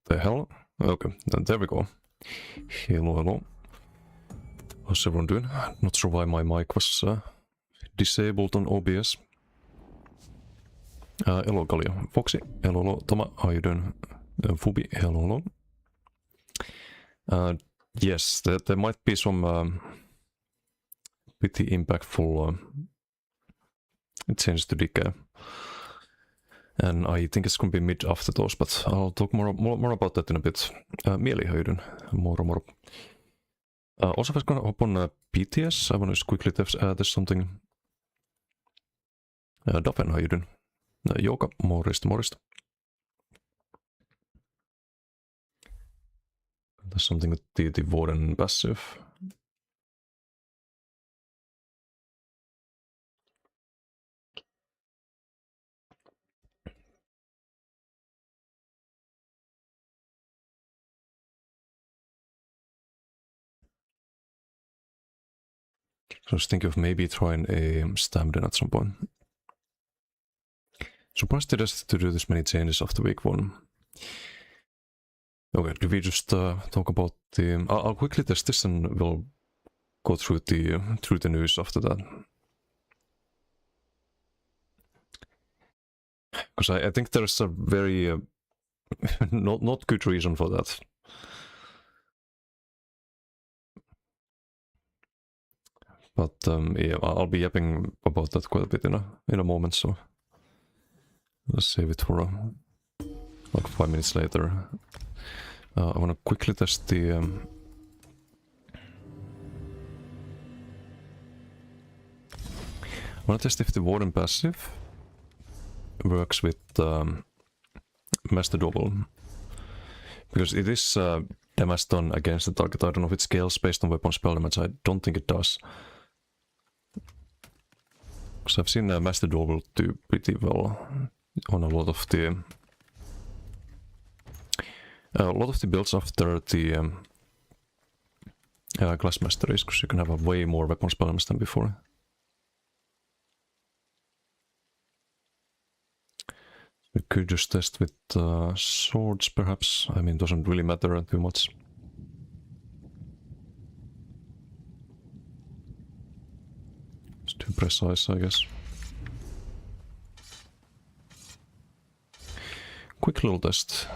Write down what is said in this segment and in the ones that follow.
the hell? Okay, there we go. Hello. How's everyone doing? Not sure why my mic was disabled on OBS. Hello, Galio. Foxy. Hello, Toma. How you doing? Fubi. Hello. Yes, there might be some pretty impactful changes to Decay. And I think it's going to be mid after those, but I'll talk more about that in a bit. Mieli, how you doing? Moro. Also, I was going to hop on PTS. I want to just quickly test something. Daffen, how you doing? Joka, morista. There's something with the Warden passive. So I was thinking of maybe trying a Stamden at some point. Surprised it has to do this many changes after week 1. Okay, do we just talk about the... I'll quickly test this and we'll go through the news after that. Because I think there's a very not good reason for that. But yeah, I'll be yapping about that quite a bit in a moment, so let's save it for like 5 minutes later. I want to quickly test the I want to test if the Warden passive works with Master Double, because it is damage done against the target. I don't know if it scales based on weapon spell damage. I don't think it does. Because I've seen Master Double do pretty well on a lot of the builds after the Glass Masteries, because you can have a way more weapon spell damage than before. We could just test with swords, perhaps. I mean, it doesn't really matter too much. It's too precise, I guess. Quick little test.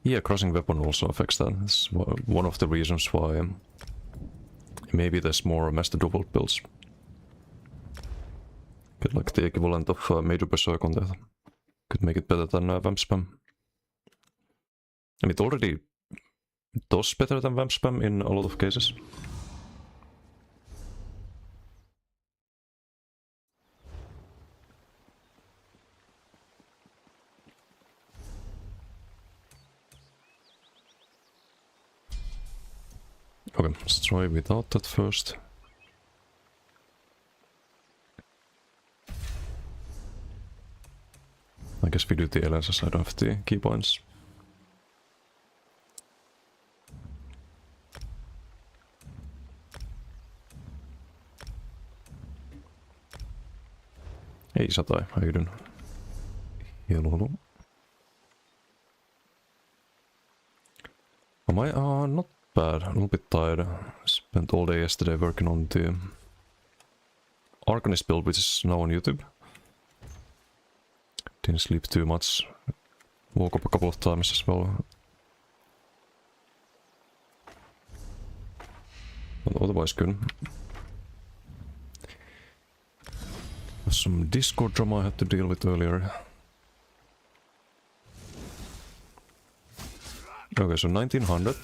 Yeah, crossing weapon also affects that. It's one of the reasons why maybe there's more Master Double builds. Get like the equivalent of Major Berserk on that. Could make it better than Vamp Spam. And it already does better than Vamp Spam in a lot of cases. Okay, let's try without that first. I guess we do the LS, I don't have the key points. Hey Satai, how you doing? Hello. Am I? Not bad, a little bit tired. Spent all day yesterday working on the Arcanist build, which is now on YouTube. Didn't sleep too much. Woke up a couple of times as well. But otherwise good. Some Discord drama I had to deal with earlier. Okay, so 1900.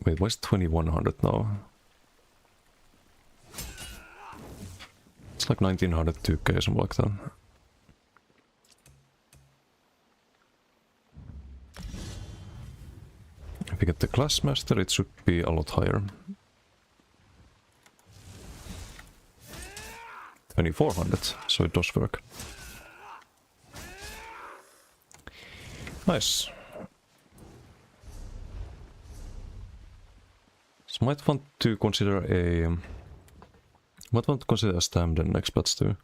Wait, why is 2100 now? It's like 1900 2k, something like that. If we get the Glass Master, it should be a lot higher. 2400, so it does work. Nice. So might want to consider a Might want to consider Stam then next patch too.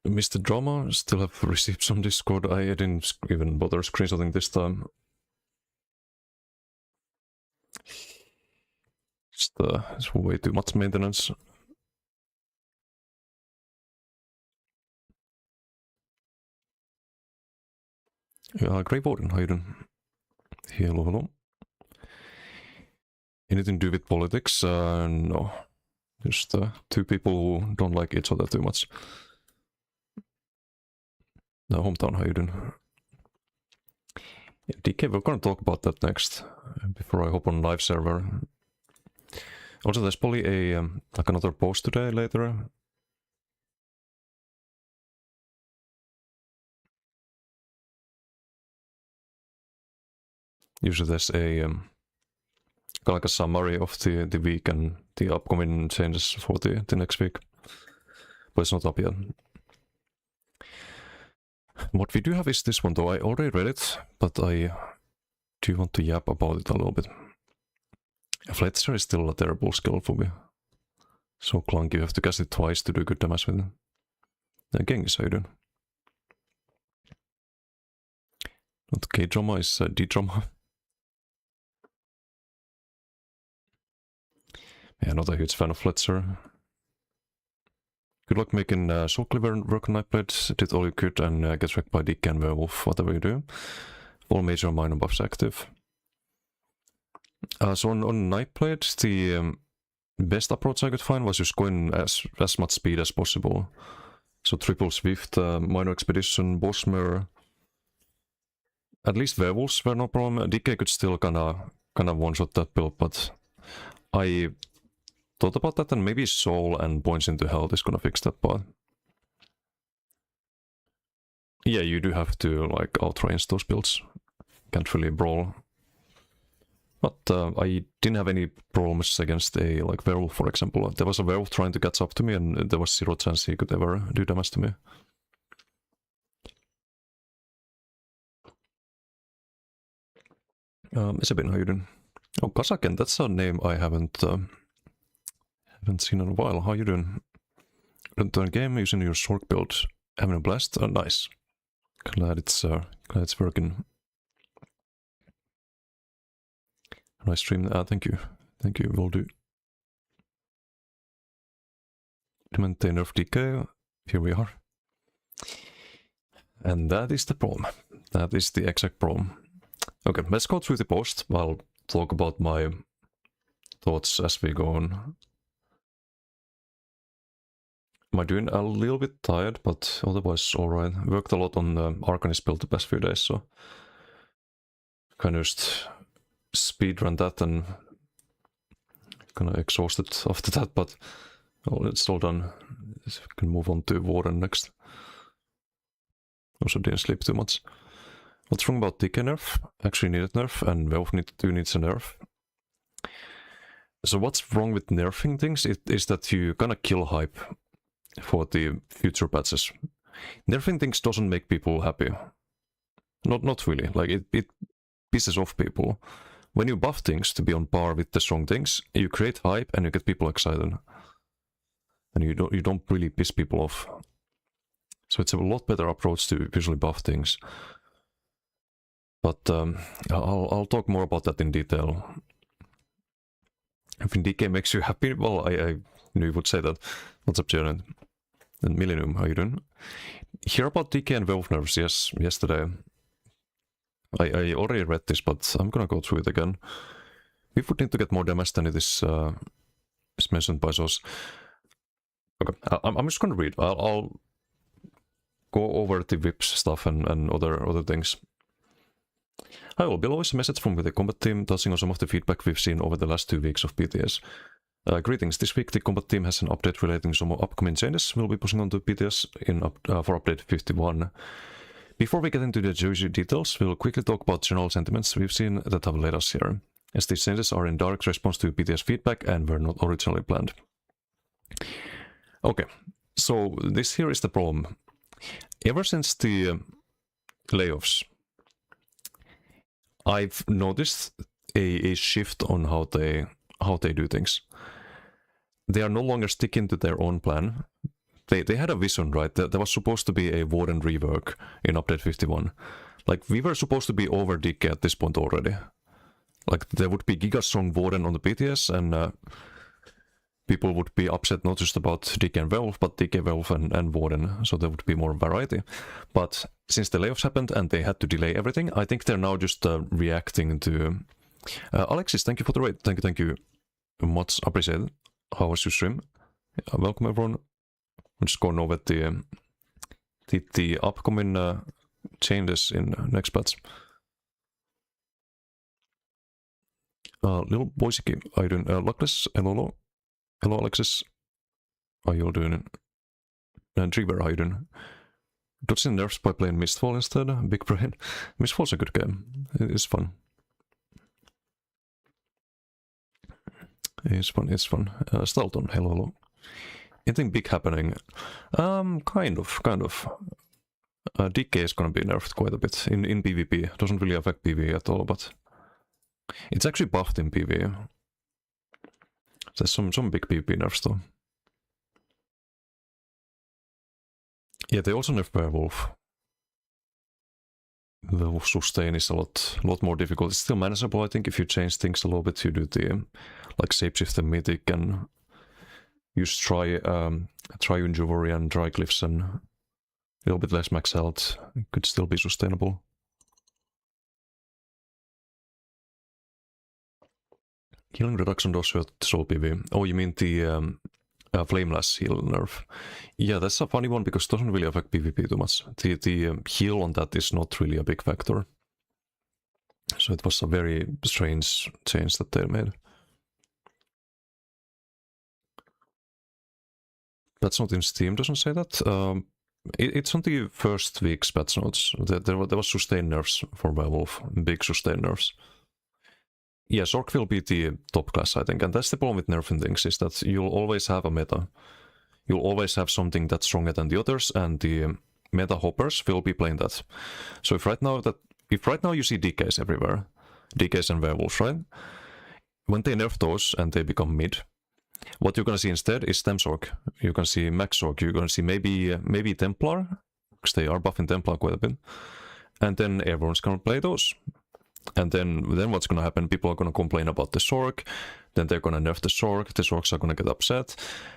Mr. Drama still have receipts on Discord. I didn't even bother screenshotting this time. It's way too much maintenance. Yeah, Grey Warden, how you doing? Hello, hello. Anything to do with politics? No. Just two people who don't like each other too much. The hometown, how you doing? Yeah, DK, we're gonna talk about that next, before I hop on live server. Also, there's probably a like another post today later. Usually there's a kind of like a summary of the week and the upcoming changes for the next week, but it's not up yet. What we do have is this one though. I already read it, but I do want to yap about it a little bit. Fletcher is still a terrible skill for me. So clunky, you have to cast it twice to do good damage with it. Genghis, how you doing? Not K-drama, is D-drama. Yeah, not a huge fan of Fletcher. Good luck making Soul Cleaver work on Nightblade. Did all you could and get wrecked by DK and Werewolf, whatever you do. All major and minor buffs active. So on Nightblade, the best approach I could find was just going as much speed as possible. So triple Swift, minor expedition, boss mirror. At least werewolves were no problem. DK could still kinda one-shot that build, but I thought about that, and maybe Soul and Points into Health is gonna fix that part. Yeah, you do have to like outrange those builds. Can't really brawl. But I didn't have any problems against a like werewolf, for example. There was a werewolf trying to catch up to me, and there was zero chance he could ever do damage to me. Isabin, how you doing? Oh, Kazaken, that's a name I haven't seen in a while. How you doing? Return game using your Sork build. Having a blast? Oh, nice. Glad it's working. Nice stream. Thank you. Thank you, will do. Maintain nerf DK. Here we are. And that is the problem. That is the exact problem. Okay, let's go through the post. I'll talk about my thoughts as we go on. Am I doing a little bit tired, but otherwise alright. Worked a lot on the Arcanist build the past few days, so kind of just speedrun that and kind of exhausted after that, but well, it's all done. We can move on to Warden next. Also didn't sleep too much. What's wrong about DK nerf? Actually needed nerf, and Werewolf needs a nerf. So what's wrong with nerfing things is that you kind of kill hype for the future patches. Nerfing things doesn't make people happy. Not really. Like it pisses off people. When you buff things to be on par with the strong things, you create hype and you get people excited. And you don't really piss people off. So it's a lot better approach to visually buff things. But I'll talk more about that in detail. If DK makes you happy, well, I knew you would say that. What's up, Jared? And Millennium, how you doing? Hear about DK and Werewolf nerfs? Yes, yesterday. I already read this, but I'm gonna go through it again. We would need to get more damage than it is mentioned by Sos. Okay, I'm just gonna read. I'll go over the whips stuff and other things. Hi all, below is a message from the combat team touching on some of the feedback we've seen over the last 2 weeks of PTS. Greetings, this week the combat team has an update relating some upcoming changes we'll be pushing onto PTS for update 51. Before we get into the juicy details, we'll quickly talk about general sentiments we've seen that have led us here, as these changes are in direct response to PTS feedback and were not originally planned. Okay, so this here is the problem. Ever since the layoffs, I've noticed a shift on how they do things. They are no longer sticking to their own plan. They had a vision, right? There was supposed to be a Warden rework in update 51. Like, we were supposed to be over DK at this point already. Like, there would be Giga Strong Warden on the BTS, and people would be upset not just about DK and Werewolf, but DK, Werewolf, and Warden, so there would be more variety. But since the layoffs happened and they had to delay everything, I think they're now just reacting to... Alexis, thank you for the raid. Thank you. Much appreciated. How was your stream? Welcome, everyone. I'm just going over the upcoming changes in next patch. Little Boisiki, how you doing? Luckless, hello. Hello, Alexis. How you all doing? And Dreamer, how you doing? Dodging nerfs by playing Mistfall instead. Big brain. Mistfall's a good game. It's fun. It's fun. Stalton, hello. Anything big happening? Kind of. DK is gonna be nerfed quite a bit in PvP. Doesn't really affect PvE at all, but it's actually buffed in PvE. There's some big PvP nerfs though. Yeah, they also nerf Werewolf. The sustain is a lot more difficult. It's still manageable, I think, if you change things a little bit. You do the like Shapeshift and Mythic, and use Triune Jewelry and Triglyphs, and a little bit less max health. It could still be sustainable. Healing reduction does hurt soul PV. Oh, you mean the Flameless heal nerf? Yeah, that's a funny one because it doesn't really affect PvP too much. The heal on that is not really a big factor. So it was a very strange change that they made. Patch note in Steam doesn't say that. It's on the first week's patch notes. There was sustain nerfs for Werewolf, big sustain nerfs. Yeah, Zork will be the top class, I think, and that's the problem with nerfing things, is that you'll always have a meta. You'll always have something that's stronger than the others, and the meta hoppers will be playing that. So if right now you see DKs everywhere, DKs and Werewolves, right? When they nerf those and they become mid, what you're gonna see instead is Stem Zork. You're gonna see Max Zork. You're gonna see maybe Templar, because they are buffing Templar quite a bit, and then everyone's gonna play those. And then what's gonna happen? People are gonna complain about the Zork, then they're gonna nerf the Zorks are gonna get upset,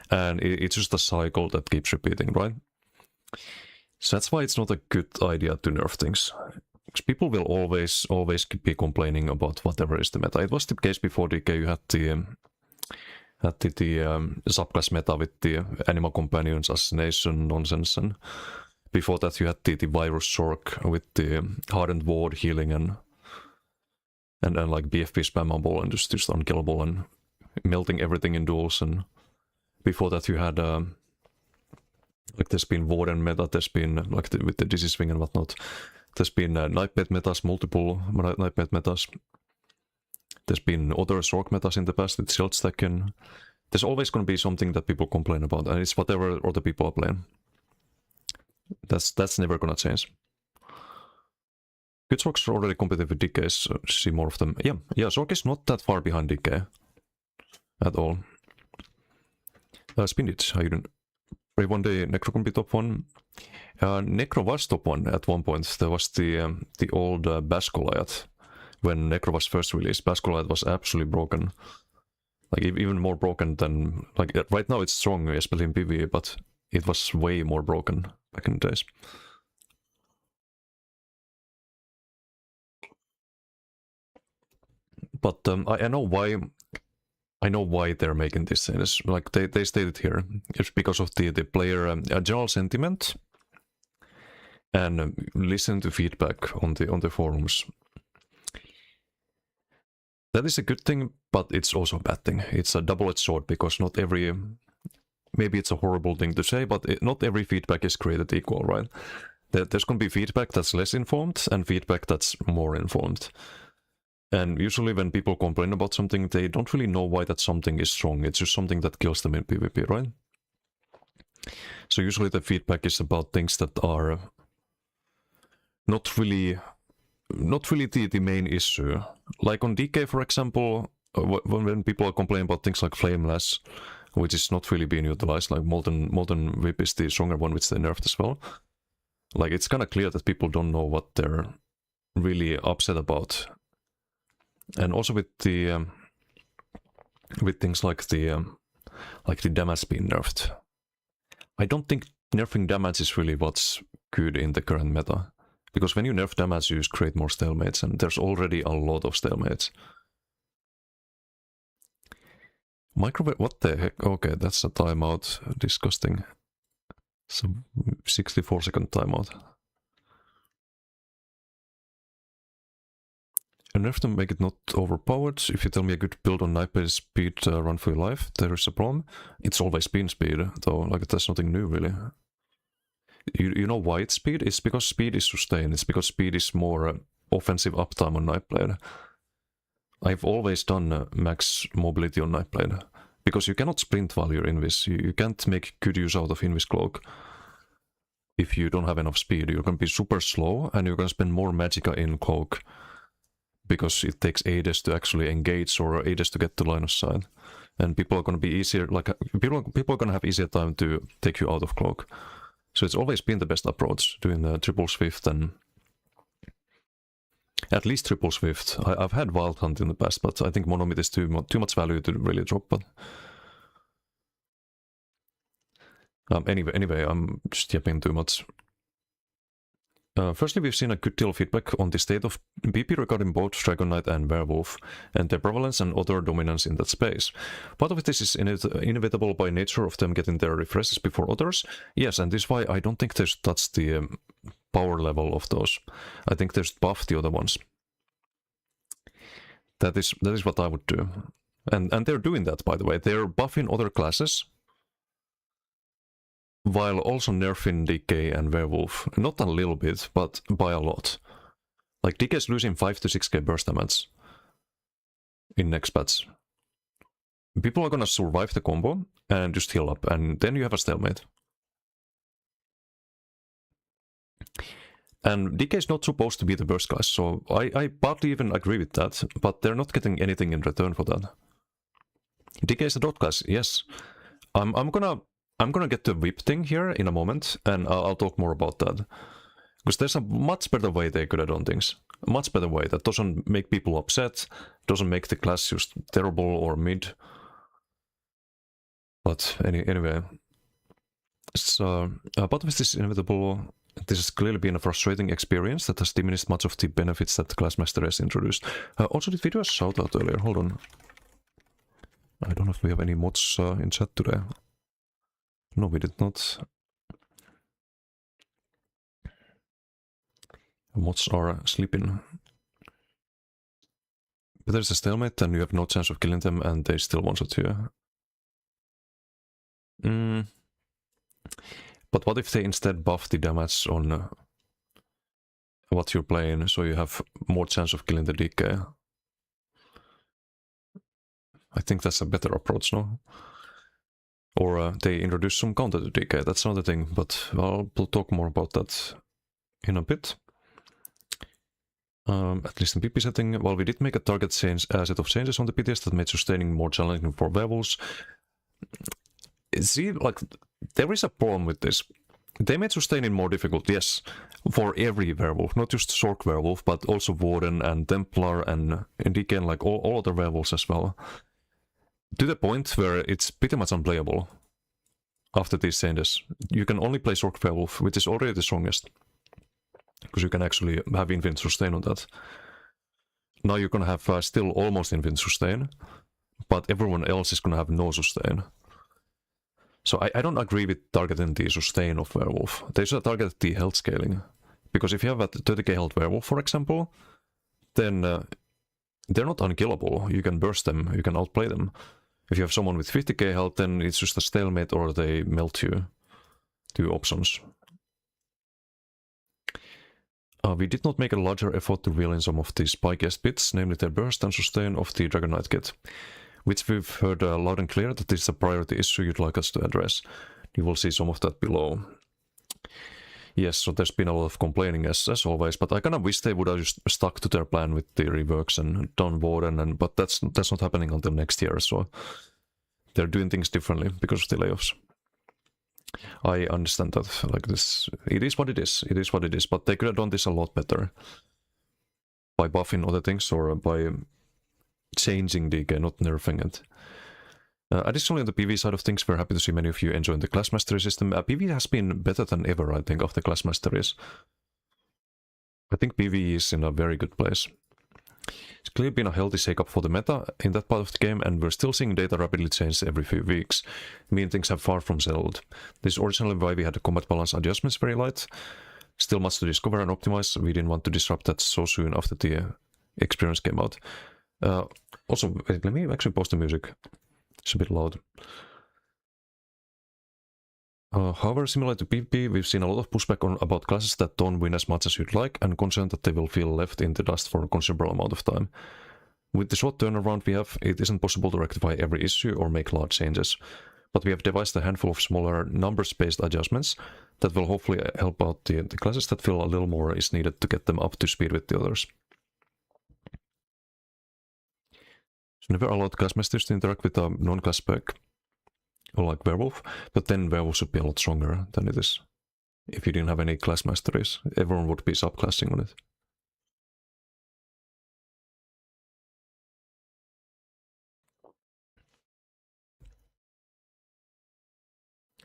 and it's just a cycle that keeps repeating, right? So that's why it's not a good idea to nerf things. Because people will always be complaining about whatever is the meta. It was the case before DK. You had the subclass meta with the Animal Companions, Assassination nonsense, and before that you had the Virus Zork with the Hardened Ward healing and like BFP spammable and just unkillable and melting everything in duels. And before that you had like there's been Warden meta, there's been like with the Disease Wing and whatnot, there's been Nightmare metas, multiple Nightmare metas, there's been other Zork metas in the past with Shield Stack, and there's always going to be something that people complain about, and it's whatever other people are playing. That's never going to change. Good Zorks are already competitive with DK, so see more of them. Yeah, Zork is not that far behind DK at all. Spindit, how you doing? Maybe one day Necro can be top 1. Necro was top 1 at one point. There was the old Bash Goliath. When Necro was first released, Bash Goliath was absolutely broken. Like even more broken than... Like right now it's strong, especially in PvE, but it was way more broken back in the days. But I know why. I know why they're making this change. Like they stated here, it's because of the player general sentiment, and listen to feedback on the forums. That is a good thing, but it's also a bad thing. It's a double-edged sword, because not every... Maybe it's a horrible thing to say, but not every feedback is created equal, right? There's going to be feedback that's less informed and feedback that's more informed. And usually when people complain about something, they don't really know why that something is strong. It's just something that kills them in PvP, right? So usually the feedback is about things that are not really not really the main issue. Like on DK, for example, when people are complaining about things like Flameless, which is not really being utilized, like Molten Whip is the stronger one, which they nerfed as well. Like, it's kind of clear that people don't know what they're really upset about. And also with the with things like the damage being nerfed, I don't think nerfing damage is really what's good in the current meta. Because when you nerf damage, you just create more stalemates, and there's already a lot of stalemates. Microwave, what the heck? Okay, that's a timeout. Disgusting. Some 64-second timeout. A nerf to make it not overpowered. If you tell me a good build on Nightblade speed run for your life, there is a problem. It's always been speed, though. Like, that's nothing new, really. You know why it's speed? It's because speed is sustained. It's because speed is more offensive uptime on Nightblade. I've always done max mobility on Nightblade. Because you cannot sprint while you're Invis. You can't make good use out of Invis Cloak. If you don't have enough speed, you're going to be super slow, and you're going to spend more magicka in Cloak. Because it takes ages to actually engage or ages to get to line of sight. And people are going to be easier, like, people are going to have easier time to take you out of Cloak. So it's always been the best approach, doing the triple Swift and at least triple Swift. I've had Wild Hunt in the past, but I think Monomyth is too much value to really drop. But anyway, I'm just yapping too much. Firstly, we've seen a good deal of feedback on the state of BP regarding both Dragon Knight and Werewolf, and their prevalence and other dominance in that space. Part of this is inevitable by nature of them getting their refreshes before others. Yes, and this is why I don't think they've touched the power level of those. I think they've buffed the other ones. That is what I would do. And they're doing that, by the way. They're buffing other classes, while also nerfing DK and Werewolf. Not a little bit, but by a lot. Like, DK is losing 5 to 6k burst damage in next patch. People are gonna survive the combo and just heal up, and then you have a stalemate. And DK is not supposed to be the burst class, so I partly even agree with that, but they're not getting anything in return for that. DK is a dot class, yes. I'm gonna get the whip thing here in a moment, and I'll talk more about that. Because there's a much better way they could have done things. A much better way that doesn't make people upset, doesn't make the class just terrible or mid. But anyway. So, part of this is inevitable. This has clearly been a frustrating experience that has diminished much of the benefits that the Classmaster has introduced. Also, did we do a shoutout earlier? Hold on. I don't know if we have any mods in chat today. No, we did not. Mods are sleeping. But there's a stalemate and you have no chance of killing them and they still one-shot you. But what if they instead buff the damage on what you're playing, so you have more chance of killing the DK? I think that's a better approach, no? Or they introduce some counter to DK, that's another thing, but I'll talk more about that in a bit. At least in PP setting, while we did make a target set of changes on the PTS that made sustaining more challenging for werewolves. See, like, there is a problem with this. They made sustaining more difficult, yes, for every werewolf, not just Sork werewolf, but also Warden and Templar and DK and like all other werewolves as well. To the point where it's pretty much unplayable after these changes. You can only play Sork werewolf, which is already the strongest. Because you can actually have infinite sustain on that. Now you're gonna have still almost infinite sustain, but everyone else is gonna have no sustain. So I don't agree with targeting the sustain of werewolf. They should target the health scaling. Because if you have a 30k health werewolf, for example, then they're not unkillable. You can burst them, you can outplay them. If you have someone with 50k health, then it's just a stalemate or they melt you. Two options. We did not make a larger effort to reel in some of the spiciest bits, namely the burst and sustain of the Dragon Knight kit, which we've heard loud and clear that this is a priority issue you'd like us to address. You will see some of that below. Yes, so there's been a lot of complaining as always, but I kind of wish they would have just stuck to their plan with the reworks and done Warden, but that's not happening until next year, so they're doing things differently because of the layoffs. I understand that, like this, it is what it is, but they could have done this a lot better. By buffing other things or by changing DK, not nerfing it. Additionally, on the PvE side of things, we're happy to see many of you enjoying the class mastery system. PvE has been better than ever, I think, after class masteries. I think PvE is in a very good place. It's clearly been a healthy shake-up for the meta in that part of the game, and we're still seeing data rapidly change every few weeks, meaning things have far from settled. This is originally why we had the combat balance adjustments very light. Still much to discover and optimize. We didn't want to disrupt that so soon after the experience came out. Also, wait, let me actually pause the music. It's a bit loud. However, similar to PvP, we've seen a lot of pushback about classes that don't win as much as you'd like, and concerned that they will feel left in the dust for a considerable amount of time. With the short turnaround we have, it isn't possible to rectify every issue or make large changes, but we have devised a handful of smaller numbers-based adjustments that will hopefully help out the classes that feel a little more is needed to get them up to speed with the others. So never allowed classmasters to interact with a non-class spec, or like Werewolf, but then Werewolf should be a lot stronger than it is. If you didn't have any class masteries, everyone would be subclassing on it.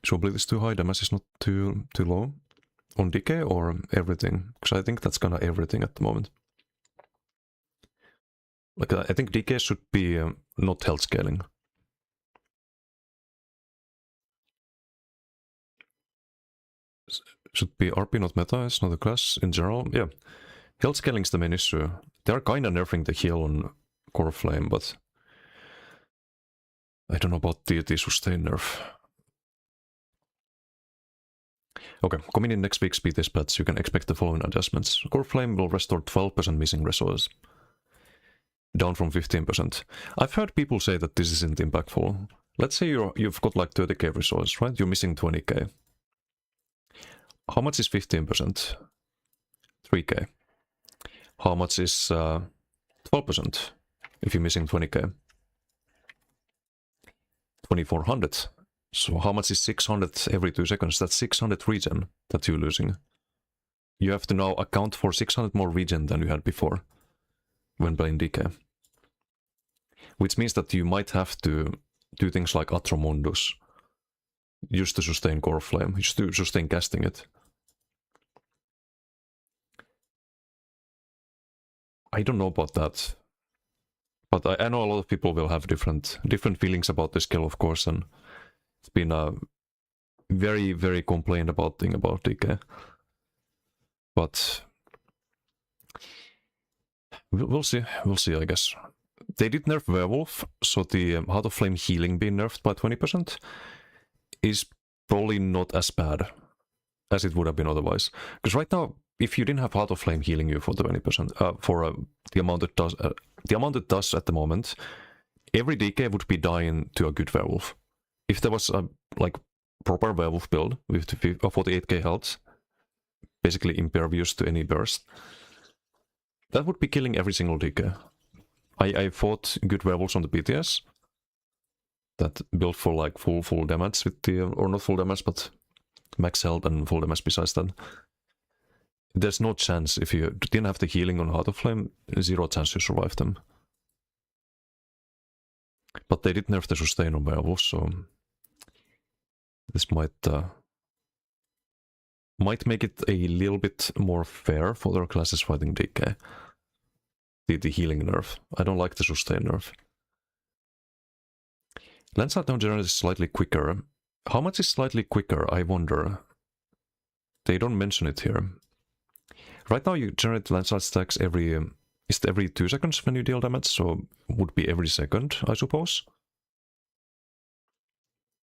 So Bleed is too high, damage is not too low. On Decay or everything? Because I think that's kinda everything at the moment. Like, I think Decay should be not health scaling. Should be RP, not meta, it's not a class in general. Yeah, health scaling is the main issue. They're kinda nerfing the heal on Core Flame, but I don't know about the sustain nerf. Okay, coming in next week's BTS patch, you can expect the following adjustments. Core Flame will restore 12% missing resources, down from 15%. I've heard people say that this isn't impactful. Let's say you've got like 30k resources, right? You're missing 20k. How much is 15%? 3k. How much is 12% if you're missing 20k? 2400. So how much is 600 every 2 seconds? That's 600 regen that you're losing. You have to now account for 600 more regen than you had before when playing DK. Which means that you might have to do things like Atromundus just to sustain Core Flame, just to sustain casting it. I don't know about that. But I know a lot of people will have different feelings about the skill, of course, and it's been a very, very complained about thing about DK. But we'll see, I guess. They did nerf Werewolf, so the Heart of Flame healing being nerfed by 20% is probably not as bad as it would have been otherwise. Because right now, if you didn't have Heart of Flame healing you for 20%, for the amount it does at the moment, every DK would be dying to a good Werewolf. If there was a like proper Werewolf build with 48k health, basically impervious to any burst, that would be killing every single DK. I fought good Werewolves on the BTS that built for like full damage with the, or not full damage, but max health and full damage besides that. There's no chance, if you didn't have the healing on Heart of Flame, 0 chance to survive them. But they did nerf the sustain on Werewolves, so this might make it a little bit more fair for their classes fighting DK. The healing nerf. I don't like the sustain nerf. Landslide now generally is slightly quicker. How much is slightly quicker, I wonder? They don't mention it here. Right now you generate landslide stacks every 2 seconds when you deal damage, so would be every second, I suppose.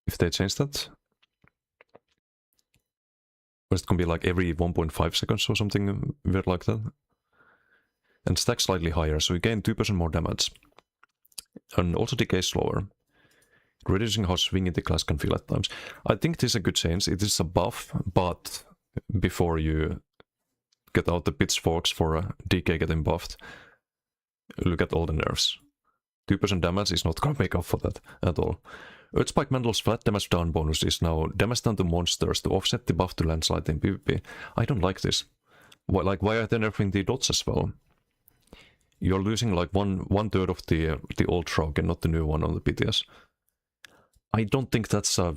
If they change that. Or it's gonna be like every 1.5 seconds or something weird like that. And stack slightly higher, so you gain 2% more damage. And also decay slower. Reducing how swingy the class can feel at times. I think this is a good change. It is a buff, but before you get out the pitchforks for DK getting buffed. Look at all the nerfs. 2% damage is not gonna make up for that at all. Earthspike Mental's flat damage down bonus is now damage down to monsters to offset the buff to landslide in PvP. I don't like this. Why are they nerfing the dots as well? You're losing like one third of the old Shrouken, not the new one on the BTS. I don't think that's a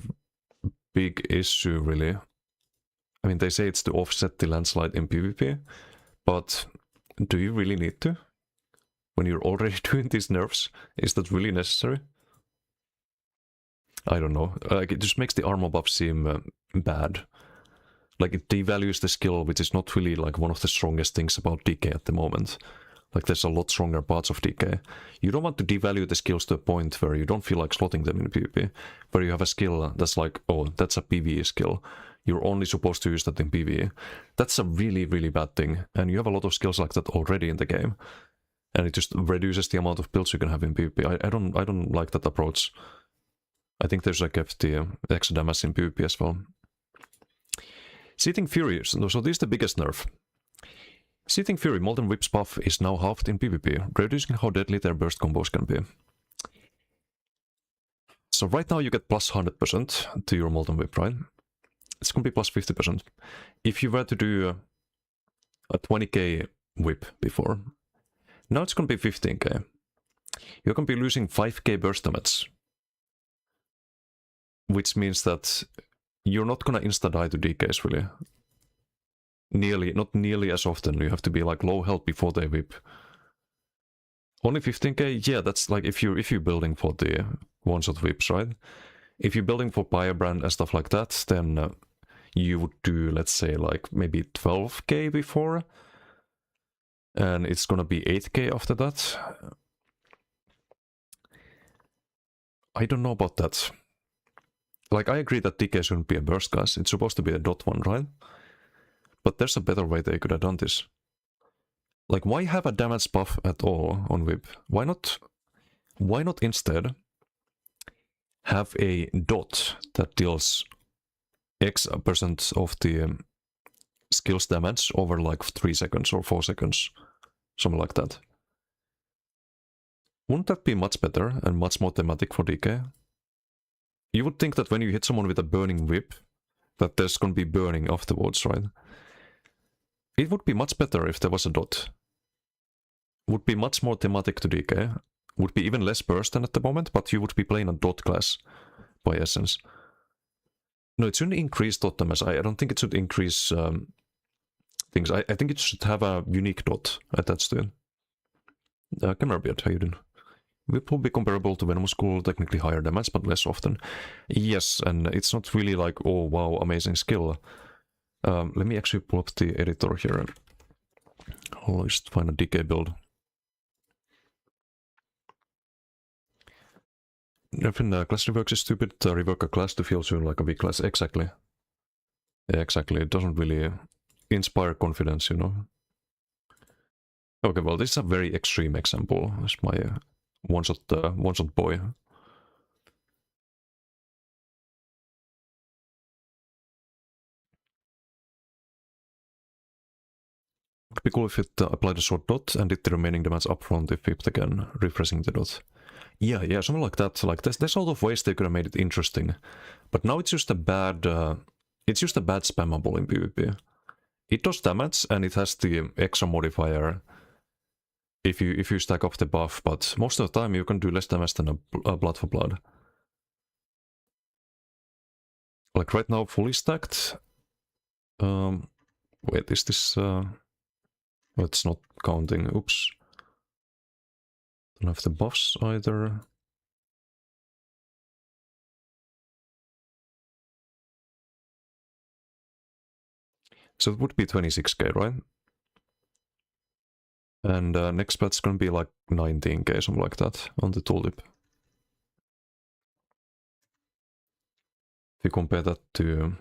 big issue, really. I mean, they say it's to offset the landslide in PvP, but do you really need to? When you're already doing these nerfs, is that really necessary? I don't know. Like, it just makes the armor buff seem bad. Like, it devalues the skill, which is not really like one of the strongest things about DK at the moment. Like, there's a lot stronger parts of DK. You don't want to devalue the skills to a point where you don't feel like slotting them in PvP. Where you have a skill that's like, oh, that's a PvE skill. You're only supposed to use that in PvE. That's a really, really bad thing. And you have a lot of skills like that already in the game. And it just reduces the amount of builds you can have in PvP. I don't like that approach. I think there's like the extra damage in PvP as well. Seething Fury. So this is the biggest nerf. Seething Fury Molten Whip's buff is now halved in PvP, reducing how deadly their burst combos can be. So right now you get plus 100% to your Molten Whip, right? It's gonna be plus 50%. If you were to do a 20k whip before, now it's gonna be 15k. You're gonna be losing 5k burst damage. Which means that you're not gonna insta-die to DKs, really. Not nearly as often. You have to be like low health before they whip. Only 15k? Yeah, that's like if you're building for the one-shot whips, right? If you're building for Firebrand and stuff like that, then you would do, let's say, like maybe 12k before. And it's gonna be 8k after that. I don't know about that. Like, I agree that DK shouldn't be a burst, guys. It's supposed to be a dot one, right? But there's a better way they could have done this. Like, why have a damage buff at all on whip? Why not instead have a dot that deals X% of the skills damage over like 3 seconds or 4 seconds? Something like that. Wouldn't that be much better and much more thematic for DK? You would think that when you hit someone with a burning whip, that there's gonna be burning afterwards, right? It would be much better if there was a dot. Would be much more thematic to DK. Would be even less burst than at the moment, but you would be playing a dot class by essence. No, it shouldn't increase dot damage. I don't think it should increase things. I think it should have a unique dot attached to it. Camera Beard, how you doing? Whip will be comparable to Venomous School, technically higher damage, but less often. Yes, and it's not really like, oh wow, amazing skill. Let me actually pull up the editor here. I'll just find a DK build. Nerfing class reworks is stupid. Rework a class to feel soon like a weak class. Exactly. Yeah, exactly. It doesn't really inspire confidence, you know. Okay, well, this is a very extreme example. It's my one-shot boy. Would be cool if it applied a short dot and did the remaining damage upfront if whipped again, refreshing the dot. Yeah, something like that. Like there's a lot of ways they could have made it interesting, but now it's just a bad spammable in PvP. It does damage and it has the extra modifier if you stack up the buff, but most of the time you can do less damage than a blood for blood. Like right now, fully stacked. Wait, is this? It's not counting. Oops. Don't have the buffs either. So it would be 26k, right? And next pat's gonna be like 19k, something like that, on the tooltip. If you compare that to...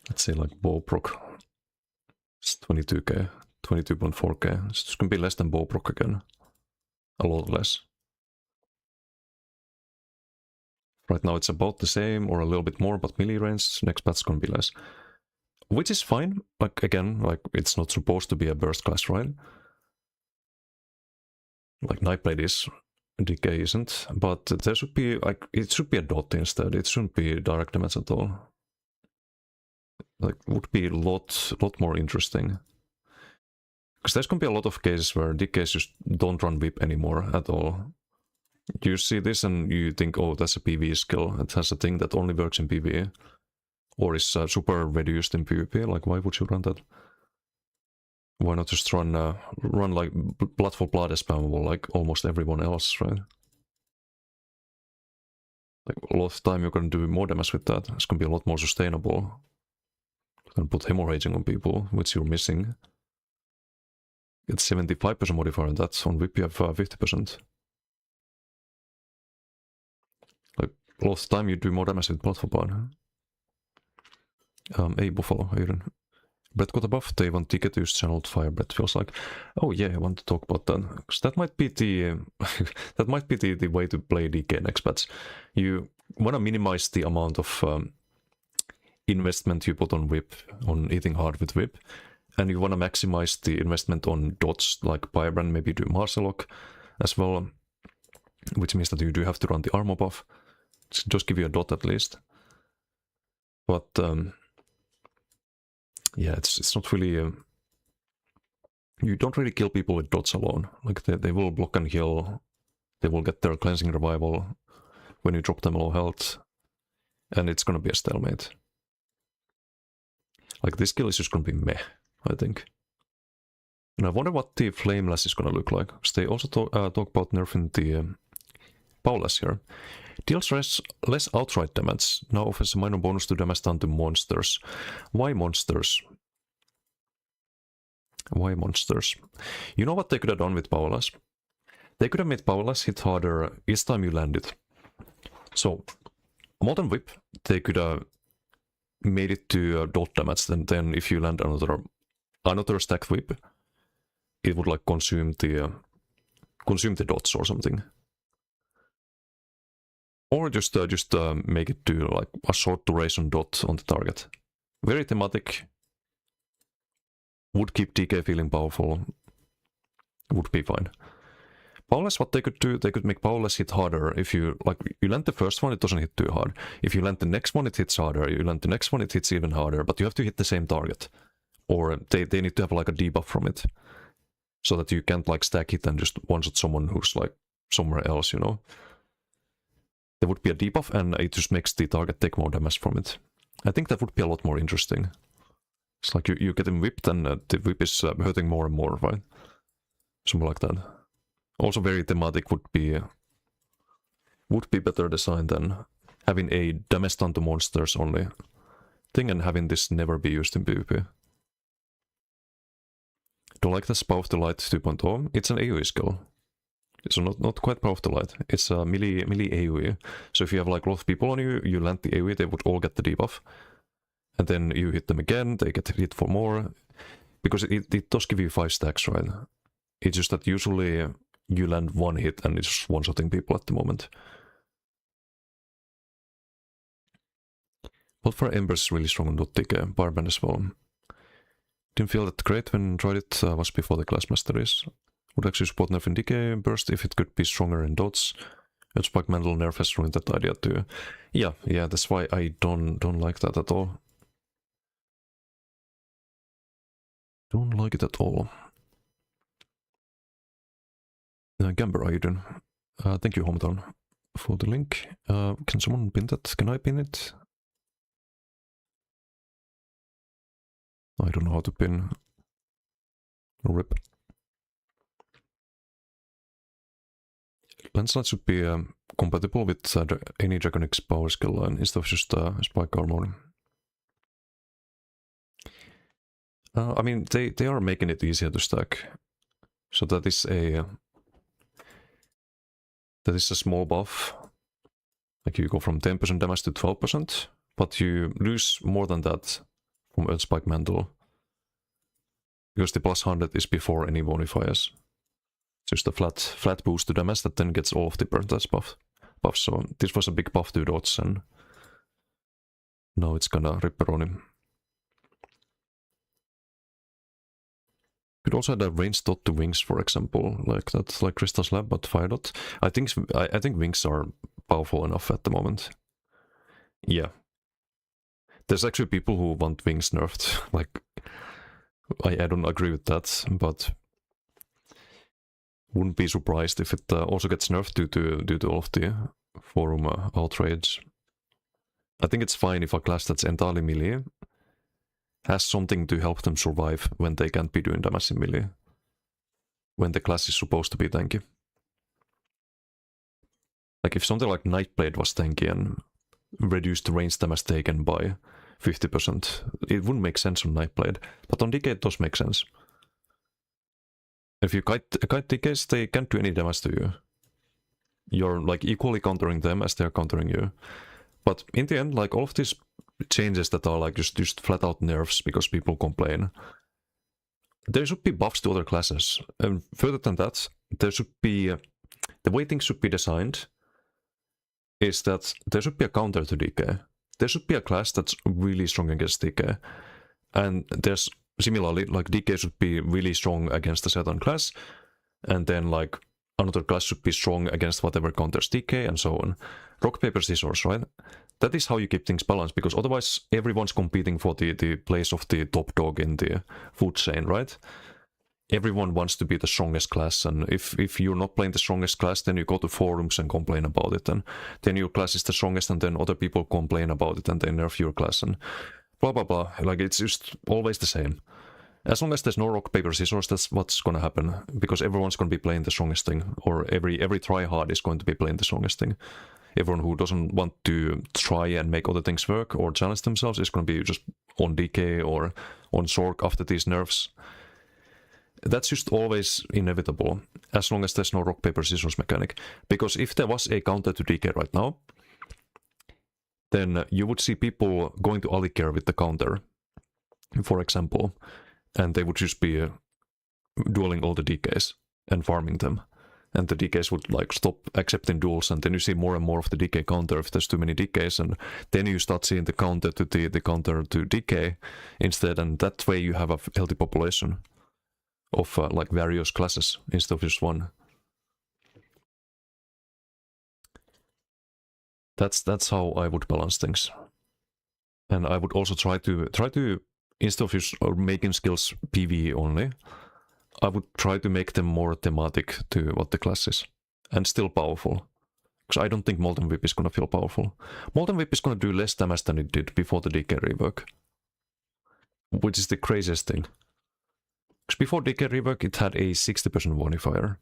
let's say like Bowproc. It's 22k, 22.4k. It's just gonna be less than Bowproc again. A lot less. Right now it's about the same or a little bit more, but melee range, next patch gonna be less. Which is fine, like again, like it's not supposed to be a burst class, right? Like Nightblade is, Decay isn't, but there should be, like, it should be a dot instead, it shouldn't be direct damage at all. Like, would be a lot more interesting. Because there's gonna be a lot of cases where DKs just don't run whip anymore at all. You see this and you think, oh, that's a PvE skill. It has a thing that only works in PvE. Or is super reduced in PvP. Like, why would you run that? Why not just run like Blood for Blood as spammable like almost everyone else, right? Like, a lot of time you're gonna do more damage with that. It's gonna be a lot more sustainable. You can put hemorrhaging on people, which you're missing. It's 75% modifier, and that's on whip you have 50%. Like, a lot of time you do more damage with Blood for Blood. Hey, Buffalo, Aiden. Brett got a buff, they want DK to use channeled fire, Brett feels like. Oh yeah, I want to talk about that. Because that might be the that might be the way to play DK next patch. You want to minimize the amount of investment you put on whip, on hitting hard with whip. And you want to maximize the investment on dots, like Firebrand, maybe do Martial Lock as well. Which means that you do have to run the armor buff. Just give you a dot at least. But yeah, it's not really... you don't really kill people with dots alone. Like, they will block and heal. They will get their cleansing revival when you drop them low health. And it's gonna be a stalemate. Like, this skill is just gonna be meh, I think. And I wonder what the Flameless is gonna look like. Because they also talk about nerfing the Powless here. Deals less outright damage, now offers a minor bonus to damage done to monsters. Why monsters? Why monsters? You know what they could have done with Powless? They could have made Powless hit harder each time you land it. So, Molten Whip, they could have made it to dot damage, and then if you land another stacked whip, it would like consume the dots or something. Or just make it do like a short duration dot on the target. Very thematic. Would keep DK feeling powerful. Would be fine. Powless, what they could do, they could make Powless hit harder. If you land the first one, it doesn't hit too hard. If you land the next one, it hits harder. You land the next one, it hits even harder. But you have to hit the same target. Or they need to have like a debuff from it. So that you can't like stack it and just one-shot someone who's like somewhere else, you know? There would be a debuff and it just makes the target take more damage from it. I think that would be a lot more interesting. It's like you get him whipped and the whip is hurting more and more, right? Something like that. Also very thematic would be better designed than having a damage done to monsters only thing and having this never be used in PvP. Don't like the Power of the Light 2.0. It's an AoE skill. So not quite Power of the Light. It's a melee AoE. So if you have like a lot of people on you, you land the AoE, they would all get the debuff. And then you hit them again, they get hit for more. Because it does give you 5 stacks, right? It's just that usually you land one hit and it's just one-shotting people at the moment. But for Ember's really strong on .tk, Barband as well. Didn't feel that great when tried it, was before the class masteries. Would actually support nerf in DK burst if it could be stronger in dots. Earthspike Mandal nerf has ruined that idea too. Yeah, that's why I don't like that at all. Don't like it at all. Gamber, how you doing? Thank you, Hometown, for the link. Can someone pin that? Can I pin it? I don't know how to pin. RIP. Landslide should be compatible with any Dragonix power skill line instead of just Spike Armor. I mean, they are making it easier to stack. So that is a small buff. Like you go from 10% damage to 12%, but you lose more than that from Earthspike Mandal. Because the plus 100 is before any bonifiers. Just a flat boost to damage that then gets all of the burnt as buff buff, so this was a big buff to dodge, and now it's gonna Ripperoni. Could also add a range dot to wings, for example, like that, like Crystal Slab, but fire dot. I think wings are powerful enough at the moment. Yeah. There's actually people who want wings nerfed. Like, I don't agree with that, but wouldn't be surprised if it also gets nerfed due to all of the forum outrage. I think it's fine if a class that's entirely melee has something to help them survive when they can't be doing damage in melee. When the class is supposed to be tanky. Like if something like Nightblade was tanky and reduced the range damage taken by 50%, it wouldn't make sense on Nightblade. But on DK it does make sense. If you kite DKs, they can't do any damage to you. You're like equally countering them as they're countering you. But in the end, like all of these changes that are like just flat out nerfs because people complain, there should be buffs to other classes. And further than that, there should be, the way things should be designed is that there should be a counter to DK. There should be a class that's really strong against DK. And there's similarly, like DK should be really strong against a certain class, and then like another class should be strong against whatever counters DK and so on. Rock, paper, scissors, right? That is how you keep things balanced, because otherwise everyone's competing for the place of the top dog in the food chain, right? Everyone wants to be the strongest class, and if you're not playing the strongest class, then you go to forums and complain about it, and then your class is the strongest, and then other people complain about it, and they nerf your class, and blah blah blah. Like it's just always the same. As long as there's no rock, paper, scissors, that's what's gonna happen, because everyone's gonna be playing the strongest thing, or every tryhard is going to be playing the strongest thing. Everyone who doesn't want to try and make other things work or challenge themselves is going to be just on DK or on Sork after these nerfs. That's just always inevitable, as long as there's no rock, paper, scissors mechanic. Because if there was a counter to DK right now, then you would see people going to Alikir with the counter, for example, and they would just be dueling all the DKs and farming them. And the DKs would like stop accepting duels, and then you see more and more of the DK counter if there's too many DKs, and then you start seeing the counter to the counter to DK instead, and that way you have a healthy population of like various classes instead of just one. That's how I would balance things. And I would also try to instead of just making skills PvE only, I would try to make them more thematic to what the class is, and still powerful. Because I don't think Molten Whip is gonna feel powerful. Molten Whip is gonna do less damage than it did before the DK rework, which is the craziest thing. Because before DK rework it had a 60% modifier,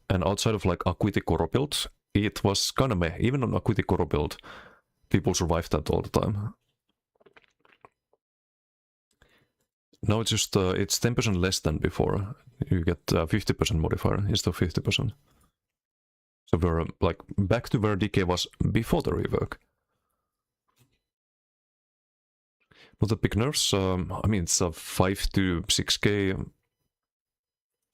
and outside of like Acuity Koro build, it was kinda meh. Even on Acuity Koro build, people survived that all the time. Now it's just, it's 10% less than before. You get 50% modifier instead of 50%. So we're like back to where DK was before the rework. Not a big nerfs. I mean, it's a 5 to 6k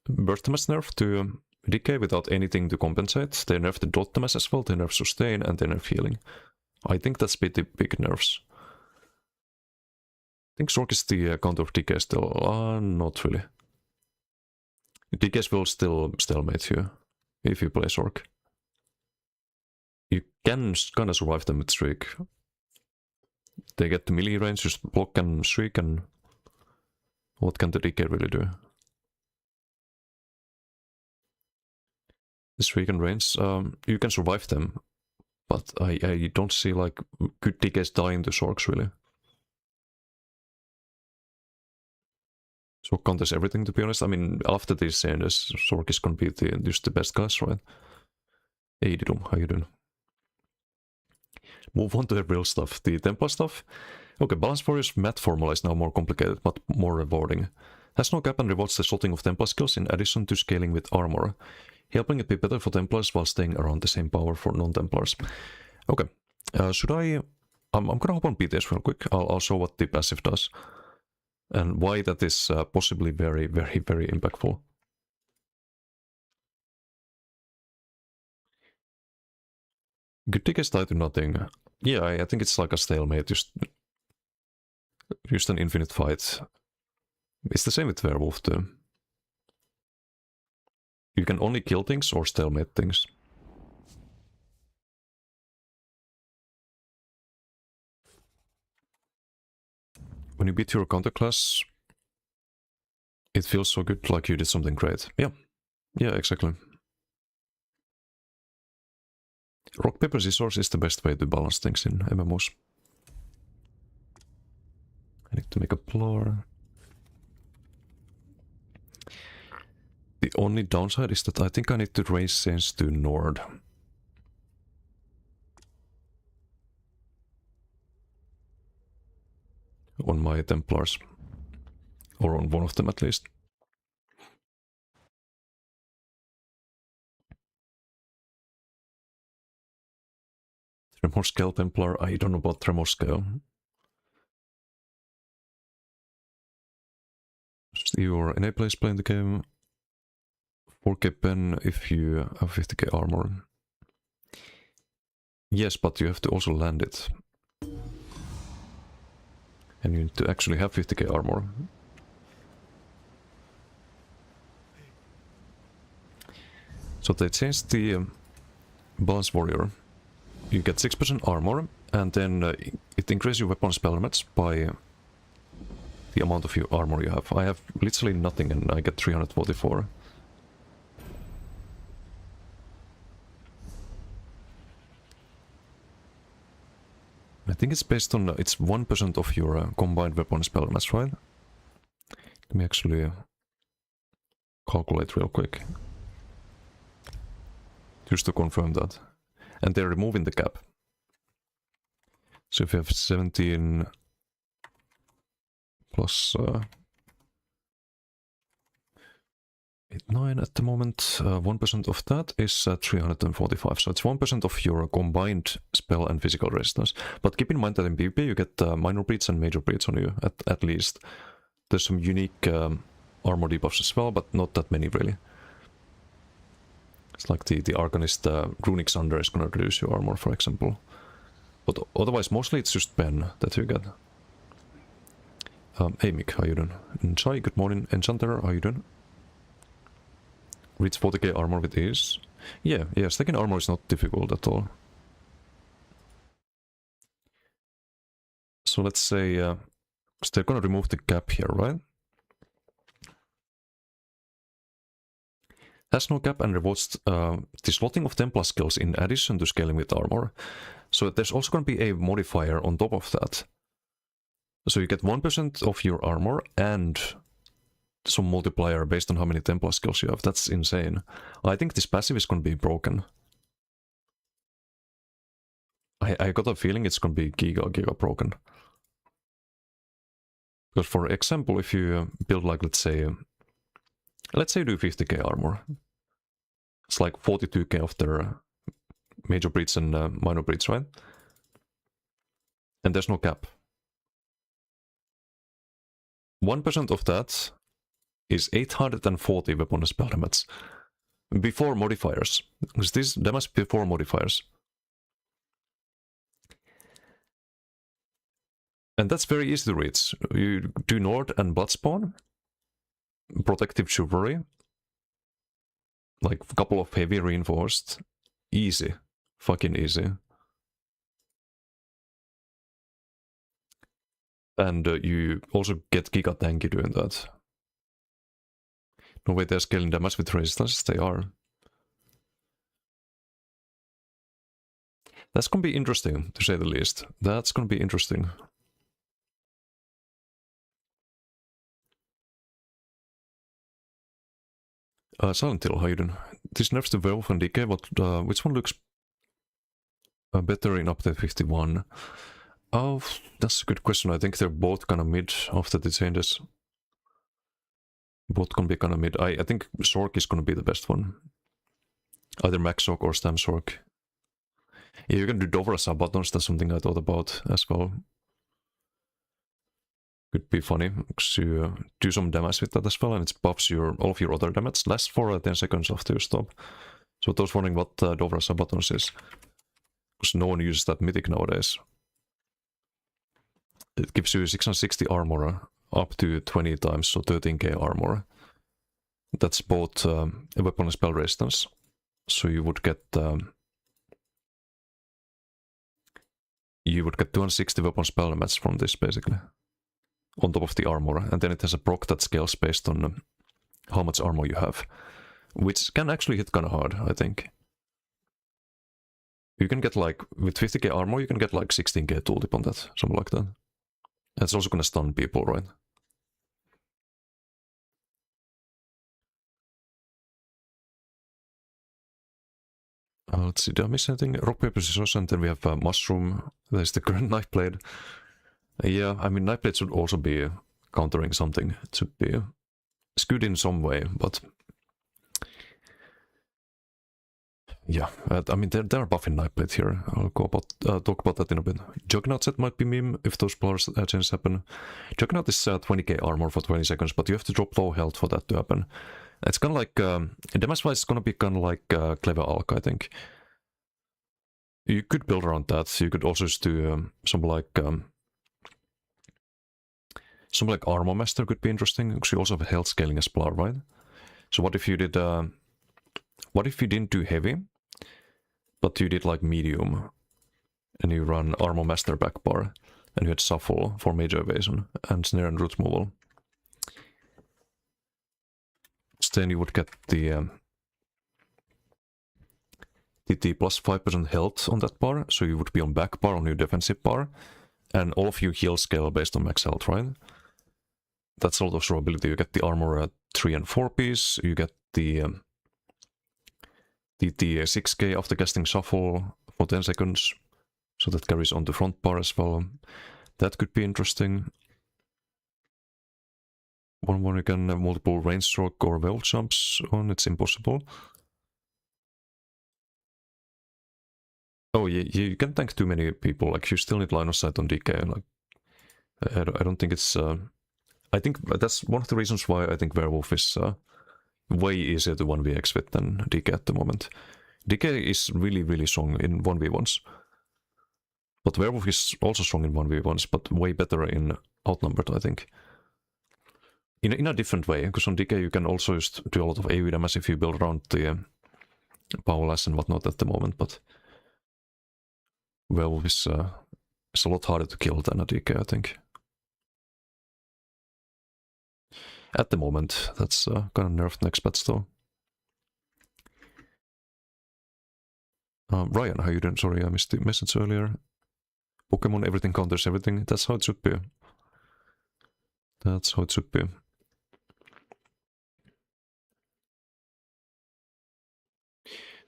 burst damage nerf to DK without anything to compensate. They nerf the dot damage as well, they nerf sustain, and they nerf healing. I think that's pretty big nerfs. I think Sork is the counter of DK still. Not really. DKs will still stalemate you if you play Sork. You can kinda survive them with Shriek. They get to melee range, just block and Shriek, and what can the DK really do? The Shriek and range, you can survive them, but I don't see like good DKs dying to Sorks really. Sork counters everything, to be honest. I mean, after these changes, Sork is gonna be just the best class, right? Hey Didum, how you doing? Move on to the real stuff, the Templar stuff. Okay, Balance Warrior's math formula is now more complicated, but more rewarding. Has no cap and rewards the slotting of Templar skills in addition to scaling with armor, helping it be better for Templars while staying around the same power for non-Templars. Okay, should I... I'm gonna hop on BTS real quick. I'll show what the passive does, and why that is possibly very, very, very impactful. Good decay tie to nothing. Yeah, I think it's like a stalemate, just an infinite fight. It's the same with Werewolf too. You can only kill things or stalemate things. When you beat your counter class, it feels so good, like you did something great. Yeah, exactly. Rock, paper, scissors is the best way to balance things in MMOs. I need to make a floor. The only downside is that I think I need to raise Saints to Nord. On my Templars. Or on one of them at least. Tremor Scale Templar, I don't know about Tremor Scale. Your enable is playing the game. 4k pen if you have 50k armor. Yes, but you have to also land it. And you need to actually have 50k armor. So they changed the Balance Warrior. You get 6% armor, and then it increases your weapon spell damage by the amount of your armor you have. I have literally nothing and I get 344. I think it's based on, it's 1% of your combined weapon spell damage, right? Let me actually calculate real quick. Just to confirm that. And they're removing the cap. So if you have 17 plus 8, 9 at the moment, 1% of that is 345. So it's 1% of your combined spell and physical resistance. But keep in mind that in PvP you get minor bleeds and major bleeds on you, at least. There's some unique armor debuffs as well, but not that many really. It's like the Arcanist Runic Sunder is gonna reduce your armor, for example. But otherwise, mostly it's just pen that you get. Hey Mick, how you doing? And Chai, good morning. Enchanter, how you doing? Reach 40k armor with ease. Yeah, stacking armor is not difficult at all. So let's say they're gonna remove the cap here, right? Has no cap and rewards the slotting of Templar skills in addition to scaling with armor. So there's also going to be a modifier on top of that. So you get 1% of your armor and some multiplier based on how many Templar skills you have. That's insane. I think this passive is going to be broken. I got a feeling it's going to be giga broken. Because for example, if you build like, let's say you do 50k armor. It's like 42k of their major breeds and minor breeds, right? And there's no cap. 1% of that is 840 weapon spell damage. Before modifiers. Because this damage before modifiers. And that's very easy to reach. You do Nord and Bloodspawn. Protective Chivalry. Like a couple of heavy reinforced. Easy. Fucking easy. And you also get Giga Tanky doing that. No way they're scaling damage with resistance, they are. That's gonna be interesting, to say the least. That's gonna be interesting. Silent Hill, how you doing? This nerfs the Werewolf and DK, but which one looks better in update 51? Oh, that's a good question. I think they're both kind of mid after the changes. Both gonna be kind of mid. I think Sork is gonna be the best one. Either Max Sork or Stam Sork. Yeah, you can do Dovra sub-buttons, that's something I thought about as well. Could be funny, because you do some damage with that as well, and it buffs all of your other damage, lasts for 10 seconds after you stop. So those wondering what Dovra sub-buttons is. because no one uses that mythic nowadays. It gives you 660 armor up to 20 times, so 13k armor. That's both a weapon and spell resistance. So you would get 260 weapon spell damage from this basically, on top of the armor, and then it has a proc that scales based on how much armor you have, which can actually hit kind of hard, I think. You can get like, with 50k armor, you can get like 16k tooltip on that, something like that. That's also gonna stun people, right? Let's see, did I miss anything? Rock, paper, scissors, and then we have mushroom. There's the current knife blade. Yeah, I mean, knife blade should also be countering something. It should be skewed in some way, but yeah, I mean, they're buffing knife blade here. I'll talk about that in a bit. Juggernaut set might be meme if those players changes happen. Juggernaut is 20k armor for 20 seconds, but you have to drop low health for that to happen. It's kind of like, damage-wise, it's gonna be kind of like Clever Alk, I think. You could build around that. You could also just do some like Armor Master could be interesting, because you also have health scaling as well, right? So what if you did, what if you didn't do heavy, but you did like medium, and you run Armor Master back bar, and you had Shuffle for major evasion, and Snare and Root removal. Then you would get the plus 5% health on that bar, so you would be on back bar on your defensive bar, and all of you heal scale based on max health, right? That's a lot of survivability. You get the armor at 3 and 4 piece, you get the 6k after casting Shuffle for 10 seconds, so that carries on the front bar as well. That could be interesting. One you can have multiple range stroke or wall jumps on, it's impossible. Oh, yeah, you can't tank too many people, like you still need line of sight on DK, like, I don't think it's, I think that's one of the reasons why I think Werewolf is way easier to 1vx with than DK at the moment. DK is really, really strong in 1v1s, but Werewolf is also strong in 1v1s, but way better in outnumbered, I think. In a different way, because on DK you can also just do a lot of AoE damage if you build around the powerless and whatnot at the moment, but Werewolf is a lot harder to kill than a DK, I think. At the moment, that's kind of nerfed next patch though. Ryan, how you doing? Sorry, I missed the message earlier. Pokemon, everything counters everything. That's how it should be. That's how it should be.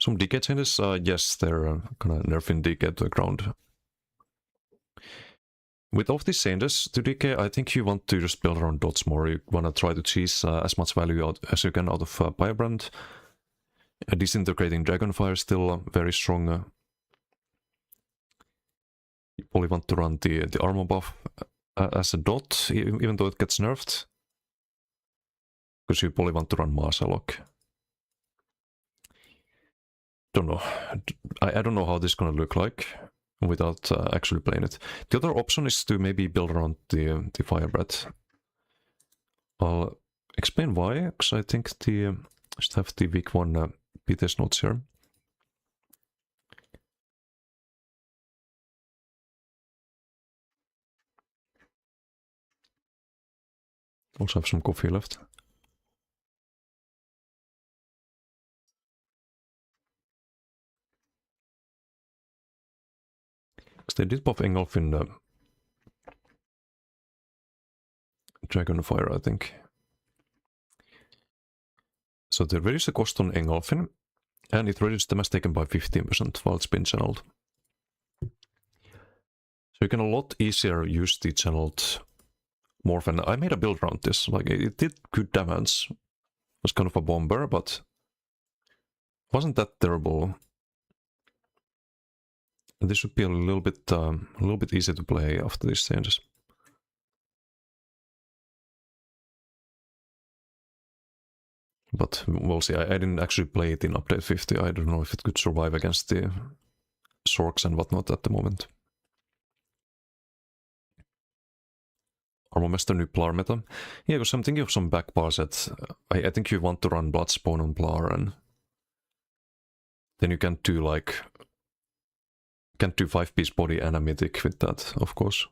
Some DK changes, yes, they're kind of nerfing DK to the ground. With all of these changes to DK, I think you want to just build around dots more. You want to try to cheese as much value out as you can out of Firebrand. Disintegrating Dragonfire is still very strong. You probably want to run the armor buff as a dot, even though it gets nerfed. Because you probably want to run Marsalok. Don't know. I don't know how this is gonna look like without actually playing it. The other option is to maybe build around the Firebrand. I'll explain why, because I think the just have the week 1 PTS notes here. Also have some coffee left. Because they did buff Engulf in Dragonfire, I think. So they reduce the cost on Engulfin, and it reduces damage taken by 15% while it's been channeled. So you can a lot easier use the channeled Morph, and I made a build around this. Like, it did good damage. It was kind of a bomber, but wasn't that terrible. And this should be a little bit easier to play after these changes. But we'll see. I didn't actually play it in update 50. I don't know if it could survive against the Sorks and whatnot at the moment. Armor Master new Plar meta. Yeah, because I'm thinking of some back bars that I think you want to run Bloodspawn on Plar, and then you can't do 5-piece body and a mythic with that, of course.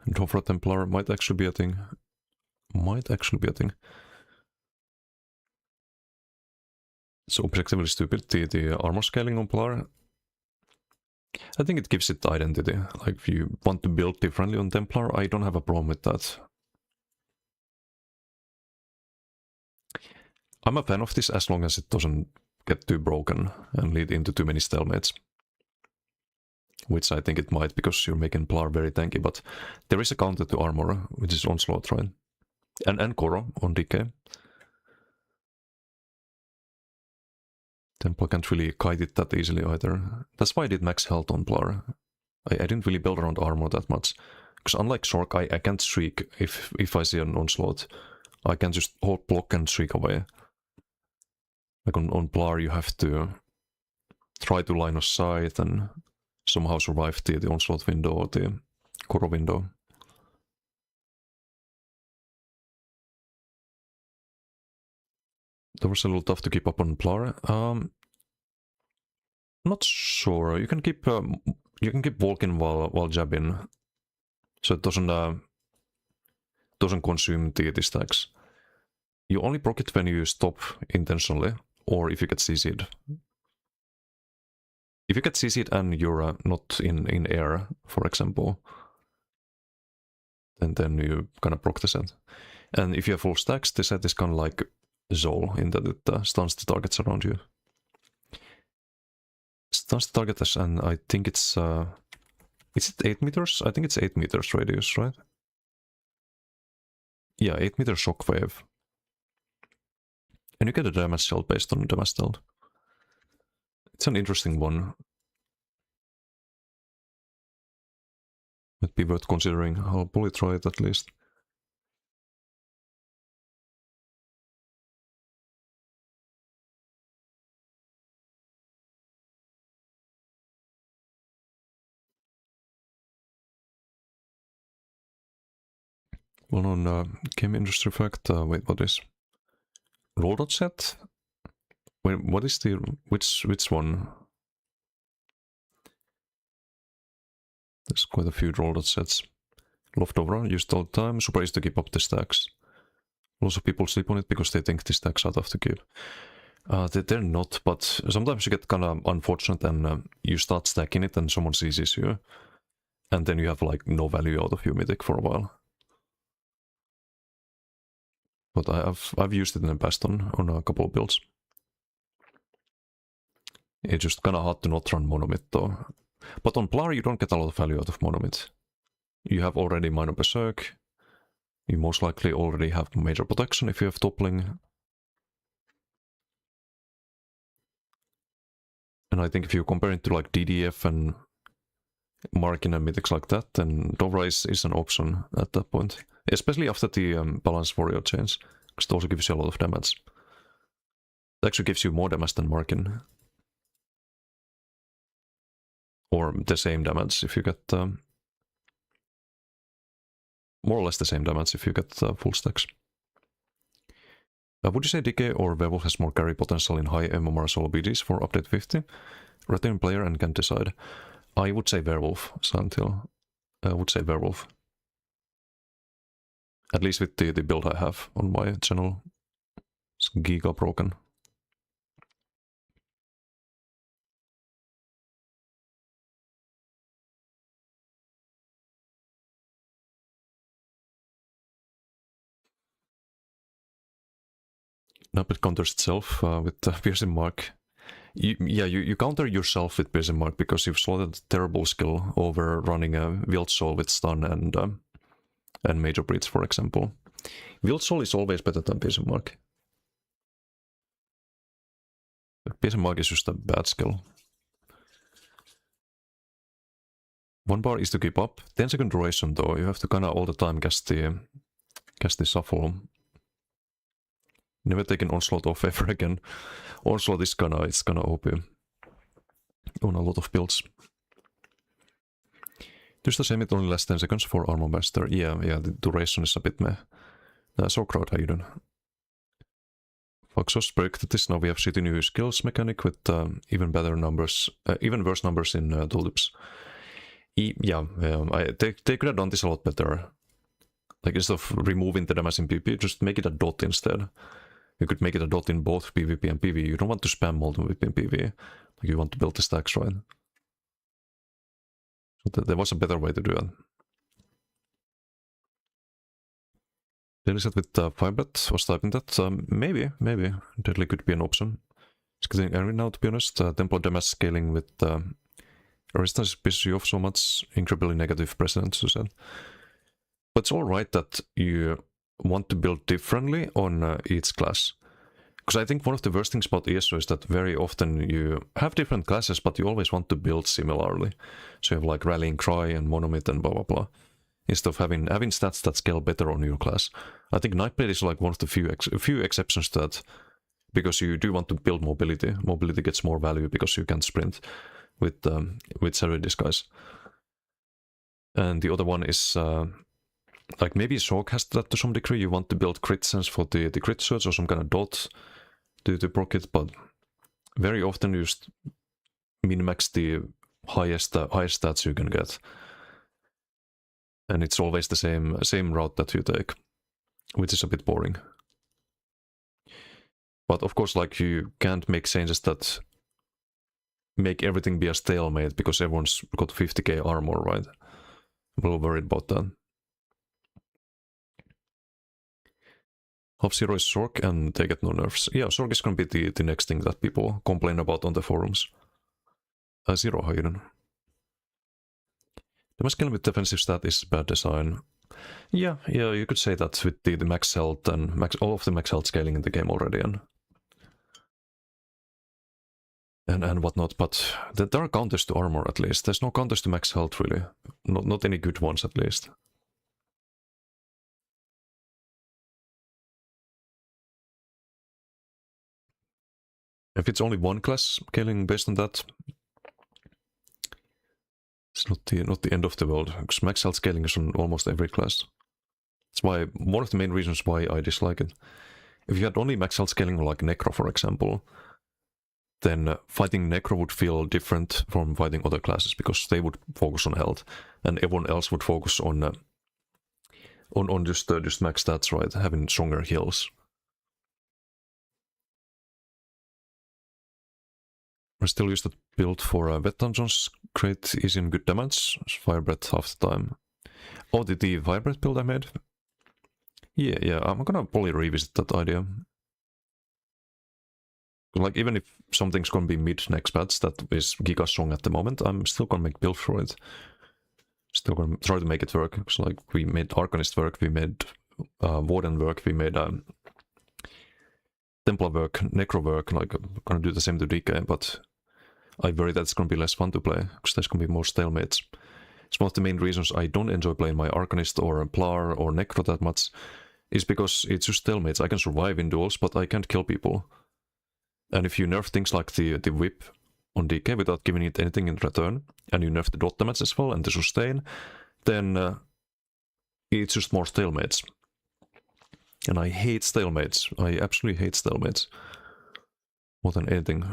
Dofra Templar might actually be a thing. It's objectively stupid, the armor scaling on Plar. I think it gives it identity. Like, if you want to build differently on Templar, I don't have a problem with that. I'm a fan of this as long as it doesn't get too broken and lead into too many stalemates. Which I think it might, because you're making Plar very tanky, but there is a counter to armor, which is Onslaught, right? And Koro on DK. Templar can't really kite it that easily either. That's why I did max health on Plar. I didn't really build around armor that much. Because unlike Sork, I can't streak if I see an Onslaught. I can just hold block and streak away. Like on Plar, you have to try to line of sight and somehow survive the Onslaught window or the Koro window. That was a little tough to keep up on Plar. Not sure. You can keep walking while jabbing, so it doesn't consume the stacks. You only proc it when you stop intentionally, or if you get CC'd. If you get CC'd and you're not in air, for example, then you kind of proc the set. And if you have full stacks, the set is kind of like Zol in that it stuns the targets around you. Stuns the targets, and I think it's is it 8 meters? I think it's 8 meters radius, right? Yeah, 8 meter shockwave. And you get a damage shell based on damage dealt. It's an interesting one. Might be worth considering. I'll probably try it at least. Well-known game industry fact. Wait, what is? Roll dot set? Wait, what is the which one? There's quite a few roll dot sets. Leftover, used all the time. Super easy to keep up the stacks. Lots of people sleep on it because they think the stacks are tough to keep. They're not, but sometimes you get kind of unfortunate and you start stacking it and someone seizes you. And then you have like no value out of your mythic for a while. But I've used it in the past on a couple of builds. It's just kind of hard to not run Monomyth though. But on Plar you don't get a lot of value out of Monomyth. You have already Minor Berserk. You most likely already have major protection if you have toppling. And I think if you compare it to like DDF and Markin and mythics like that, then Dofra is an option at that point. Especially after the Balance Warrior change, because it also gives you a lot of damage. It actually gives you more damage than Markin. Or the same damage if you get... more or less the same damage if you get full stacks. Would you say DK or Werewolf has more carry potential in high MMR solo BDs for update 50? Return player and can decide. I would say Werewolf, Santil. I would say Werewolf. At least with the build I have on my channel. It's giga broken. Nope, it counters itself with Piercing Mark. You counter yourself with Piercing Mark because you've slotted terrible skill over running a Wild Soul with stun and Major Breach, for example. Wild Soul is always better than Piercing Mark. Piercing Mark is just a bad skill. 1 bar is to keep up. 10-second duration though, you have to kinda all the time cast the shuffle. Never taken Onslaught off ever again. Onslaught is kinda OP on a lot of builds. Just the same, it only lasts 10 seconds for Armor Master. Yeah, the duration is a bit meh. Sorkrowd, how you doing? Foxos break this. Now we have shitty new skills mechanic with even better numbers, even worse numbers in tulips. They could have done this a lot better. Like instead of removing the damage in PvP, just make it a dot instead. You could make it a dot in both PvP and PvE. You don't want to spam Molten Whip in PvE. Like you want to build the stacks, right? So there was a better way to do it. Delicate with Firebreath was typing that. Maybe. Deadly could be an option. It's getting angry now, to be honest. Templar damage scaling with resistance pisses you off so much. Incredibly negative precedence, you said. But it's alright that you want to build differently on each class. Because I think one of the worst things about ESO is that very often you have different classes, but you always want to build similarly. So you have like Rallying Cry and Monomyth and blah blah blah. Instead of having stats that scale better on your class. I think Nightblade is like one of the few exceptions to that. Because you do want to build mobility. Mobility gets more value because you can sprint with Shadowy Disguise. And the other one is like maybe Sork has that to some degree. You want to build crit sense for the crit surge or some kind of dot to proc it, but very often you just min-max the highest stats you can get. And it's always the same route that you take, which is a bit boring. But of course, like, you can't make changes that make everything be a stalemate because everyone's got 50k armor, right? I'm a little worried about that. Half Zero is Sork and they get no nerfs. Yeah, Sork is gonna be the next thing that people complain about on the forums. Zero, how you doing? The max scaling with defensive stat is bad design. Yeah, you could say that with the max health and all of the max health scaling in the game already and whatnot, but there are counters to armor at least. There's no counters to max health really. Not any good ones at least. If it's only one class scaling based on that, it's not the end of the world, because max health scaling is on almost every class. That's why one of the main reasons why I dislike it. If you had only max health scaling like Necro, for example, then fighting Necro would feel different from fighting other classes, because they would focus on health, and everyone else would focus on just max stats, right? Having stronger heals. I still use that build for Wet Dungeons. Great, easy and good damage. Firebreath half the time. Oh, the Firebreath build I made? Yeah, I'm gonna probably revisit that idea. Like, even if something's gonna be mid next patch that is giga strong at the moment, I'm still gonna make build for it. Still gonna try to make it work. Because, like, we made Arcanist work, we made Warden work, we made Templar work, Necro work. Like, I'm gonna do the same to DK, but I worry that it's gonna be less fun to play, because there's gonna be more stalemates. It's one of the main reasons I don't enjoy playing my Arcanist or Plar or Necro that much, is because it's just stalemates. I can survive in duels, but I can't kill people. And if you nerf things like the whip on DK without giving it anything in return, and you nerf the dot damage as well and the sustain, then it's just more stalemates. And I hate stalemates. I absolutely hate stalemates. More than anything.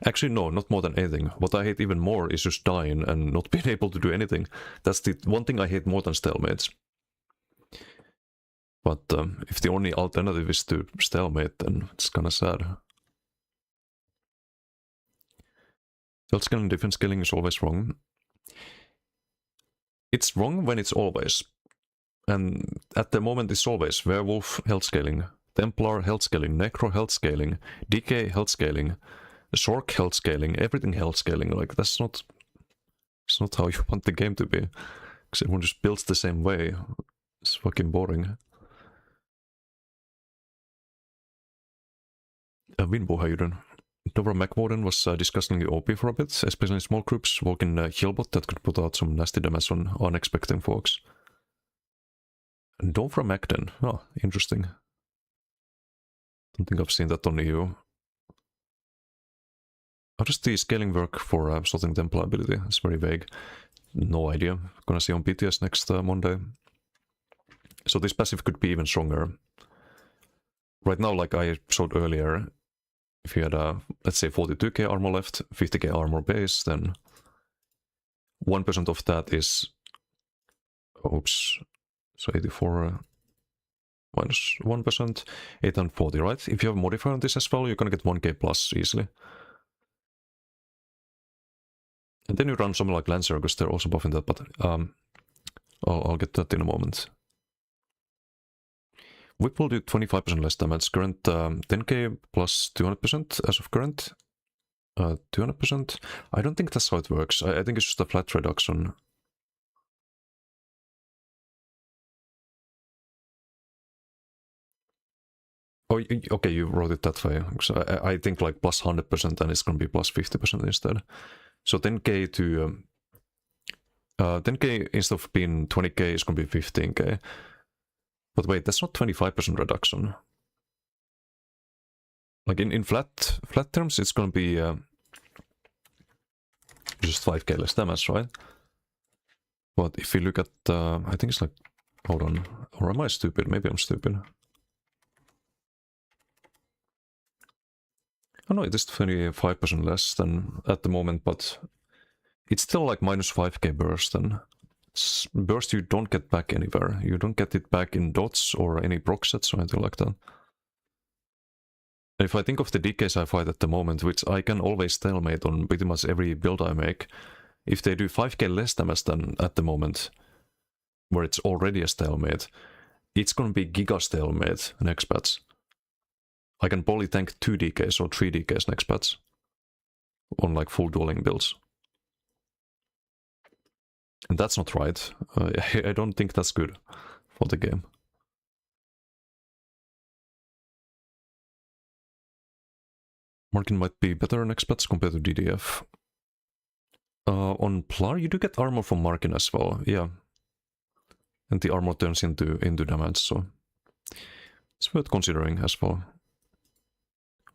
Actually, no, not more than anything. What I hate even more is just dying and not being able to do anything. That's the one thing I hate more than stalemates. But if the only alternative is to stalemate, then it's kinda sad. Health scaling and defense scaling is always wrong. It's wrong when it's always. And at the moment it's always Werewolf health scaling, Templar health scaling, Necro health scaling, DK health scaling, Sork health scaling, everything health scaling. Like, it's not how you want the game to be. Because everyone just builds the same way. It's fucking boring. Winbo, how you doing? Dovra McWarden was discussing the OP for a bit, especially in small groups, walking Healbot that could put out some nasty damage on unexpected folks. Dovra Macden, oh, interesting. Don't think I've seen that on EU. How does the scaling work for Sorting Temple ability? It's very vague. No idea. Gonna see on PTS next Monday. So this passive could be even stronger. Right now, like I showed earlier, if you had let's say 42k armor left, 50k armor base, then 1% of that is, oops, so 84 minus 1%, 840, right? If you have a modifier on this as well, you're gonna get 1k plus easily. And then you run something like Lancer, because they're also buffing that, but I'll get that in a moment. Whip will do 25% less damage, current 10k plus 200% as of current. 200%? I don't think that's how it works. I think it's just a flat reduction. Oh, okay, you wrote it that way. So I think like plus 100% and it's going to be plus 50% instead. So 10k to 10k instead of being 20k is going to be 15k. But wait, that's not 25% reduction. Like in flat terms, it's going to be just 5k less damage, right? But if you look at, I think it's like, hold on, or am I stupid? Maybe I'm stupid. Oh no, it is 25% less than at the moment, but it's still like minus 5k burst, and burst you don't get back anywhere. You don't get it back in dots or any proc sets or anything like that. If I think of the DKs I fight at the moment, which I can always stalemate on pretty much every build I make, if they do 5k less damage than at the moment, where it's already a stalemate, it's gonna be giga stalemate next patch. I can probably tank 2 DKs or 3 DKs next patch on like full dueling builds. And that's not right. I don't think that's good for the game. Markin might be better next patch compared to DDF. On Plar, you do get armor from Markin as well, yeah. And the armor turns into damage, so it's worth considering as well.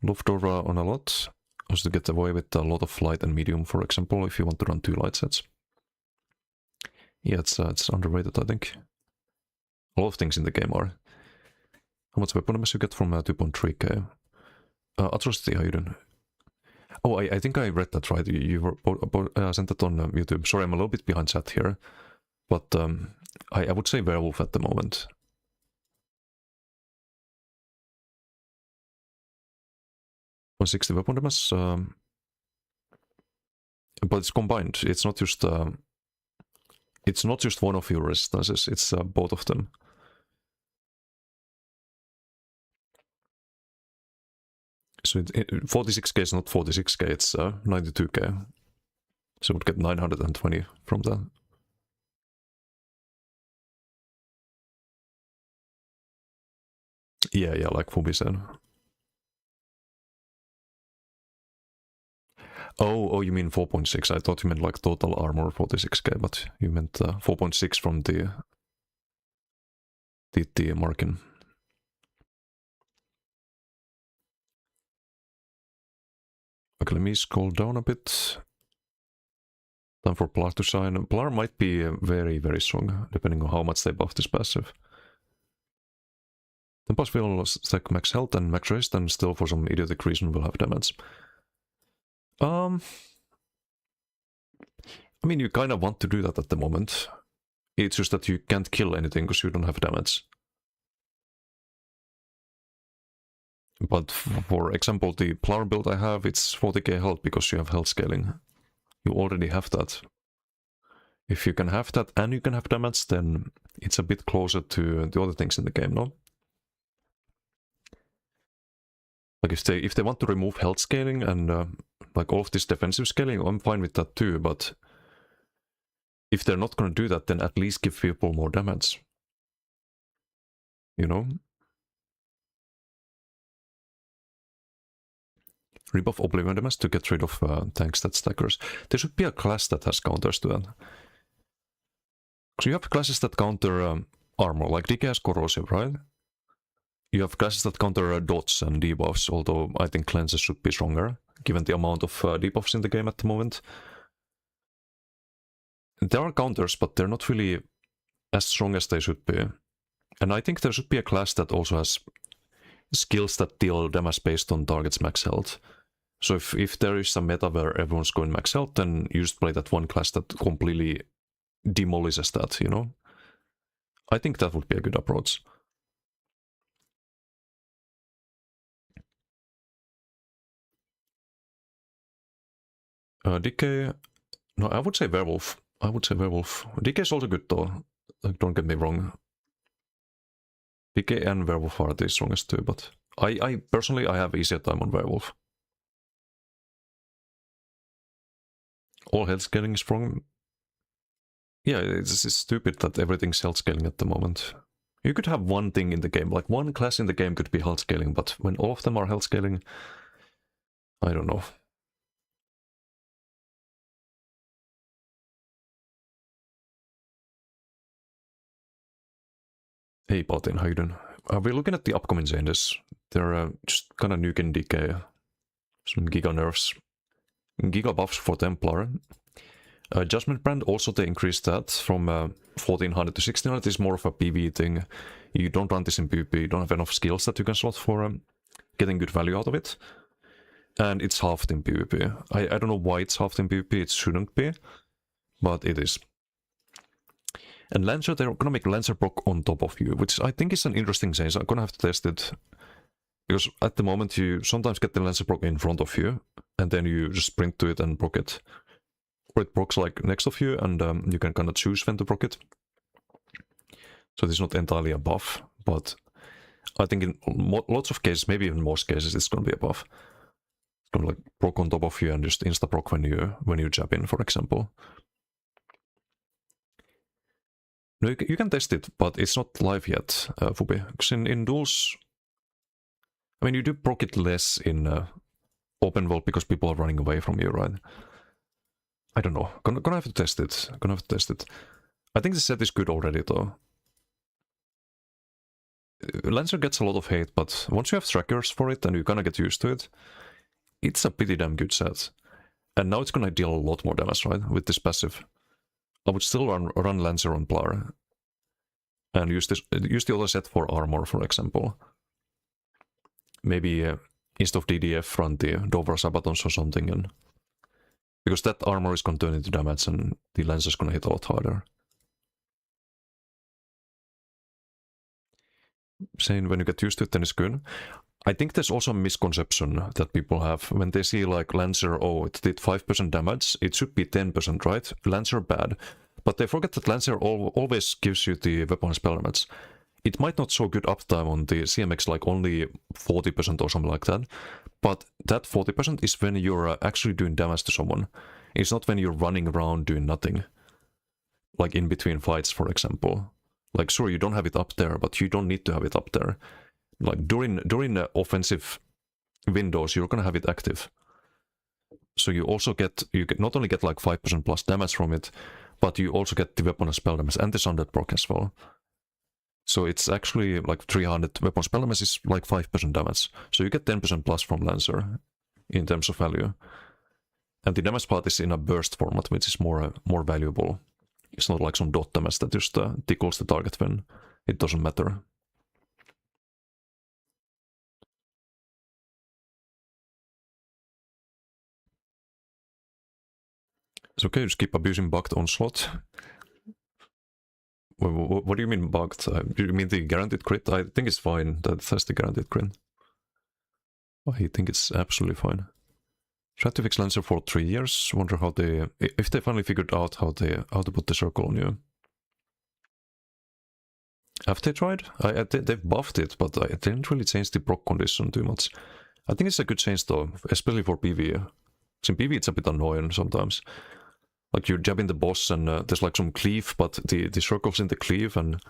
Love Dovra on a lot, also to get away with a lot of light and medium, for example, if you want to run 2 light sets. Yeah, it's underrated, I think. A lot of things in the game are. How much weapon damage you get from 2.3k? Atrocity, how you doing? Oh, I think I read that right. You sent that on YouTube. Sorry, I'm a little bit behind chat here. But I would say werewolf at the moment. .160 weapon damage. But it's combined. It's not just one of your resistances. It's both of them. So 46k is not 46k, it's 92k. So it would get 920 from that. Yeah, like Fubi said. Oh, you mean 4.6. I thought you meant like total armor 46k, but you meant 4.6 from the Markin. Okay, let me scroll down a bit. Time for Plar to shine. Plar might be very, very strong, depending on how much they buff this passive. Tempest will stack max health and max rest, and still for some idiotic reason will have damage. I mean, you kind of want to do that at the moment. It's just that you can't kill anything because you don't have damage. But for example, the Plar build I have, it's 40k health because you have health scaling. You already have that. If you can have that and you can have damage, then it's a bit closer to the other things in the game, no? Like if they want to remove health scaling and like all of this defensive scaling, I'm fine with that too, but if they're not gonna do that, then at least give people more damage. You know? rebuff Oblivion Damage to get rid of tank stat stackers. There should be a class that has counters to that. So you have classes that counter armor, like DK has corrosive, right? You have classes that counter dots and debuffs, although I think cleanses should be stronger, given the amount of debuffs in the game at the moment. There are counters, but they're not really as strong as they should be. And I think there should be a class that also has skills that deal damage based on target's max health. So if there is a meta where everyone's going max health, then you just play that one class that completely demolishes that, you know? I think that would be a good approach. DK... No, I would say Werewolf. DK is also good though, like, don't get me wrong. DK and Werewolf are the strongest too, but I personally, I have easier time on Werewolf. All health scaling is strong. Yeah, it's stupid that everything's health scaling at the moment. You could have one thing in the game, like one class in the game could be health scaling, but when all of them are health scaling, I don't know. Hey Patin, how you doing? We're looking at the upcoming changes. They're just kind of nuking DK. Some giga nerfs. Giga buffs for Templar. Judgment Brand, also they increased that from 1400 to 1600. Is more of a PvE thing. You don't run this in PvP, you don't have enough skills that you can slot for getting good value out of it. And it's halved in PvP. I don't know why it's halved in PvP, it shouldn't be, but it is. And Lancer, they're gonna make Lancer proc on top of you, which I think is an interesting change. I'm gonna have to test it. Because at the moment you sometimes get the Lancer proc in front of you, and then you just sprint to it and proc it. Or it procs like next of you, and you can kind of choose when to proc it. So this is not entirely a buff, but I think in lots of cases, maybe even most cases, it's gonna be a buff. It's gonna like proc on top of you and just insta proc when you jab in, for example. No, you can test it, but it's not live yet, Fubi. Because in duels, I mean, you do proc it less in open world because people are running away from you, right? I don't know. Gonna have to test it. I think the set is good already, though. Lancer gets a lot of hate, but once you have trackers for it and you kind of get used to it, it's a pretty damn good set. And now it's gonna deal a lot more damage, right? With this passive. I would still run Lancer on Plar. And use the other set for armor, for example. Maybe instead of DDF, run the Dovra Sabatons or something. And because that armor is going to turn into damage and the Lancer is going to hit a lot harder. Saying when you get used to it, then it's good. I think there's also a misconception that people have when they see like Lancer, oh, it did 5% damage, it should be 10%, right? Lancer bad. But they forget that Lancer always gives you the weapon spell damage. It might not show good uptime on the CMX, like only 40% or something like that. But that 40% is when you're actually doing damage to someone. It's not when you're running around doing nothing. Like in between fights, for example. Like, sure, you don't have it up there, but you don't need to have it up there. Like during offensive windows, you're gonna have it active. So you not only get like 5% plus damage from it, but you also get the weapon and spell damage and the Sundead proc as well. So it's actually like 300 weapon spell damage is like 5% damage. So you get 10% plus from Lancer in terms of value. And the damage part is in a burst format, which is more valuable. It's not like some dot damage that just tickles the target when it doesn't matter. It's okay to keep abusing bugged onslaught. What do you mean bugged? Do you mean the guaranteed crit? I think it's fine that it has the guaranteed crit. I think it's absolutely fine. Tried to fix Lancer for 3 years. Wonder how if they finally figured out how to put the circle on you. Have they tried? They've buffed it, but they didn't really change the proc condition too much. I think it's a good change though, especially for PvE. In PvE it's a bit annoying sometimes. Like you're jabbing the boss and there's like some cleave, but the circle's in the cleave and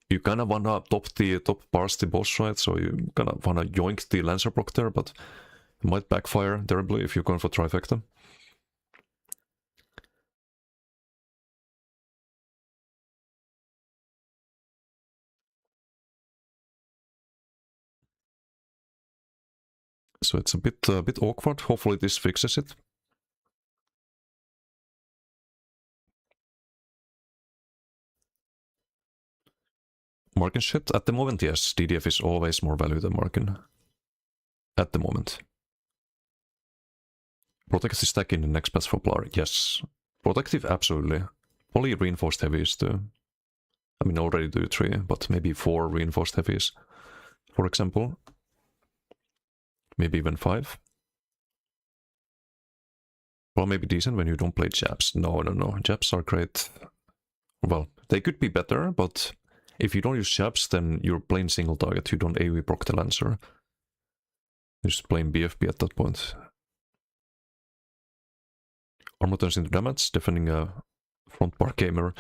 you kind of wanna top parse the boss, right? So you kind of wanna yoink the Lancer proc there, but Might backfire terribly if you're going for trifecta. So it's a bit awkward. Hopefully this fixes it. Markin shit? At the moment, yes. DDF is always more value than Markin. At the moment. Protective stack in the next patch for Blar, yes. Protective, absolutely. Only reinforced heavies too. I mean, already do 3, but maybe 4 reinforced heavies, for example. Maybe even 5. Well, maybe decent when you don't play jabs. No. Jabs are great. Well, they could be better, but if you don't use jabs, then you're playing single target. You don't AoE proc the Lancer. You're just playing BFB at that point. Armor turns into damage, defending a front bar gamer.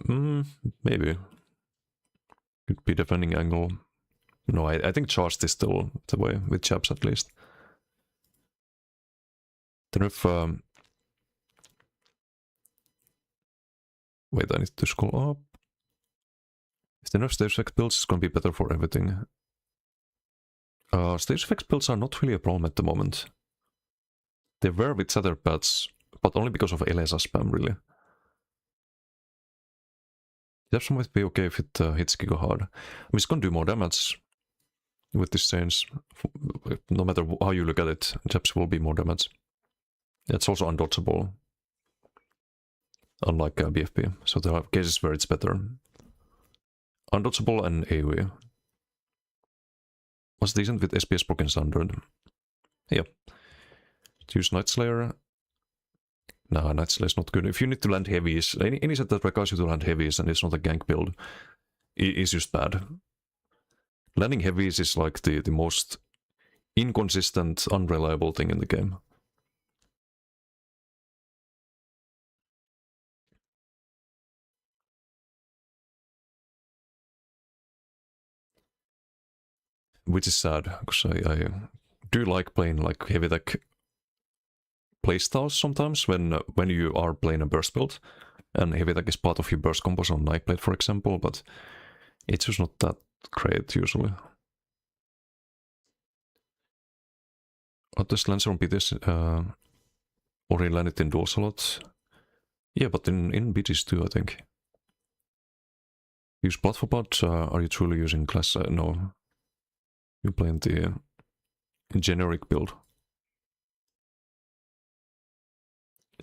Maybe. Could be defending angle. No, I think charged is still the way, with jabs at least. Then if... wait, I need to scroll up. If the nerf stage effect builds, it's gonna be better for everything. Stage effect builds are not really a problem at the moment. They were with Shatter Pads, but only because of Elesa spam, really. Jabs might be okay if it hits Giga hard. I mean, it's gonna do more damage with this change. No matter how you look at it, Jabs will be more damage. It's also undodgeable, unlike BFB, so there are cases where it's better. Undodgeable and AoE. Was decent with SPS proc in standard. Yep. Use Night Slayer. Nah, Night Slayer is not good. If you need to land heavies, any set that requires you to land heavies and it's not a gank build, is just bad. Landing heavies is like the most inconsistent, unreliable thing in the game. Which is sad, because I do like playing like heavy tech playstyles sometimes when you are playing a burst build, and heavy tech is part of your burst combos on Nightblade, for example, but it's just not that great usually. This Lancer on BTS already landed in duels a lot. Yeah, but in BTS too, I think. Use Blood for Blood, are you truly using class? No. You're playing the generic build.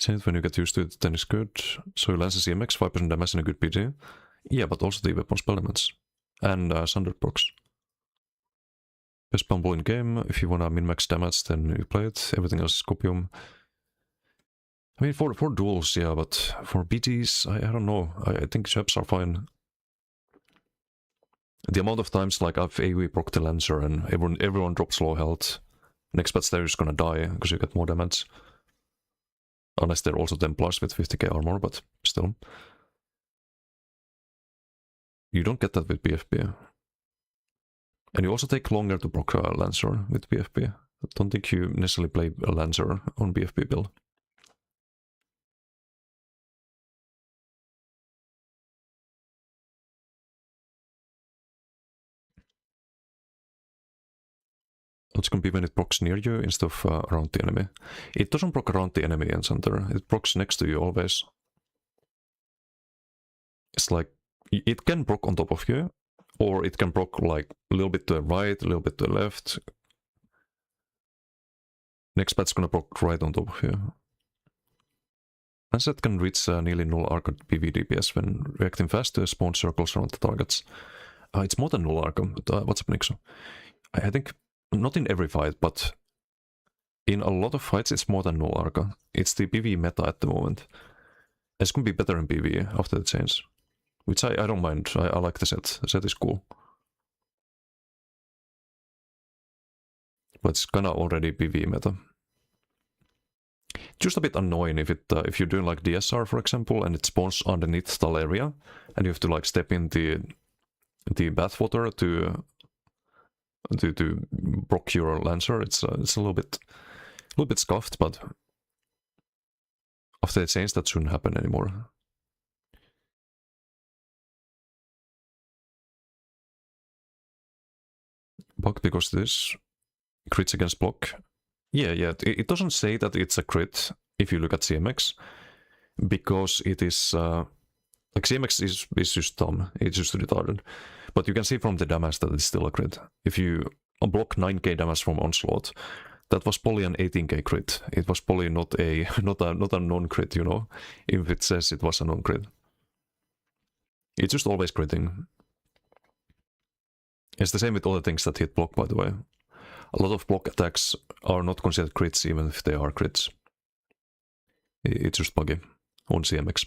When you get used to it, then it's good. So you land CMX, 5% damage and a good PG. Yeah, but also the weapon spell damage. And Sunder procs. Best bumble in game. If you wanna min-max damage, then you play it. Everything else is copium. I mean, for duels, yeah, but for BTs, I don't know. I think jabs are fine. The amount of times like I've AoE proc the Lancer and everyone drops low health. Next patch they're just gonna die because you get more damage. Unless they're also 10 plus with 50k armor, but still. You don't get that with BFB. And you also take longer to proc a Lancer with BFB. I don't think you necessarily play a Lancer on BFB build. It's gonna be when it procs near you instead of around the enemy. It doesn't proc around the enemy in center, it procs next to you always. It's like, it can proc on top of you, or it can proc like a little bit to the right, a little bit to the left. Next patch gonna proc right on top of you. And that can reach nearly null arc PV DPS when reacting fast to spawn circles around the targets. It's more than null arc, but what's happening? So I think not in every fight, but in a lot of fights it's more than null arc. It's the PV meta at the moment. It's gonna be better in PV after the change. Which I don't mind, I like the set. The set is cool. But it's kinda already PV meta. Just a bit annoying if you're doing like DSR, for example, and it spawns underneath stall area, and you have to like step in the bathwater to to proc your Lancer. It's a little bit scuffed, but after they change, that shouldn't happen anymore. Bug because this crits against block. Yeah, it doesn't say that it's a crit if you look at CMX, because it is like CMX is just dumb, it's just retarded. But you can see from the damage that it's still a crit. If you block 9k damage from Onslaught, that was probably an 18k crit. It was probably not a non-crit, you know, if it says it was a non-crit. It's just always critting. It's the same with other things that hit block, by the way. A lot of block attacks are not considered crits even if they are crits. It's just buggy on CMX.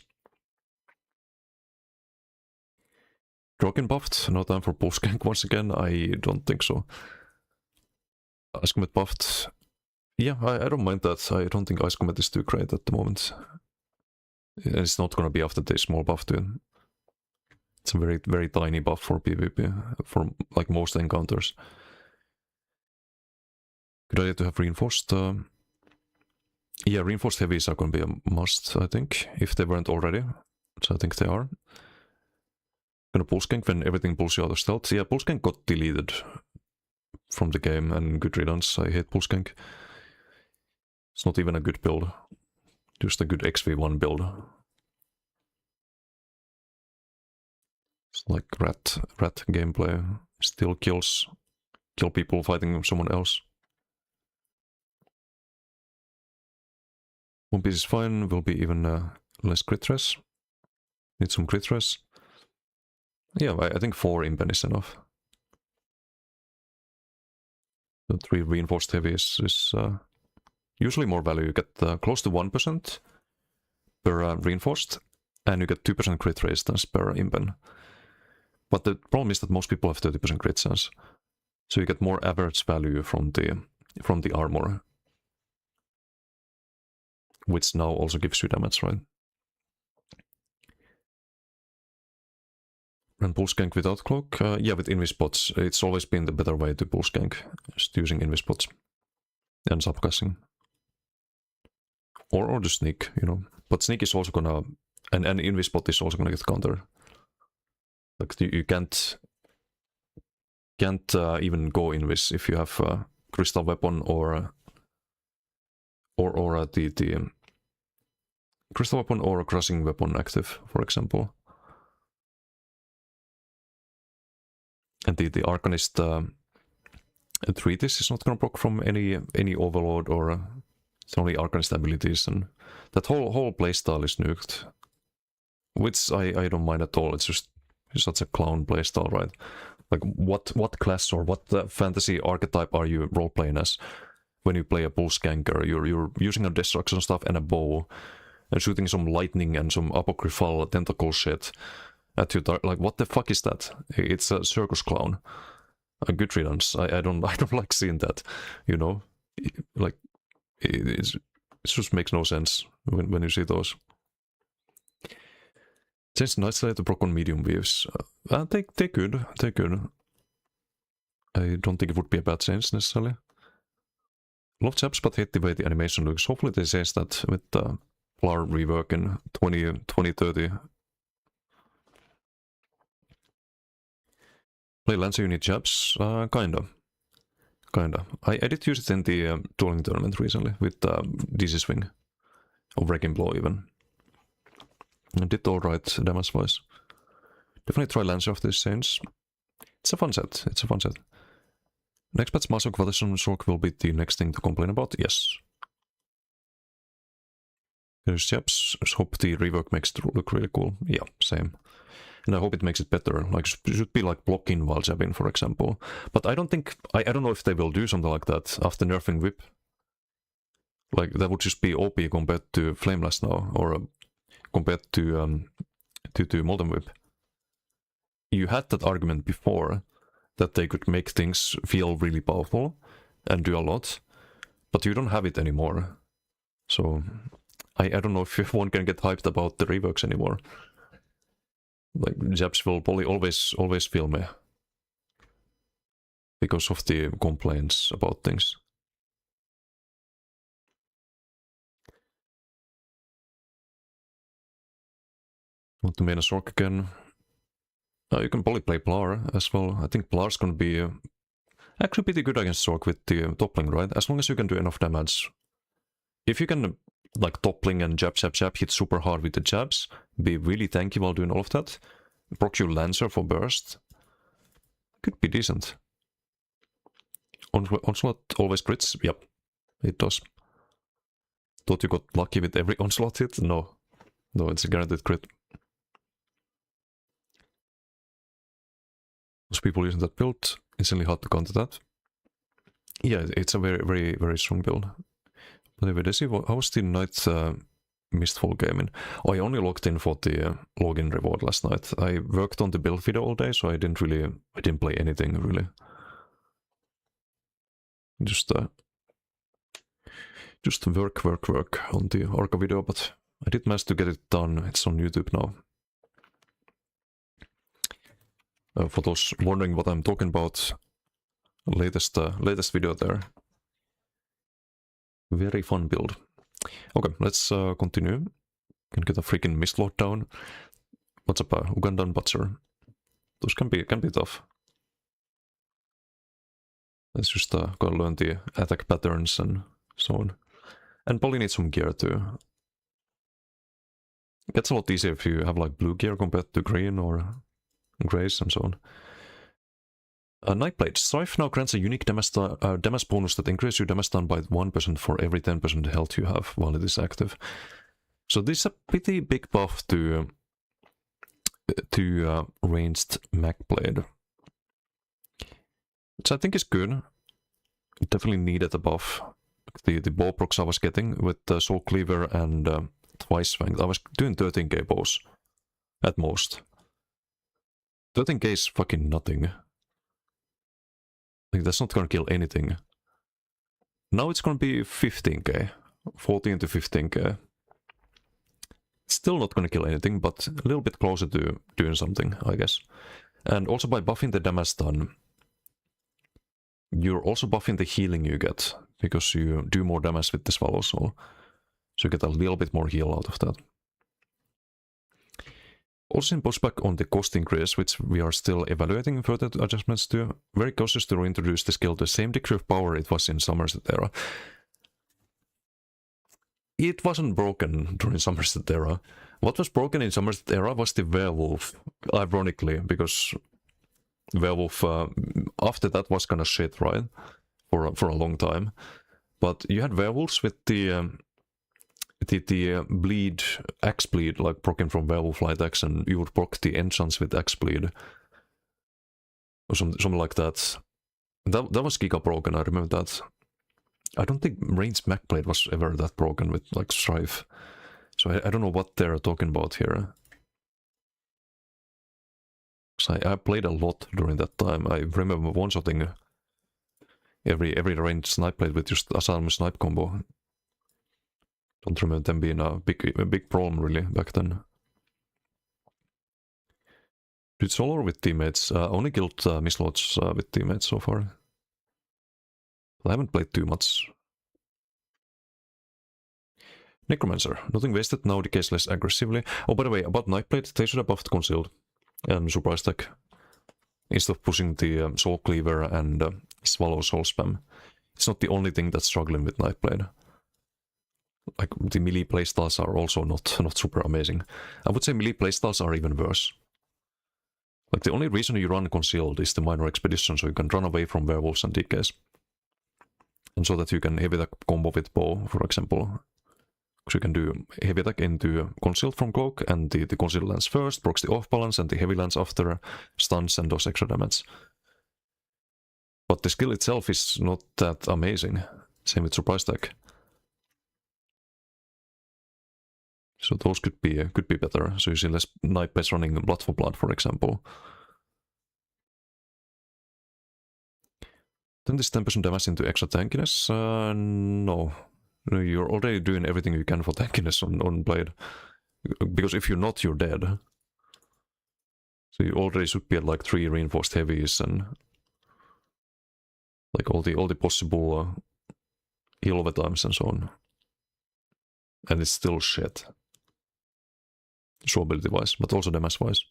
Drogon buffed, no time for pulse gank once again, I don't think so. Ice Comet buffed. Yeah, I don't mind that. I don't think Ice Comet is too great at the moment. It's not gonna be after the small buff too. It's a very, very tiny buff for PvP, for like most encounters. Good idea to have reinforced. Yeah, reinforced heavies are gonna be a must, I think, if they weren't already. Which I think they are. Gonna pulse gank when everything pulls you out of stealth. Yeah, pulse gank got deleted from the game, and good riddance. I hate pulse gank. It's not even a good build. Just a good XV1 build. It's like rat gameplay. Still kill people fighting someone else. One piece is fine, will be even less crit res. Need some crit res. Yeah, I think 4 impen is enough. The 3 reinforced heavy is usually more value. You get close to 1% per reinforced, and you get 2% crit resistance per impen. But the problem is that most people have 30% crit chance, so you get more average value from the armor, which now also gives you damage, right? And pulse gank without cloak? Yeah, with invis pots. It's always been the better way to pulse gank, just using invis pots and subcassing. Or the sneak, you know. But sneak is also gonna, and invis pot is also gonna get counter. Like you can't even go invis if you have a crystal weapon or the crystal weapon or a crushing weapon active, for example. And the Arcanist Treatise is not gonna proc from any overload, or it's only Arcanist abilities, and that whole playstyle is nuked. Which I don't mind at all. It's just such a clown playstyle, right? Like what class or what fantasy archetype are you role-playing as when you play a pulse ganker? You're using a destruction stuff and a bow and shooting some lightning and some apocryphal tentacle shit at you. Like, what the fuck is that? It's a circus clown. A good riddance. I don't like seeing that, you know? Like, it just makes no sense when you see those. Change Night Slayer to proc on medium waves. They could. I don't think it would be a bad change necessarily. Love chaps, but hate the way the animation looks. Hopefully they change that with the Blar rework in 2030. Play Lancer unit jabs? Kinda. I did use it in the dueling tournament recently with DC Swing. Or Wrecking Blow even. I did alright damage-wise. Definitely try Lancer of this change. It's a fun set. Next patch, Master Quadration Shock will be the next thing to complain about. Yes. There's jabs. I hope the rework makes it look really cool. Yeah, same. And I hope it makes it better. Like, it should be like blocking while jabbing, for example. But I don't think, I don't know if they will do something like that after nerfing Whip. Like, that would just be OP compared to Flameless now, or compared to Molten Whip. You had that argument before, that they could make things feel really powerful and do a lot, but you don't have it anymore. So, I don't know if one can get hyped about the reworks anymore. Like, jabs will probably always feel meh. because of the complaints about things. Want to main a Sork again? You can probably play Blar as well. I think Blar's gonna be actually pretty good against Sork with the toppling, right? As long as you can do enough damage. If you can, like, toppling and jab, hit super hard with the jabs, be really tanky while doing all of that, proc your Lancer for burst, could be decent. Onslaught always crits? Yep, it does. Thought you got lucky with every Onslaught hit? No. No, it's a guaranteed crit. Most people using that build, instantly hard to counter that. Yeah, it's a very strong build. But anyway, let's see, how was the night Mistfall gaming? Oh, I only logged in for the login reward last night. I worked on the build video all day, so I didn't play anything really. Just work on the Orca video, but I did manage to get it done. It's on YouTube now. For those wondering what I'm talking about, latest video there. Very fun build. Okay, let's continue. Can get a freaking Mistlord down. What's up, Ugandan Butcher? Those can be tough. Let's just gotta learn the attack patterns and so on. And probably need some gear too. It gets a lot easier if you have like blue gear compared to green or grays and so on. Nightblade. Strife now grants a unique damage bonus that increases your damage done by 1% for every 10% health you have while it is active. So this is a pretty big buff to ranged Magblade, which I think is good. Definitely needed a buff. The bow procs I was getting with Soul Cleaver and Twice Fanged, I was doing 13k bows at most. 13k is fucking nothing. Like, that's not gonna kill anything. Now it's gonna be 15k. 14 to 15k. Still not gonna kill anything, but a little bit closer to doing something, I guess. And also by buffing the damage done, you're also buffing the healing you get, because you do more damage with the Swallow Soul. So you get a little bit more heal out of that. Also in pushback on the cost increase, which we are still evaluating further adjustments to, very cautious to reintroduce the skill to the same degree of power it was in Somerset era. It wasn't broken during Somerset era. What was broken in Somerset era was the Werewolf, ironically, because Werewolf after that was kinda shit, right? For a long time. But you had Werewolves with the bleed, Axe Bleed, like proccing from Werewolf Light Axe, and you would proc the enchants with Axe Bleed. Or something like that. That was giga broken, I remember that. I don't think ranged Magblade was ever that broken with like Strife. So I don't know what they're talking about here. So I played a lot during that time. I remember one-shotting every ranged snipe blade with just Asylum snipe combo. Don't remember them being a big problem really back then. Did solo with teammates? Only killed Mistlords with teammates so far. I haven't played too much. Necromancer. Nothing wasted, now decays less aggressively. Oh, by the way, about Nightblade, they should have buffed Concealed and Surprise Tech. Instead of pushing the Soul Cleaver and Swallow Soul Spam. It's not the only thing that's struggling with Nightblade. Like, the melee playstyles are also not super amazing. I would say melee playstyles are even worse. Like, the only reason you run Concealed is the Minor Expedition, so you can run away from werewolves and DKs. And so that you can heavy attack combo with bow, for example. So you can do heavy attack into Concealed from Cloak, and the Concealed lands first, procs the off balance, and the heavy lands after, stuns and does extra damage. But the skill itself is not that amazing. Same with Surprise Tech. So those could be better. So you see less Nightblades running Blood for Blood, for example. Then this 10% damage into extra tankiness? No. You're already doing everything you can for tankiness on Blade. Because if you're not, you're dead. So you already should be at like 3 reinforced heavies and like all the possible heal over times and so on. And it's still shit. Showability wise, but also damage wise.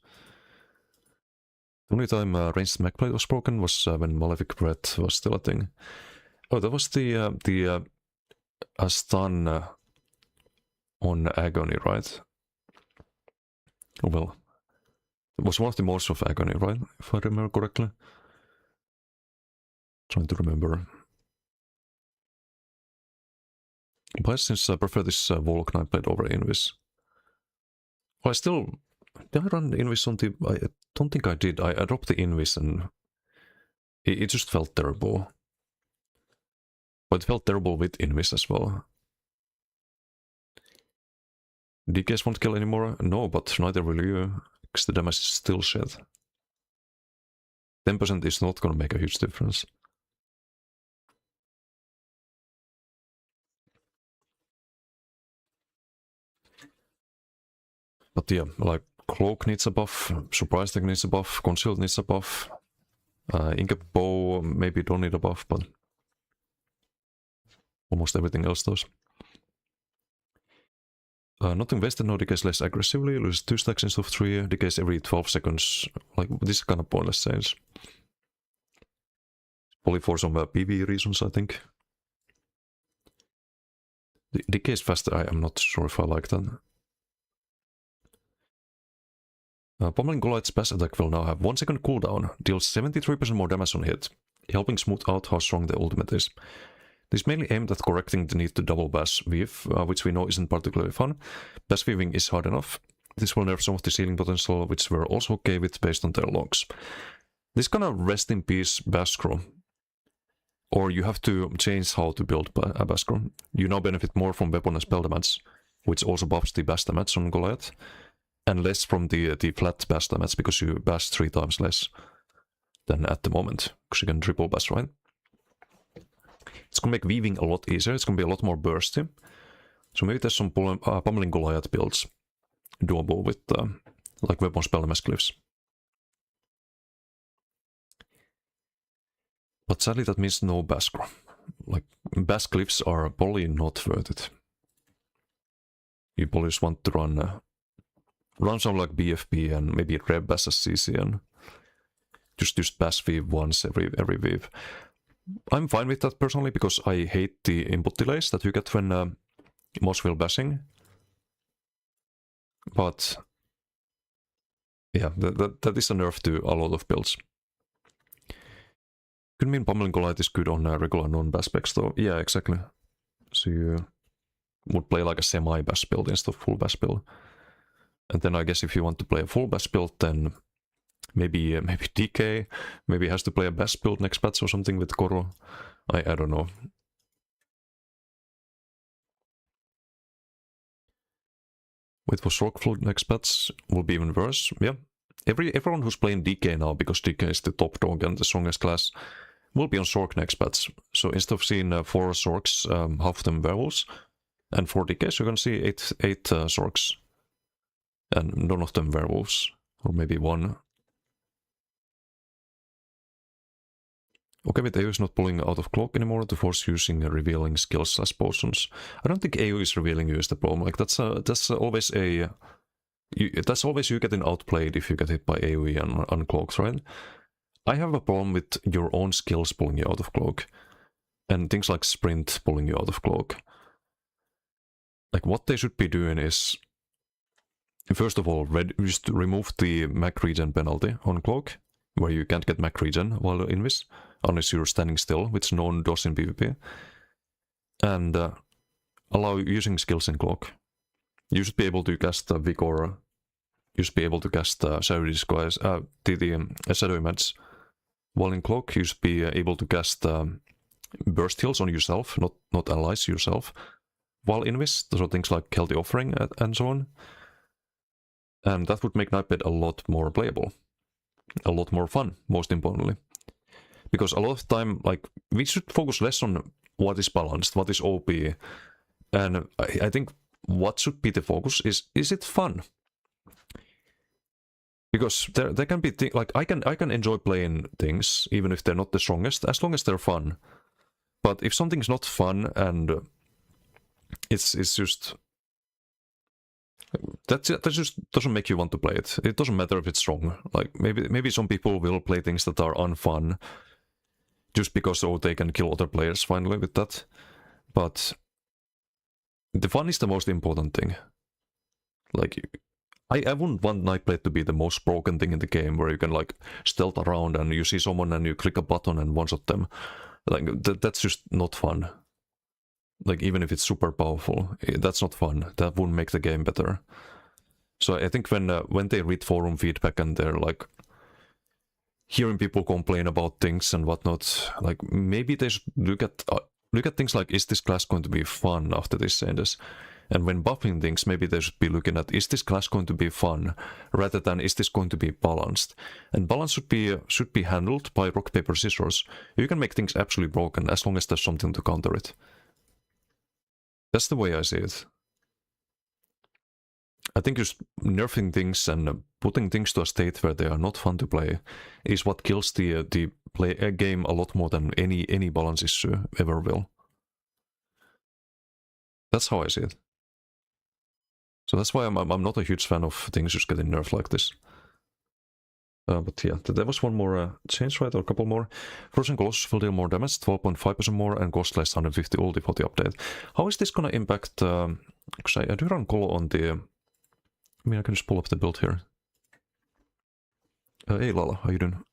The only time ranged Magblade was broken was when Malefic Breath was still a thing. Oh, that was the stun on Agony, right? Oh, well, it was one of the modes of Agony, right? If I remember correctly. Trying to remember. But since I prefer this Volk Nightblade over Invis. Well, I still... Did I run Invis on the... I don't think I did. I dropped the Invis and... It just felt terrible. But it felt terrible with Invis as well. DKs won't kill anymore? No, but neither will you. Because the damage is still shit. 10% is not gonna make a huge difference. But yeah, like Cloak needs a buff, Surprise Tech needs a buff, Concealed needs a buff. Inkep Bow maybe don't need a buff, but almost everything else does. Nothing wasted, no decays less aggressively, loses 2 stacks instead of 3, decays every 12 seconds. Like, this is kind of pointless change. Probably for some PvE reasons, I think. Decays faster, I am not sure if I like that. Pummeling Goliath's pass attack will now have 1 second cooldown, deals 73% more damage on hit, helping smooth out how strong the ultimate is. This is mainly aimed at correcting the need to double bash weave, which we know isn't particularly fun. Bash weaving is hard enough. This will nerf some of the ceiling potential, which we're also okay with based on their logs. This kind of rest in peace Bashcro. Or you have to change how to build a Bashcro. You now benefit more from weapon and spell damage, which also buffs the bash damage on Goliath. And less from the flat bash damage, because you bash 3 times less than at the moment, because you can triple bash, right? It's gonna make weaving a lot easier, it's gonna be a lot more bursty. So maybe there's some Pummeling Goliath builds doable with like weapon spell damage glyphs. But sadly that means no Bashcro. Like, bash glyphs are probably not worth it. You probably just want to run some like BFB and maybe Reb as a CC and just bash weave once every weave. I'm fine with that personally because I hate the input delays that you get when mouse wheel bashing. But yeah, that is a nerf to a lot of builds. Could mean Pummeling Goliath is good on regular non-bash specs though. Yeah, exactly. So you would play like a semi-bash build instead of full bash build. And then I guess if you want to play a full bash build, then maybe DK, maybe has to play a bash build next patch or something with Koro. I don't know. Wait for Sork Flood next patch will be even worse. Yeah. Everyone who's playing DK now, because DK is the top dog and the strongest class, will be on Sork next patch. So instead of seeing 4 Sorks, half of them werewolves, and 4 DKs, you're gonna see 8 Sorks. And none of them werewolves, or maybe 1. Okay, with AoE is not pulling out of Cloak anymore to force using revealing skills as potions. I don't think AoE is revealing you is the problem. Like that's always that's always you getting outplayed if you get hit by AoE and uncloaks, right? I have a problem with your own skills pulling you out of Cloak, and things like Sprint pulling you out of Cloak. Like what they should be doing is, first of all, just remove the Mac regen penalty on Cloak, where you can't get Mac regen while Invis, unless you're standing still, which no one does in PvP. And allow using skills in Cloak. You should be able to cast Vigor, you should be able to cast Shadow Disguise, Shadow Image. While in Cloak, you should be able to cast burst heals on yourself, not allies, yourself. While Invis, so things like Healthy Offering and so on. And that would make Nightblade a lot more playable. A lot more fun, most importantly. Because a lot of time, like, we should focus less on what is balanced, what is OP. And I think what should be the focus is it fun? Because there can be like I can enjoy playing things even if they're not the strongest, as long as they're fun. But if something's not fun and it's just that just doesn't make you want to play it. It doesn't matter if it's strong. Like maybe some people will play things that are unfun just because they can kill other players finally with that. But the fun is the most important thing. Like I wouldn't want Nightblade to be the most broken thing in the game where you can like stealth around and you see someone and you click a button and one-shot them. Like that's just not fun. Like even if it's super powerful, that's not fun. That wouldn't make the game better. So I think when they read forum feedback and they're like hearing people complain about things and whatnot, like maybe they should look at things like, is this class going to be fun after this changes? And when buffing things, maybe they should be looking at, is this class going to be fun, rather than is this going to be balanced? And balance should be handled by rock, paper, scissors. You can make things absolutely broken as long as there's something to counter it. That's the way I see it. I think just nerfing things and putting things to a state where they are not fun to play is what kills the game a lot more than any balance issue ever will. That's how I see it. So that's why I'm not a huge fan of things just getting nerfed like this. But yeah, there was one more change, right? Or a couple more. Frozen Colossus will deal more damage, 12.5% more, and cost less 150 ulti for the update. How is this gonna impact? Because I do run Colo on the. I mean, I can just pull up the build here. Hey Lala, how you doing?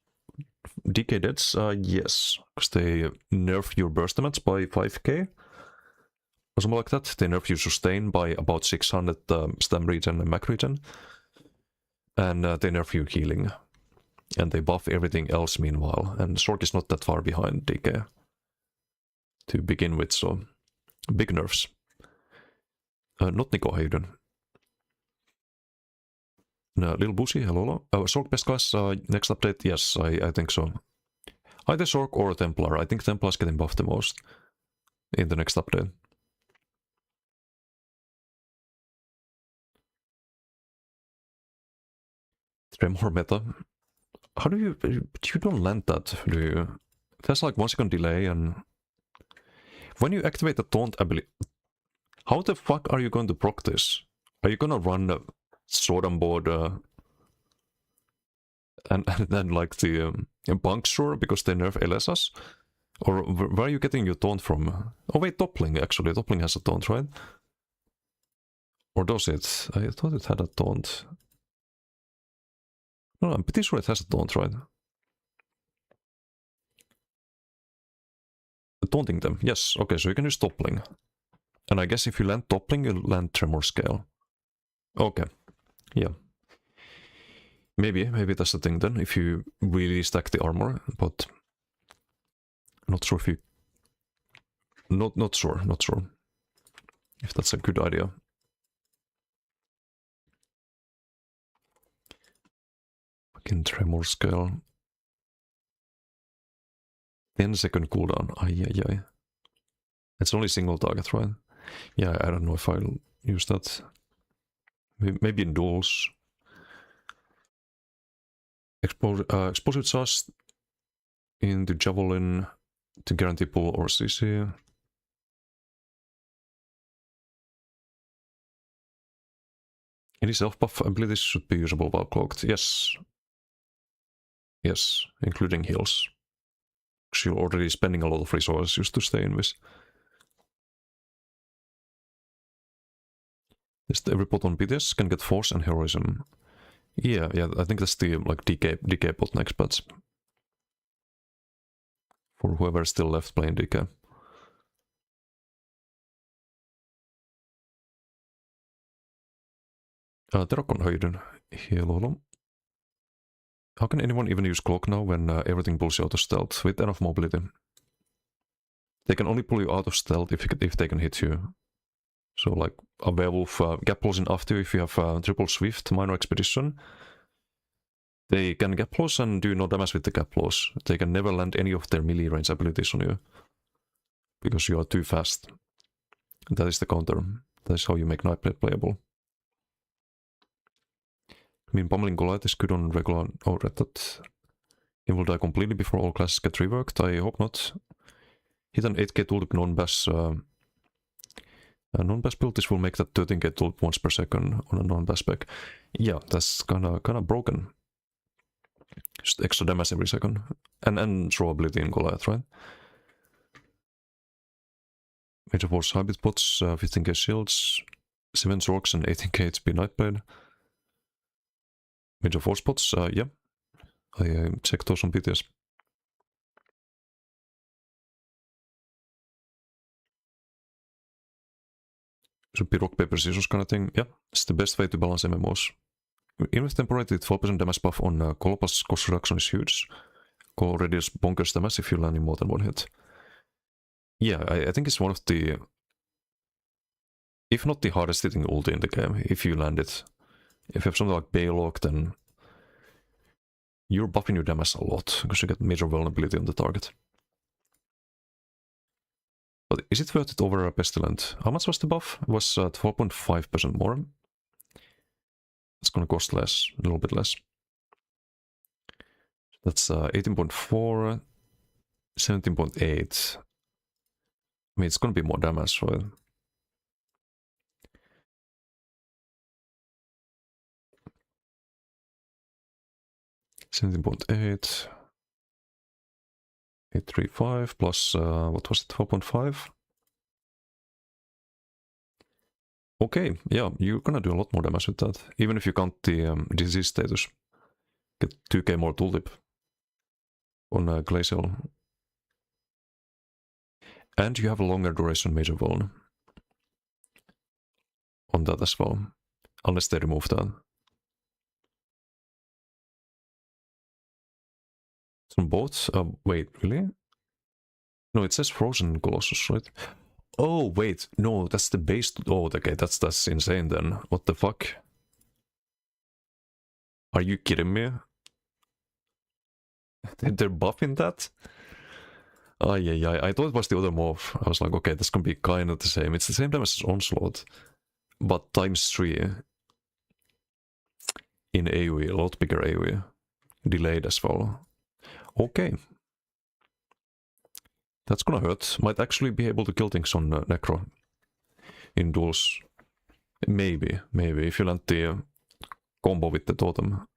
DK deads? Yes, because they nerf your burst damage by 5k. Or something like that. They nerf you sustain by about 600 stem regen and mac regen. And they nerf you healing. And they buff everything else meanwhile. And Sork is not that far behind DK to begin with, so big nerfs. Not Nico, how you doing? Little Bussy, hello. Sork best class, next update? Yes, I think so. Either Sork or Templar. I think Templar is getting buffed the most in the next update. Tremor meta. How do you don't land that, do you? There's like 1 second delay, and when you activate the taunt ability, how the fuck are you going to proc this? Are you gonna run sword on board and then like the puncture because they nerf LSS? Or where are you getting your taunt from? Oh wait, Toppling actually. Toppling has a taunt, right? Or does it? I thought it had a taunt. No, I'm pretty sure it has a taunt, right? Taunting them, yes. Okay, so you can use Toppling. And I guess if you land Toppling, you land Tremor Scale. Okay, yeah. Maybe that's the thing then, if you really stack the armor, but not sure if you... Not sure if that's a good idea. Fucking Tremor Scale. 10-second cooldown, ay. It's only single target, right? Yeah, I don't know if I'll use that. Maybe in duels. Explosive charge into Javelin to guarantee pull or CC. Any self-buff abilities should be usable while cloaked. Yes. Yes, including heals. Because you're already spending a lot of resources just to stay in this. Is every bot on BTS can get force and heroism. Yeah, I think that's the like DK bot next patch. For whoever's still left playing DK. Terakon, how you doing? Hello. How can anyone even use cloak now when everything pulls you out of stealth with enough mobility? They can only pull you out of stealth if they can hit you. So like a werewolf gap close enough to if you have triple swift, minor expedition. They can gap close and do no damage with the gap close. They can never land any of their melee range abilities on you. Because you are too fast. That is the counter. That is how you make Nightblade playable. I mean, Pummeling Goliath is good on regular... Oh, read that. He will die completely before all classes get reworked. I hope not. Hit an 8k tooltip non-bash... non-bash build, this will make that 13k tooltip once per second on a non-bash spec. Yeah, that's kinda broken. Just extra damage every second. And throwability in Goliath, right? Major Force Hybrid Bots, 15k shields, 7 Zorks and 18k HP Nightblade. Major Force Bots, yeah. I checked those on BTS. Should be rock, paper, scissors kind of thing. Yeah, it's the best way to balance MMOs. Even with temporarily 12% damage buff on Call plus cost reduction is huge. Call already is bonkers damage if you're landing more than one hit. Yeah, I think it's one of the... If not the hardest hitting ulti in the game, if you land it. If you have something like Baylock, then you're buffing your damage a lot, because you get major vulnerability on the target. But is it worth it over a Pestilent? How much was the buff? It was 12.5% more. It's gonna cost less, a little bit less. That's 18.4, 17.8. I mean, it's gonna be more damage, right? $17.8, 835 plus, what was it, 12.5? Okay, yeah, you're gonna do a lot more damage with that, even if you count the disease status. Get 2k more tooltip on Glacial. And you have a longer duration major vuln on that as well, unless they remove that. From both? Wait, really? No, it says Frozen Colossus, right? Oh, wait, no, that's the base. Oh, okay, that's insane then. What the fuck? Are you kidding me? They're buffing that? Oh, yeah, I thought it was the other move. I was like, okay, this can be kind of the same. It's the same damage as Onslaught, but times 3 in AoE, a lot bigger AoE. Delayed as well. Okay. That's gonna hurt. Might actually be able to kill things on Necro in duels. Maybe, if you land the combo with the totem.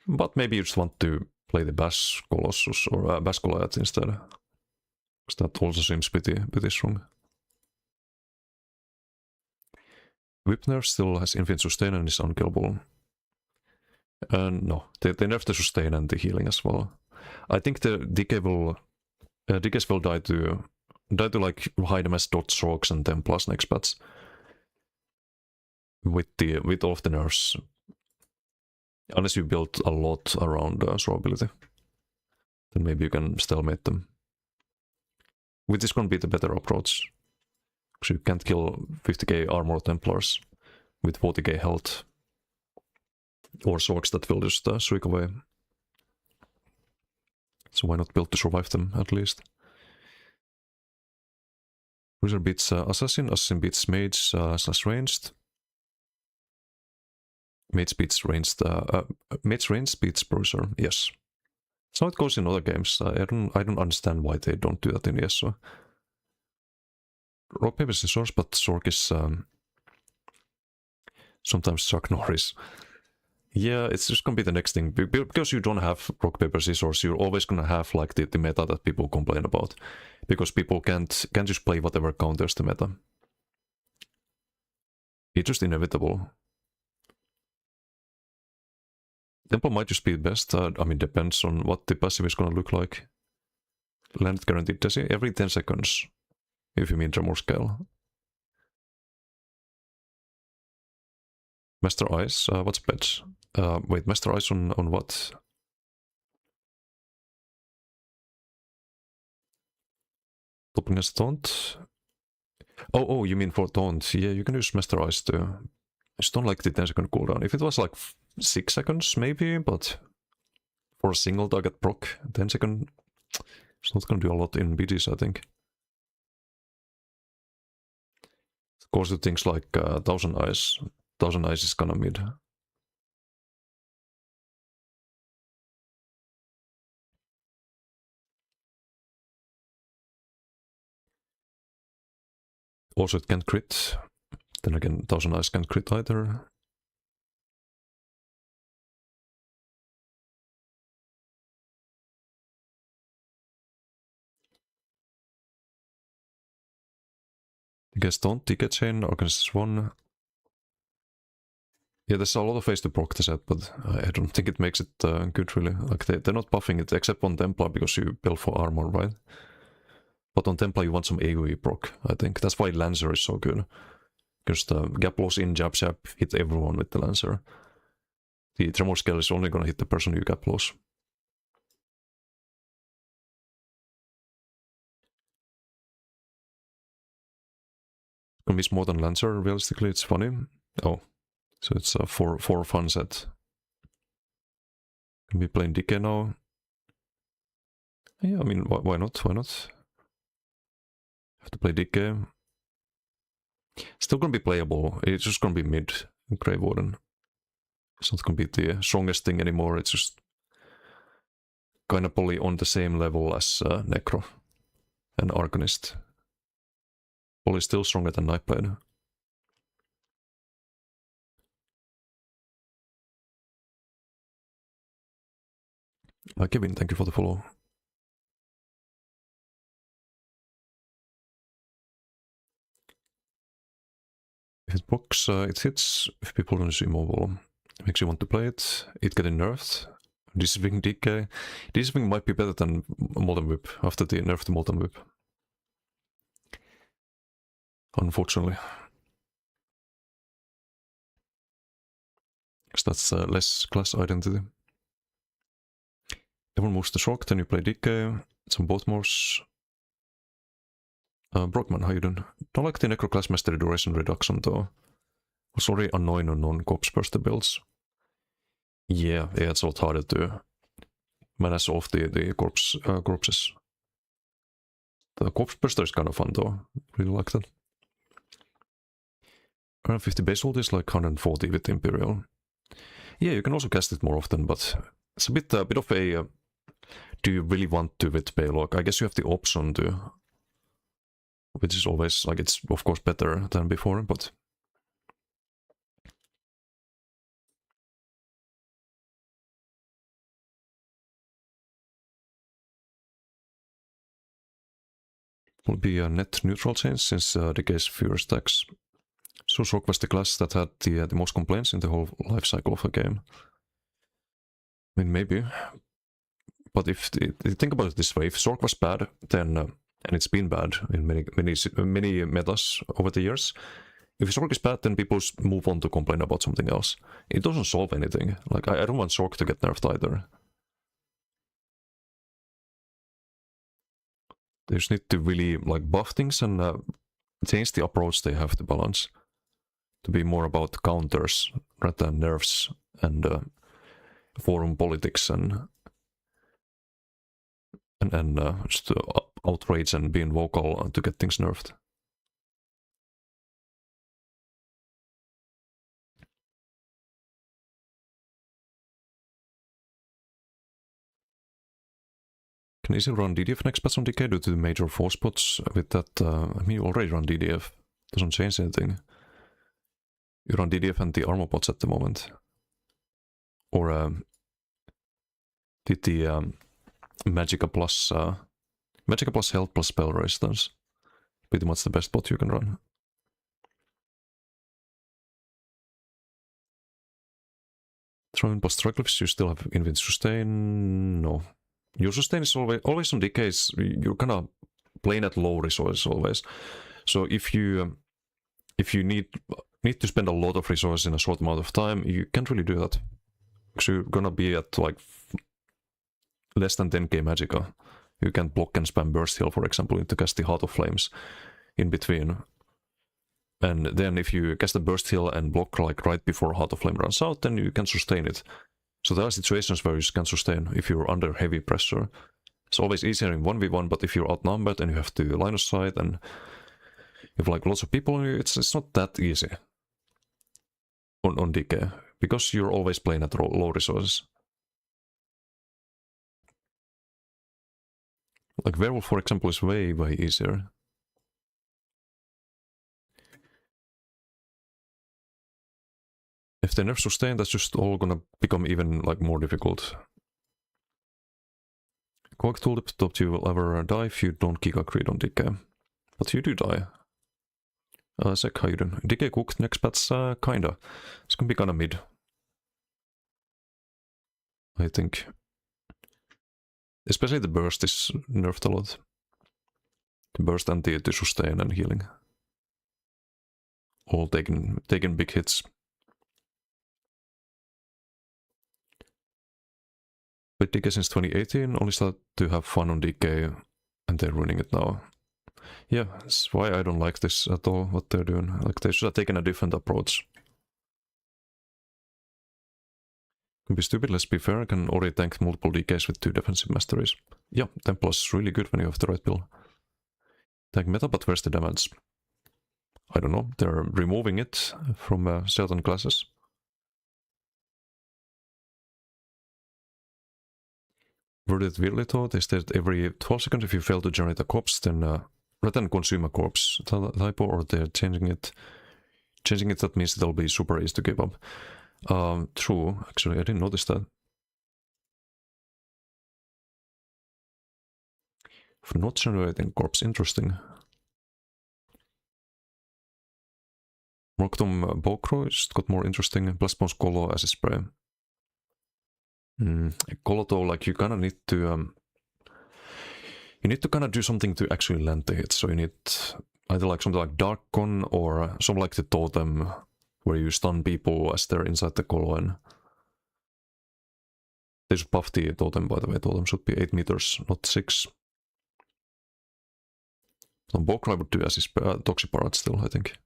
But maybe you just want to play the Bash Colossus or Bash Goliath instead. Because that also seems pretty strong. Whip nerf still has infinite sustain and is unkillable. No, they nerf the sustain and the healing as well. I think the DK will die to like high damage dot strokes and 10 plus next patch. With all of the nerfs. Unless you build a lot around throwability. Then maybe you can stalemate them. Which is gonna be the better approach. Because you can't kill 50k armor Templars with 40k health. Or Zorks that will just streak away. So why not build to survive them, at least? Wizard beats Assassin beats Mage / ranged. Mage beats ranged, Mage ranged beats Bruiser, yes. So it goes in other games. I don't understand why they don't do that in ESO. Rock, paper, scissors, but Zork is sometimes Chuck Norris. Yeah, it's just gonna be the next thing. Because you don't have rock, paper, scissors, you're always gonna have like the meta that people complain about. Because people can't just play whatever counters the meta. It's just inevitable. Temple might just be best. I mean, depends on what the passive is gonna look like. Land guaranteed Desi every 10 seconds. If you mean Tremor scale. Master Ice, what's beds? Wait, Master Ice on what? Topping as taunt? Oh, you mean for taunt? Yeah, you can use Master Ice too. I just don't like the 10-second cooldown. If it was like 6 seconds, maybe, but for a single target proc, 10 second, it's not gonna do a lot in BGs, I think. Goes to things like Thousand Eyes. Thousand Eyes is gonna mid. Also, it can't crit. Then again, Thousand Eyes can't crit either. I guess don't ticket chain, Organizes 1. Yeah, there's a lot of ways to proc the set, but I don't think it makes it good really. Like they're not buffing it except on Templar because you build for armor, right? But on Templar you want some AoE proc, I think. That's why Lancer is so good. Because the gap loss in jab hit everyone with the Lancer. The Tremor Scale is only gonna hit the person you gap loss. Can miss more than Lancer, realistically, it's funny. Oh, so it's a 4 fun set. Can be playing DK now. Yeah, I mean, why not? Why not? Have to play DK. Still gonna be playable. It's just gonna be mid Grave Warden. It's not gonna be the strongest thing anymore. It's just kind of probably on the same level as Necro and Arcanist. Probably still stronger than Nightblade. Kevin, thank you for the follow. If it blocks, it hits. If people don't see immobile, it makes you want to play it. It getting nerfed. Deceiving DK. Deceiving might be better than Molten Whip after the nerf to Molten Whip. Unfortunately. Because that's less class identity. Everyone moves the shock, then you play DK. Some Bothmores. Brockman, how you doing? Don't like the Necro class mastery duration reduction though. Was already annoying on non-corpse burster builds. Yeah, it's a lot harder to manage off the corpses. The corpse burster is kind of fun though. Really like that. 150 base ult is like 140 with Imperial. Yeah, you can also cast it more often, but it's a bit of a... do you really want to with Paylog? I guess you have the option to... which is always, like, it's of course better than before, but... will be a net neutral change since the case fewer stacks. So Sork was the class that had the most complaints in the whole life cycle of a game. I mean, maybe. But if you think about it this way, if Sork was bad, then... and it's been bad in many metas over the years. If Sork is bad, then people move on to complain about something else. It doesn't solve anything. Like, I don't want Sork to get nerfed either. They just need to really, like, buff things and change the approach they have to balance. To be more about counters rather than nerfs and forum politics and just outrage and being vocal to get things nerfed. Can easily run DDF next patch on DK due to the major 4 spots with that. I mean, you already run DDF. Doesn't change anything. You run DDF and the armor bots at the moment. Or did the Magicka plus health plus spell resistance. Pretty much the best bot you can run. Throwing plus Triglyphs, you still have Invent Sustain? No. Your sustain is always on decays. You're kind of playing at low resources always. So if you need to spend a lot of resources in a short amount of time, you can't really do that. Because you're gonna be at like less than 10k Magicka. You can't block and spam Burst Heal, for example. You need to cast the Heart of Flames in between. And then if you cast the Burst Heal and block like right before Heart of Flame runs out, then you can sustain it. So there are situations where you can sustain if you're under heavy pressure. It's always easier in 1v1, but if you're outnumbered and you have to line of sight and If like lots of people, it's not that easy on DK, because you're always playing at low resources. Like Werewolf, for example, is way easier. If they nerf sustain, that's just all gonna become even like more difficult. Quake tooltip top you will ever die if you don't Giga Creed on DK. But you do die. Sek, how you doing? DK cooked next patch, kinda. It's gonna be kinda mid. I think. Especially the burst is nerfed a lot. The burst and the sustain and healing. All taking big hits. But DK since 2018, only started to have fun on DK, and they're ruining it now. Yeah, that's why I don't like this at all, what they're doing. Like, they should have taken a different approach. Can be stupid, let's be fair. I can already tank multiple DKs with 2 defensive masteries. Yeah, Templar's is really good when you have the right build. Tank meta, but where's the damage? I don't know, they're removing it from certain classes. Worded it weirdly though, they state every 12 seconds if you fail to generate a corpse, then rather than consume a corpse typo, or they're changing it. Changing it, that means it'll be super easy to give up. True, actually I didn't notice that. For not generating corpse, interesting. Morktum Bokro just got more interesting. Blastbones Colo as a spray. Colo though, like you kinda need to kind of do something to actually land the hit. So you need either like something like Darkon or something like the Totem, where you stun people as they're inside the Colo. And they should buff the Totem, by the way. Totem should be 8 meters, not 6. On Bokro I would do as his Toxiparad still, I think.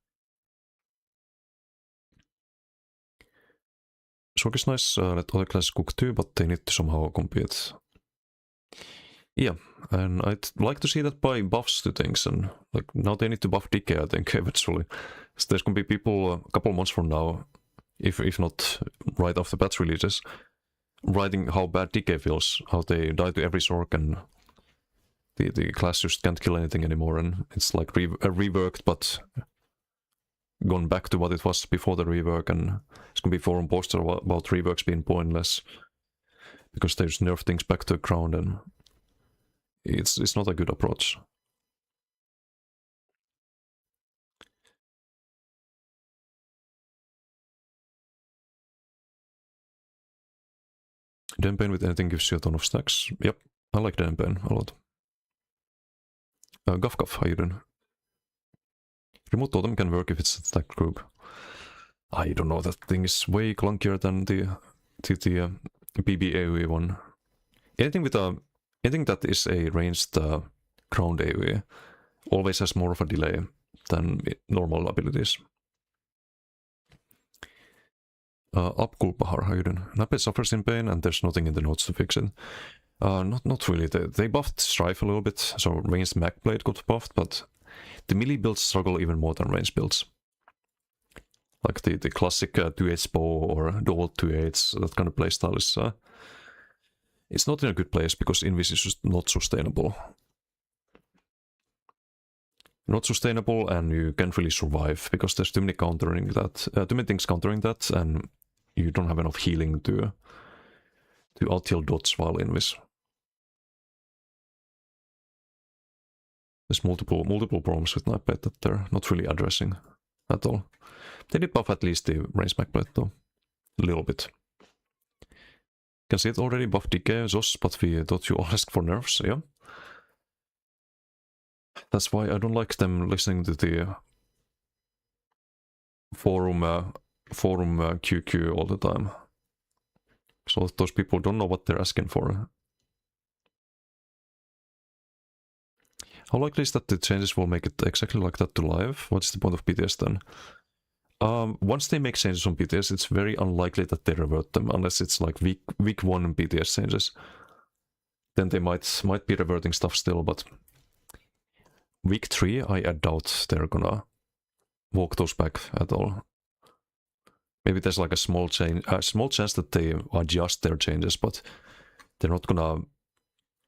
Shock is nice, let other classes cook too, but they need to somehow compete. Yeah, and I'd like to see that buy buffs to things, and like now they need to buff DK, I think, eventually. So there's gonna be people a couple months from now, if not right after patch releases, writing how bad DK feels, how they die to every Sork, and the class just can't kill anything anymore, and it's like reworked, but gone back to what it was before the rework, and it's gonna be forum poster about reworks being pointless because they just nerf things back to the ground, and it's not a good approach. Dampain with anything gives you a ton of stacks. Yep, I like Dampain a lot. Gafgaf, how you doing? Remote Totem can work if it's a stacked group. I don't know, that thing is way clunkier than the BB AoE one. Anything that is a ranged ground AoE always has more of a delay than normal abilities. Upkulpahar, how you doing? Nappe suffers in pain and there's nothing in the notes to fix it. Not really. They buffed Strife a little bit, so ranged Magblade got buffed, but the melee builds struggle even more than ranged builds. Like the classic 2H bow or dual 2H, that kind of playstyle is it's not in a good place because Invis is just not sustainable. Not sustainable, and you can't really survive because there's too many things countering that, and you don't have enough healing to out-heal dots while Invis. There's multiple problems with Nightblade that they're not really addressing at all. They did buff at least the range Magblade though, a little bit. Can see it already buffed DK, Zos, but we thought you all asked for nerfs, yeah. That's why I don't like them listening to the forum QQ all the time. So those people don't know what they're asking for. How likely is that the changes will make it exactly like that to live? What's the point of BTS then? Once they make changes on BTS, it's very unlikely that they revert them, unless it's like week 1 BTS changes. Then they might be reverting stuff still, but week 3, I doubt they're gonna walk those back at all. Maybe there's like a small chance that they adjust their changes, but they're not gonna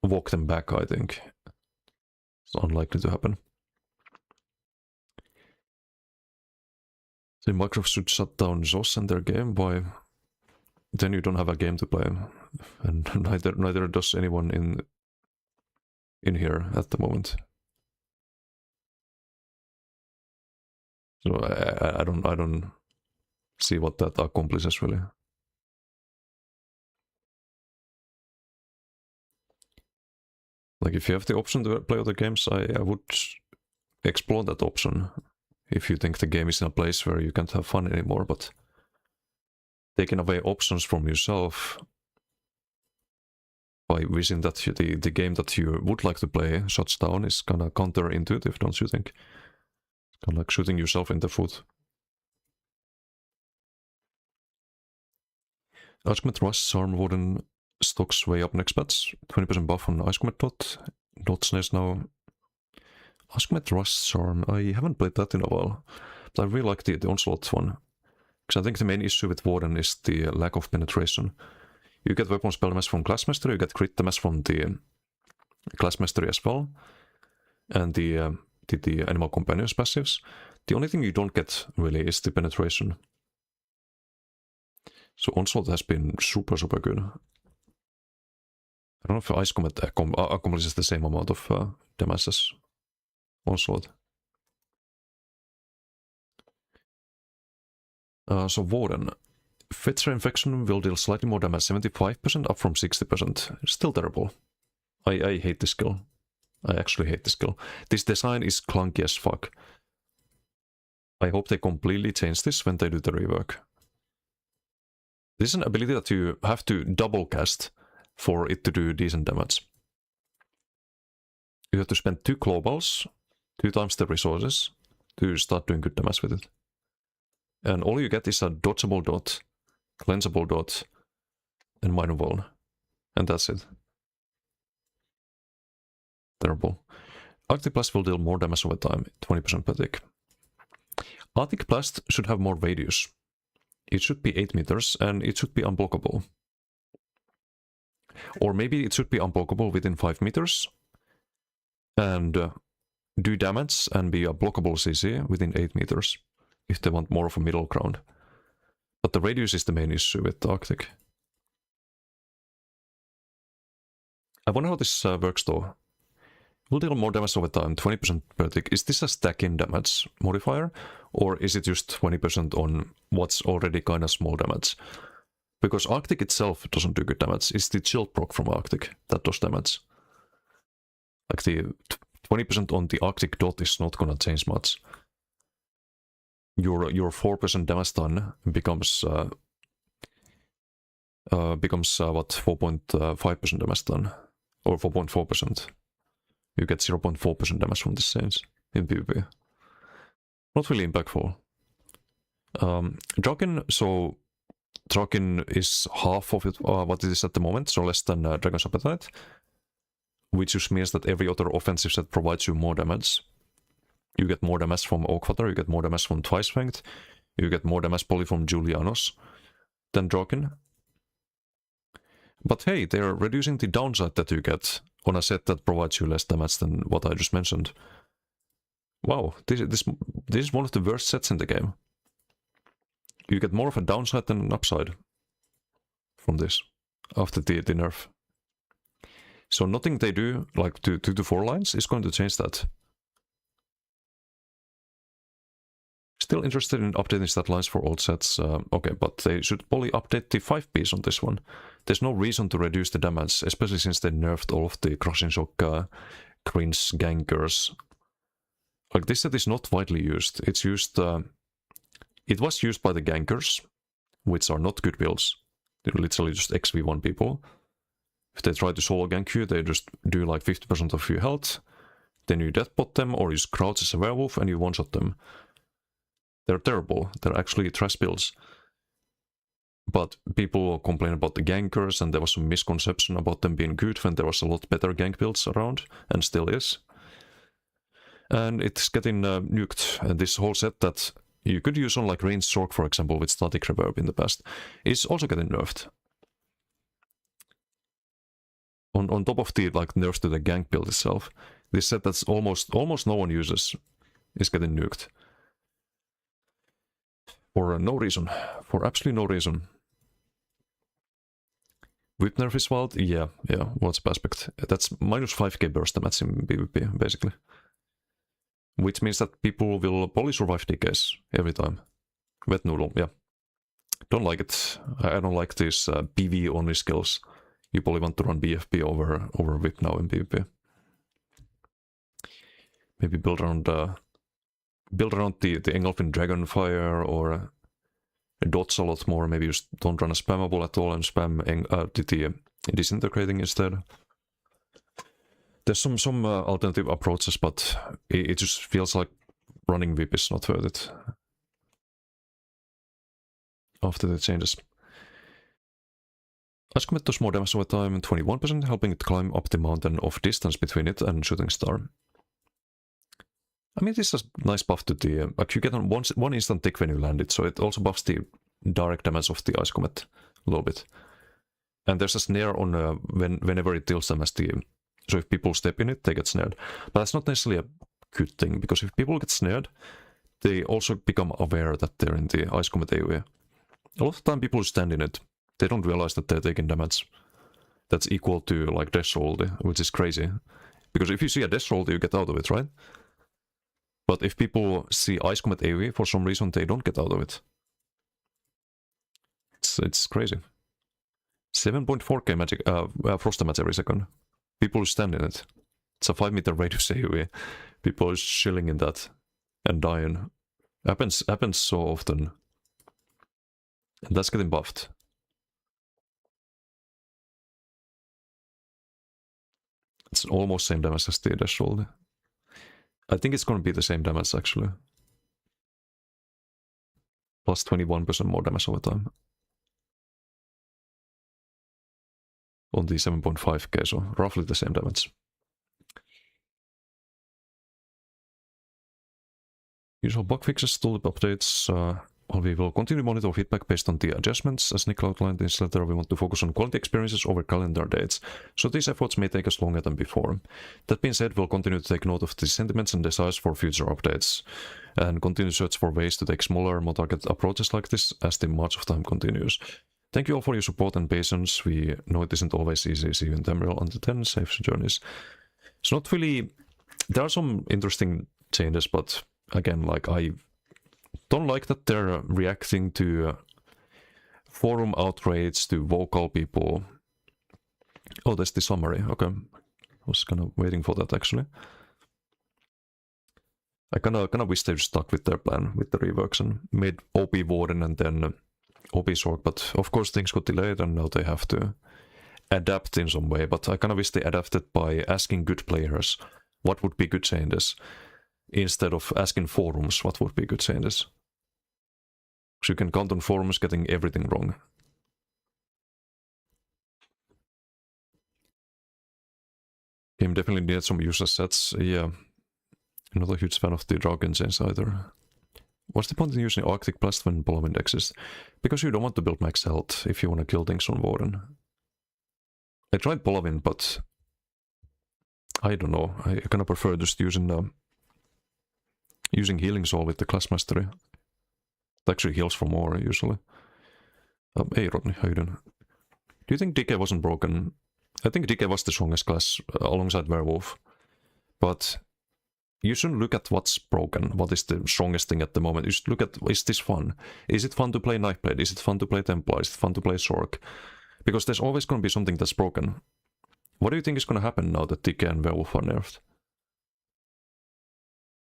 walk them back, I think. It's unlikely to happen. So Microsoft should shut down ZOS and their game. Why? Then you don't have a game to play, and neither does anyone in here at the moment. So I don't see what that accomplishes really. Like if you have the option to play other games, I would explore that option. If you think the game is in a place where you can't have fun anymore, but taking away options from yourself by wishing that the game that you would like to play shuts down is kind of counterintuitive, don't you think? It's kind of like shooting yourself in the foot. Ice Comet Rush Charm Warden stocks way up next patch. 20% buff on Ice Comet Dot. Dot Snares now. Ice Comet Rush Charm, I haven't played that in a while. But I really like the Onslaught one. Because I think the main issue with Warden is the lack of penetration. You get weapon spell damage from Class Mastery, you get crit damage from the Class Mastery as well. And the Animal Companions passives. The only thing you don't get really is the penetration. So Onslaught has been super good. I don't know if Ice Comet accomplishes the same amount of damage as Onslaught. So Warden. Fetcher Infection will deal slightly more damage, 75% up from 60%. Still terrible. I hate this skill. I actually hate this skill. This design is clunky as fuck. I hope they completely change this when they do the rework. This is an ability that you have to double cast for it to do decent damage. You have to spend 2 globals, 2 times the resources, to start doing good damage with it. And all you get is a dodgeable dot, cleanseable dot, and minor wall. And that's it. Terrible. Arctic Blast will deal more damage over time, 20% per tick. Arctic Blast should have more radius. It should be 8 meters, and it should be unblockable. Or maybe it should be unblockable within 5 meters, and do damage and be a blockable CC within 8 meters, if they want more of a middle ground. But the radius is the main issue with the Arctic. I wonder how this works though. Will deal more damage over time, 20% per tick. Is this a stacking damage modifier, or is it just 20% on what's already kind of small damage? Because Arctic itself doesn't do good damage, it's the chill proc from Arctic that does damage. Like the 20% on the Arctic dot is not gonna change much. Your 4% damage done becomes what, 4.5% damage done, or 4.4%. You get 0.4% damage from this change in PvP. Not really impactful. Draken, so Draken is half of it, what it is at the moment, so less than Dragon's Appetite, which just means that every other offensive set provides you more damage. You get more damage from Oakwater, you get more damage from Twice Fanged, you get more damage probably from Julianos than Draken. But hey, they're reducing the downside that you get on a set that provides you less damage than what I just mentioned. Wow, this is one of the worst sets in the game. You get more of a downside than an upside from this, after the nerf. So nothing they do, like 2 to 4 lines, is going to change that. Still interested in updating stat lines for old sets. Okay, but they should probably update the 5Ps on this one. There's no reason to reduce the damage, especially since they nerfed all of the Crushing Shock cringe gankers. Like, this set is not widely used. It's used... it was used by the gankers, which are not good builds. They're literally just XV1 people. If they try to solo gank you, they just do like 50% of your health. Then you deathbot them, or you crouch as a werewolf and you one-shot them. They're terrible. They're actually trash builds. But people complain about the gankers, and there was some misconception about them being good when there was a lot better gank builds around, and still is. and it's getting nuked. And this whole set that you could use on like ranged Sork, for example, with static reverb in the past, is also getting nerfed. On top of the like nerfs to the gank build itself, this set that's almost no one uses is getting nuked. For no reason. For absolutely no reason. Whip nerf is wild? Yeah, what's the aspect? That's minus 5k burst damage in PvP, basically. Which means that people will probably survive DKs every time. Wet noodle, yeah. Don't like it. I don't like these PV only skills. You probably want to run BFP over Whip now in PvP. Maybe build around the Engulfing Dragonfire or dots a lot more. Maybe just don't run a spammable at all and spam the disintegrating instead. There's some alternative approaches, but it just feels like running Whip is not worth it after the changes. Ice Comet does more damage over time, 21%, helping it climb up the mountain of distance between it and Shooting Star. I mean, this is a nice buff to the... like you get on one instant tick when you land it, so it also buffs the direct damage of the Ice Comet a little bit. And there's a snare on whenever it tilts them as the... so if people step in it, they get snared. But that's not necessarily a good thing, because if people get snared, they also become aware that they're in the Ice Comet AoE. A lot of time people who stand in it, they don't realize that they're taking damage that's equal to like Death Roll, which is crazy. Because if you see a Death Roll, you get out of it, right? But if people see Ice Comet AoE, for some reason they don't get out of it. It's crazy. 7.4k magic, frost damage every second. People who stand in it. It's a 5-meter radius AoE. People are chilling in that and dying. Happens so often. And that's getting buffed. It's almost same damage as the Death Roll. I think it's going to be the same damage actually. Plus 21% more damage over time. On the 7.5k, so roughly the same damage. Usual bug fixes, tooltip updates. We will continue to monitor feedback based on the adjustments. As Nick outlined in his letter, we want to focus on quality experiences over calendar dates, so these efforts may take us longer than before. That being said, we'll continue to take note of the sentiments and desires for future updates, and continue to search for ways to take smaller, more targeted approaches like this as the march of time continues. Thank you all for your support and patience. We know it isn't always easy. See you in Tamriel. Until then, safe journeys. It's not really... there are some interesting changes, but again, like I don't like that they're reacting to forum outrage, to vocal people. Oh, that's the summary. Okay. I was kind of waiting for that, actually. I kind of wish they stuck with their plan, with the reworks, and made OP Warden and then OP Sork, but of course things got delayed and now they have to adapt in some way. But I kind of wish they adapted by asking good players what would be good changes, instead of asking forums what would be good changes. So you can count on forums getting everything wrong. Game definitely needed some user sets. Yeah, not a huge fan of the Dragon change either. What's the point in using Arctic Blast when Polawind exists? Because you don't want to build max health if you want to kill things on Warden. I tried Polawind, but I don't know. I kind of prefer just using Healing Soul with the class mastery. It actually heals for more, usually. Hey Rodney, how you doing? Do you think DK wasn't broken? I think DK was the strongest class alongside Werewolf. But you shouldn't look at what's broken, what is the strongest thing at the moment. You should look at, is this fun? Is it fun to play Nightblade? Is it fun to play Templar? Is it fun to play Sork? Because there's always going to be something that's broken. What do you think is going to happen now that DK and Werewolf are nerfed?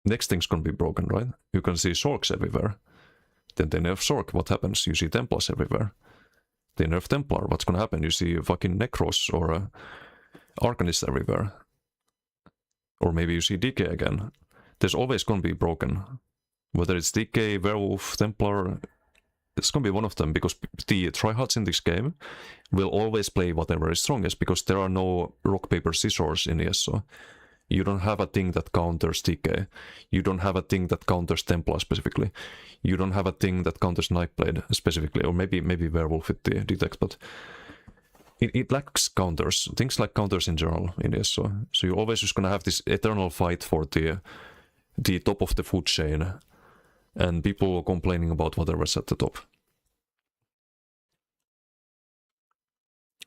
Next thing's going to be broken, right? You can see Sorks everywhere. Then they nerf Sork, what happens? You see Templars everywhere. They nerf Templar, what's going to happen? You see fucking Necros or Arcanists everywhere. Or maybe you see DK again. There's always going to be broken. Whether it's DK, Werewolf, Templar, it's going to be one of them, because the tryhards in this game will always play whatever is strongest, because there are no rock, paper, scissors in ESO. You don't have a thing that counters DK. You don't have a thing that counters Templar specifically. You don't have a thing that counters Nightblade specifically, or maybe Werewolf with the detect, but it lacks counters. Things like counters in general in ESO. So you're always just gonna have this eternal fight for the top of the food chain, and people complaining about whatever's at the top.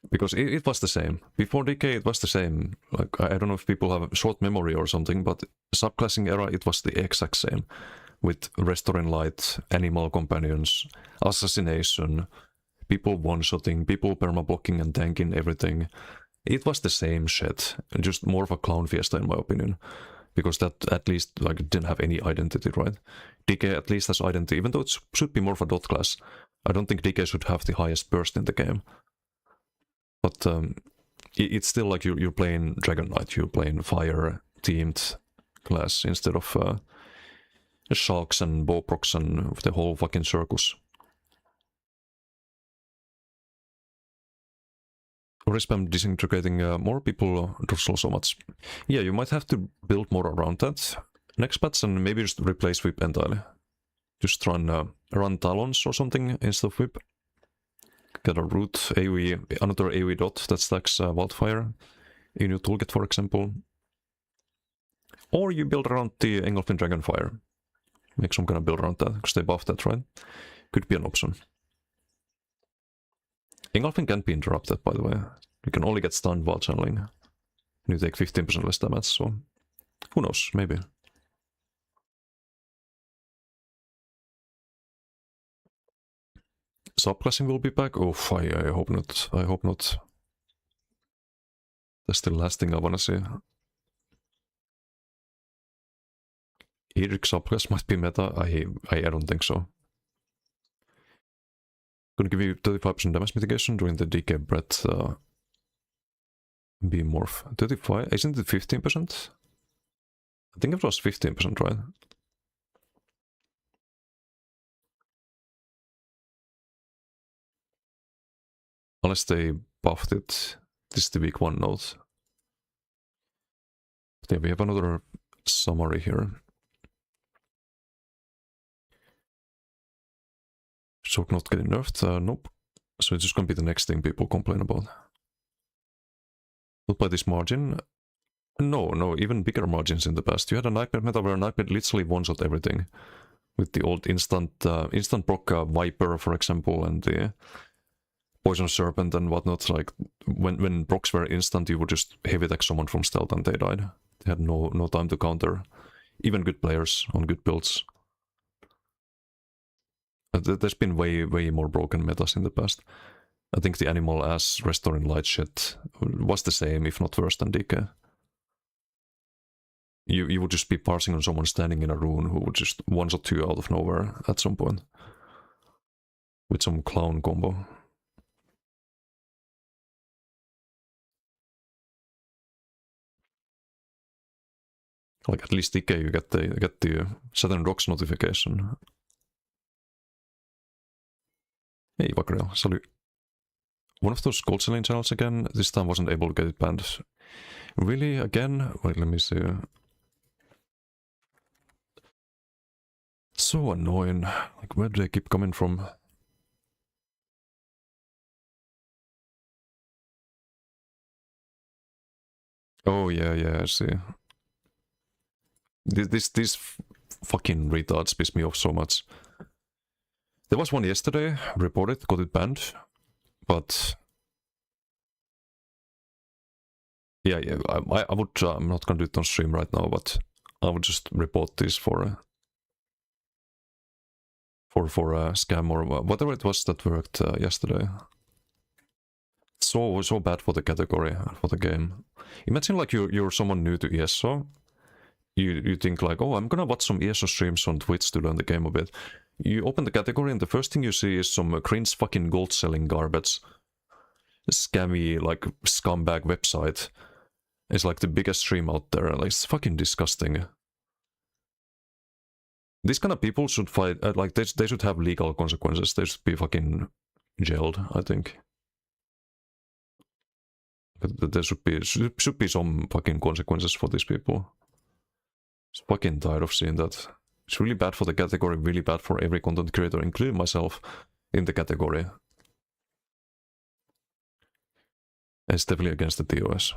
Because it was the same. Before DK, it was the same. Like, I don't know if people have a short memory or something, but subclassing era, it was the exact same. With Restoring Light, Animal Companions, Assassination, people one-shotting, people perma-blocking and tanking everything. It was the same shit, just more of a clown fiesta in my opinion. Because that at least like didn't have any identity, right? DK at least has identity, even though it should be more of a dot class. I don't think DK should have the highest burst in the game. But it's still like you're playing Dragon Knight, you're playing fire-themed class instead of Sharks and Bowprocs and the whole fucking circus. Respam disintegrating more people Drussel so much. Yeah, you might have to build more around that. Next patch and maybe just replace Whip entirely. Just run Talons or something instead of Whip. Get a root AoE, another AoE dot that stacks Wildfire in your toolkit, for example. Or you build around the Engulfing Dragonfire. Make some kind of build around that, because they buff that, right? Could be an option. Engulfing can't be interrupted, by the way. You can only get stunned while channeling. You take 15% less damage, so who knows, maybe. Subclassing will be back? Oh, I hope not. I hope not. That's the last thing I wanna see. Edric subclass might be meta. I don't think so. Gonna give you 35% damage mitigation during the DK breath beam morph. 35? Isn't it 15%? I think it was 15%, right? Unless they buffed it. This is the week 1 note. But yeah, we have another summary here. Shock not getting nerfed? Nope. So it's just gonna be the next thing people complain about. Not by this margin. No, even bigger margins in the past. You had a Nightmare meta where Nightmare literally one-shot everything. With the old instant proc Viper, for example, and the Poison Serpent and whatnot. Like, when procs were instant, you would just heavy attack someone from stealth and they died. They had no time to counter. Even good players on good builds. There's been way more broken metas in the past. I think the Animal as Restoring Light shit was the same, if not worse than DK. You would just be parsing on someone standing in a rune who would just one-shot you out of nowhere at some point. With some clown combo. Like at least DK you get the Saturn Rocks notification. Hey Vakriel, salut. One of those gold selling channels again, this time wasn't able to get it banned. Really? Again? Wait, let me see. So annoying. Like, where do they keep coming from? Oh, yeah, I see. These fucking retards piss me off so much. There was one yesterday, reported, got it banned, but... Yeah, I would, I'm not gonna do it on stream right now, but I would just report this for a scam or whatever it was that worked yesterday. So bad for the category, for the game. Imagine like you're someone new to ESO. You think like, oh, I'm gonna watch some ESO streams on Twitch to learn the game a bit. You open the category and the first thing you see is some cringe fucking gold selling garbage. Scammy, like, scumbag website. It's like the biggest stream out there. Like, it's fucking disgusting. These kind of people should fight, like, they should have legal consequences. They should be fucking jailed, I think. There should be some fucking consequences for these people. Just fucking tired of seeing that. It's really bad for the category, really bad for every content creator, including myself, in the category. It's definitely against the TOS.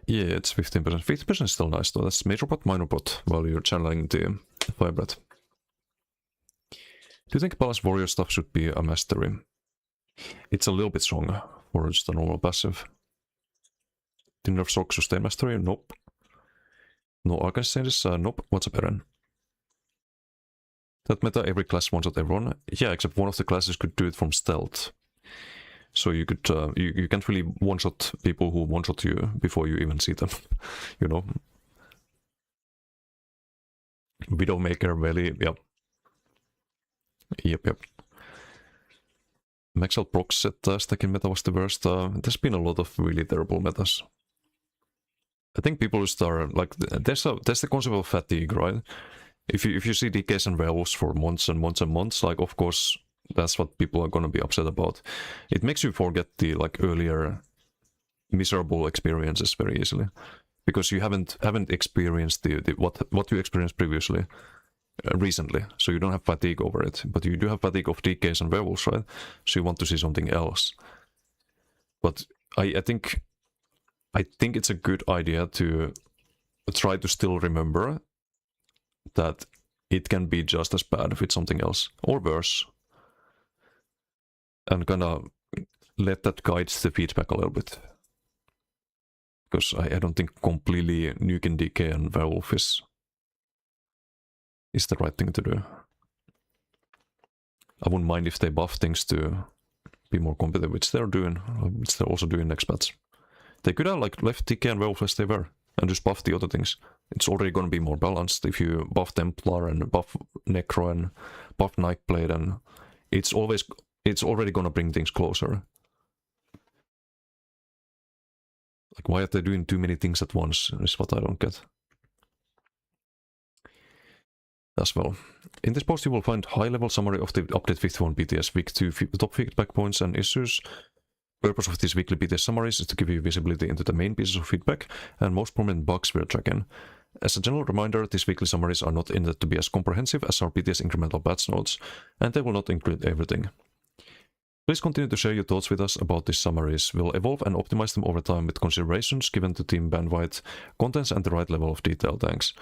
Yeah, it's 15%. 50% is still nice though. That's major bot, minor bot while you're channeling the Firebreath. Do you think Balance Warrior stuff should be a mastery? It's a little bit stronger for just a normal passive. Did nerf Sork sustain mastery? Nope. No Arcanist changes? Nope. What's up, Eren? That meta, every class one-shot everyone. Yeah, except one of the classes could do it from stealth. So you could you can't really one-shot people who one-shot you before you even see them. You know? Widowmaker, Veli, yep. Yep. Maxwell proc set stacking meta was the worst. There's been a lot of really terrible metas. I think people just are like, there's the concept of fatigue, right? If you see DKs and werewolves for months and months and months, like of course that's what people are gonna be upset about. It makes you forget the like earlier miserable experiences very easily, because you haven't experienced the what you experienced previously. Recently, so you don't have fatigue over it, but you do have fatigue of DKs and werewolves, right? So you want to see something else. But I think it's a good idea to try to still remember that it can be just as bad with something else, or worse. And kind of let that guide the feedback a little bit. Because I don't think completely nuking DK and werewolf is the right thing to do. I wouldn't mind if they buff things to be more competitive, which they're doing, which they're also doing next patch. They could have like left DK and werewolf as they were, and just buff the other things. It's already going to be more balanced if you buff Templar and buff Necro and buff Nightblade, and it's already going to bring things closer. Like, why are they doing too many things at once is what I don't get. As well. In this post you will find high-level summary of the update 51 BTS Week 2 top feedback points and issues. Purpose of these weekly BTS summaries is to give you visibility into the main pieces of feedback and most prominent bugs we're tracking. As a general reminder, these weekly summaries are not intended to be as comprehensive as our BTS incremental patch notes, and they will not include everything. Please continue to share your thoughts with us about these summaries. We'll evolve and optimize them over time with considerations given to team bandwidth, contents and the right level of detail. Thanks.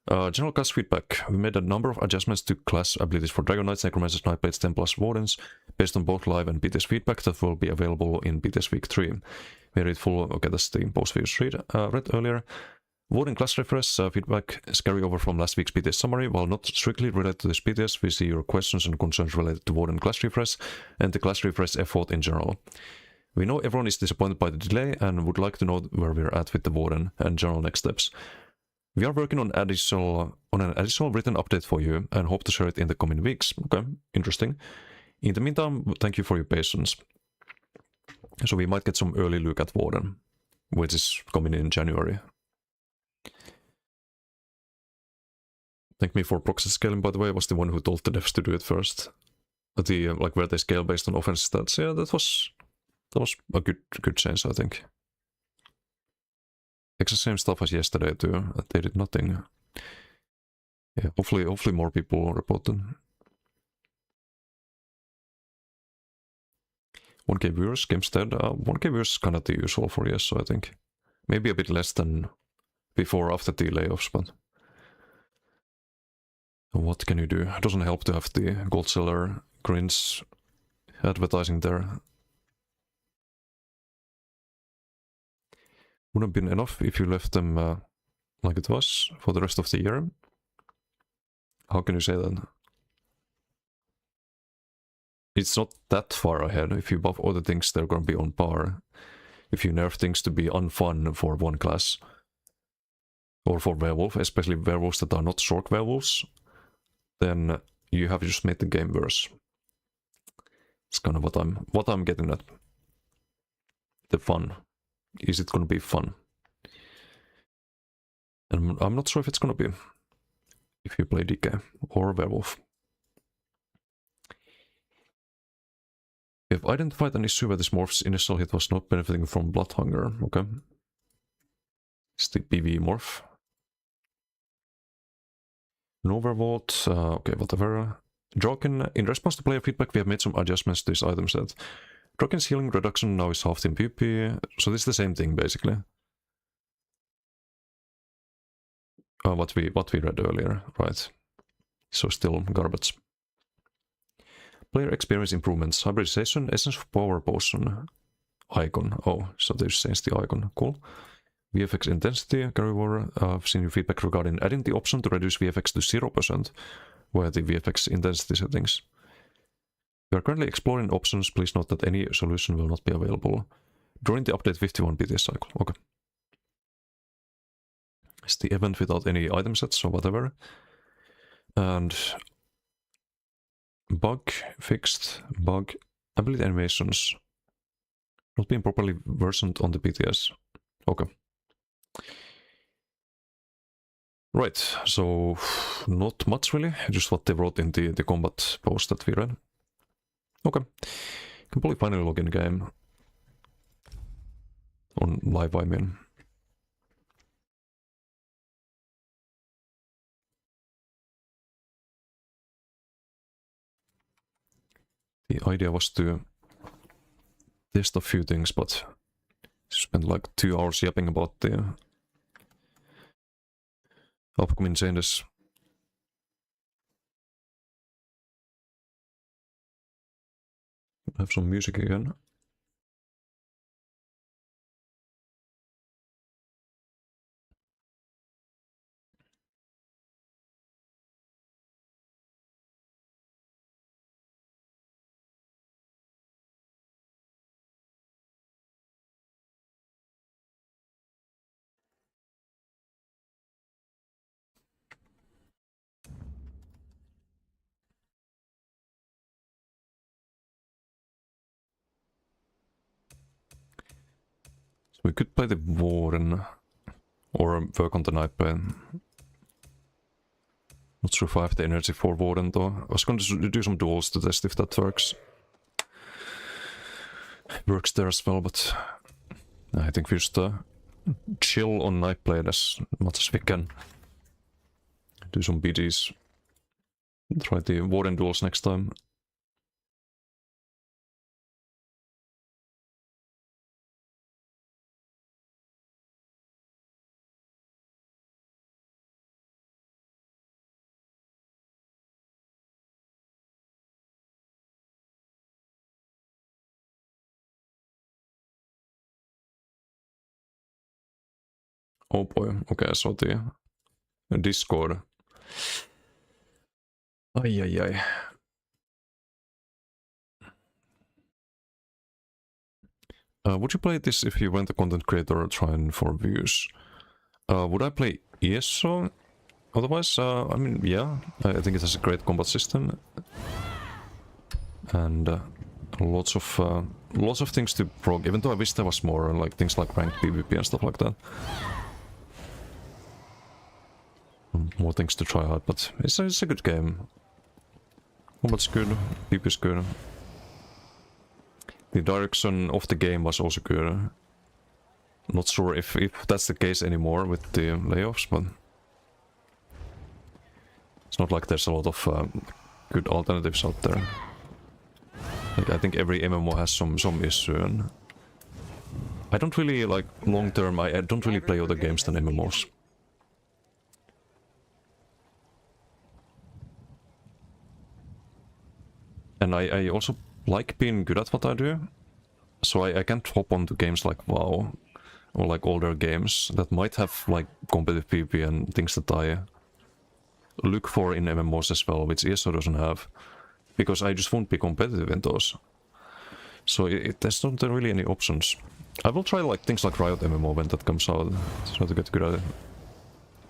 General class feedback. We made a number of adjustments to class abilities for Dragon Knights, Necromancers, Nightblades, Templars, Wardens, based on both live and BTS feedback that will be available in BTS Week 3. We read full, okay, that's the post we just read earlier. Warden class refresh feedback is carryover from last week's BTS summary. While not strictly related to this BTS, we see your questions and concerns related to Warden class refresh and the class refresh effort in general. We know everyone is disappointed by the delay and would like to know where we're at with the Warden and general next steps. We are working on an additional written update for you and hope to share it in the coming weeks. Okay, interesting. In the meantime, thank you for your patience. So we might get some early look at Warden, which is coming in January. Thank me for proxy scaling, by the way. I was the one who told the devs to do it first. The like where they scale based on offense stats. Yeah, that was a good change, I think. Exact same stuff as yesterday too. They did nothing. Yeah, hopefully more people reported. 1K viewers, GameStead. 1K viewers is kind of the usual for ESO, I think. Maybe a bit less than before after the layoffs, but what can you do? It doesn't help to have the gold seller cringe advertising there. Would have been enough if you left them like it was for the rest of the year. How can you say that? It's not that far ahead. If you buff other things, they're going to be on par. If you nerf things to be unfun for one class, or for werewolf, especially werewolves that are not Sork werewolves, then you have just made the game worse. It's kind of what I'm getting at. The fun. Is it going to be fun? And I'm not sure if it's going to be. If you play DK or werewolf. We have identified an issue where this morph's initial hit was not benefiting from blood hunger. Okay. It's the PV morph. Novervolt, okay, whatever. Droken, in response to player feedback, we have made some adjustments to this item set. Droken's healing reduction now is halved in PP, so this is the same thing basically. What we read earlier, right? So still garbage. Player experience improvements, hybridization, essence of power potion, icon. Oh, so they changed the icon. Cool. VFX intensity, Carrywar. I've seen your feedback regarding adding the option to reduce VFX to 0%, where the VFX intensity settings. We are currently exploring options. Please note that any solution will not be available during the update 51 BTS cycle. Okay. It's the event without any item sets or whatever. And bug fixed, bug ability animations not being properly versioned on the BTS. Okay. Right, so not much really, just what they wrote in the combat post that we read. Okay, can probably finally log in game. On live, I mean. The idea was to test a few things, but spent like 2 hours yapping about the upcoming changes. Have some music again. So we could play the Warden or work on the Nightblade. Not sure if I have the energy for Warden though. I was going to do some duels to test if that works. Works there as well, but I think we just chill on Nightblade as much as we can. Do some BGs. Try the Warden duels next time. Oh boy, okay, so the Discord. Ai ai ai. Would you play this if you weren't a content creator trying for views? Would I play ESO? Otherwise, I mean, yeah, I think it has a great combat system. And lots of things to prog, even though I wish there was more, like things like ranked PvP and stuff like that. More things to try out, but it's a good game. Combat's good, PvP's good. The direction of the game was also good. Not sure if that's the case anymore with the layoffs, but it's not like there's a lot of good alternatives out there. Like, I think every MMO has some issue, and I don't really, like, long term, I don't really play other games than MMOs. And I also like being good at what I do, so I can't hop onto games like WoW, or like older games that might have like competitive PvP and things that I look for in MMOs as well, which ESO doesn't have, because I just won't be competitive in those. So there's not really any options. I will try like things like Riot MMO when that comes out, so to get good at it.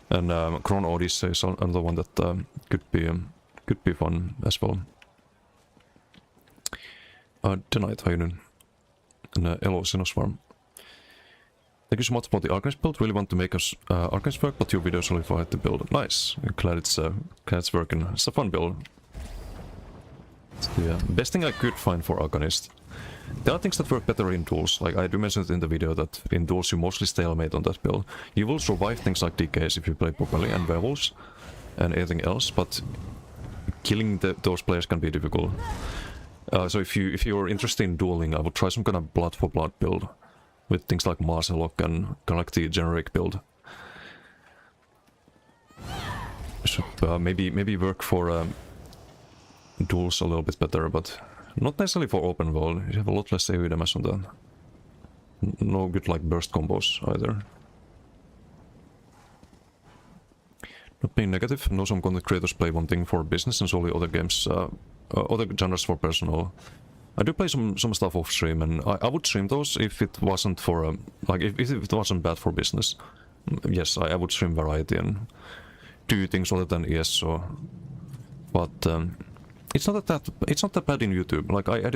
And Chrono Odyssey is another one that could be fun as well. Tonight, how you doing? And hello, Sinoswarm. Thank you so much for the Arcanist build. Really want to make us Arcanist work, but your video solidified the build. Nice. I'm glad it's working. It's a fun build. Yeah, best thing I could find for Arcanist. There are things that work better in duels, like I do mention it in the video that in duels you mostly stalemate on that build. You will survive things like DKs if you play properly and werewolves and anything else, but killing those players can be difficult. So if you're interested in dueling, I would try some kind of blood for blood build with things like Marcelok and kind of like the generic build. Should maybe work for duels a little bit better, but not necessarily for open world. You have a lot less AoE damage on that. No good like burst combos either. Not being negative, no, some content creators play one thing for business and solely other games, other genres for personal. I do play some stuff off stream, and I would stream those if it wasn't for like if it wasn't bad for business. Yes, I would stream variety and do things other than ESO, but it's not that bad in YouTube. Like I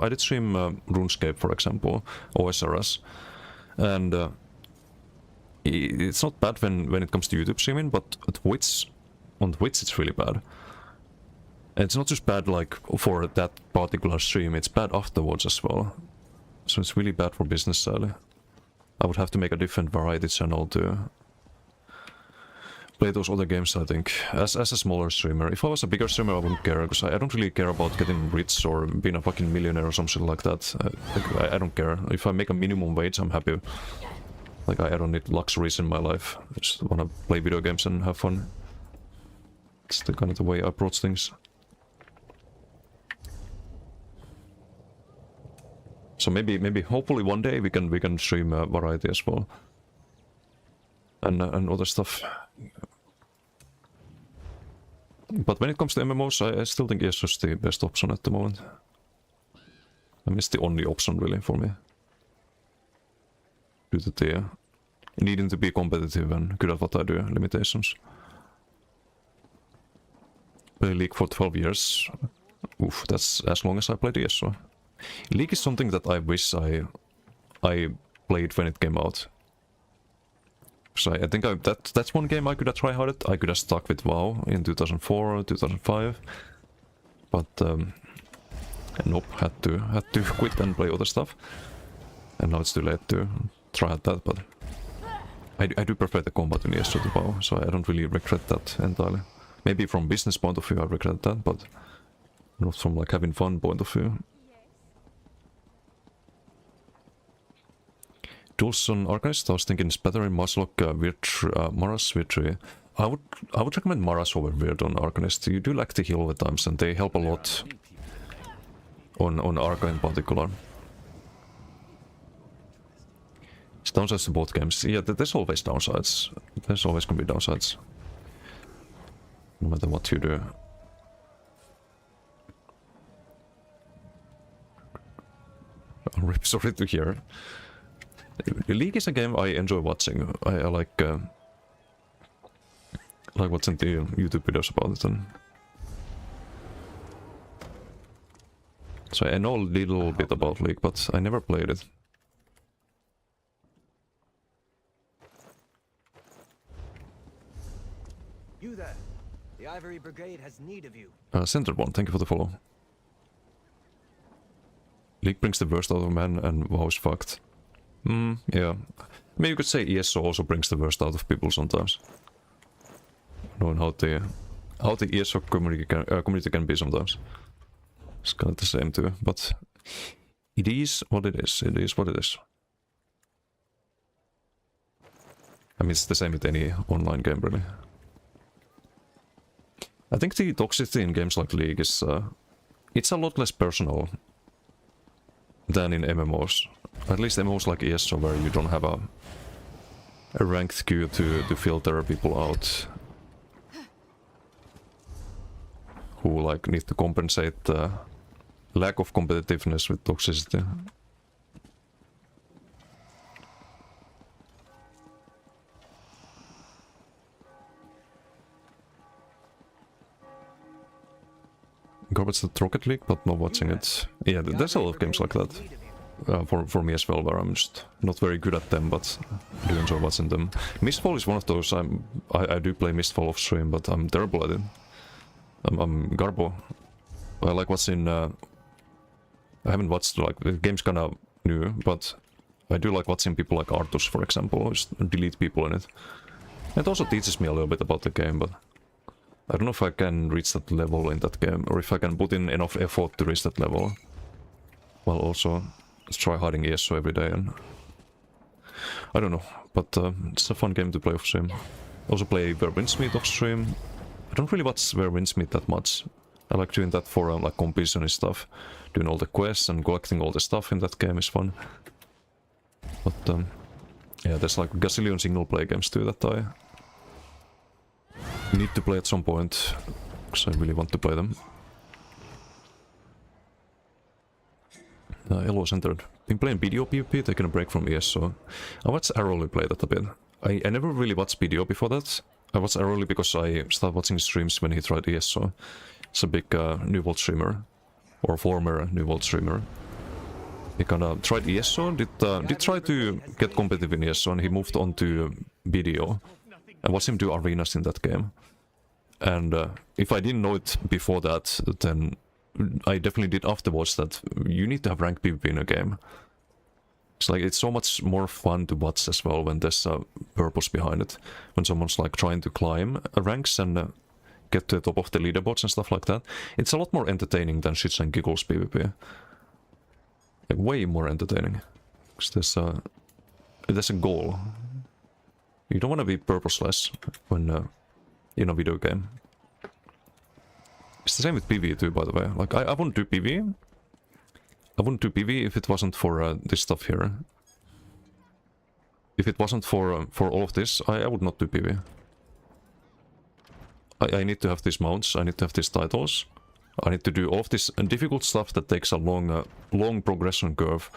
did stream RuneScape, for example, OSRS, and it's not bad when it comes to YouTube streaming, but on Twitch it's really bad. And it's not just bad like for that particular stream, it's bad afterwards as well. So it's really bad for business, sadly. I would have to make a different variety channel to play those other games, I think, as a smaller streamer. If I was a bigger streamer, I wouldn't care, because I don't really care about getting rich or being a fucking millionaire or something like that. I don't care. If I make a minimum wage, I'm happy. Like, I don't need luxuries in my life. I just wanna play video games and have fun. It's the kind of the way I approach things. So maybe, hopefully one day we can stream variety as well. And other stuff. But when it comes to MMOs, I still think ESO is the best option at the moment. I mean, it's the only option really for me. Due to the needing to be competitive and good at what I do limitations. Play League for 12 years. Oof, that's as long as I played ESO. League is something that I wish I played when it came out. So I think that's one game I could have tried hard at. I could have stuck with WoW in 2004 or 2005. But nope, had to quit and play other stuff. And now it's too late to try at that, but I do prefer the combat in ESO to WoW, so I don't really regret that entirely. Maybe from business point of view I regret that, but not from like having fun point of view. Duels on Arcanist, I was thinking it's better in Marcelok, Maras, Virtue. I would recommend Maras over Weird on Arcanist. You do lack the heal at times, and they help a lot on Arca in particular. It's downsides to both games. Yeah, there's always downsides. There's always gonna be downsides. No matter what you do. I'm sorry to hear. League is a game I enjoy watching. I like watching the YouTube videos about it. And so I know a little bit about League, but I never played it. You there. The Ivory Brigade has need of you. Centered One, thank you for the follow. League brings the worst out of man and WoW is fucked. Yeah. I mean, you could say ESO also brings the worst out of people sometimes. Knowing how the ESO community can be sometimes. It's kind of the same too, but it is what it is. It is what it is. I mean, it's the same with any online game, really. I think the toxicity in games like League is it's a lot less personal than in MMOs. At least MMOs like ESO, where you don't have a ranked queue to filter people out who like need to compensate lack of competitiveness with toxicity. Garbage the Rocket League, but not watching it. Yeah, there's a lot of games like that. For me as well, where I'm just not very good at them, but I do enjoy watching them. Mistfall is one of those. I do play Mistfall off stream, but I'm terrible at it. I'm Garbo. I like what's in... I haven't watched, like, the game's kinda new, but I do like watching people like Artus, for example, who just delete people in it. It also teaches me a little bit about the game, but I don't know if I can reach that level in that game, or if I can put in enough effort to reach that level, while also try hiding ESO every day, and I don't know, but it's a fun game to play off stream. Also play Where Winds Meet off stream. I don't really watch Where Winds Meet that much. I like doing that for like completionist stuff. Doing all the quests and collecting all the stuff in that game is fun. But yeah, there's like a gazillion single player games too that I need to play at some point, because I really want to play them. Elo's entered. Been playing BDO PvP, taking a break from ESO. I watched Arrowly play that a bit. I never really watched BDO before that. I watched Arrowly because I started watching streams when he tried ESO. He's a big New World streamer, or former New World streamer. He kinda tried ESO, did try to get competitive in ESO, and he moved on to BDO. I watched him do arenas in that game. And if I didn't know it before that, then I definitely did afterwards that you need to have ranked PvP in a game. It's like, it's so much more fun to watch as well when there's a purpose behind it. When someone's like trying to climb ranks and get to the top of the leaderboards and stuff like that. It's a lot more entertaining than shits and giggles PvP. Like, way more entertaining. Because there's a goal. You don't want to be purposeless when in a video game. It's the same with PvE too, by the way. Like, I wouldn't do PvE. I wouldn't do PvE if it wasn't for this stuff here. If it wasn't for all of this, I would not do PvE. I need to have these mounts, I need to have these titles. I need to do all of this difficult stuff that takes a long progression curve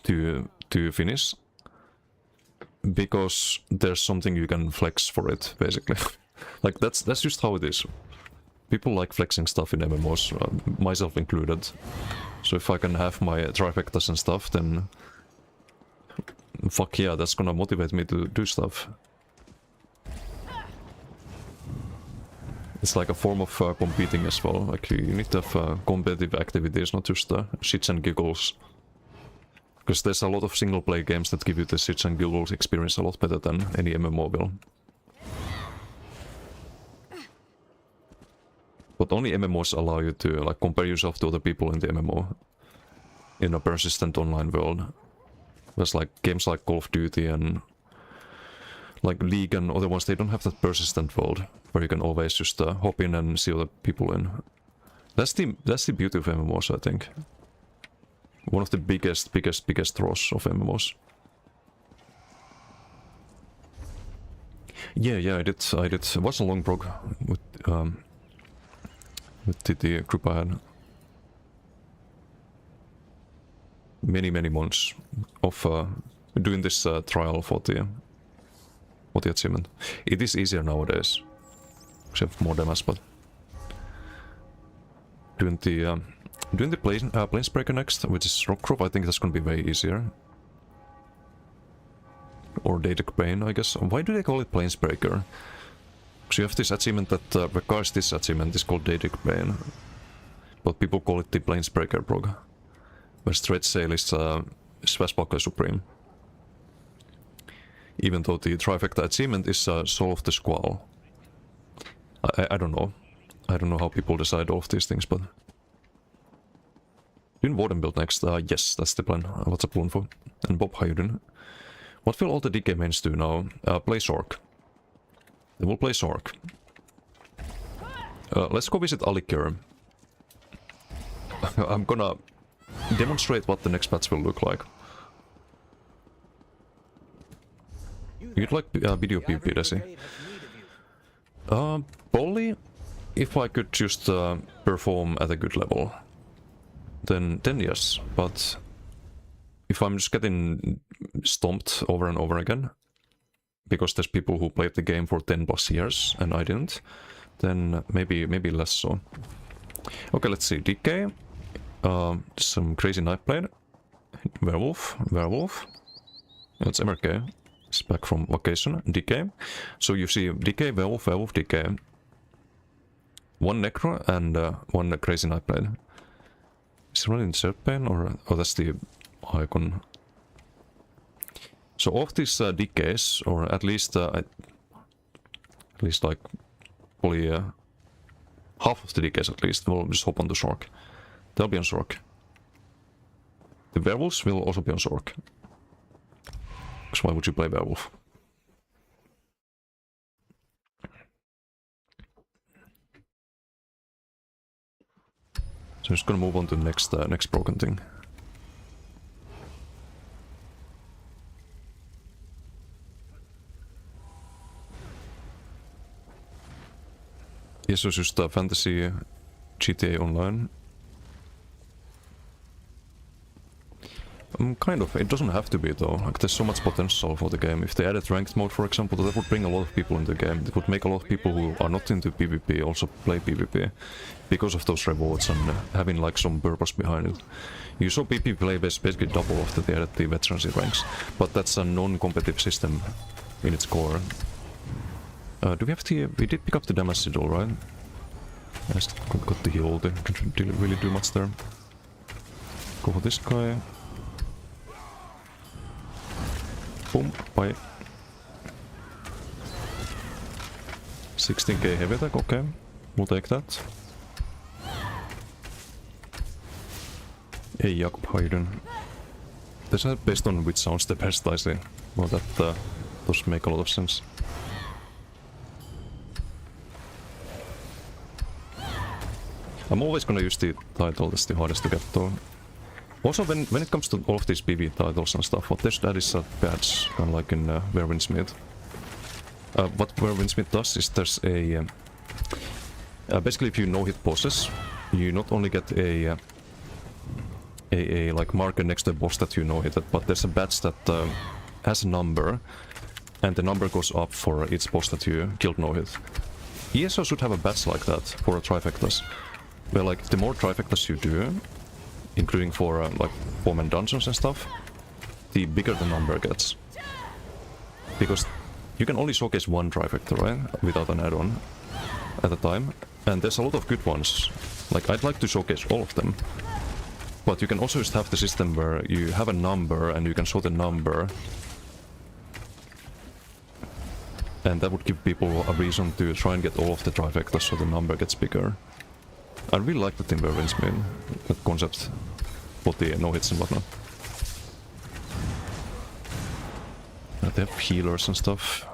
to finish. Because there's something you can flex for it, basically. Like, that's just how it is. People like flexing stuff in MMOs, myself included. So if I can have my trifectas and stuff, then fuck yeah, that's gonna motivate me to do stuff. It's like a form of competing as well. Like, you need to have competitive activities, not just shits and giggles. Because there's a lot of single player games that give you the shits and giggles experience a lot better than any MMO will. But only MMOs allow you to like compare yourself to other people in the MMO in a persistent online world. There's like games like Call of Duty and like League and other ones, they don't have that persistent world where you can always just hop in and see other people in. That's the beauty of MMOs, I think. One of the biggest draws of MMOs. Yeah, I did watch a long prog with the group I had. Many months of doing this trial for the achievement. It is easier nowadays, except for more damage, but doing the Planesbreaker next, which is Rockcroft, I think that's gonna be way easier. Or Daedric Bane, I guess. Why do they call it Planesbreaker? Because you have this achievement that requires this achievement, is called Daedric Bane. But people call it the Planesbreaker prog. Where Straight Sail is Swashbuckler Supreme. Even though the trifecta achievement is Soul of the Squall. I don't know. I don't know how people decide all of these things, but... Doing Warden build next? Yes, that's the plan. What's up, Lunfo? And Bob, how you doing? What will all the DK mains do now? Play Sork. They will play Sork. Let's go visit Alikir. I'm gonna demonstrate what the next patch will look like. You'd like video PvP, Desi? Probably, if I could just perform at a good level, then yes. But if I'm just getting stomped over and over again, because there's people who played the game for 10+ years and I didn't, then maybe less so. Okay, let's see. DK, some crazy knife blade, werewolf. That's MRK. It's back from vacation. DK. So you see DK, werewolf, DK. 1 Necro and 1 Crazy Nightblade. Is it running Third Pain or that's the icon? So of these decays, or at least like probably half of the decays at least, will just hop on the Sork. They'll be on Sork. The werewolves will also be on Sork. Because why would you play werewolf? So I'm just gonna move on to the next broken thing. Yes, so it's just Fantasy GTA Online. Kind of. It doesn't have to be though. Like, there's so much potential for the game. If they added ranked mode, for example, that would bring a lot of people into the game. It would make a lot of people who are not into PvP also play PvP because of those rewards and having like some purpose behind it. You saw PvP play basically double after they added the veterancy ranks, but that's a non-competitive system in its core. Do we have the... we did pick up the damage sigil, right? I just got the heal, they can't really do much there. Go for this guy. Boom, bye. 16k heavy attack, okay. We'll take that. Hey, Jakob, how you doing? This is based on which sounds the best, I see. Well, that does make a lot of sense. I'm always gonna use the title, that's the hardest to get though. Also, when it comes to all of these PV titles and stuff, what they should add is a badge, kind of like in Werewindsmith. What Werewindsmith does is there's a... basically, if you no-hit bosses, you not only get a like marker next to the boss that you no-hit, but there's a badge that has a number, and the number goes up for each boss that you killed no-hit. ESO should have a badge like that for trifectas, where like the more trifectas you do, including for like 4-man dungeons and stuff, the bigger the number gets. Because you can only showcase one trifecta, right? Without an add-on at a time. And there's a lot of good ones. Like, I'd like to showcase all of them. But you can also just have the system where you have a number and you can show the number. And that would give people a reason to try and get all of the trifectas so the number gets bigger. I really like the thing where Rinsmith, that concept, for the no-hits and whatnot. They have healers and stuff.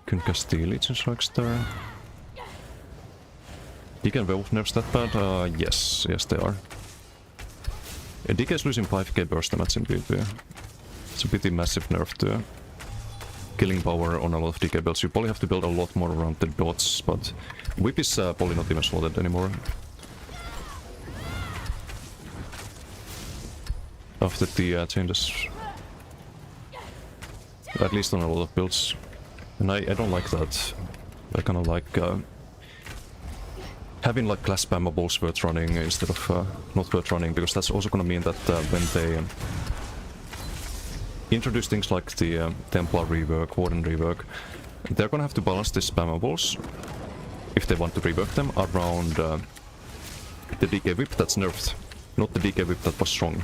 Couldn't cast the Legion Strikes there. DK and Werewolf nerfs that bad? Yes, they are. DK is losing 5k burst damage in PvP. It's a pretty massive nerf to killing power on a lot of DK builds. You probably have to build a lot more around the dots, but Whip is probably not even slotted anymore. After the changes. At least on a lot of builds. And I don't like that. I kinda like having like class spammables worth running instead of not worth running, because that's also gonna mean that when they introduce things like the Templar rework, Warden rework, they're gonna have to balance the spammables, if they want to rework them, around the DK whip that's nerfed, not the DK whip that was strong,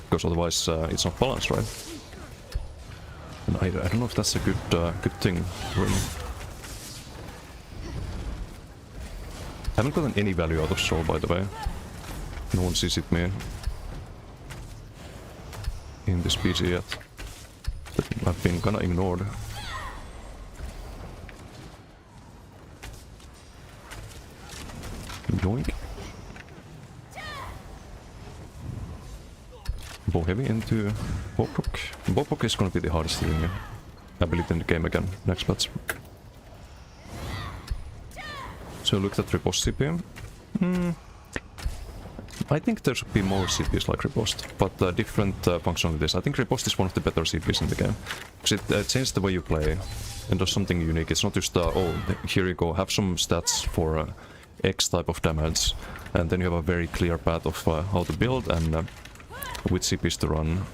because otherwise it's not balanced, right? And I don't know if that's a good thing, really. Haven't gotten any value out of Soul, by the way. No one sees it me in this PC yet. I've been kinda ignored. Yoink. Bow heavy into Bowproc. Bowproc is gonna be the hardest healing ability in the game again, next patch. So looked at Riposte CP. I think there should be more CPs like Riposte, but different functionalities. I think Riposte is one of the better CPs in the game, because it changes the way you play and does something unique. It's not just, oh, here you go, have some stats for X type of damage, and then you have a very clear path of how to build and which CPs to run.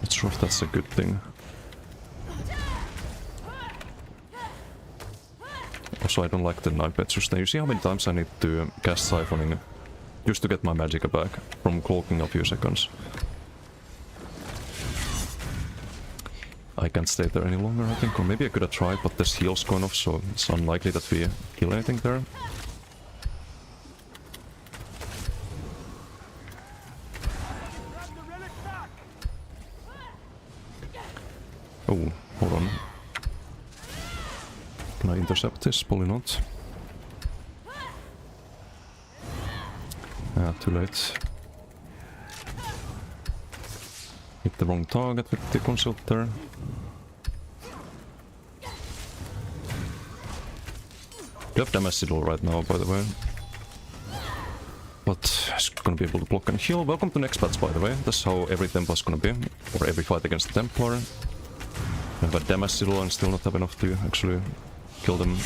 Not sure if that's a good thing. Also, I don't like the knife bed sustain. You see how many times I need to cast siphoning just to get my magicka back from cloaking a few seconds. I can't stay there any longer, I think, or maybe I could have tried, but there's heals going off, so it's unlikely that we kill anything there. Oh, hold on. Can I intercept this? Probably not. Too late. Hit the wrong target with the consulter. You have damage Sigil right now, by the way. But it's gonna be able to block and heal. Welcome to next patch, by the way. That's how every Templar's gonna be. Or every fight against the Templar. I have a damage Sigil and still not have enough to actually kill them.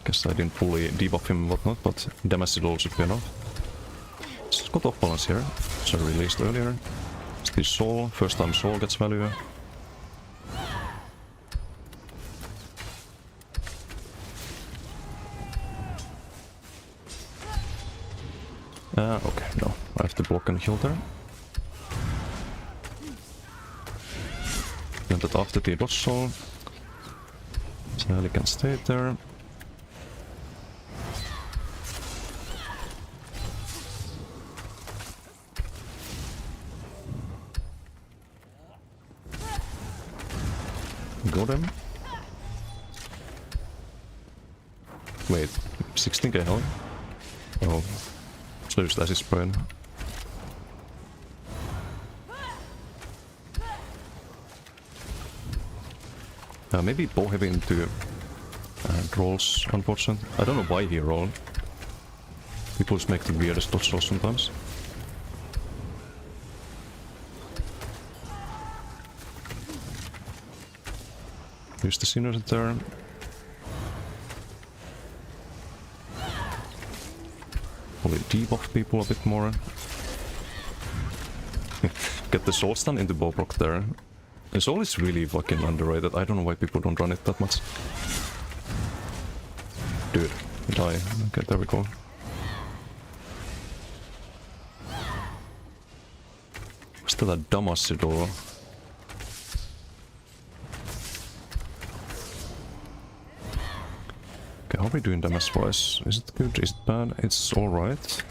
Guess I didn't fully debuff him and whatnot, but damage Sigil should be enough. It's got off balance here, so I released earlier. Still Soul, first time Soul gets value. Okay, no, I have to block and heal there. Then that after the Dodge Soul. Sally can stay there. Got him. Wait, 16k health? Oh. So just as his brain. Maybe bow heavy into rolls, unfortunately. I don't know why he rolled. People just make the weirdest dodge rolls sometimes. Use the Sinner there. Probably debuff people a bit more. Get the Soul Stun into Bowbrock there. The Soul is really fucking underrated. I don't know why people don't run it that much. Dude, die. Okay, there we go. Still a Damasidor. Okay, how are we doing damage wise? Is it good? Is it bad? It's alright.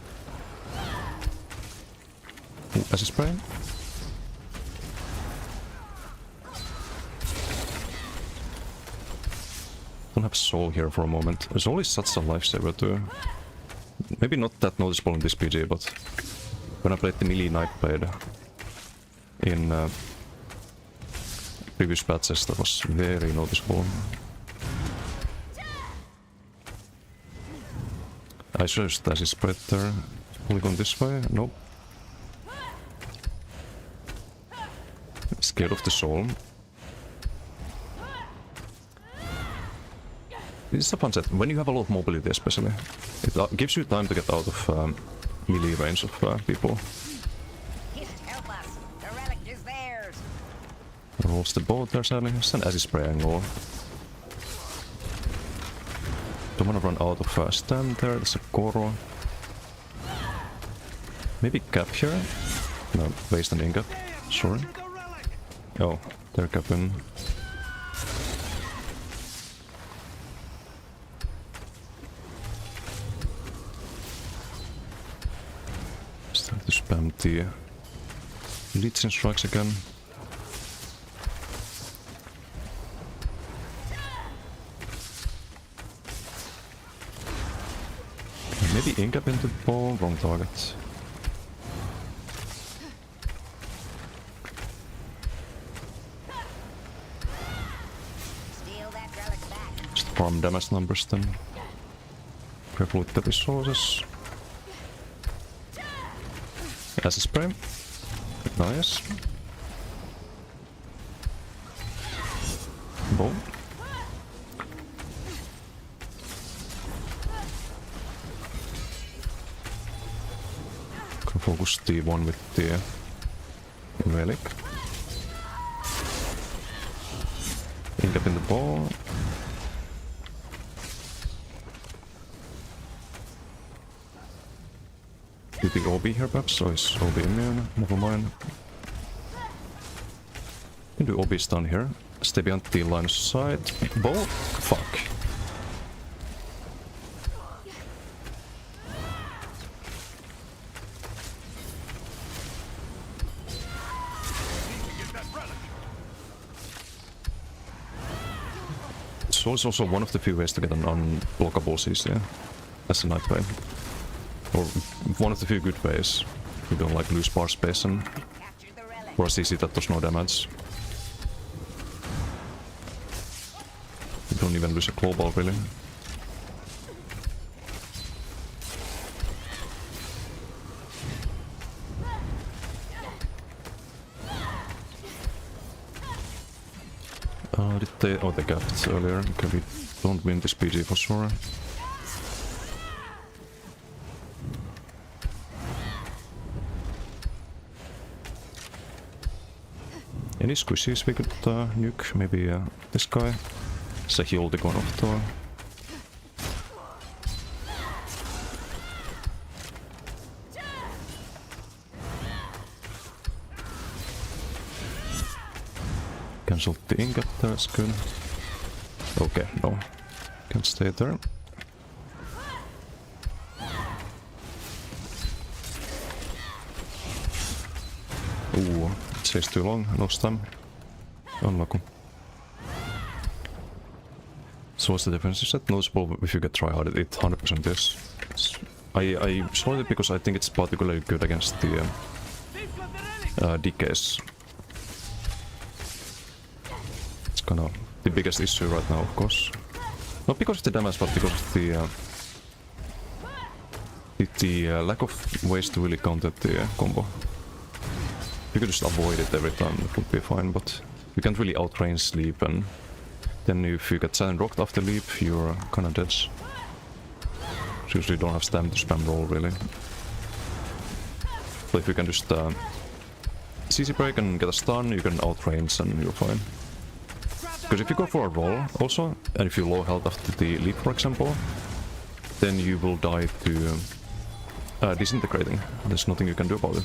Acid spray? Don't have Soul here for a moment. Soul is such a lifesaver too. Maybe not that noticeable in this PG, but when I played the melee Nightblade in previous patches, that was very noticeable. I should have Stasis spread there. Only going this way? Nope. Scared of the Soul. This is a fun set. When you have a lot of mobility especially, it gives you time to get out of melee range of people. Help us. The relic is theirs. Rolls the boat there sadly. It's an acid spray angle. Don't wanna run out of stand there. There's a Koro. Maybe cap here? No, waste an Ingot. Sure. Oh, they're capping. Start to spam the Legion strikes again. Maybe Incap into the ball, wrong target. Steal that relic back. Just farm damage numbers then. Careful with the resources. Acid spray. Nice. Bow. Can focus the one with the relic. Incap in the ball. Do the OB here perhaps? Or is OB immune? Never mind. Can do OB stun here. Stay behind the line of sight. Ball? Fuck. Soul is also one of the few ways to get an unblockable CC as a Night Bane. Or one of the few good ways. You don't like lose bar space and Capture the relic. for a CC that does no damage. You don't even lose a global really. Did they... Oh, they got it earlier. Okay, we don't win this PG for sure. Any squishies we could nuke? Maybe this guy? So he'll take one off though. Cancel the ingot, that's good. Okay, no. Can't stay there. Ooh, it stays too long, lost time. Unlucky. So what's the difference? Is that noticeable if you get tryharded? It 100% is. I saw it because I think it's particularly good against the decays. It's kind of the biggest issue right now, of course. Not because of the damage, but because of the lack of ways to really counter the combo. You could just avoid it every time, it would be fine, but you can't really outrange Leap, and then if you get Silent Rocked after Leap, you're kinda dead. So usually you don't have stamina to spam roll, really. But if you can just CC break and get a stun, you can outrange and you're fine. Because if you go for a roll also, and if you low health after the Leap for example, then you will die to disintegrating. There's nothing you can do about it.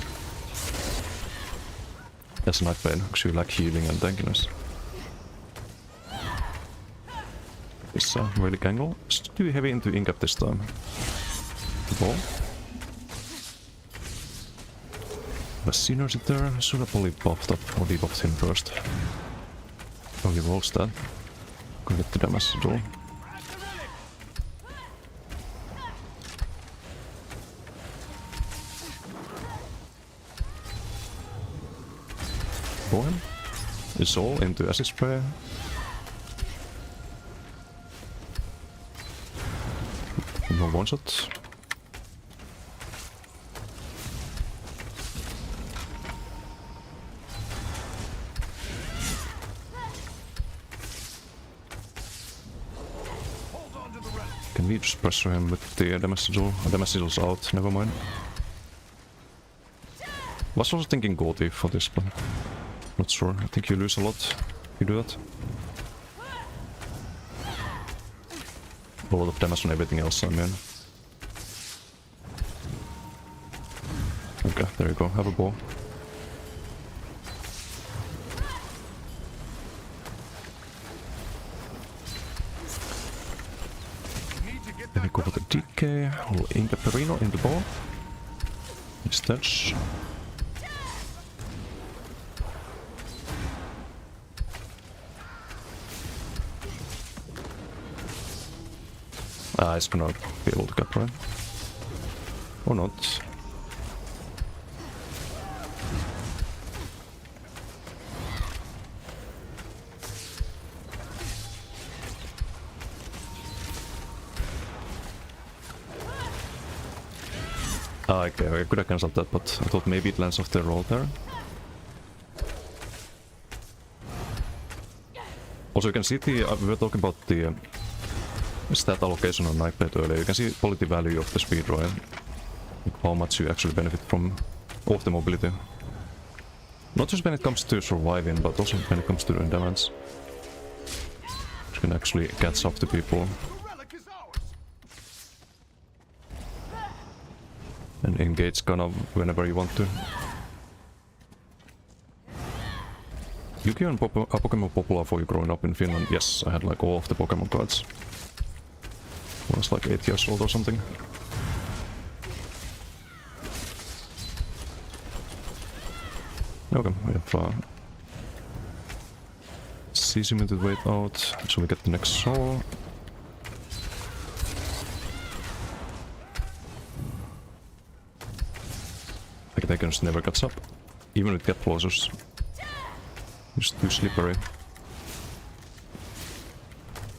That's Night Bane, because you lack healing and tankiness. It's really gangle. It's too heavy into Incap this time. Ball. The Synergy there, should have probably buffed up or debuffed him first. Oh, he rolls that. Gonna get the damage to do. For him. It's all into acid spray. No one shot. Can we just pressure him with the damage sigil? Damage sigil's out, never mind. Was also thinking Gauti for this, but not sure. I think you lose a lot if you do that. A lot of damage on everything else, I mean. Okay, there you go, have a ball. Then we go for the DK, we'll Incap Perino in the ball. It's touch. It's gonna be able to get right. Or not. Okay, I could have cancelled that, but I thought maybe it lands off the roll there. Also, you can see the... we were talking about the stat allocation on Nightblade earlier. You can see quality value of the speed, right? Like how much you actually benefit from off the mobility. Not just when it comes to surviving, but also when it comes to doing damage. You can actually catch up to people. And engage kind of whenever you want to. Yu-Gi-Oh! Are Pokemon popular for you growing up in Finland? Yes, I had like all of the Pokemon cards. I was like 8 years old or something. Okay, we have CC muted wait out, so we get the next soul. Like they can just never catch up, even with get closers. Just too slippery.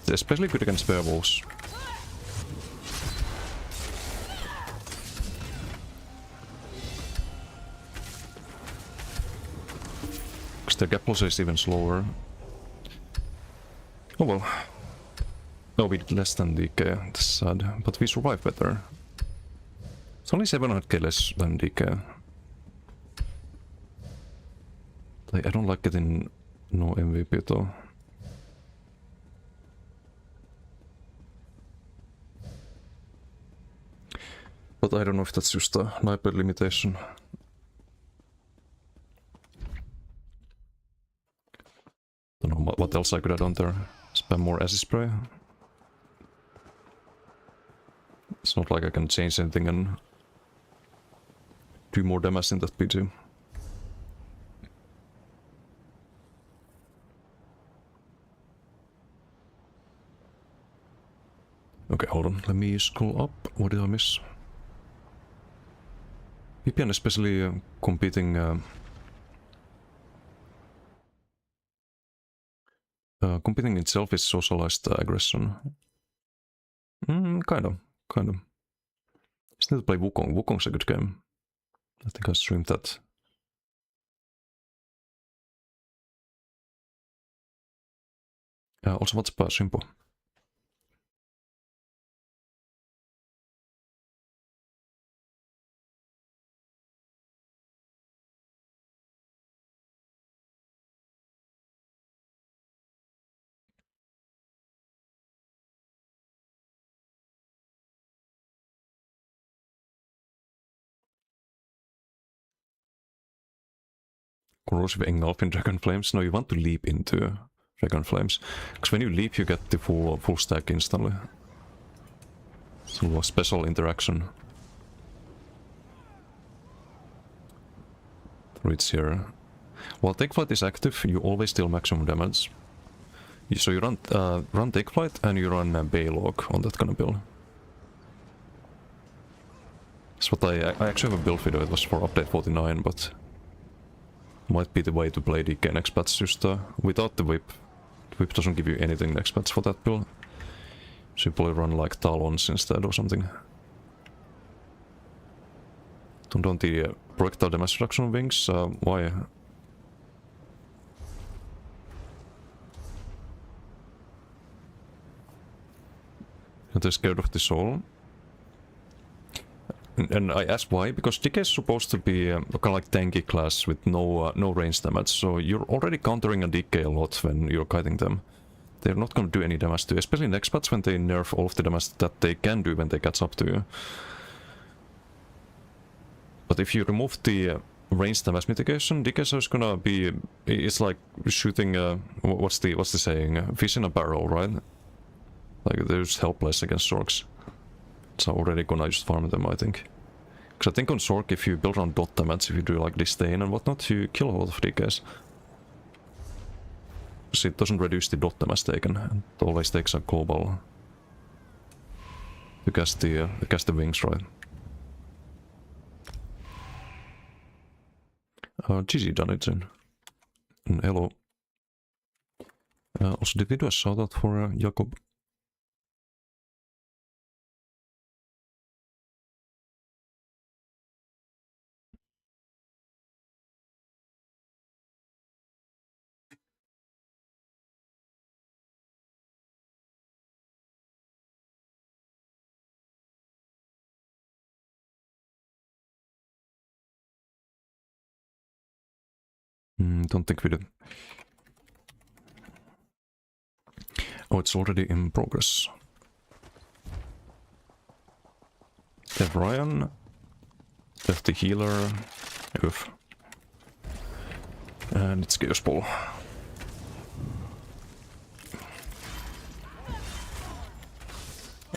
It's especially good against werewolves. Because their gap closer is even slower. Oh well. No, we did less than DK, that's sad. But we survived better. It's only 700k less than DK. Like, I don't like getting no MVP though. But I don't know if that's just a sniper limitation. Don't know what else I could have done there. Spam more acid spray. It's not like I can change anything and do more damage in that P2. Okay, hold on. Let me scroll up. What did I miss? VPN especially competing competing itself is socialized aggression. Kind of. Just need to play Wukong. Wukong's a good game. I think I streamed that. Also, what's Simpo? Corrosive engulf in Dragon Flames? No, you want to leap into Dragon Flames. Because when you leap, you get the full stack instantly. So a special interaction. Reach here. While Take Flight is active, you always deal maximum damage. So you run Take Flight and you run Baylog on that kind of build. That's what I actually have a build video. It was for update 49, but might be the way to play DK next patch, just without the whip. The whip doesn't give you anything next patch for that build. Simply run like Talons instead or something. Don't the projectile damage reduction on wings, why? And they're scared of the soul. And I asked why, because DK is supposed to be kind of like tanky class with no range damage, so you're already countering a DK a lot when you're kiting them. They're not going to do any damage to you, especially next patch when they nerf all of the damage that they can do when they catch up to you. But if you remove the range damage mitigation, DK is gonna be... It's like shooting... what's the saying? Fish in a barrel, right? Like, they're just helpless against Zorks. So already gonna just farm them, I think. Because I think on Zork, if you build around dot damage, if you do like disdain and whatnot, you kill a lot of DKs. Because it doesn't reduce the dot damage taken. It always takes a global to cast the wings, right? GG done it soon. And hello. Also, did we do a shoutout for Jakob? Don't think we did. Oh, it's already in progress. Dev Ryan. Dev the healer. Oof. And it's Chaos Ball.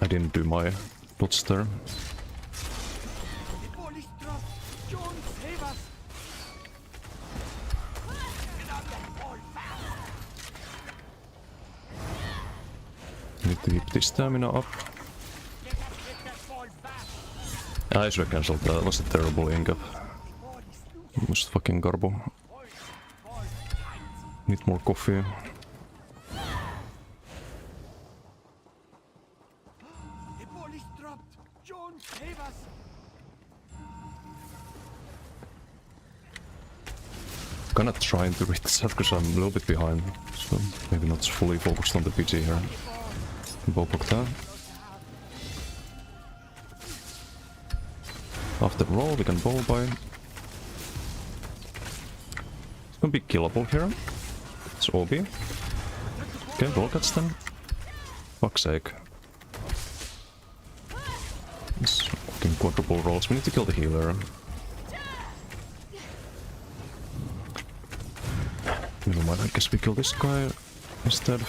I didn't do my plots there. Need to keep the stamina up. I should have cancelled that. That was a terrible incap. Most fucking garbo. Need more coffee. Kinda trying to read this out because I'm a little bit behind, so maybe not fully focused on the PG here. Bobok that. After roll, we can bow by. It's gonna be killable here. It's OB. Okay, roll cuts then. Fuck's sake. It's fucking quadruple rolls. We need to kill the healer. Never mind, I guess we kill this guy instead.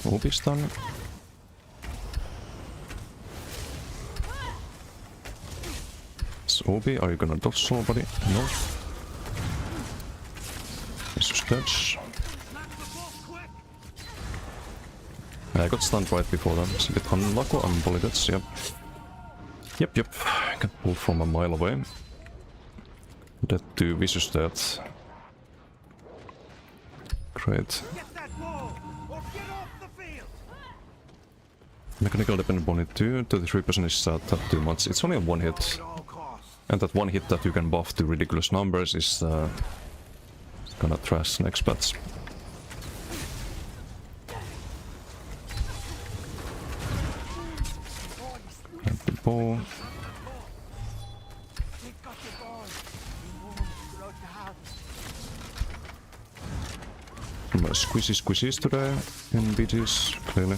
OB's done. It's OB, are you gonna dodge somebody? No. It's just dodge. I got stunned right before that. It's a bit unlucky, unbully dodge, yep. Yep. I can pull from a mile away. That to vicious death. Great. Mechanical dependent on it too. 33% is that too much. It's only a one hit. And that one hit that you can buff to ridiculous numbers is gonna trash next bats. And the bow. Squishies today in BGs, clearly.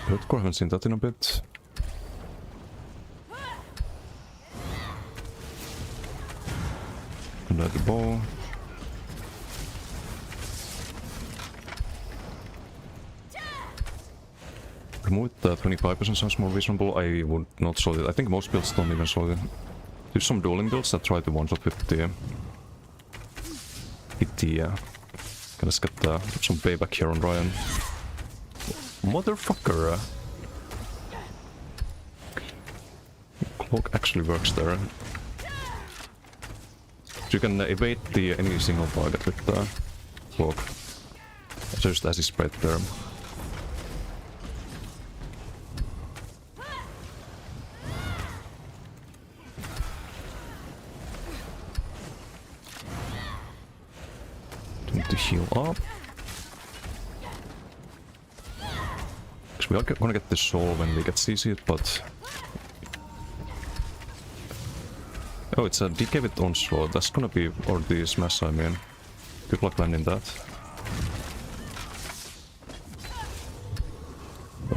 Hurtcore, haven't seen that in a bit. And the bow. Remove the 25% sounds more reasonable. I would not solve it. I think most builds don't even solve it. There's some dueling builds that try to one-shot with the... Let's get some payback here on Ryan. Motherfucker! Cloak actually works there. You can evade any single target with the cloak. Just as it's spread there. Need to heal up. We are gonna get the soul when we get CC'd, but... Oh, it's a DK with onslaught. That's gonna be... or the smash, I mean. Good luck landing that.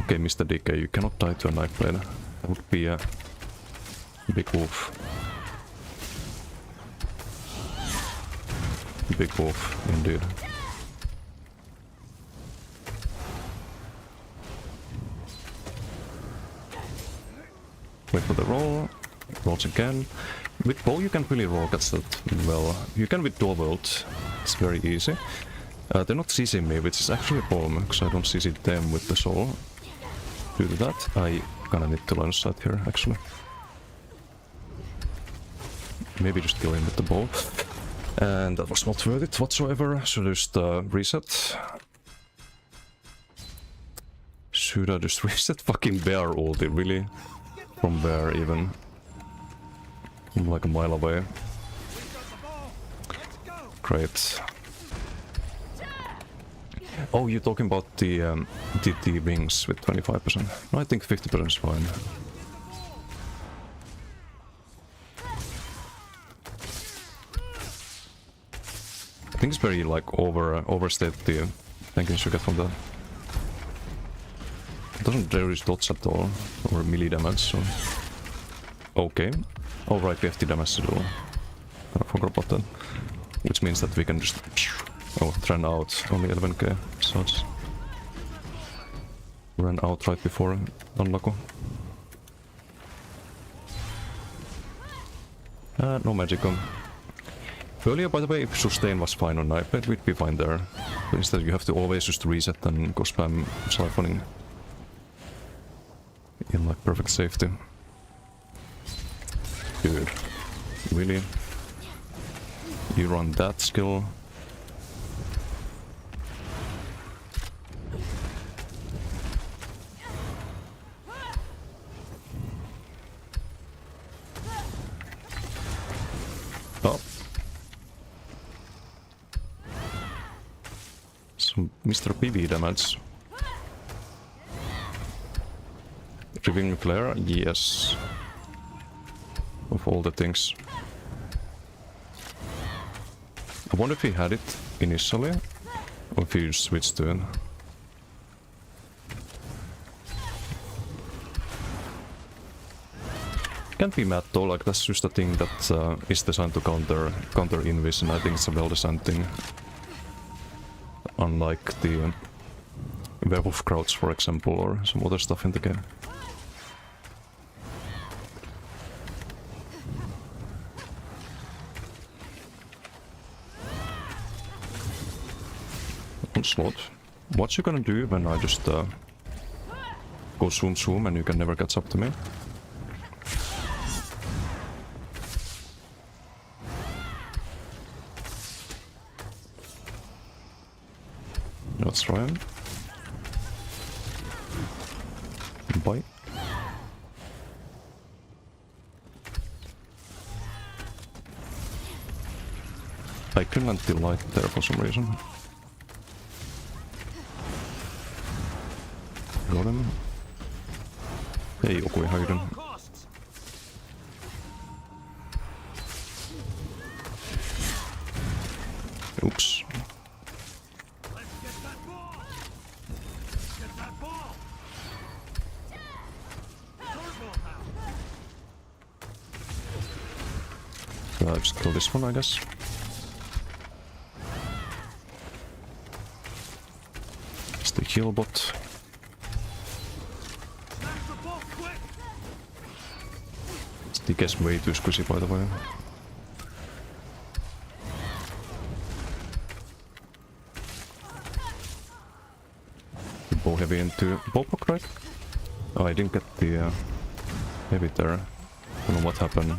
Okay, Mr. DK, you cannot die to a knife blade. That would be a... big wolf. Big wolf, indeed. Wait for the roll. Rolls again. With bow you can't really roll cuts that well. You can with dual wield. It's very easy. They're not CCing me, which is actually a problem, because I don't CC them with the soul. Due to that, I kinda need to line of sight here, actually. Maybe just kill him with the bow. And that was not worth it whatsoever, so just reset. Should I just reset fucking bear ulti, really? From there even. I'm like a mile away. Great. Oh, you're talking about the wings with 25%. No, I think 50% is fine. think it's very like overstate the tankage you get from that. It doesn't reduce dots at all, or melee damage, so... Okay. Alright, we have the damage to do. I forgot about that. Which means that we can just... Oh, it ran out. Only 11k, so it's... Ran out right before Unlock. No magical. Earlier, by the way, if sustain was fine on Knife Blade, we'd be fine there. But instead you have to always just reset and go spam siphoning. In like perfect safety. Dude. Really? You run that skill? Oh. Some Mr. PV damage. Revealing Flare? Yes. Of all the things. I wonder if he had it initially, or if he switched to it. Can't be mad though, like that's just a thing that is designed to counter invis, and I think it's a well-designed thing. Unlike the Werewolf Crouch, for example, or some other stuff in the game. Onslaught. What you gonna do when I just go zoom and you can never catch up to me? Let's try him. Bye. I couldn't land the light there for some reason. Got him. Ei joku ihan yhden. Oops. So I just kill this one, I guess. It's the heal bot. He gets way too squishy, by the way. Bow heavy into ballpark, right? Oh, I didn't get the heavy there. Don't know what happened.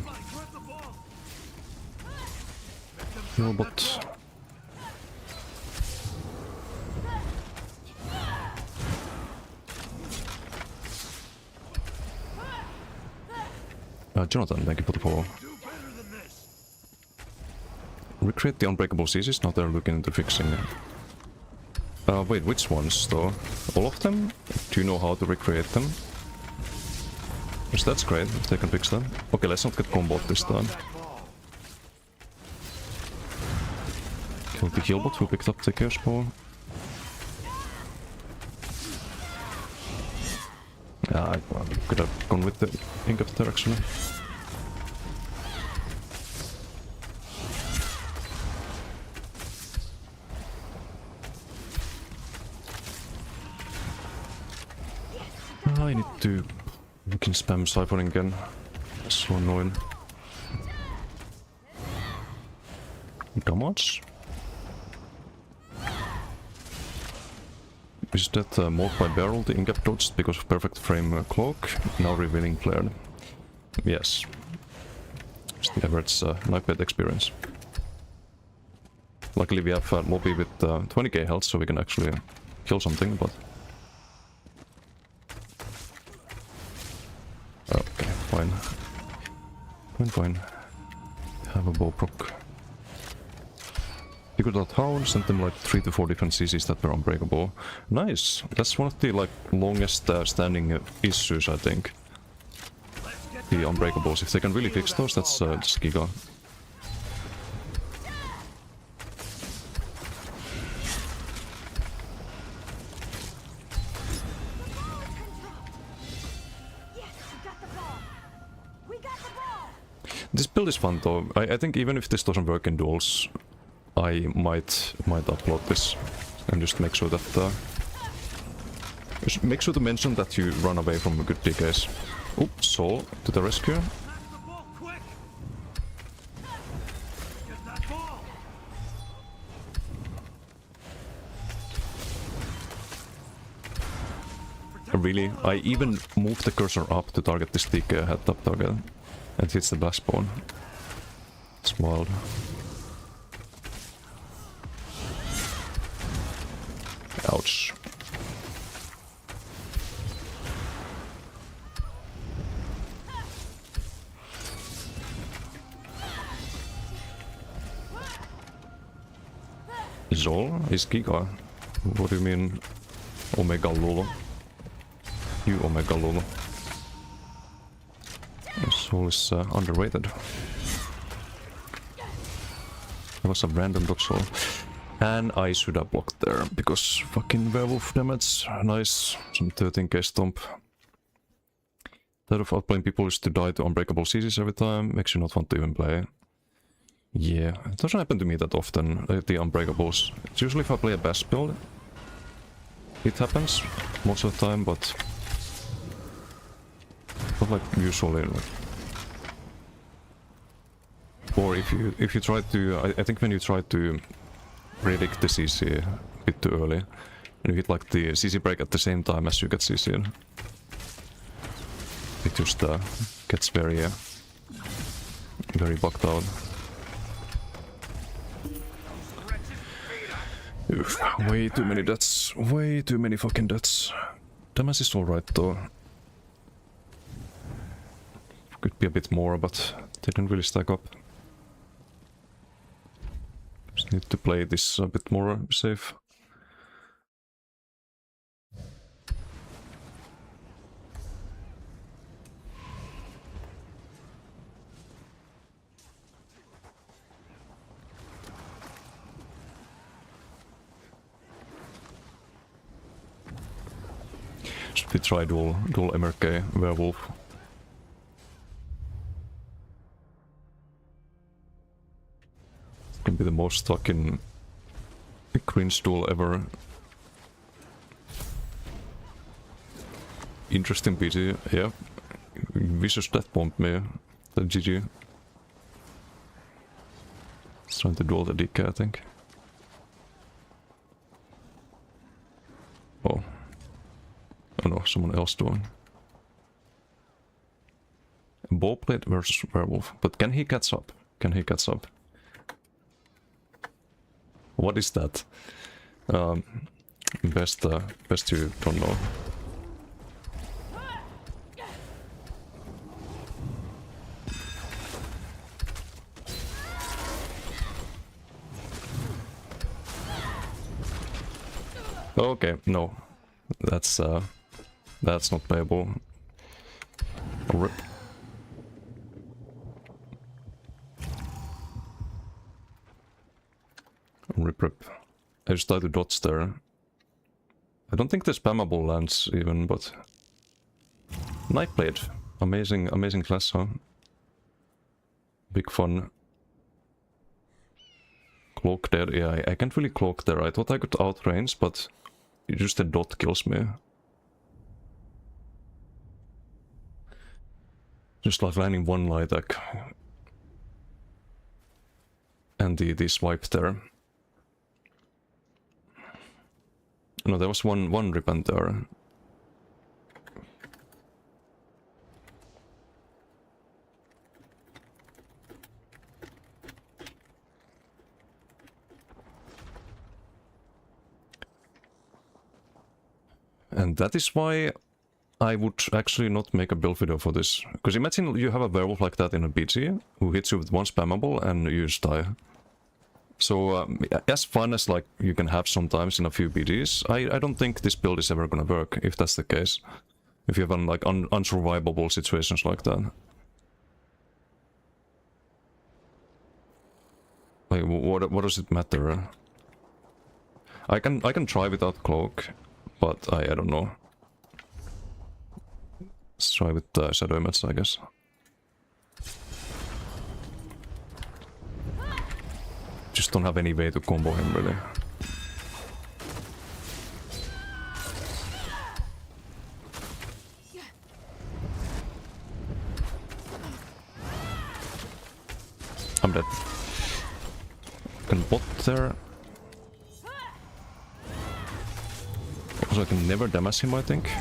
Robot. Jonathan, thank you for the follow. Recreate the unbreakable CCs, now they're looking into fixing it. Wait, which ones though? All of them? Do you know how to recreate them? Yes, that's great, if they can fix them. Okay, let's not get comboed this time. Killed the healbot who picked up the Chaos Ball. I could have gone with the Ingot there actually. I need to fucking spam siphoning again. That's so annoying. Damage? Is that morphed by barrel, the Ingap dodged because of perfect frame cloak, now revealing flared? Yes. It's the average Knife Blade experience. Luckily we have Lobby with 20k health, so we can actually kill something, but... Okay, fine. Fine. Have a bow proc. Figured out how, sent them like 3 to 4 different CCs that were unbreakable. Nice! That's one of the like longest standing issues, I think. The unbreakables. If they can really fix those, that's just giga. This build is fun though. I think even if this doesn't work in duels, I might upload this and just make sure that just make sure to mention that you run away from good DKs. Oops, Soul to the rescue. Really, I even moved the cursor up to target this DK head top target and hits the blast spawn. It's wild. Ouch. Zol is Giga. What do you mean Omega Lolo? You Omega Lolo. Zol is underrated. That was a random dodge soul. And I should have blocked there, because fucking werewolf damage. Nice. Some 13k stomp. That of outplaying people is to die to unbreakable CCs every time. Makes you not want to even play. Yeah, it doesn't happen to me that often, the unbreakables. It's usually if I play a best build. It happens most of the time, but not like usually. Or if you try to, I think when you try to predict the CC a bit too early, and you hit like the CC break at the same time as you get CC'd, it just gets very bugged out. Oof, way too many deaths, way too many fucking deaths. Damage is alright though. Could be a bit more, but didn't really stack up. Just need to play this a bit more safe. Should we try dual MRK werewolf? Can be the most fucking cringe duel ever. Interesting BG, yeah. Vicious death bombed me. The GG. He's trying to duel the DK, I think. Oh. Oh no, someone else doing. Bowblade versus werewolf. But can he catch up? Can he catch up? What is that? Best you don't know. Okay, no. That's not playable. Rip. Rip. I just tried to dodge there. I don't think the spammable lands even, but Nightblade. Amazing class, huh? Big fun. Cloak there, yeah, I can't really cloak there. I thought I could outrange, but just a dot kills me. Just like landing one light attack. And the swipe there. No, there was one repent there. And that is why I would actually not make a build video for this. Because imagine you have a werewolf like that in a BG, who hits you with one spammable and you just die. So, as fun as like you can have sometimes in a few BGs, I don't think this build is ever gonna work, if that's the case. If you have like unsurvivable situations like that. Like, what does it matter? I can try without cloak, but I don't know. Let's try with Shadow Image, I guess. just don't have any way to combo him really. I'm dead. Can bot there. Also I can never damage him, I think.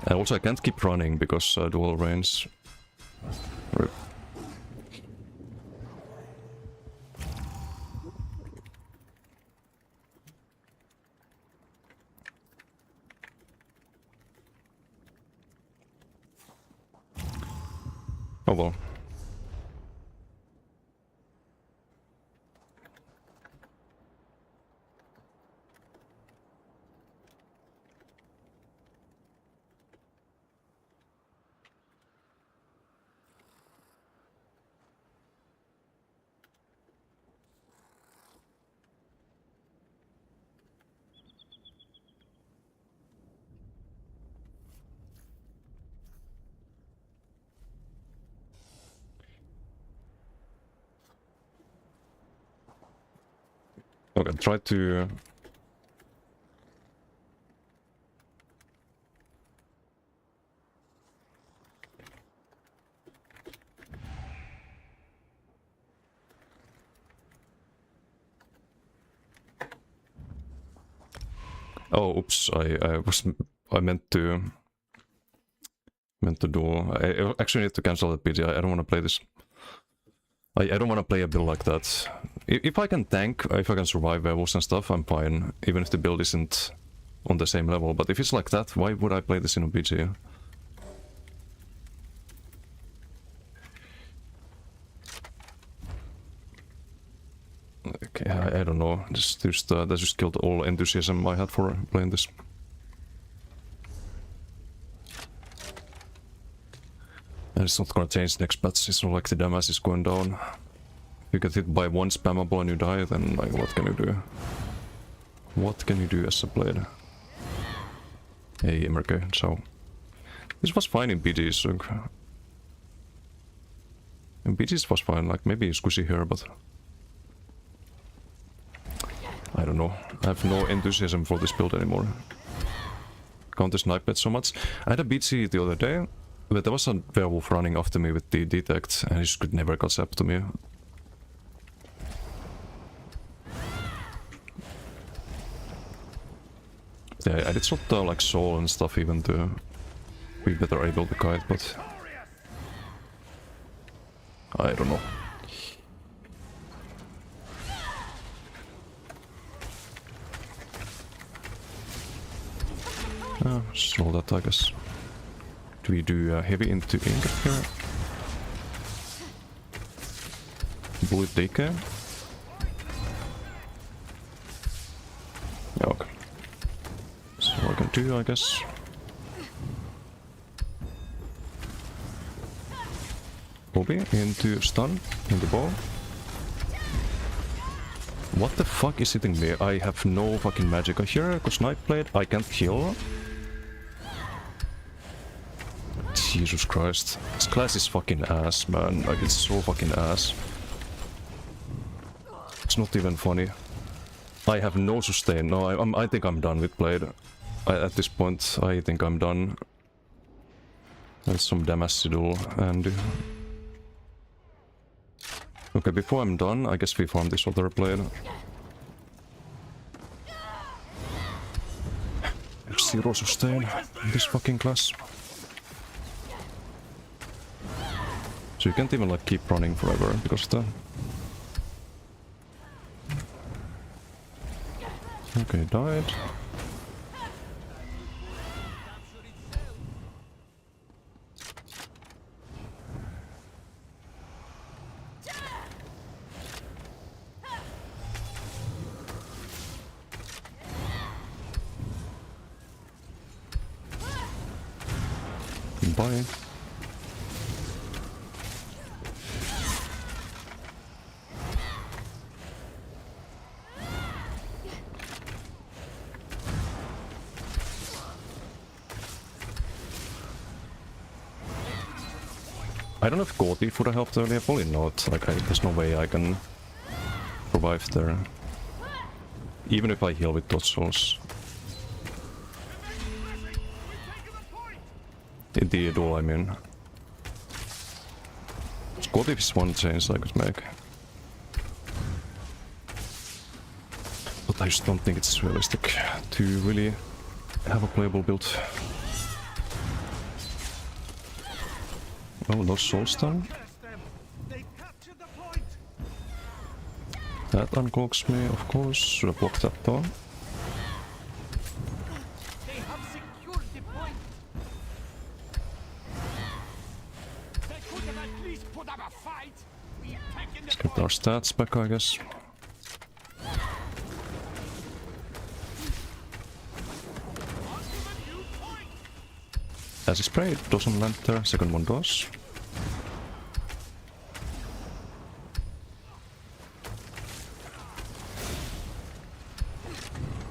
And also I can't keep running because dual range. Rip. Oh well. Okay, try to... Oh, oops, I meant to do... I actually need to cancel that PG, I don't want to play this. I don't want to play a build like that. If I can tank, if I can survive werewolves and stuff, I'm fine. Even if the build isn't on the same level. But if it's like that, why would I play this in a PG? Okay, I don't know. That just killed all enthusiasm I had for playing this. And it's not gonna change next patch, it's not like the damage is going down. If you get hit by one spammable and you die, then like what can you do? What can you do as a player? Hey MRK, so... This was fine in BGs. In BGs was fine, like maybe squishy here, but... I don't know, I have no enthusiasm for this build anymore. Can't snipe it so much. I had a BG the other day, but there was a werewolf running after me with the detect, and he just could never catch up to me. Yeah, I did sort of like soul and stuff even to be better able to kite, but... I don't know. Just roll that, I guess. Do we do heavy into ingot here? Bullet DK? Yeah, okay. So I can do, I guess. Obi into stun, into ball. What the fuck is hitting me? I have no fucking magic. I hear a snipe blade, I can't kill. Jesus Christ. This class is fucking ass, man. Like, it's so fucking ass. It's not even funny. I have no sustain. No, I think I'm done with Blade. At this point, I think I'm done. There's some damage to do, and... Okay, before I'm done, I guess we farm this other Blade. There's zero sustain in this fucking class. So you can't even like keep running forever because of that. Okay, died. Bye. I don't know if Gold Thief would have helped earlier, probably not. Like, there's no way I can survive there. Even if I heal with those souls. In the duel, I mean. What if it's one change I could make? But I just don't think it's realistic to really have a playable build. Oh, no souls done. That uncloaks me, of course. Should have blocked that though. They have secured the point. They could have at least put up a fight. We've taken the Get our stats back, I guess. Acid spray doesn't land there, second one does.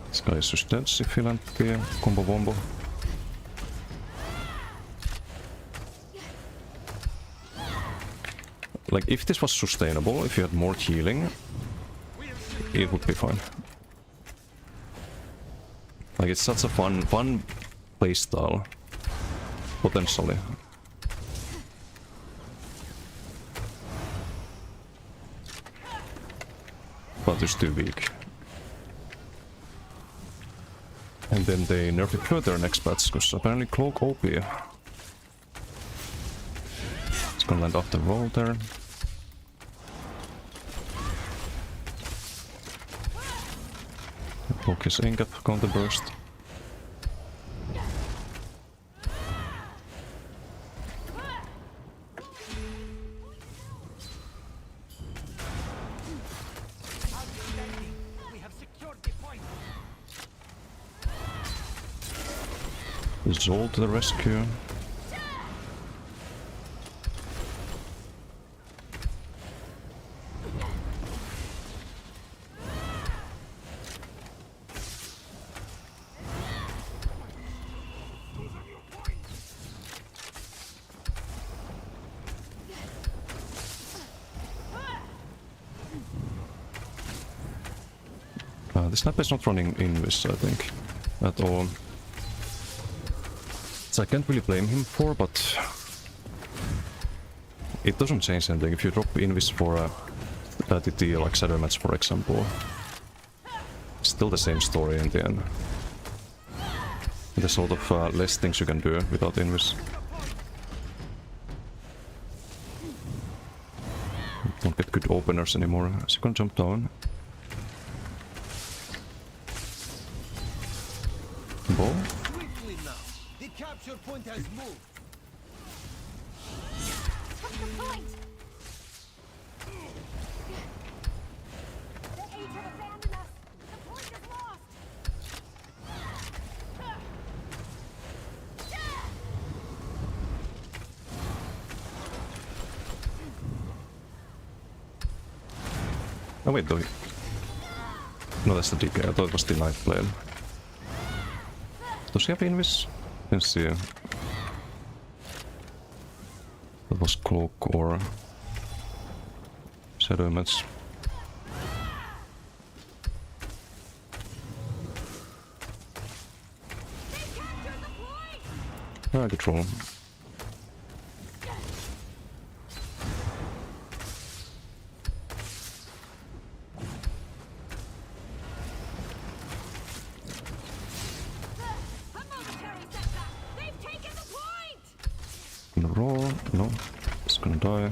This guy is just dead if he lands the combo wombo. Like, if this was sustainable, if you had more healing, it would be fine. Like, it's such a fun playstyle. Potentially. But it's too weak. And then they nerf it further next patch, because apparently Cloak OP. It's gonna land off the roll there. Poke his ingot, counter burst. outstanding. We have secured the point. Zold to the rescue. The sniper is not running invis, I think, at all. So I can't really blame him for, but it doesn't change anything. If you drop invis for a TT like Shadow Match, for example, still the same story in the end. There's sort of less things you can do without invis. Don't get good openers anymore, so you can jump down. Ball. Quickly now. The capture point has moved. Took the point! The Eight have abandoned us! The point is lost! Oh wait, though. No, that's the DK. I thought it was the Knight Blade. Does he have invis? Let's see. That was Cloak or Shadow Match. Ah, good roll. A momentary setback! They've taken the point! Gonna roll. No, it's gonna die.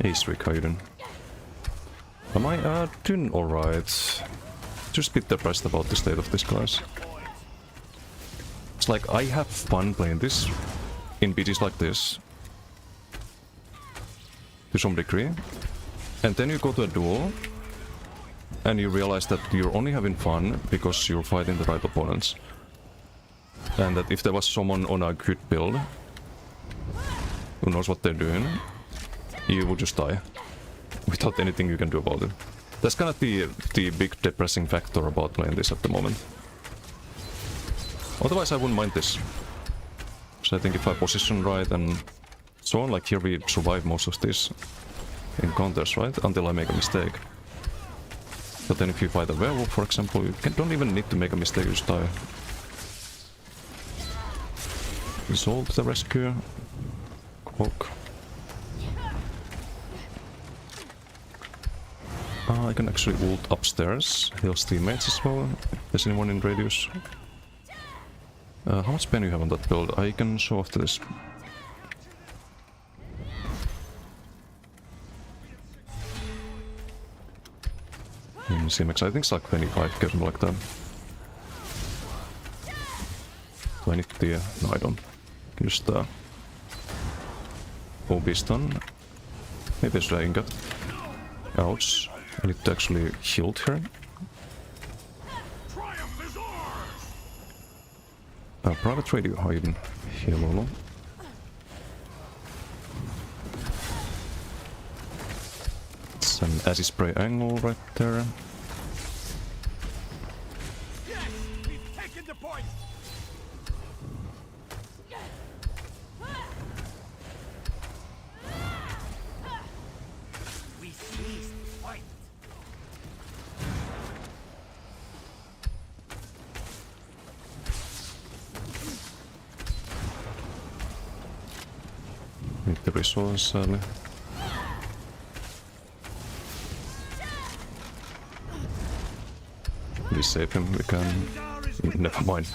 Ace Rick, how you doing? Am I doing alright? Just a bit depressed about the state of this class. It's like I have fun playing this in BGs like this to some degree, and then you go to a duel and you realize that you're only having fun because you're fighting the right opponents, and that if there was someone on a good build who knows what they're doing, you would just die without anything you can do about it. That's kind of the big depressing factor about playing this at the moment. Otherwise I wouldn't mind this. So I think if I position right and so on, like here we survive most of this encounters, right? Until I make a mistake. But then if you fight a werewolf, for example, you don't even need to make a mistake, you just die. Resolve the rescue. Cloak. I can actually ult upstairs, heal teammates as well, if there's anyone in radius. How much pen you have on that build? I can show after this. CMX, I think it's like 25k, something like that. Do I need the... no, I don't. Just OB stun. Maybe it's the ingot. Ouch. I need to actually shield her. Private radio hiding. Hello. It's an acid spray angle right there. Yes, we've taken the point. We seized the point. Need the resource, sadly. We save him, we can... never mind.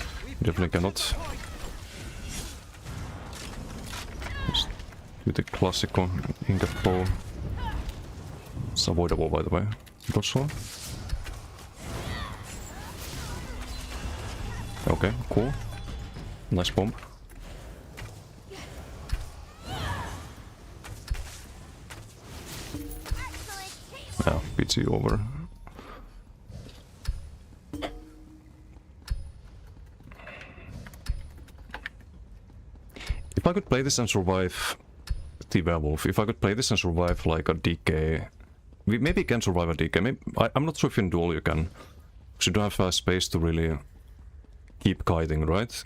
Definitely cannot. Just do the classical ingot bow. It's avoidable, by the way. Dodge one. Okay, cool. Nice bomb. Yeah, BT over. If I could play this and survive the werewolf, if I could play this and survive like a DK, we maybe can survive a DK. Maybe, I'm not sure if in duel you can, because you don't have space to really keep kiting, right?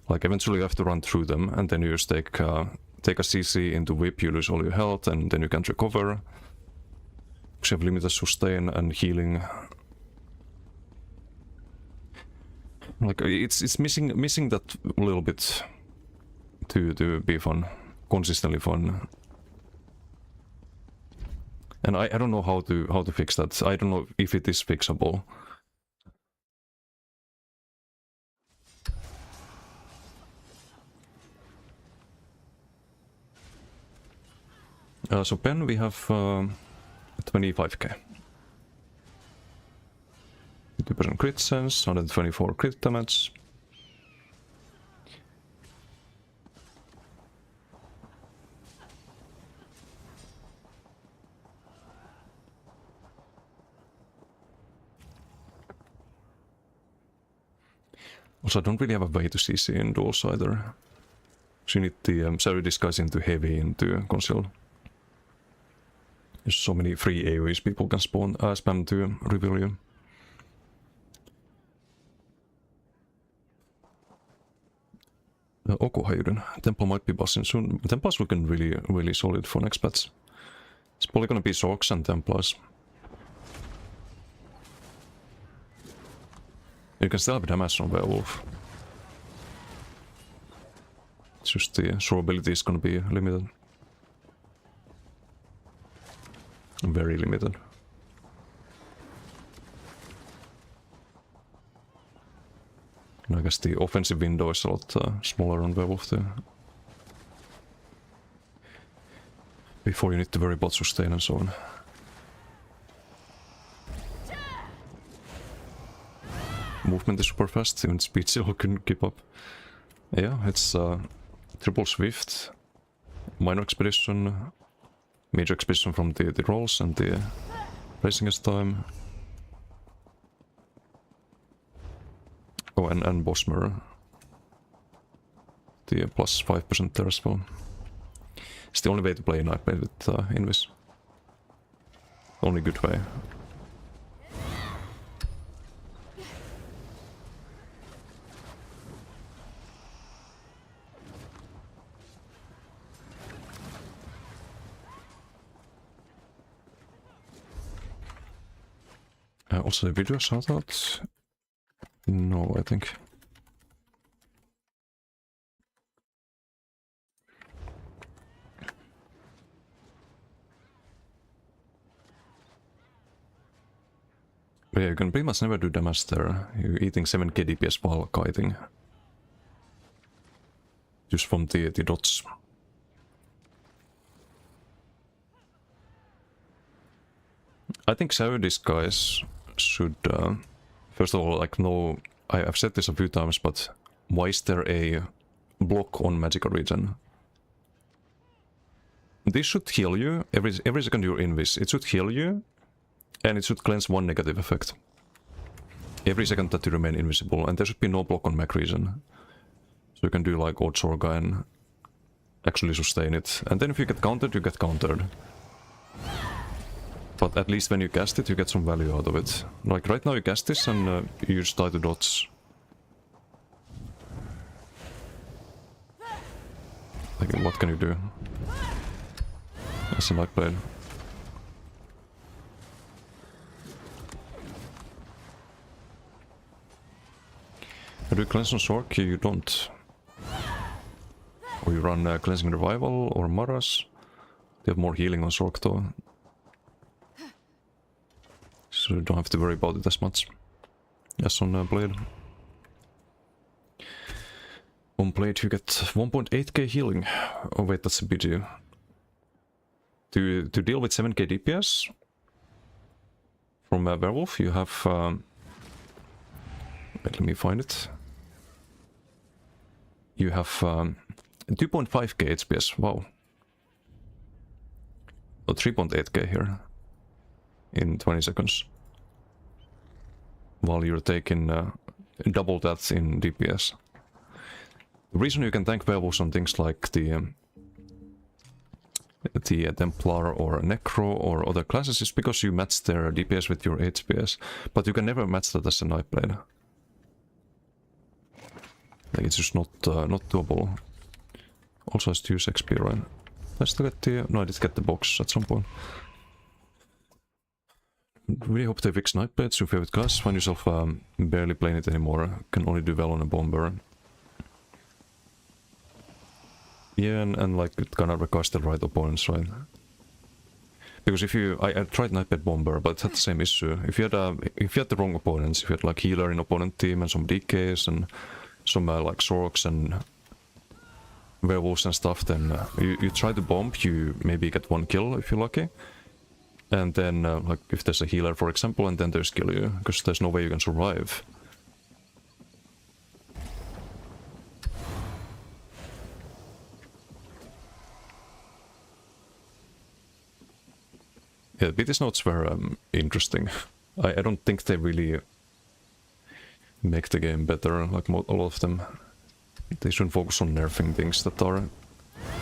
Like eventually you have to run through them, and then you just take a CC into whip, you lose all your health, and then you can't recover. Because you have limited sustain and healing. Like it's missing that little bit to be fun, consistently fun. And I don't know how to fix that. I don't know if it is fixable. So pen we have 25k. 2% crit sense, 124 crit damage. Also, I don't really have a way to CC in duels either. So you need the Sari Disguise into heavy into conceal. There's so many free AoEs people can spam to reveal you. Okohayuden. Temple might be bossing soon. Templar's looking really solid for next patch. It's probably gonna be Sorks and Templars. You can still have damage on Werewolf. It's just the survivability is gonna be limited. Very limited. And I guess the offensive window is a lot smaller on Werewolf too. Before you need to worry about sustain and so on. Movement is super fast, even speed still couldn't keep up. Yeah, it's triple swift, minor expedition, major expedition from the rolls and the racing as time. Oh, and boss mirror. The plus 5% there as well. It's the only way to play Nightblade with Invis. Only good way. Also a video shoutout? No, I think. But yeah, you can pretty much never do damage there. You're eating 7k DPS while kiting. Just from the dots. I think Saudis guys should, first of all, like, know, I've said this a few times, but why is there a block on Magical Region? This should heal you every second you're in this. It should heal you, and it should cleanse one negative effect. Every second that you remain invisible, and there should be no block on Mag Region. So you can do like Odd Sorga and actually sustain it. And then if you get countered, you get countered. But at least when you cast it, you get some value out of it. Like right now you cast this and you just die to dots. Like what can you do? As a Nightblade. Do you cleanse on Sork? You don't. Or you run Cleansing Revival or Maras. They have more healing on Sork though. So you don't have to worry about it as much as on Blade. On Blade you get 1.8k healing. Oh wait, that's a BG. To deal with 7k DPS from Werewolf you have... wait, let me find it. You have 2.5k HPS, wow. Oh, 3.8k here. In 20 seconds. While you're taking double that in DPS. The reason you can tank werewolves on things like the Templar or Necro or other classes is because you match their DPS with your HPS, but you can never match that as a Nightblade. Like it's just not doable. Also has to use XP, right? I still get the... no, I did get the box at some point. Really hope they fix Nightblade. It's your favorite class. Find yourself barely playing it anymore. Can only do well on a bomber. Yeah, and like it kind of requires the right opponents, right? Because if you... I tried Nightblade Bomber, but it had the same issue. If you had the wrong opponents, if you had like healer in opponent team and some DKs and some like Sorks and werewolves and stuff, then you try to bomb, you maybe get one kill if you're lucky. And then, like, if there's a healer, for example, and then they kill you, because there's no way you can survive. Yeah, BTS notes were interesting. I don't think they really make the game better, like a lot of them. They should focus on nerfing things that are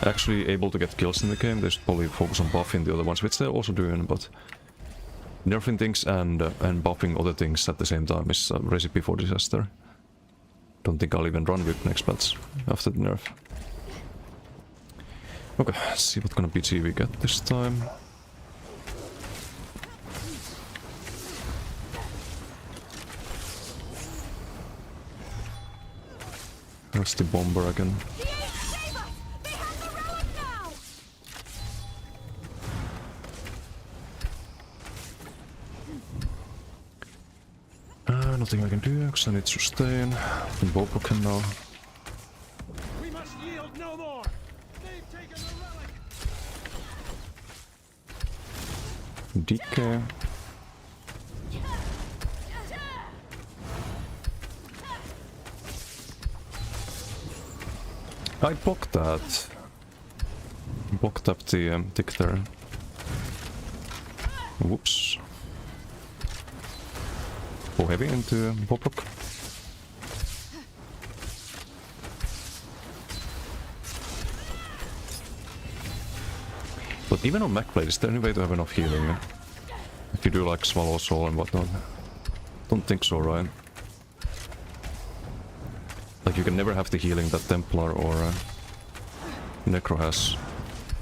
actually able to get kills in the game. They should probably focus on buffing the other ones, which they're also doing, but nerfing things and buffing other things at the same time is a recipe for disaster. Don't think I'll even run with next patch after the nerf. Okay, let's see what kind of BG we get this time. That's the bomber again. Nothing I can do because I need to sustain. I'm broken now. We must yield no more. They've taken the relic. DK. I blocked that. Blocked up the tick there. Whoops. Go heavy into Bobrok. But even on Macblade, is there any way to have enough healing? If you do like Swallow Soul and whatnot. Don't think so, right? Like you can never have the healing that Templar or Necro has,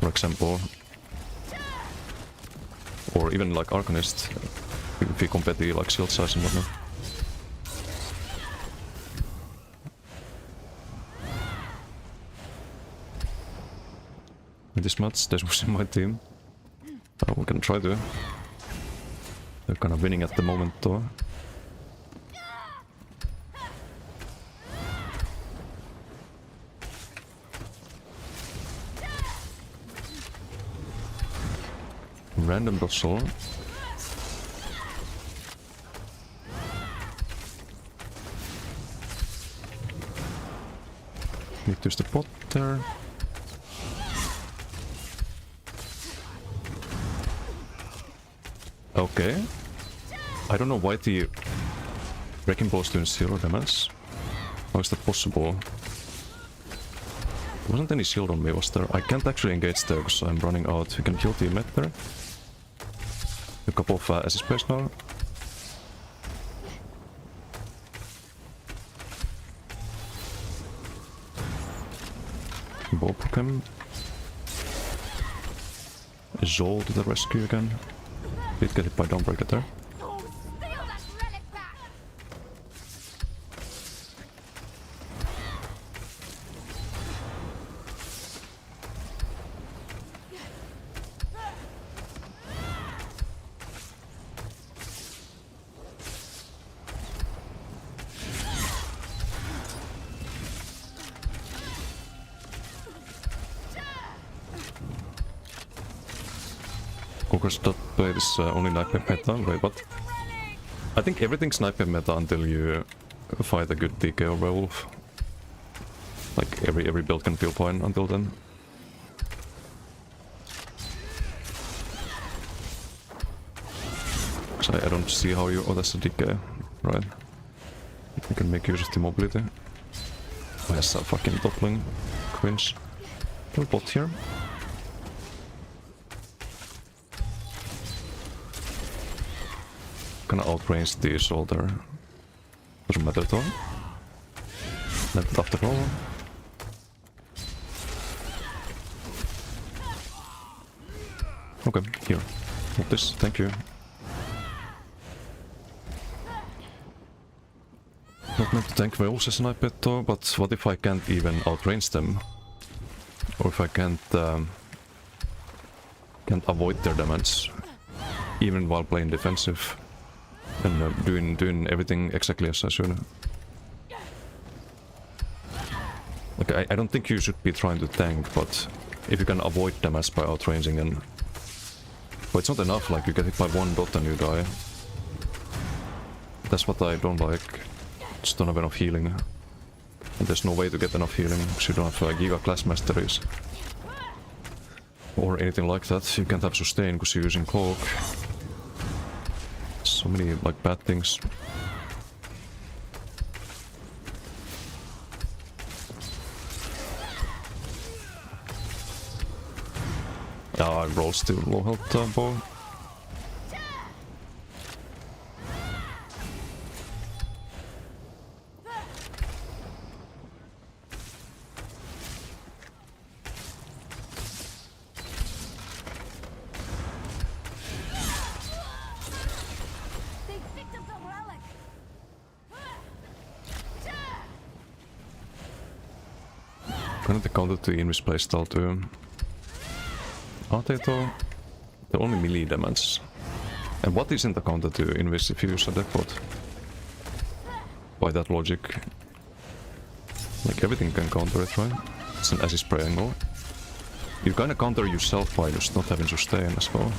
for example. Or even like Arcanist. if you compare the like shield size and whatnot. This match, this was in my team. We can try to. They're kind of winning at the moment though. Random dorsal. Need to use the pot there. Okay. I don't know why the Wrecking Ball's doing 0 damage. How is that possible? There wasn't any shield on me, was there? I can't actually engage there because I'm running out. We can kill the teammate there. A couple of assist plays now. Bob him. Zol to the rescue again. Did get hit by Dawnbreaker there. Steal that relic back! Cookers dot play is only sniper meta, wait, what? I think everything's sniper meta until you fight a good DK or werewolf. Like every build can feel fine until then. So I don't see how you... Oh, that's a DK, right? You can make use of the mobility. Oh, yes, a fucking toppling. Cringe. No bot here. Gonna outrange the soldier. Doesn't matter though. Left after all. Okay, here. Hold this, thank you. Not meant to tank werewolves as a sniper though, but what if I can't even outrange them? Or if I can't avoid their damage, even while playing defensive? And doing everything exactly as I should. Okay, I don't think you should be trying to tank, but if you can avoid damage by outranging and... But it's not enough, like you get hit by one dot and you die. That's what I don't like. Just don't have enough healing. And there's no way to get enough healing, because you don't have Giga class masteries. Or anything like that. You can't have sustain because you're using cloak. So many like bad things. I roll still low health bow. They picked up the relic! Kind of the counter to Invis playstyle too. Are they though? They're only melee damage. And what isn't the counter to Invis if you use a depot? By that logic. Like everything can counter it, right? It's an acid spray angle. You kinda counter yourself by just not having sustain as well.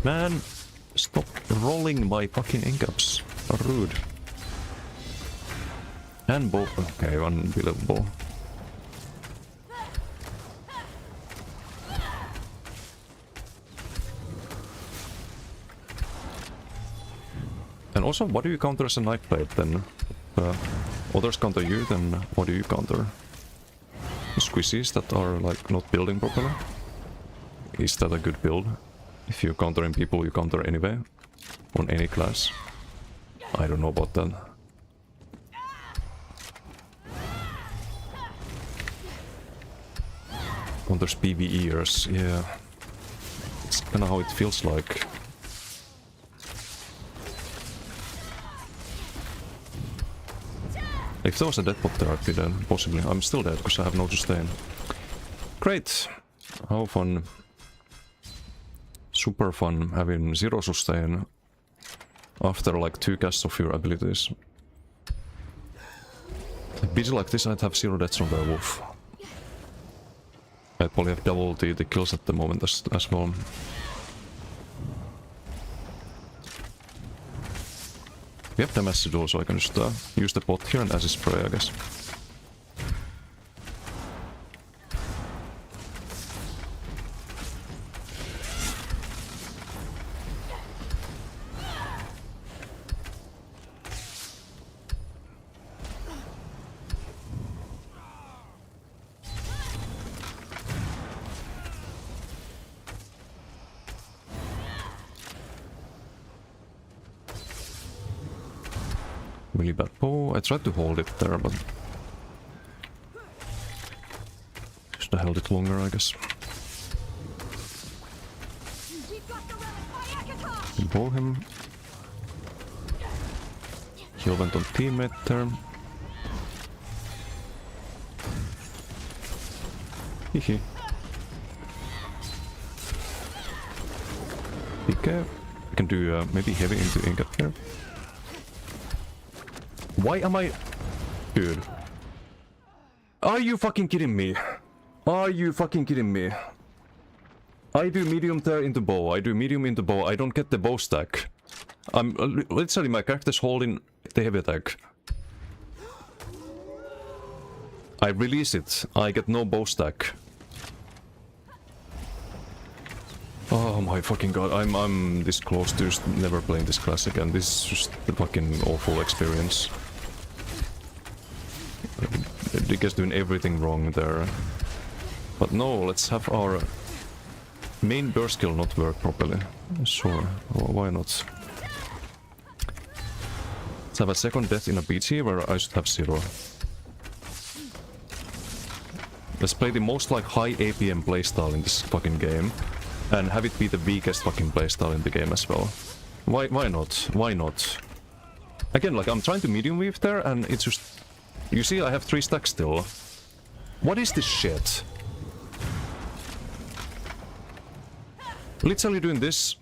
Man! Stop rolling my fucking incaps. How rude. And bow. Okay, unbelievable. And also, what do you counter as a knife blade then? Others counter you, then what do you counter? Squishies that are like not building properly? Is that a good build? If you're countering people, you counter anyway. On any class. I don't know about that. Counters PvEers, yeah. It's kinda how it feels like. If there was a dead bot there, I'd be dead. Possibly. I'm still dead because I have no sustain. Great! How fun. Super fun having 0 sustain after like 2 casts of your abilities. Busy like this, I'd have 0 deaths on Werewolf. I'd probably have double the kills at the moment as well. We have damage to do, so I can just use the bot here and acid spray, I guess. Really bad bow. I tried to hold it there, but should have held it longer, I guess. Bow him. Heal went on teammate there. Hihi. Okay. I can do maybe heavy into ingot here. Why am I... Dude. Are you fucking kidding me? Are you fucking kidding me? I do medium there into bow, I do medium into bow, I don't get the bow stack. I'm literally my character's holding the heavy attack. I release it, I get no bow stack. Oh my fucking god, I'm this close to just never playing this class again. This is just a fucking awful experience. Digger's doing everything wrong there. But no, let's have our main burst skill not work properly. Sure, why not? Let's have a second death in a BG where I should have 0. Let's play the most like high APM playstyle in this fucking game. And have it be the weakest fucking playstyle in the game as well. Why not? Why not? Again, like I'm trying to medium weave there and it's just... You see, I have 3 stacks still. What is this shit? Literally doing this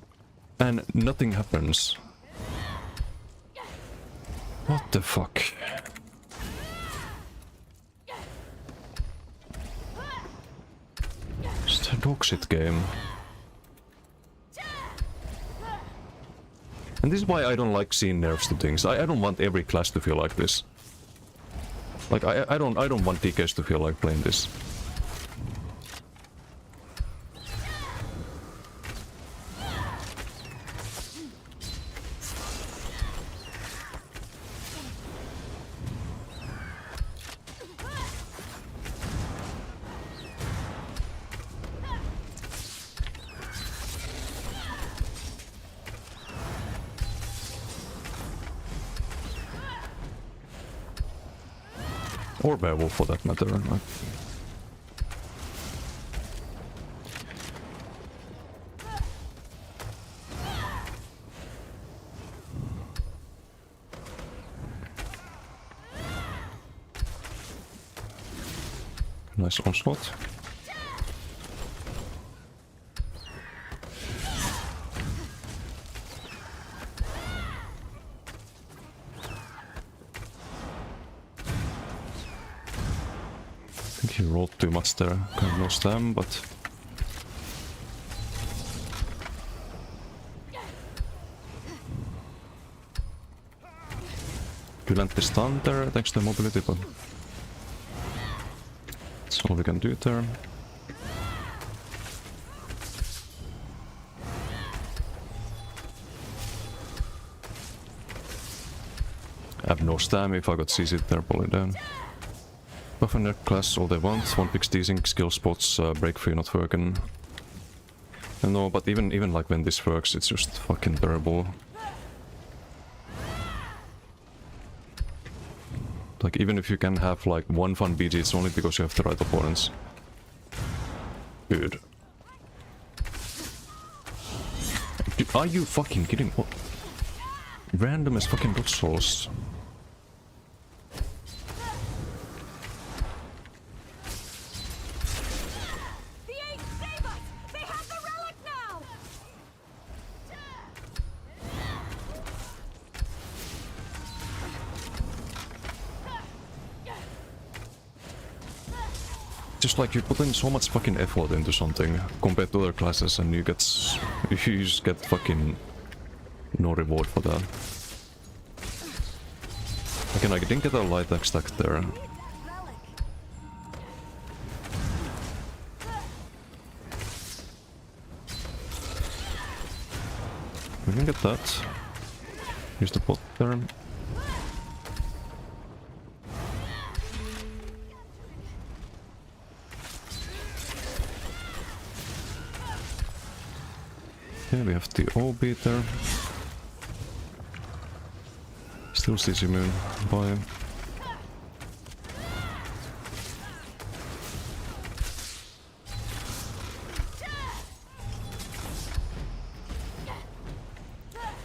and nothing happens. What the fuck? Just a dog shit game. And this is why I don't like seeing nerfs to things. I don't want every class to feel like this. Like I don't want DKs to feel like playing this. Or werewolf for that matter. Like. Nice onslaught. He rolled too much there, kind of no stam, but... Could land the stun there thanks to mobility, but... That's all we can do there. I have no stam. If I got CC there, probably down. Buff and nerd class all they want. One picks desync, skill spots, break free not working. I know, but even like when this works, it's just fucking terrible. Like even if you can have like one fun BG, it's only because you have the right opponents. Dude. Are you fucking kidding? What? Random as fucking dodge souls. Just like you put in so much fucking effort into something compared to other classes and you just get fucking no reward for that. Again, I didn't get a light axe stack there. We can get that. Use the pot there. Okay, we have the O-beater. Still sees immune. Bye.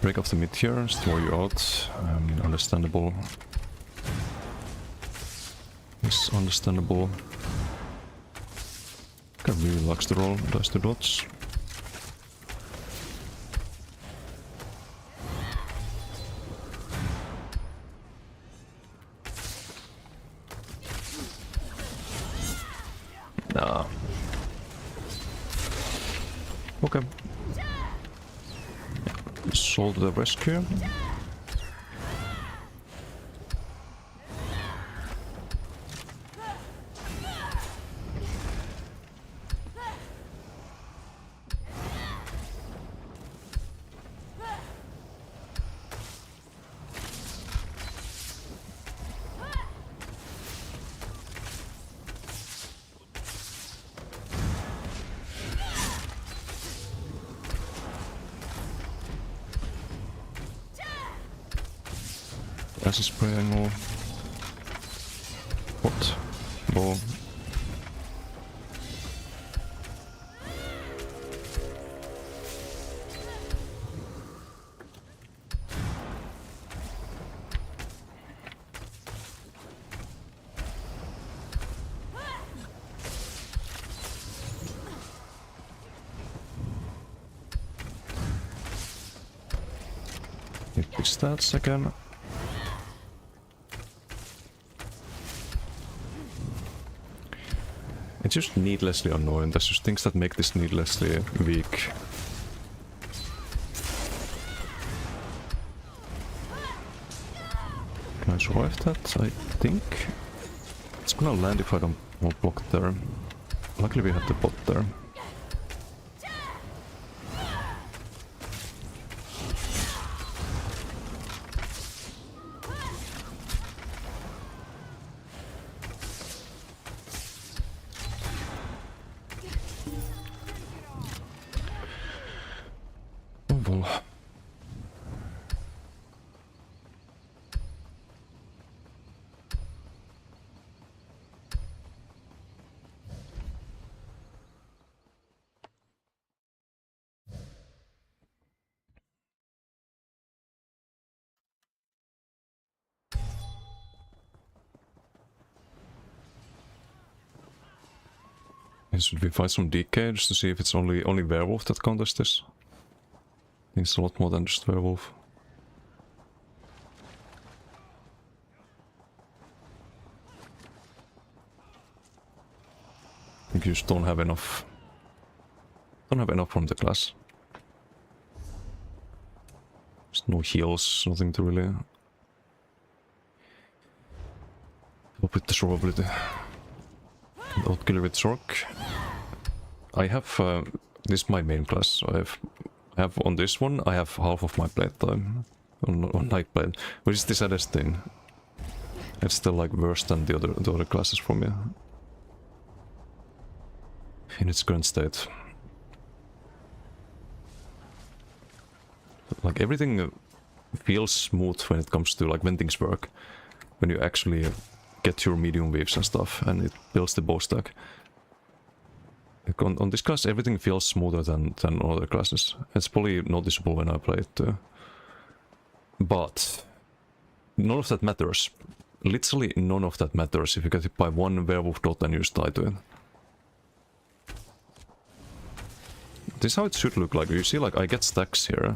Break off the meteors, throw you out. Understandable. It's understandable. Guy really likes to roll dice to dots. Nah. Okay. Soul to the rescue. Acid spray angle. What? Ball. Need big stats again. It's just needlessly annoying. There's just things that make this needlessly weak. Can I survive that? I think. It's gonna land if I don't block there. Luckily we have the bot there. Should we fight some decage to see if it's only werewolf that counters this? I think it's a lot more than just werewolf. I think you just don't have enough. Don't have enough from the class. There's no heals, nothing to really help with the survivability. Outkiller with Sork. I have this is my main class. I have on this one I have half of my playtime on Nightblade, which is the saddest thing. It's still like worse than the other classes for me in its current state. Like everything feels smooth when it comes to like when things work, when you actually get your medium waves and stuff, and it builds the bow stack. Like on this class, everything feels smoother than other classes. It's probably noticeable when I play it too. But none of that matters. Literally none of that matters if you get hit by one werewolf dot and you just die to it. This is how it should look like. You see, like I get stacks here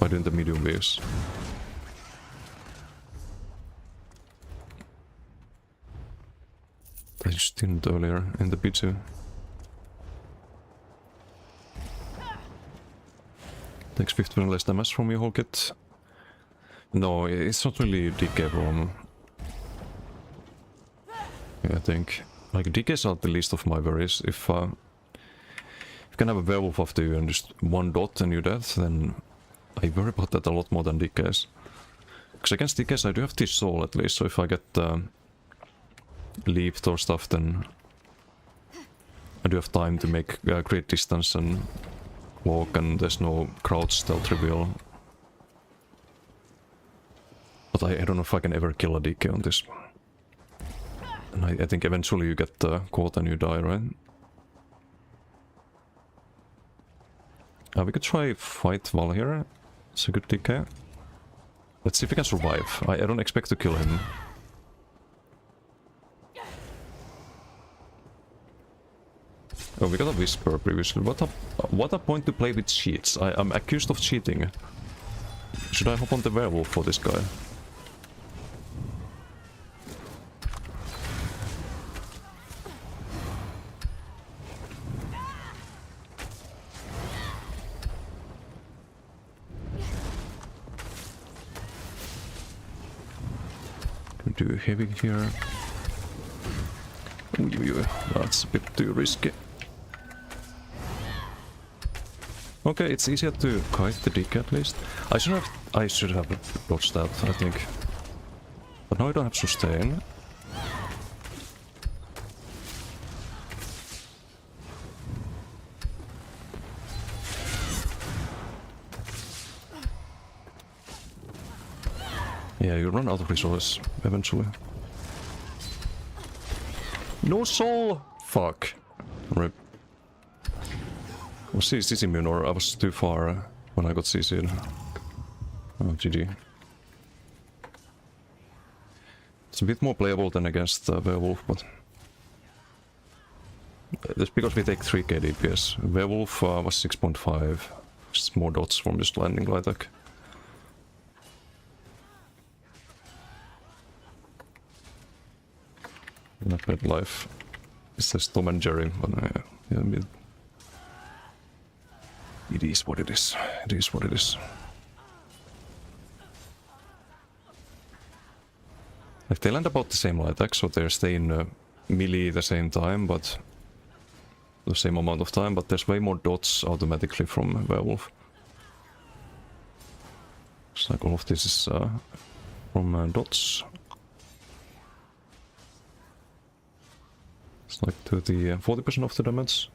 by doing the medium waves. I just didn't earlier in the B2. Takes 15 less damage from your whole kit. No, it's not really DK problem. Yeah, I think. Like, DKs are the least of my worries. If you can have a werewolf after you and just one dot and you're dead, then I worry about that a lot more than DKs. Because against DKs I do have this soul at least, so if I get leaped or stuff, then I do have time to make great distance and walk, and there's no crouch stealth reveal. But I don't know if I can ever kill a DK on this. And I think eventually you get caught and you die, right? We could try fight Val here. It's a good DK. Let's see if we can survive. I don't expect to kill him. Oh, we got a Whisper previously. What a point to play with cheats. I'm accused of cheating. Should I hop on the werewolf for this guy? Do heavy here. Ooh, that's a bit too risky. Okay, it's easier to kite the DK at least. I should have dodged that, I think. But now I don't have sustain. Yeah, you run out of resources eventually. No soul! Fuck. Rip. Was CC immune or I was too far when I got CC'd? Oh, GG. It's a bit more playable than against Werewolf, but... That's because we take 3k DPS. Werewolf was 6.5. Just more dots from just landing glide attack. Not bad life. It says Tom and Jerry, but yeah, it is what it is. It is what it is. Like they land about the same light attack, so they're staying melee the same time, but the same amount of time, but there's way more dots automatically from Werewolf. It's like all of this is from dots. It's like to the 40% of the damage.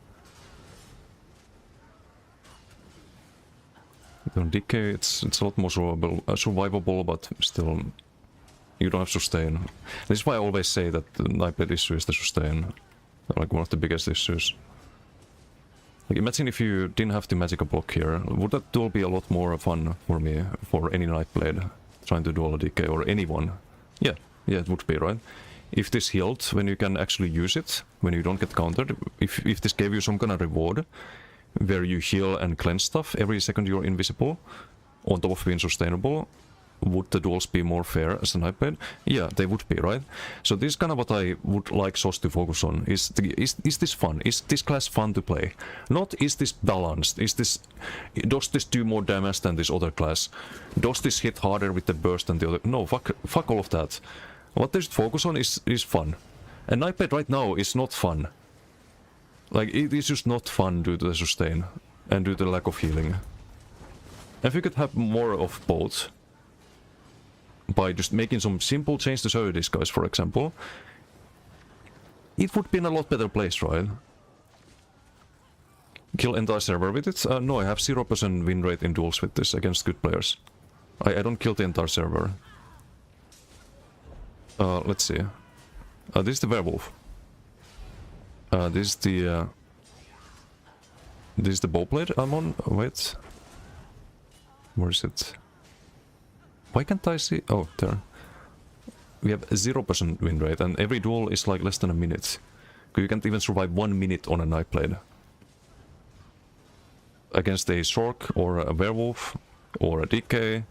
On DK it's a lot more survivable, but still you don't have sustain. This is why I always say that the Nightblade issue is the sustain. Like one of the biggest issues. Like imagine if you didn't have the magical block here, would that duel be a lot more fun for me, for any Nightblade trying to duel a DK or anyone? Yeah, it would be, right? If this healed when you can actually use it, when you don't get countered, if this gave you some kind of reward, where you heal and cleanse stuff every second you're invisible, on top of being sustainable, would the duels be more fair as a Nightblade? Yeah, they would be, right? So this is kind of what I would like SOS to focus on. Is this fun? Is this class fun to play? Not is this balanced? Does this do more damage than this other class? Does this hit harder with the burst than the other? No, fuck all of that. What they should focus on is fun. And Nightblade right now is not fun. Like, it is just not fun due to the sustain and due to the lack of healing. If you could have more of both, by just making some simple change to Shadow Disguise, for example, it would be in a lot better place, right? Kill entire server with it? No, I have 0% win rate in duels with this against good players. I don't kill the entire server. Let's see. This is the werewolf. This is the bowblade I'm on. Wait. Where is it? Why can't I see? Oh, there. We have 0% win rate, and every duel is like less than a minute. You can't even survive 1 minute on a Nightblade. Against a Sork or a werewolf or a DK,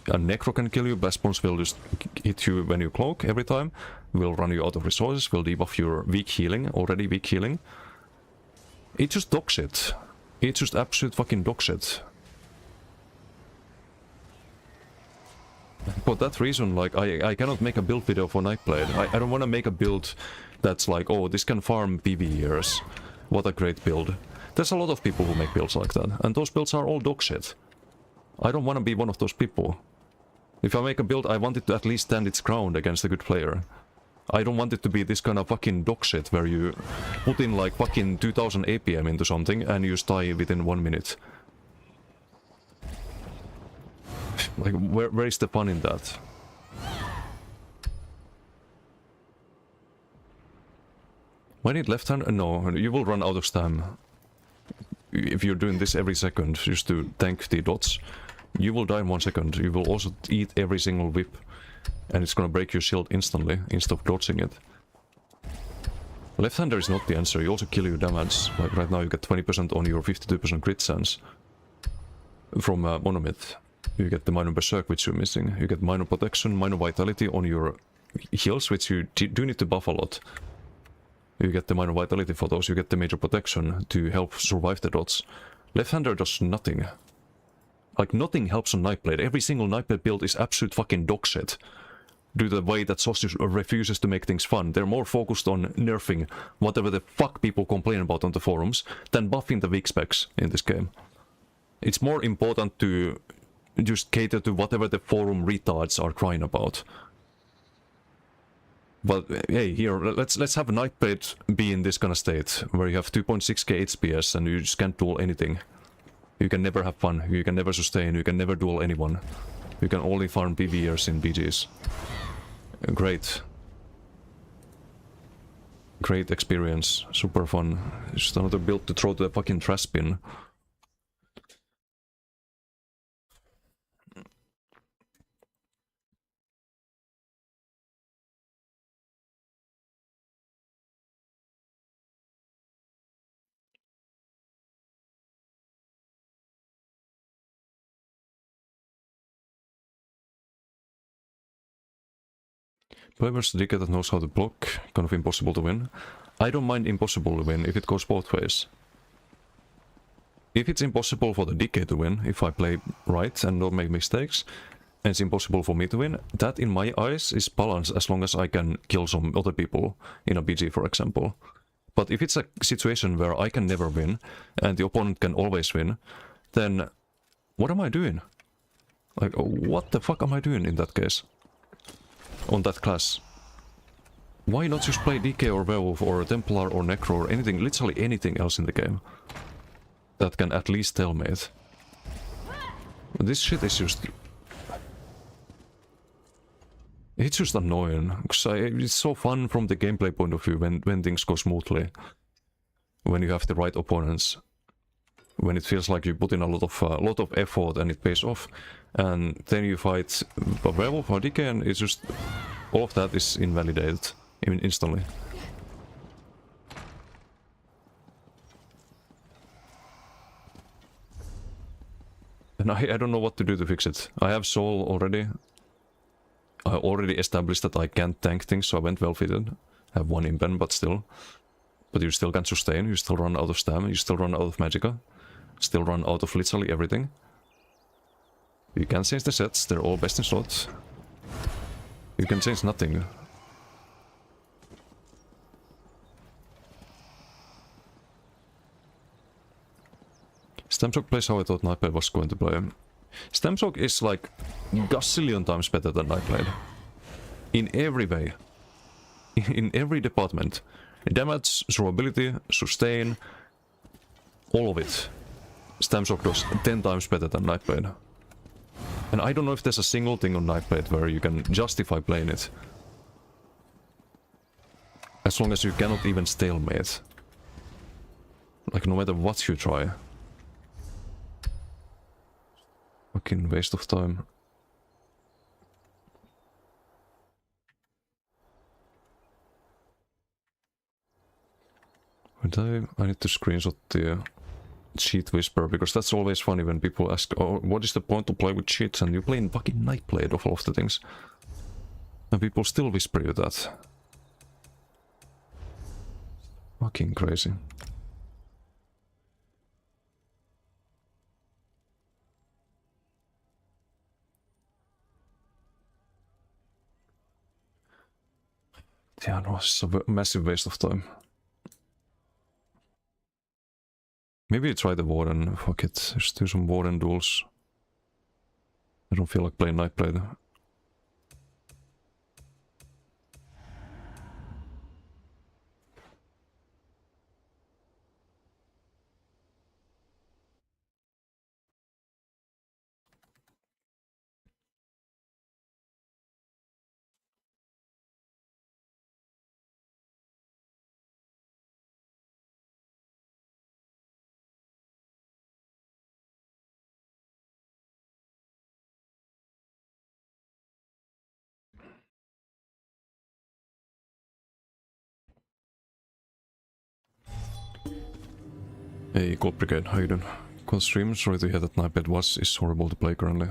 A Necro can kill you, Blast Bombs will just hit you when you cloak every time, will run you out of resources, will debuff your weak healing, already weak healing. It's just dog shit. It's just absolute fucking dog shit. For that reason, like, I cannot make a build video for Nightblade. I don't want to make a build that's like, oh, this can farm PV years. What a great build. There's a lot of people who make builds like that, and those builds are all dog shit. I don't want to be one of those people. If I make a build, I want it to at least stand its ground against a good player. I don't want it to be this kind of fucking dog shit where you put in like fucking 2000 APM into something and you die within 1 minute. Like, where is the fun in that? Why need left hand? No, you will run out of stam. If you're doing this every second just to tank the dots, you will die in 1 second. You will also eat every single whip. And it's gonna break your shield instantly, instead of dodging it. Left-hander is not the answer, you also kill your damage. Like right now you get 20% on your 52% crit chance. From Monomyth. You get the minor berserk, which you're missing. You get minor protection, minor vitality on your heals, which you do need to buff a lot. You get the minor vitality for those, you get the major protection to help survive the dots. Left-hander does nothing. Like, nothing helps on Nightblade. Every single Nightblade build is absolute fucking dog shit. Due to the way that Sausage refuses to make things fun. They're more focused on nerfing whatever the fuck people complain about on the forums than buffing the weak specs in this game. It's more important to just cater to whatever the forum retards are crying about. But hey, here, let's have Nightblade be in this kind of state, where you have 2.6k HPS and you just can't duel anything. You can never have fun, you can never sustain, you can never duel anyone. You can only farm PvEers in BGs. Great. Great experience, super fun. Just another build to throw to the fucking trash bin. Play versus DK that knows how to block, kind of impossible to win. I don't mind impossible to win if it goes both ways. If it's impossible for the DK to win, if I play right and don't make mistakes, and it's impossible for me to win, that in my eyes is balance as long as I can kill some other people in a BG, for example. But if it's a situation where I can never win, and the opponent can always win, then what am I doing? Like, what the fuck am I doing in that case? On that class. Why not just play DK or Werewolf or Templar or Necro or anything, literally anything else in the game that can at least stalemate? This shit is just... It's just annoying, because it's so fun from the gameplay point of view when things go smoothly. When you have the right opponents. When it feels like you put in a lot of effort and it pays off. And then you fight a Werewolf or DK and it's just... all of that is invalidated instantly. And I don't know what to do to fix it. I have Soul already. I already established that I can't tank things, so I went well fitted. I have 1 impen, but still. But you still can't sustain, you still run out of stam, you still run out of magicka. Still run out of literally everything. You can change the sets, they're all best in slot. You can change nothing. Stamshock plays how I thought Nightblade was going to play. Stamshock is like gazillion times better than Nightblade. In every way. In every department. Damage, survivability, sustain, all of it. Stamshock does 10 times better than Nightblade. And I don't know if there's a single thing on Nightblade where you can justify playing it. As long as you cannot even stalemate. Like, no matter what you try. Fucking waste of time. I need to screenshot the cheat whisper, because that's always funny when people ask, oh, what is the point to play with cheats, and you play in fucking Nightblade of all of the things. And people still whisper you that. Fucking crazy. Yeah, no, it's a massive waste of time. Maybe try the Warden. Fuck it. Just do some Warden duels. I don't feel like playing Nightblade. Hey, Gold Brigade, how you doing? Cool stream, sorry to hear that Nightblade is horrible to play currently.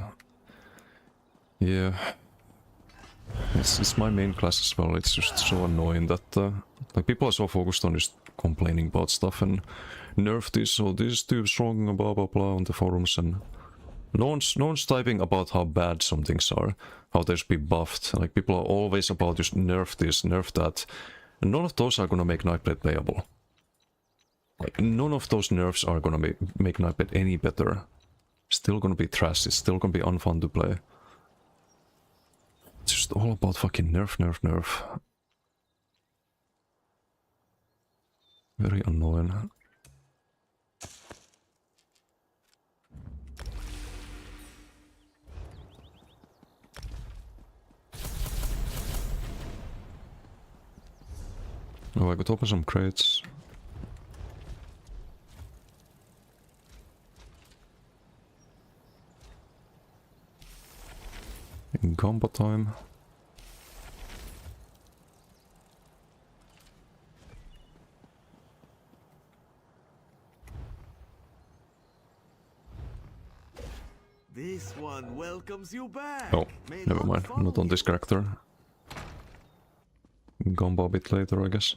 Yeah. It's my main class as well, it's just so annoying that like people are so focused on just complaining about stuff and nerf this or this is too strong, blah blah blah on the forums, and no one's typing about how bad some things are, how they should be buffed. Like people are always about just nerf this, nerf that, and none of those are gonna make Nightblade playable. Like, none of those nerfs are gonna make Nightblade any better. Still gonna be trash, it's still gonna be unfun to play. It's just all about fucking nerf, nerf, nerf. Very annoying. Oh, I could open some crates. In combo time. This one welcomes you back. Oh, never mind. Not on this character. Combo a bit later, I guess.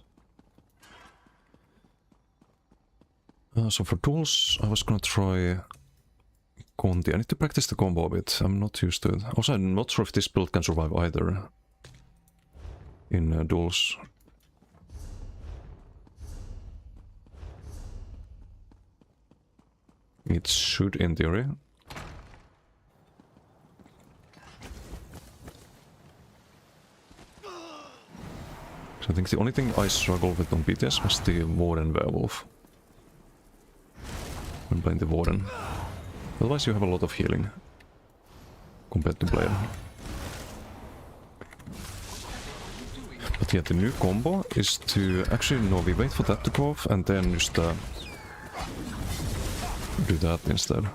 So for tools, I was gonna try Conti. I need to practice the combo a bit. I'm not used to it. Also, I'm not sure if this build can survive either in duels. It should, in theory. So I think the only thing I struggled with on BTS was the Warden Werewolf. When playing the Warden. Otherwise you have a lot of healing compared to Blade. But yeah, the new combo is to actually, no, we wait for that to go off and then just do that instead. So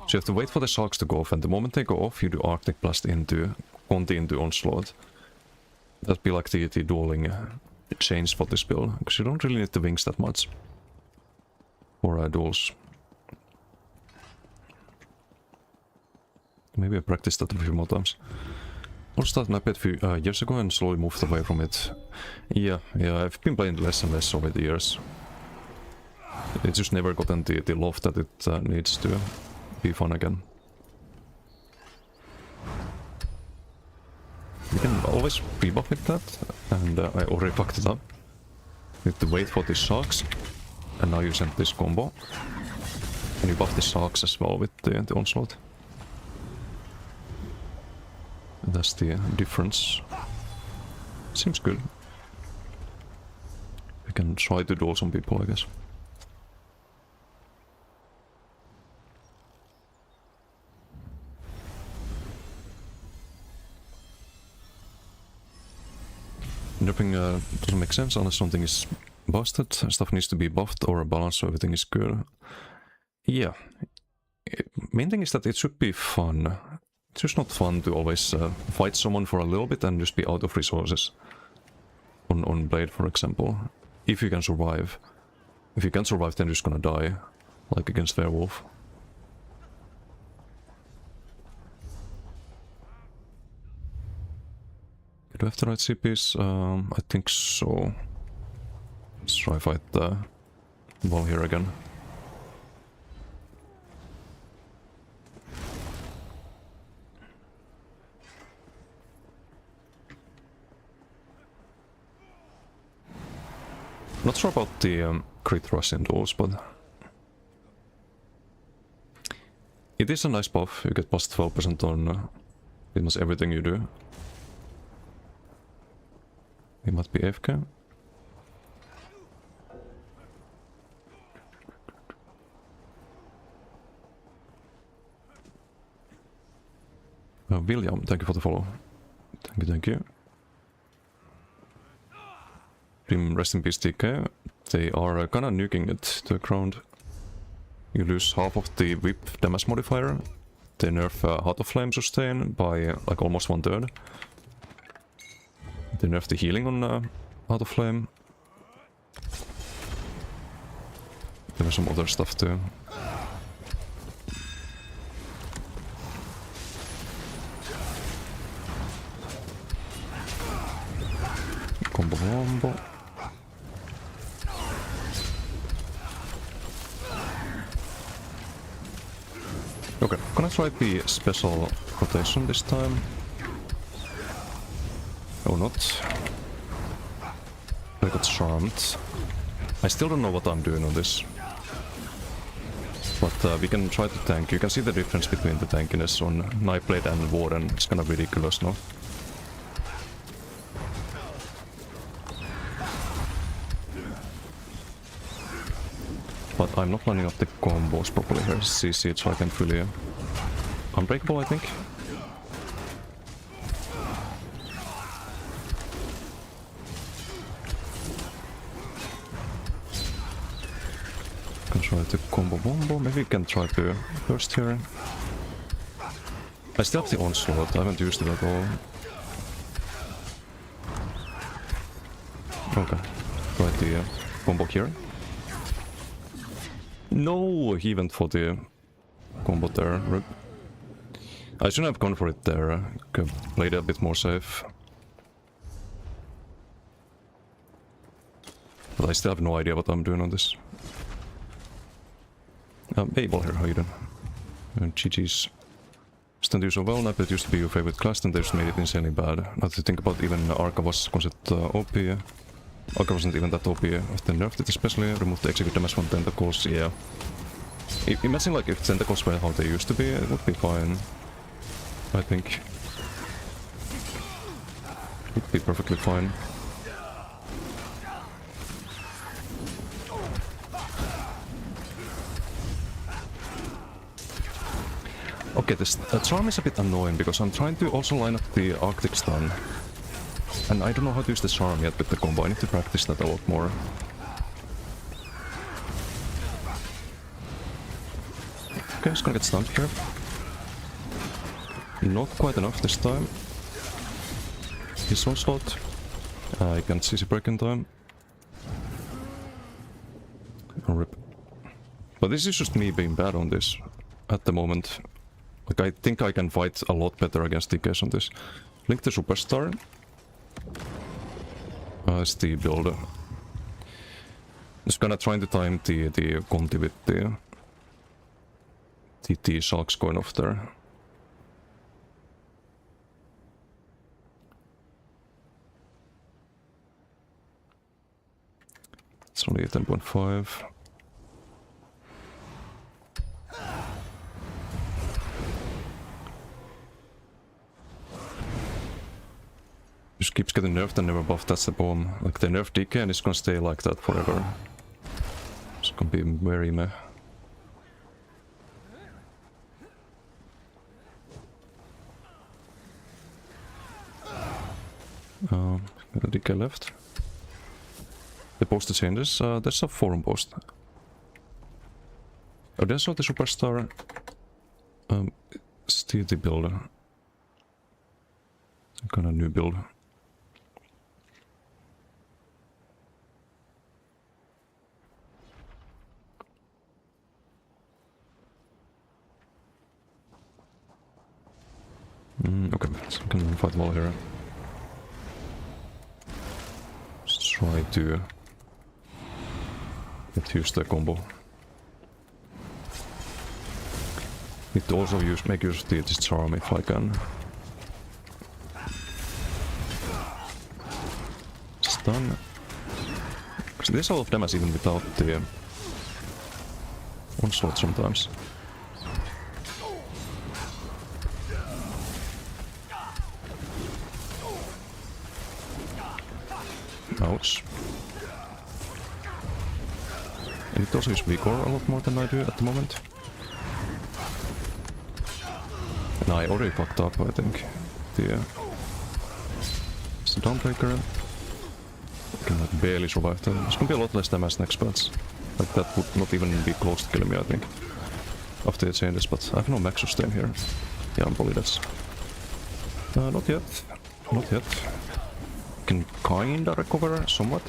you have to wait for the sharks to go off, and the moment they go off you do Arctic Blast into Conti into Onslaught. That'd be like the dueling change for this build, because you don't really need the wings that much for duels. Maybe I practiced that a few more times. I started Nightblade a few years ago and slowly moved away from it. Yeah, I've been playing less and less over the years. It just never gotten the love that it needs to be fun again. You can always pre-buff with that, and I already fucked it up. You need to wait for the sharks, and now you send this combo. And you buff the sharks as well with the Onslaught. That's the difference. Seems good. I can try to duel some people, I guess. Nerfing doesn't make sense unless something is busted. Stuff needs to be buffed or balanced so everything is good. Yeah. Main thing is that it should be fun. It's just not fun to always fight someone for a little bit and just be out of resources. On Blade, for example. If you can survive. If you can't survive, then you're just gonna die. like against Werewolf. Do I have the right CPs? I think so. Let's try fight the wall here again. Not sure about the crit rush in those, but it is a nice buff. You get plus 12% on pretty much everything you do. He might be AFK. William, thank you for the follow. Thank you, thank you. Rest in peace, TK. They are kinda nuking it to the ground. You lose half of the whip damage modifier. They nerf Heart of Flame sustain by like almost 1/3. They nerf the healing on Heart of Flame. There was some other stuff too. Combo. Okay, gonna try the special rotation this time. Oh, not. I got charmed. I still don't know what I'm doing on this. But we can try to tank. You can see the difference between the tankiness on Nightblade and Warden. It's kind of ridiculous now. But I'm not lining up the combos properly here. CC, so I can fully unbreakable, I think. Can try to combo bombo. Maybe we can try to burst here. I still have the onslaught. I haven't used it at all. Okay, try the combo here. No, he went for the combo there. Rip. I shouldn't have gone for it there. Could have played it a bit more safe. But I still have no idea what I'm doing on this. Babel here, how you doing? GG's. Stand you so well, Nightblade used to be your favorite class, and they just made it insanely bad. Not to think about, even Arca was considered OP. Arca wasn't even that OP if they nerfed it, especially. Removed the execute damage from tentacles, yeah. Imagine like if tentacles were how they used to be, it would be fine. I think. It would be perfectly fine. Okay, this charm is a bit annoying because I'm trying to also line up the Arctic Stun. And I don't know how to use the charm yet with the combo. I need to practice that a lot more. Okay, just gonna get stunned here. Not quite enough this time. His onslaught. I can't CC break in time. Rip. But this is just me being bad on this at the moment. Like, I think I can fight a lot better against DKs on this. Link the Superstar. It's the build. Just gonna try to time the Conti with the Sharks going off there. It's only a 10.5. Just keeps getting nerfed and never buffed, that's the bomb. Like, they nerf DK and it's gonna stay like that forever. It's gonna be very meh. DK left. The poster changes. There's a forum post. Oh, there's not the Superstar. Still the builder. Some kind of new build. Okay, so we can fight wall here. Let's try to get used to the combo. Need to also make use of the disarm if I can. Stun. Because there's a lot of damage even without the onslaught sometimes. Ouch. And it also use Vigor a lot more than I do at the moment. And I already fucked up, I think. It's a Dawnbreaker. I can like barely survive that. It's gonna be a lot less damage next patch. Like that would not even be close to killing me, I think. After the changes, but I have no max sustain here. Yeah, I'm probably dead. Not yet. Not yet. Can kinda recover somewhat.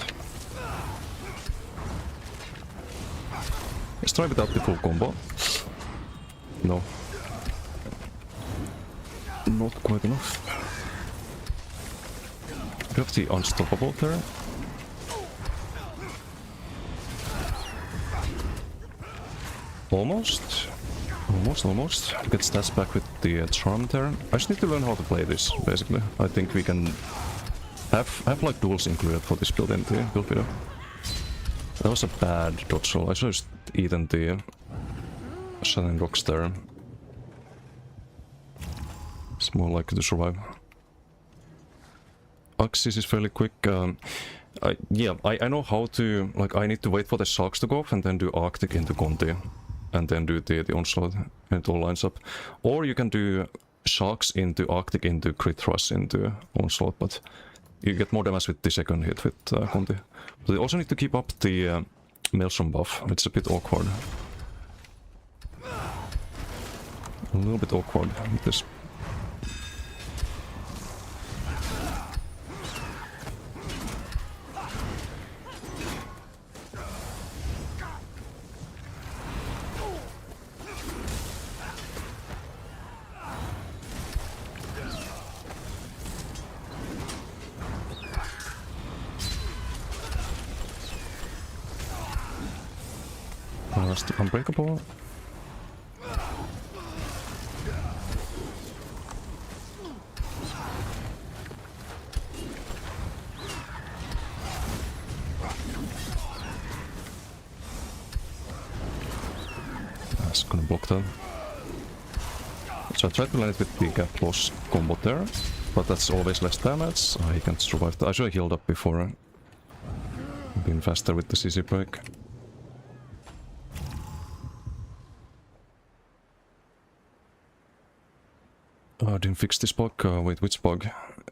Let's try without the full combo. No. Not quite enough. We have the unstoppable there. Almost. Almost. Get stats back with the charm there. I just need to learn how to play this, basically. I think we can have like duels included for this build in the build video. That was a bad dodge roll. I should have just eaten the Shannon Rocks there. It's more likely to survive. Axis is fairly quick. I know how to, like, I need to wait for the Sharks to go off and then do Arctic into Conti. And then do the onslaught and it all lines up. Or you can do Sharks into Arctic into Crit Rush into onslaught, but you get more damage with the second hit with Conti. But you also need to keep up the Maelstrom buff. It's a bit awkward. A little bit awkward with this. Last Unbreakable. That's gonna block that. So I tried to land it with the gap loss combo there, but that's always less damage. I can't survive that. I should have healed up before. Been faster with the CC break. I didn't fix this bug. Wait, which bug?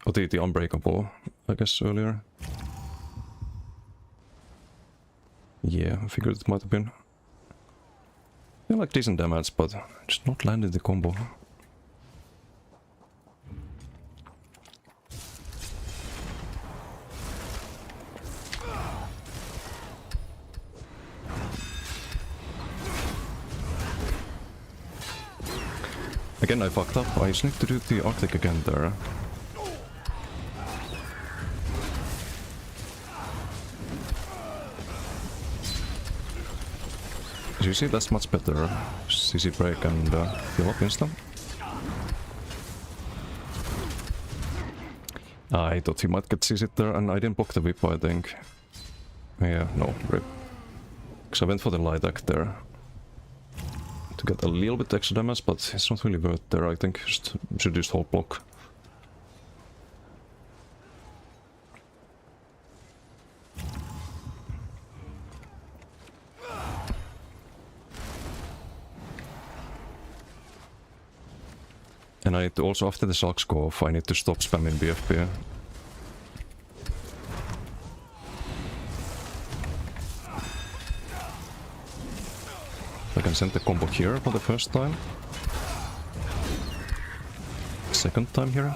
Oh, the Unbreakable, I guess, earlier. Yeah, I figured it might have been. Yeah, like decent damage, but just not landing the combo. Again, I fucked up. I just need to do the Arctic again there. As you see, that's much better. CC break and heal up instant. I thought he might get CC there, and I didn't block the whip, I think. Yeah, no, rip. Because I went for the light act there. To get a little bit extra damage, but it's not really worth there, I think. Should just hold block. And I need to also, after the Sharks go off, I need to stop spamming BFP. I can send the combo here for the first time. Second time here.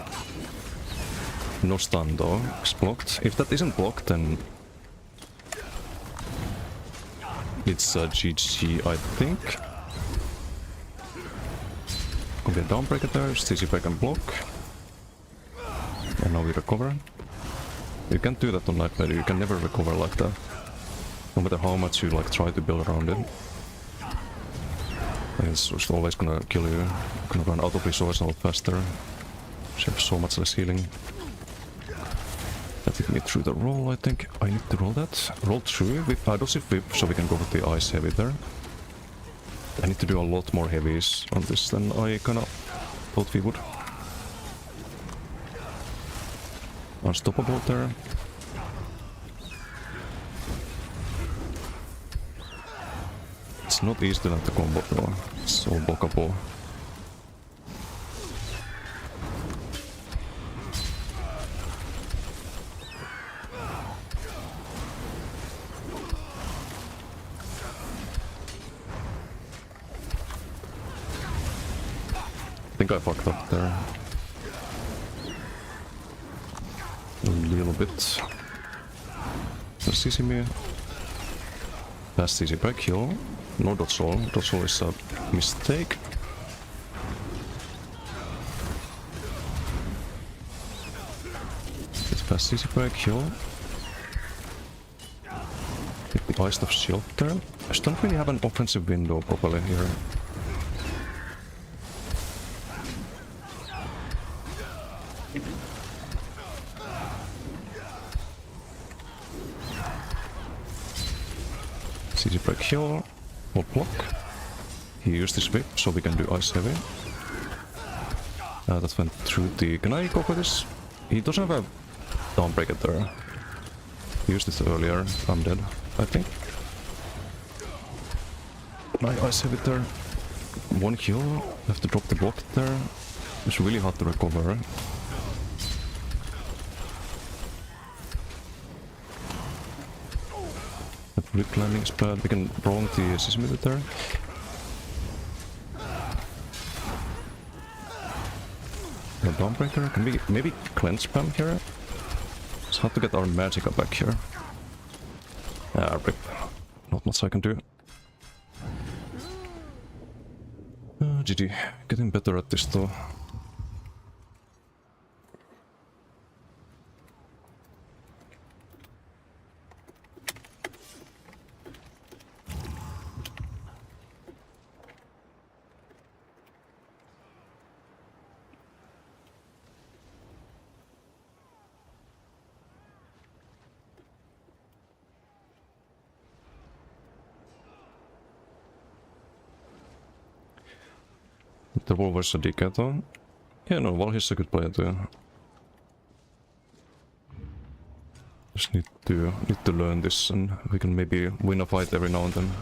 No stun though, it's blocked. If that isn't blocked, then it's GG, I think. Gonna be a Dawnbreaker there, CC break and block. And now we recover. You can't do that on Nightmare, you can never recover like that. No matter how much you like try to build around it. It's just always gonna kill you. You're gonna run out of resource a lot faster. You have so much less healing. That took me through the roll, I think. I need to roll that. Roll through with Paddleship Whip so we can go with the Ice Heavy there. I need to do a lot more heavies on this than I kinda thought we would. Unstoppable there. It's not easy to land the combo though. It's all blockable. I think I fucked up there. A little bit. Does he see me? Fast easy back heal. No dodge roll. Dodge roll is a mistake. It's fast easy back heal. Hit the Ice of Shield there. I just don't really have an offensive window properly here. Easy break heal, or block. He used his whip, so we can do Ice Heavy. That went through the... Can I go for this? He doesn't have a Dawnbreaker there. He used it earlier. I'm dead, I think. Can I Ice Heavy there? One heal. Have to drop the block there. It's really hard to recover. Rip landing is bad, we can prolong the Sesame there. No Dawnbreaker, can we maybe cleanse spam here? It's hard to get our Magicka back here. Ah, rip. Not much I can do. GG, getting better at this though. The Wolver's a DK though. Yeah, no, well, he's a good player too. Just need to learn this, and we can maybe win a fight every now and then.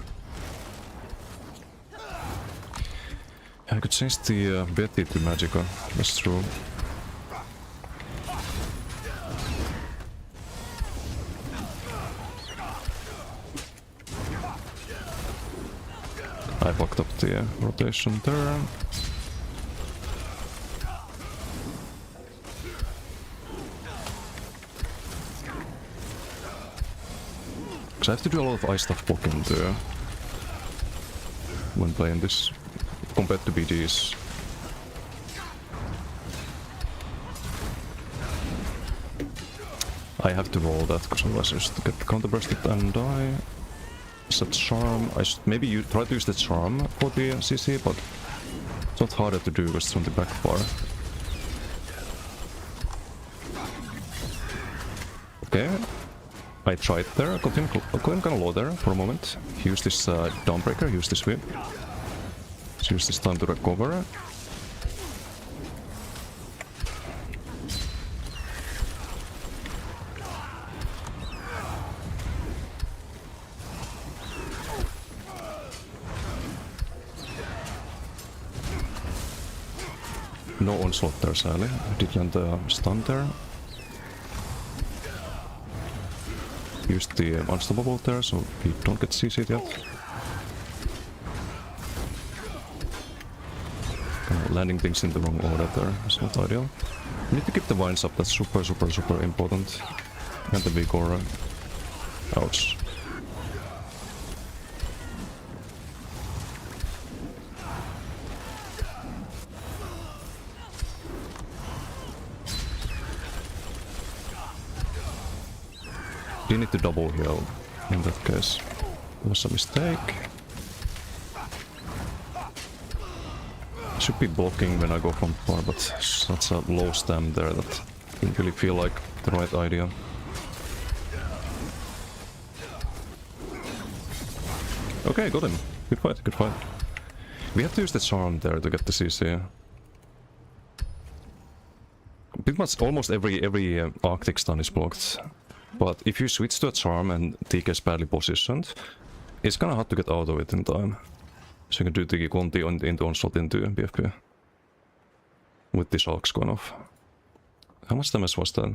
I could change the Betty to Magicka. That's true. I fucked up the rotation there. I have to do a lot of ice stuff blocking too when playing this compared to BGs. I have to roll that because otherwise I just get counterbursted and die. It's a charm. I should maybe try to use the charm for the CC, but it's not harder to do because it's on the back bar. Okay. I tried there, I got him kind of low there for a moment. He used this Dawnbreaker, he used this whip. So use this time to recover. No onslaught there, sadly. I did land the stun there. Use the unstoppable there, so we don't get CC'd yet. Landing things in the wrong order there is not ideal. We need to keep the vines up, that's super important. And the big aura. Ouch. You need to double heal in that case. It was a mistake. I should be blocking when I go from far, but such a low stam there that didn't really feel like the right idea. Okay, got him. Good fight, good fight. We have to use the charm there to get the CC. Pretty much almost every Arctic stun is blocked. But if you switch to a charm and TK is badly positioned, it's kinda hard to get out of it in time. So you can do Tiki Conti into onslaught into BFP. With this Arcs going off. How much damage was that?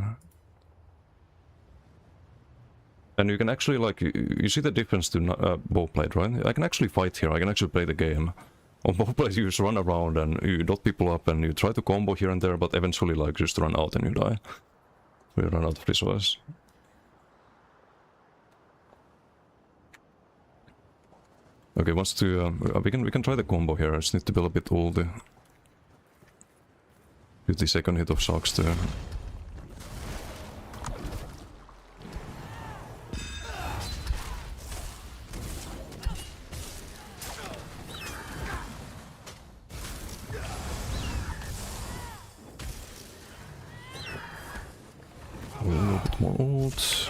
And you can actually like, you see the difference to Bowblade, right? I can actually fight here, I can actually play the game. On Bowblade you just run around and you dot people up and you try to combo here and there, but eventually like just run out and you die. We run out of resources. Okay, wants to we can try the combo here. I just need to build a bit ulti. Do the second hit of Sharks too. A little bit more ult.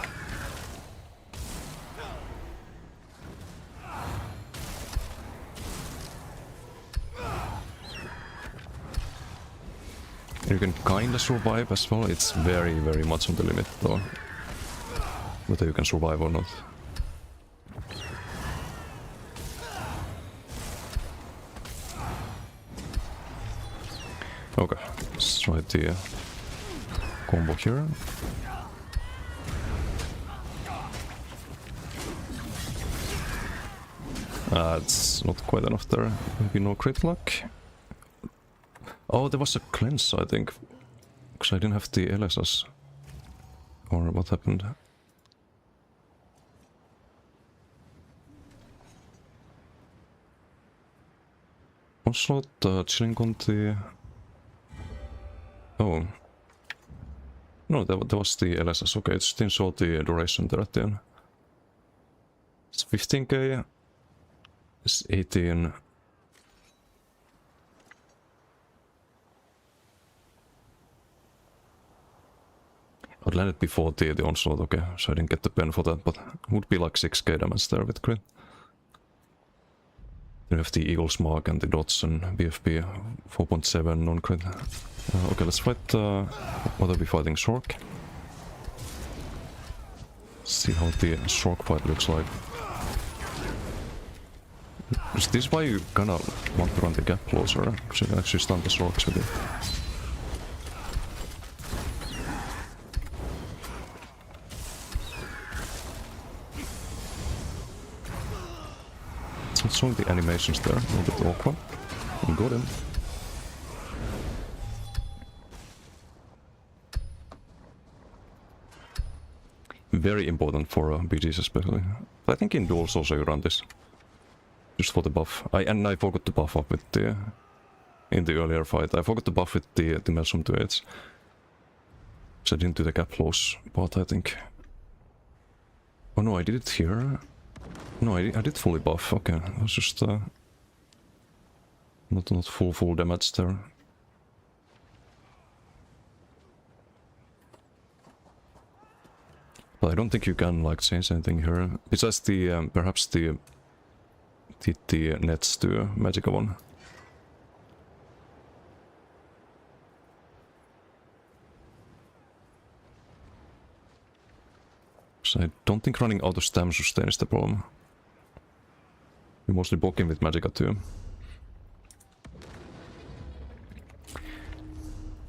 You can kinda survive as well, it's very much on the limit though. Whether you can survive or not. Okay, let's try the combo here. It's not quite enough there, maybe no crit luck. Oh, there was a cleanse, I think. Because I didn't have the LSS. Or what happened? Onslaught, Chilling Conti. Oh. No, that was the LSS. Okay, it didn't show the duration there at the end. It's 15k. It's 18. I'd landed before the onslaught, okay, so I didn't get the pen for that, but it would be like 6k damage there with crit. Then we have the Eagle's Mark and the dots and BFP 4.7 non-crit. Okay, let's fight, what are we fighting, Shork? See how the Shork fight looks like. Is this why you kinda want to run the gap closer? Because you can actually stun the Shorks with it. It's showing the animations there, a little bit awkward. We got him. Very important for BGs especially. But I think in duels also you run this. Just for the buff. And I forgot to buff up with the... In the earlier fight, I forgot to buff with the Maelstrom 2-8s. So I didn't do the gap close part, I think. Oh no, I did it here. No, I did fully buff, okay. It was just not full damage there. But I don't think you can like change anything here. Besides the perhaps the nets to Magicka one. So I don't think running out of stam sustain is the problem. We're mostly blocking with Magicka too.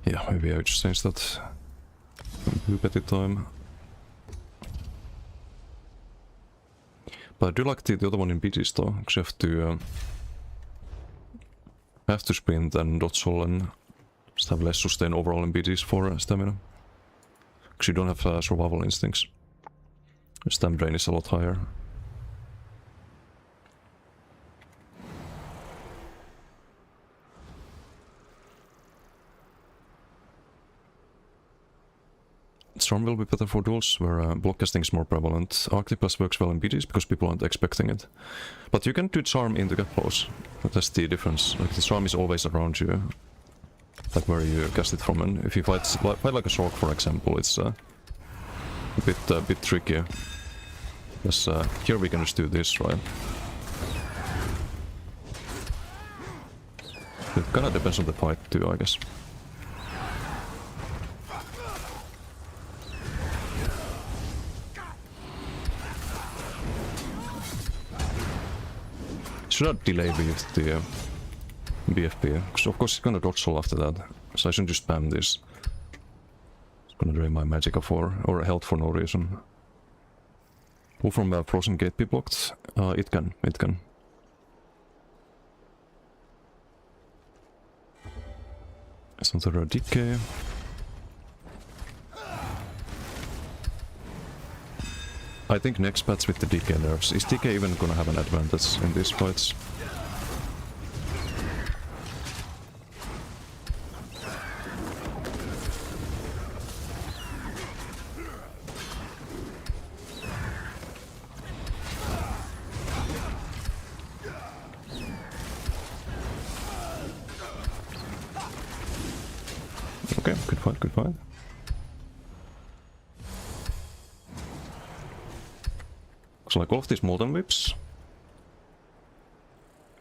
Yeah, maybe I just change that. Loop at a time. But I do like the other one in BGs though, because you have to sprint and dodge all and just have less sustain overall in BGs for stamina. Because you don't have survival instincts. The stam drain is a lot higher. Storm will be better for duels where block casting is more prevalent. Arctic Blast works well in BGs because people aren't expecting it. But you can do Charm in to get close. That's the difference. Like the Charm is always around you. Like where you cast it from, and if you fight like a Shork, for example, it's a bit trickier. Because here we can just do this, right? It kinda depends on the fight too, I guess. Should I delay with the BFP? Because of course it's gonna dodge all after that, so I shouldn't just spam this. It's gonna drain my Magicka or health for no reason. Will from Frozen Gate be blocked? It can. It's another decay. I think next patch with the DK nerfs. Is DK even gonna have an advantage in these fights? Okay, good fight, good fight. So like all of these Molten Whips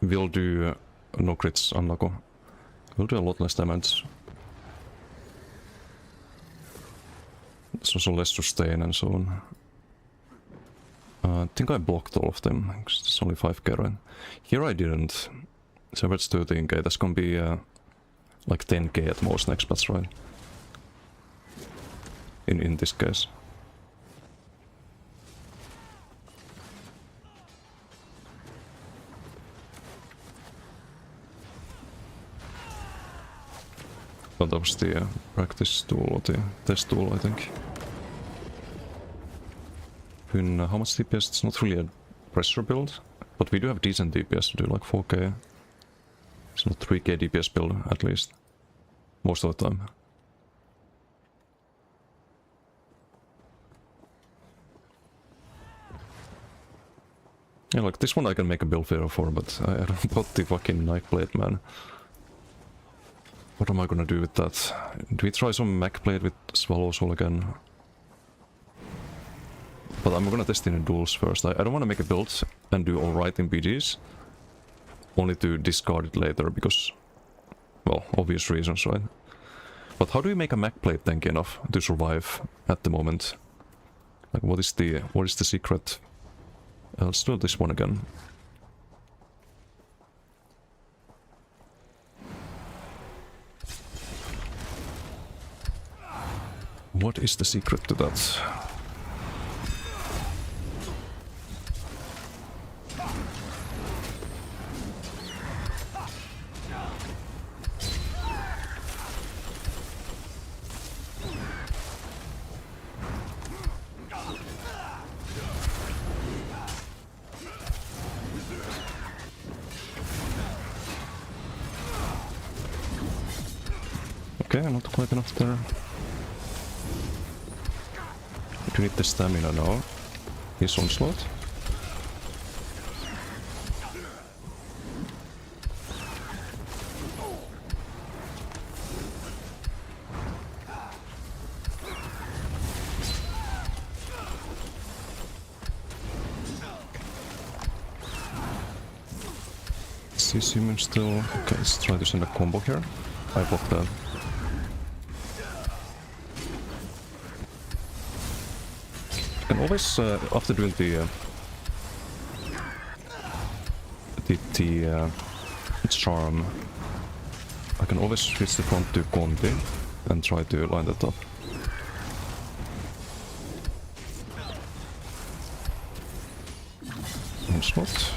will do no crits on Nako. Will do a lot less damage. There's also less sustain and so on. I think I blocked all of them, because it's only 5k, right? Here I didn't. So that's 13k, that's gonna be like 10k at most next patch, right? In this case. But that was the practice tool or the test tool, I think. In how much DPS? It's not really a pressure build, but we do have decent DPS to do like 4k. It's not 3k DPS build at least. Most of the time. Yeah, like this one I can make a build video for, but I don't got the fucking knife blade, man. What am I gonna do with that? Do we try some mech blade with Swallow Soul again? But I'm gonna test in the duels first. I don't wanna make a build and do alright in BGs. Only to discard it later because, well, obvious reasons, right? But how do we make a mech blade tanky enough to survive at the moment? Like what is the secret? Let's do this one again. What is the secret to that? Okay, not quite enough there. Do you need the stamina now? His onslaught? CC Moon still. Okay, let's try to send a combo here. I blocked that. You can always, after doing the charm, I can always switch the front to Conti and try to line that up. Onslaught.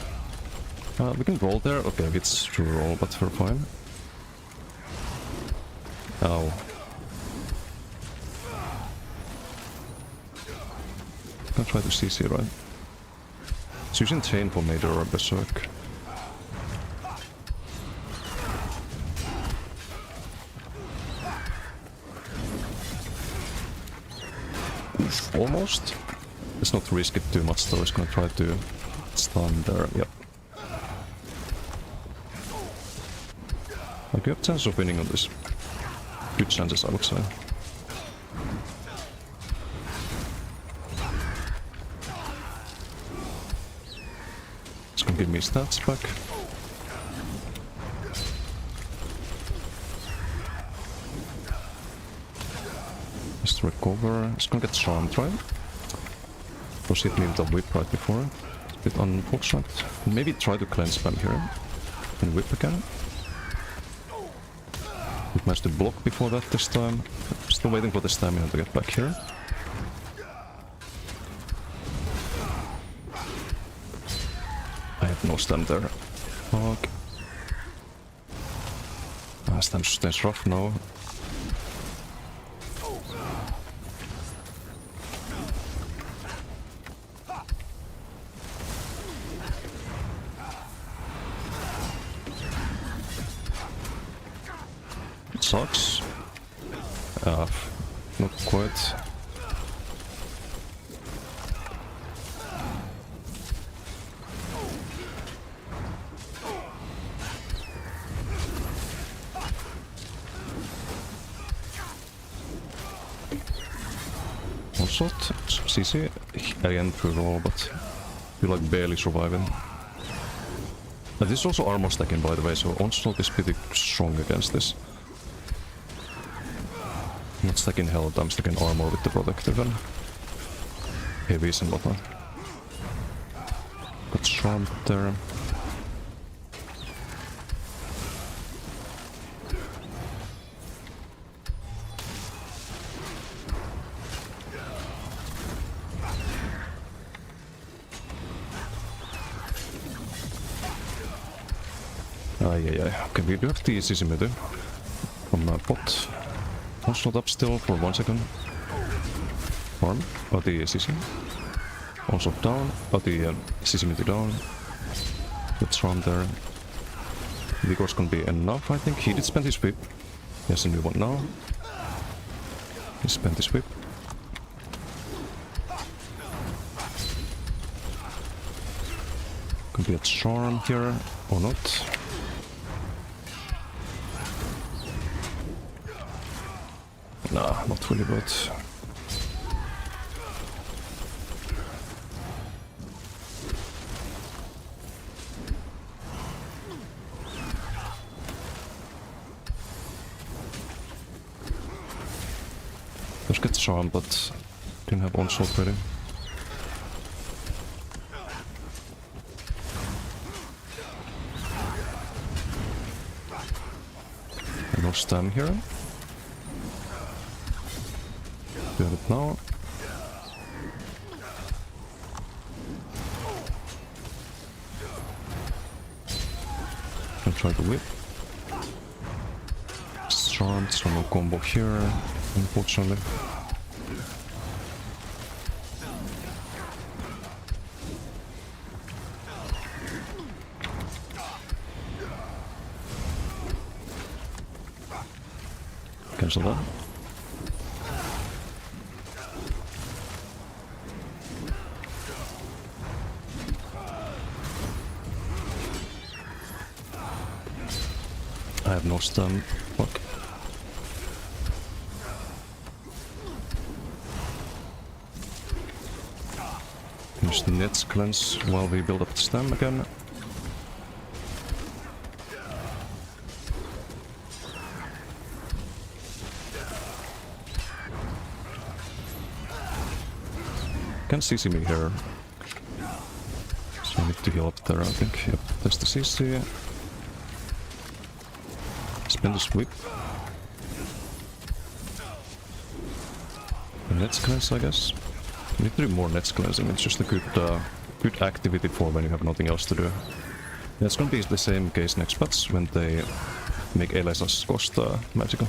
We can roll there. Okay, it's true roll, but we're fine. Ow. I'll try to CC, right? It's using Chain for Major or Berserk. Almost. Let's not risk it too much though, it's gonna try to stun there, yep. Like, we have chance of winning on this. Good chances, I would say. It's gonna give me stats back. Just recover. It's gonna get charmed, right? Because hit me with a whip right before. It's a bit unfortunate. Maybe try to cleanse spam here. And whip again. It managed to block before that this time. Still waiting for the stamina to get back here. I have no stam there. Fuck. Stam sustains rough now. It sucks. Not quite. One shot, CC, again through roll, but you're like barely surviving. But this is also armor stacking, by the way, so Onslaught is pretty strong against this. Not stacking health, I'm stacking armor with the protective and heavies and whatnot. Got charmed there. Okay, we do have the CC mid from bot. Onslaught up still for 1 second. Farm, or the CC. Onslaught down, or the CC mid down. Good charm there. Vigor's gonna be enough, I think. He did spend his whip. Yes, and we want now. He spent his whip. Could be a charm here, or not. Nah, not really good. Just get charm, but didn't have onslaught ready. And no stam here. We have it now. I'll try to whip. Charmed, so no combo here, unfortunately. Cancel that. I have no stun. Fuck. Finish the Nets cleanse while we build up the stam again. Can CC me here. So I need to heal up there, I think. Yep, there's the CC. Spin the sweep. Nets cleanse, I guess. We need to do more nets cleansing. It's just a good activity for when you have nothing else to do. Yeah, it's gonna be the same case next patch when they make Elesa's cost magical.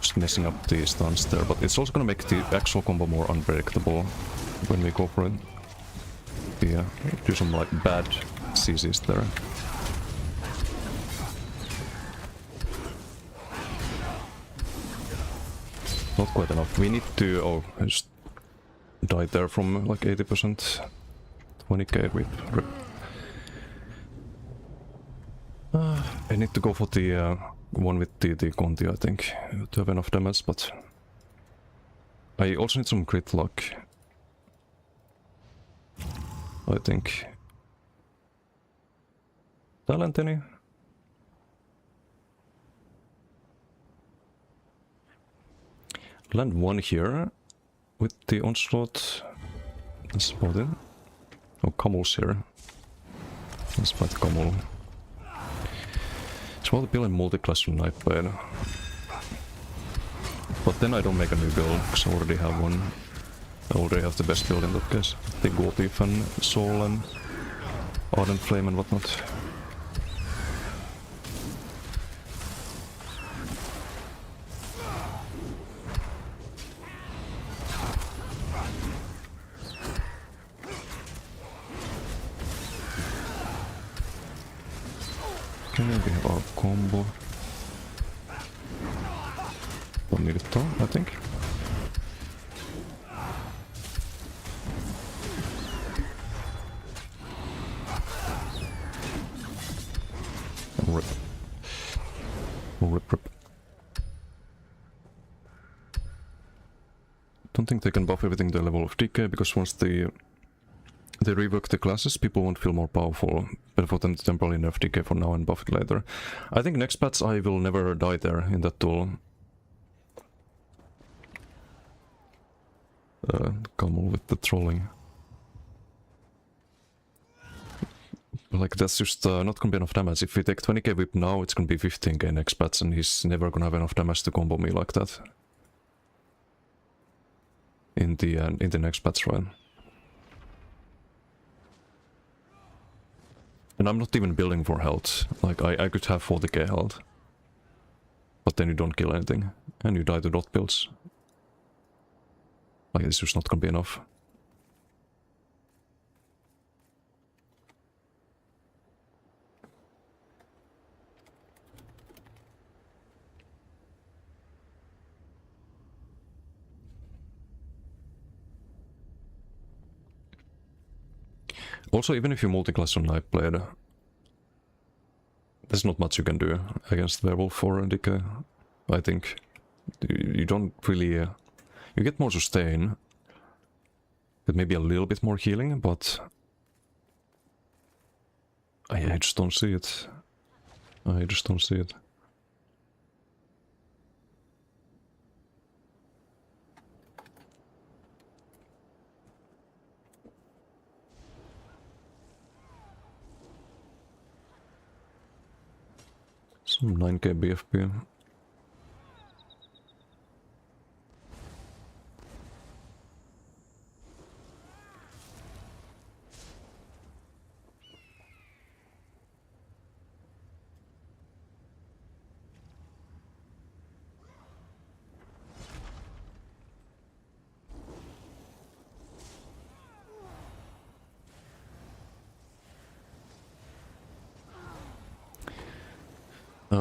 Just messing up the stuns there, but it's also gonna make the actual combo more unpredictable when we go for it. Yeah, do some like bad CCs there. Not quite enough. We need to... Oh, I just died there from like 80%. 20k rip. I need to go for the one with the Conti, I think, to have enough damage, but... I also need some crit luck. I think. Talent any? Land one here with the onslaught. That's about it. Oh, Kamul's here. Let's fight Kamul. It's about to build a multi-class Knight Blade. But then I don't make a new build, because I already have one. I already have the best build in that case. The Goldleaf and Soul and Ardent Flame and whatnot. Okay, we have our combo. Don't need it though, I think. Rip. Don't think they can buff everything to the level of DK, because once they rework the classes, people won't feel more powerful. Better for them to temporarily nerf DK for now and buff it later. I think next patch I will never die there in that tool. Kamul with the trolling. Like, that's just not gonna be enough damage. If we take 20k whip now, it's gonna be 15k next patch, and he's never gonna have enough damage to combo me like that. In the next patch, right? And I'm not even building for health. Like, I could have 40k health. But then you don't kill anything. And you die to dot builds. Like, it's just not gonna be enough. Also, even if you multi-class on Nightblade, there's not much you can do against Werewolf or Decay, I think. You don't really... you get more sustain, with maybe a little bit more healing, but... I just don't see it. I just don't see it. Some 9k BFP.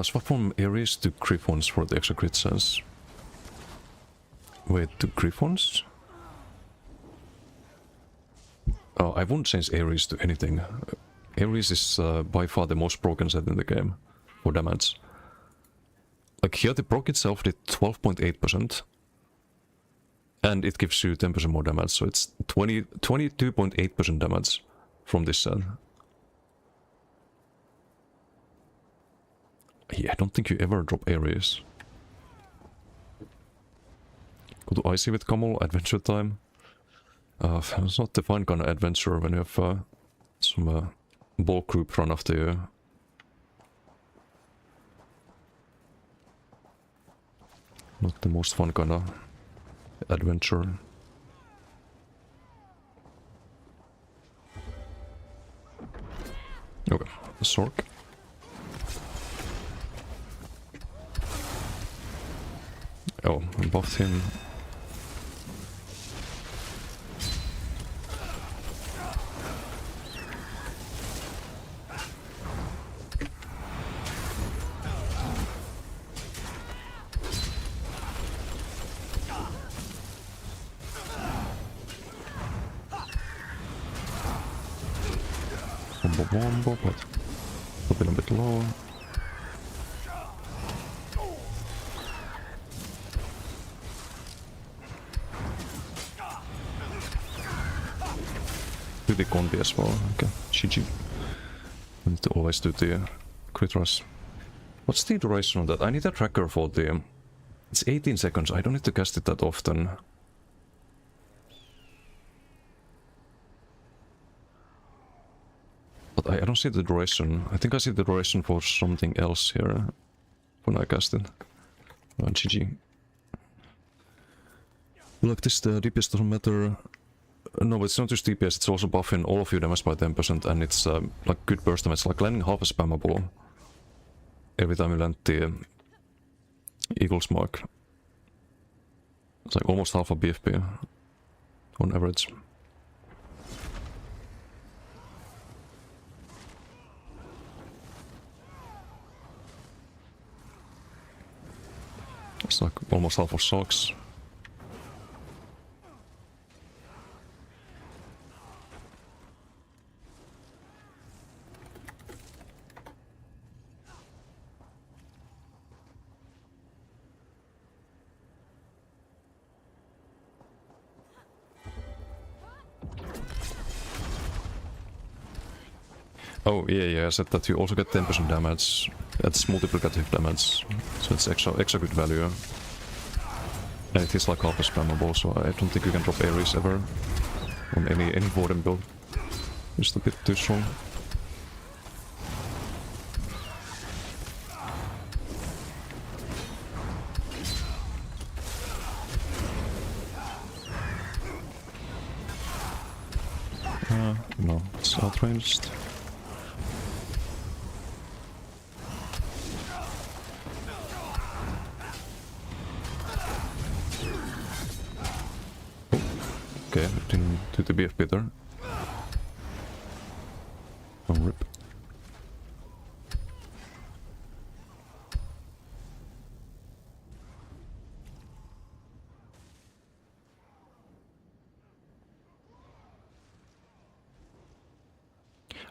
Swap from Ares to Griffons for the extra crit sense. Wait, to Griffons? Oh, I wouldn't change Ares to anything. Ares is by far the most broken set in the game for damage. Like here the proc itself did 12.8%. And it gives you 10% more damage, so it's 22.8% damage from this set. Yeah, I don't think you ever drop Ares. Go to Icy with Kamul, adventure time. It's not the fun kind of adventure when you have some ball group run after you. Not the most fun kind of adventure. Okay, Sork. Oh, I buffed him. wombo, but a bit low. Do the combi as well. Okay, GG. I need to always do the crit rush. What's the duration of that? I need a tracker for the... It's 18 seconds. I don't need to cast it that often. But I don't see the duration. I think I see the duration for something else here when I cast it. GG. Like this, the DPS doesn't matter. No, it's not just DPS, it's also buffing all of your damage by 10%, and it's like good burst damage, like landing half a spammable every time you land the Eagle's Mark. It's like almost half a BFP on average. It's like almost half of socks. Oh, yeah, I said that you also get 10% damage. That's multiplicative damage, so it's extra good value. And it is like half a spammable, so I don't think you can drop Ares ever on any Warden build. Just a bit too strong. No, it's outranged. Okay, didn't do the BFP there. Oh, rip.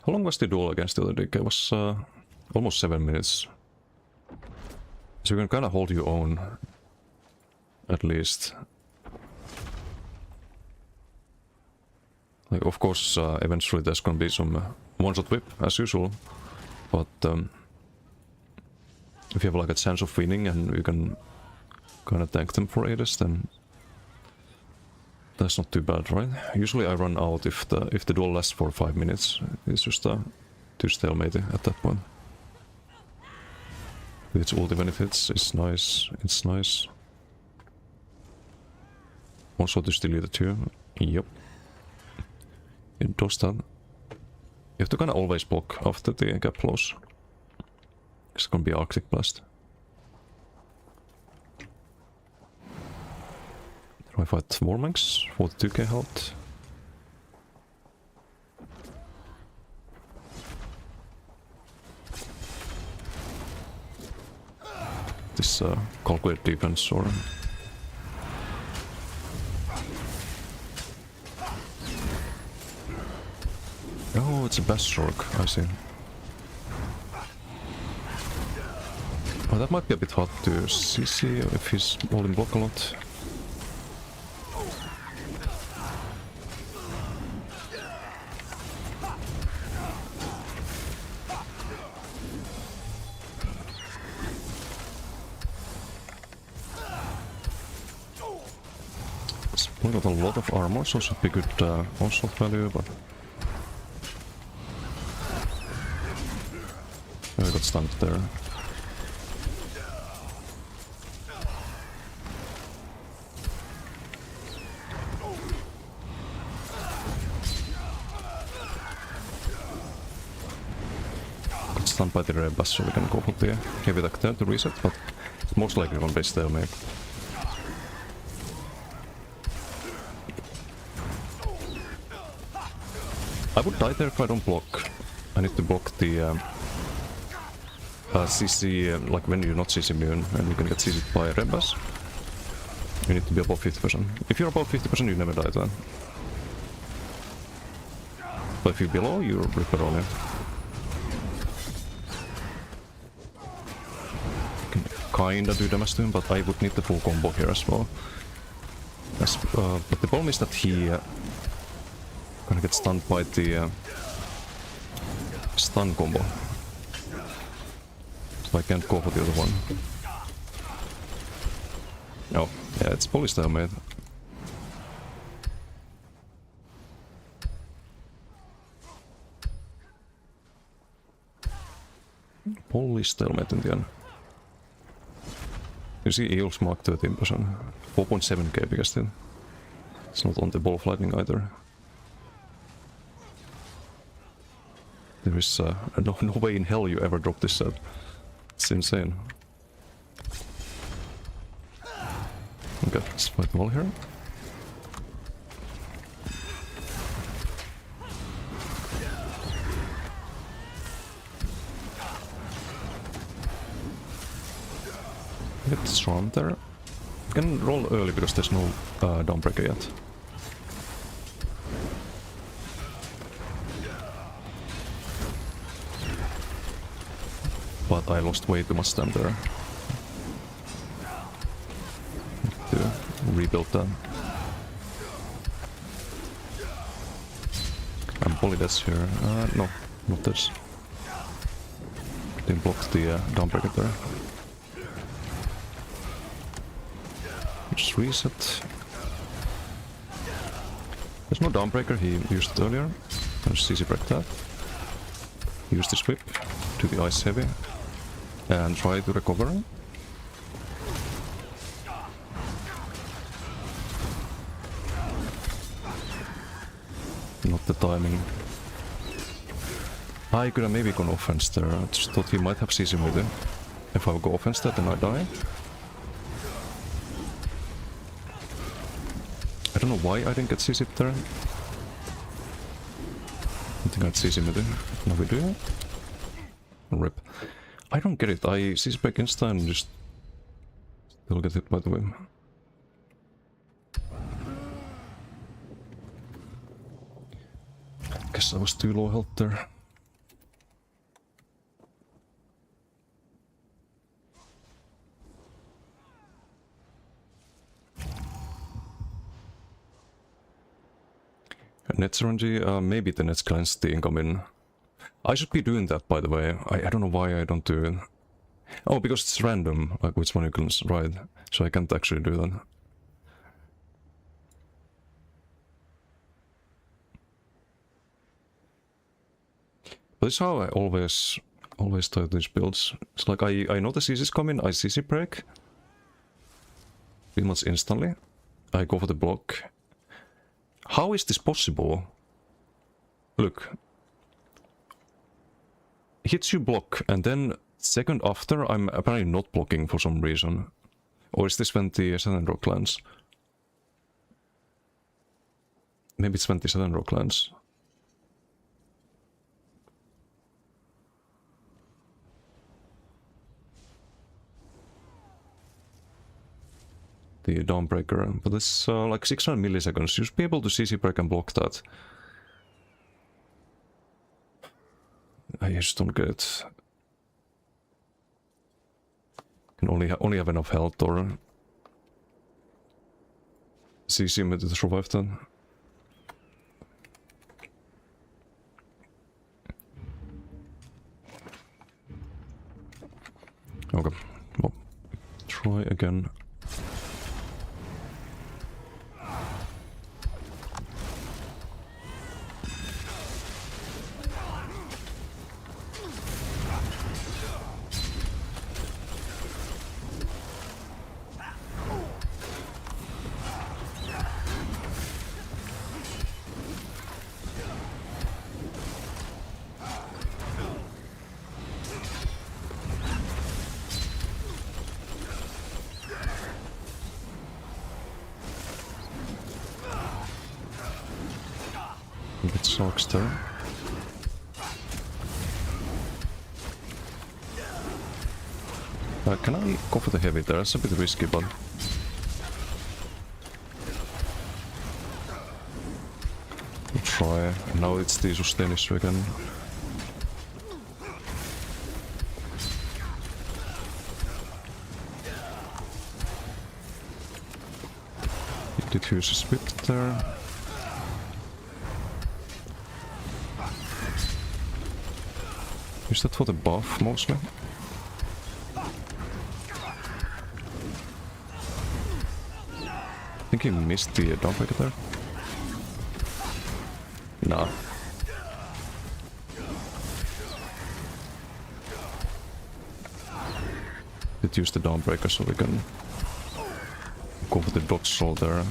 How long was the duel against the other deck? It was almost 7 minutes. So you can kind of hold your own, at least. Like, of course, eventually there's gonna be some one-shot whip, as usual. But if you have like a chance of winning and you can kind of tank them for Ares, then that's not too bad, right? Usually I run out if the duel lasts for 5 minutes. It's just too stalemate at that point. With its ult even if it's nice. It's nice. Also to steal it too. Yep. It does that. You have to kind of always block after the gap close. It's gonna be Arctic Blast. Do I fight Warmanx? 42k health. This calculate defense or... Oh, it's a Bastrock, I see. Oh, that might be a bit hard to CC if he's holding block a lot. He's got a lot of armor, so should be good onslaught value, but... I got stunned there. Got stunned by the Rebus, so we can go for the heavy attack there to reset, but it's most likely gonna be stalemate. I would die there if I don't block. I need to block the CC, like when you're not CC immune and you can get CC'd by Rebus. You need to be above 50%. If you're above 50%, you never die then. But if you're below, you're Ripper on it. kinda do damage to him, but I would need the full combo here as well. But the problem is that he gonna get stunned by the stun combo. So I can't go for the other one. Oh, yeah, it's fully stalemate. Fully stalemate in the end. You see Eels mark 13%. 4.7k biggest hit. It's not on the ball of lightning either. There is no way in hell you ever drop this set. It's insane. Okay, let's fight the wall here. Get Storm there. You can roll early because there's no Dawnbreaker yet. But I lost way too much time there. To rebuild that. I'm Polydeath here. No, not this. Didn't block the Dawnbreaker there. Just reset. There's no Dawnbreaker, he used it earlier. I'll just CC break that. Use this whip to the Ice Heavy. And try to recover. Not the timing. I could have maybe gone offense there. I just thought he might have CC with him. If I would go offense that, then I die. I don't know why I didn't get CC there. I think I'd CC with him. Now we do. Rip. I don't get it. I CC back insta and just still get hit by the whim. Guess I was too low health there. Nets RNG, maybe the Nets cleanse the incoming. I should be doing that, by the way. I don't know why I don't do it. Oh, because it's random, like which one you can ride. So I can't actually do that. But this is how I always start these builds. It's like I know the CC is coming, I CC break. Pretty much instantly. I go for the block. How is this possible? Look. Hits you block, and then second after I'm apparently not blocking for some reason. Or is this when the Southern Rock lands? Maybe it's when the Southern Rock lands. The Dawnbreaker, but it's like 600 milliseconds. You should be able to CC break and block that. I just don't get it. Can only have enough health or CC me to survive then. Okay, well, try again. It sucks there. Can I go for the heavy there? That's a bit risky, but... We'll try. Now it's the sustain issue again. Did use his whip there. Is that for the buff mostly? I think he missed the Dawnbreaker there. Nah. Did use the Dawnbreaker so we can go for the dodge roll there.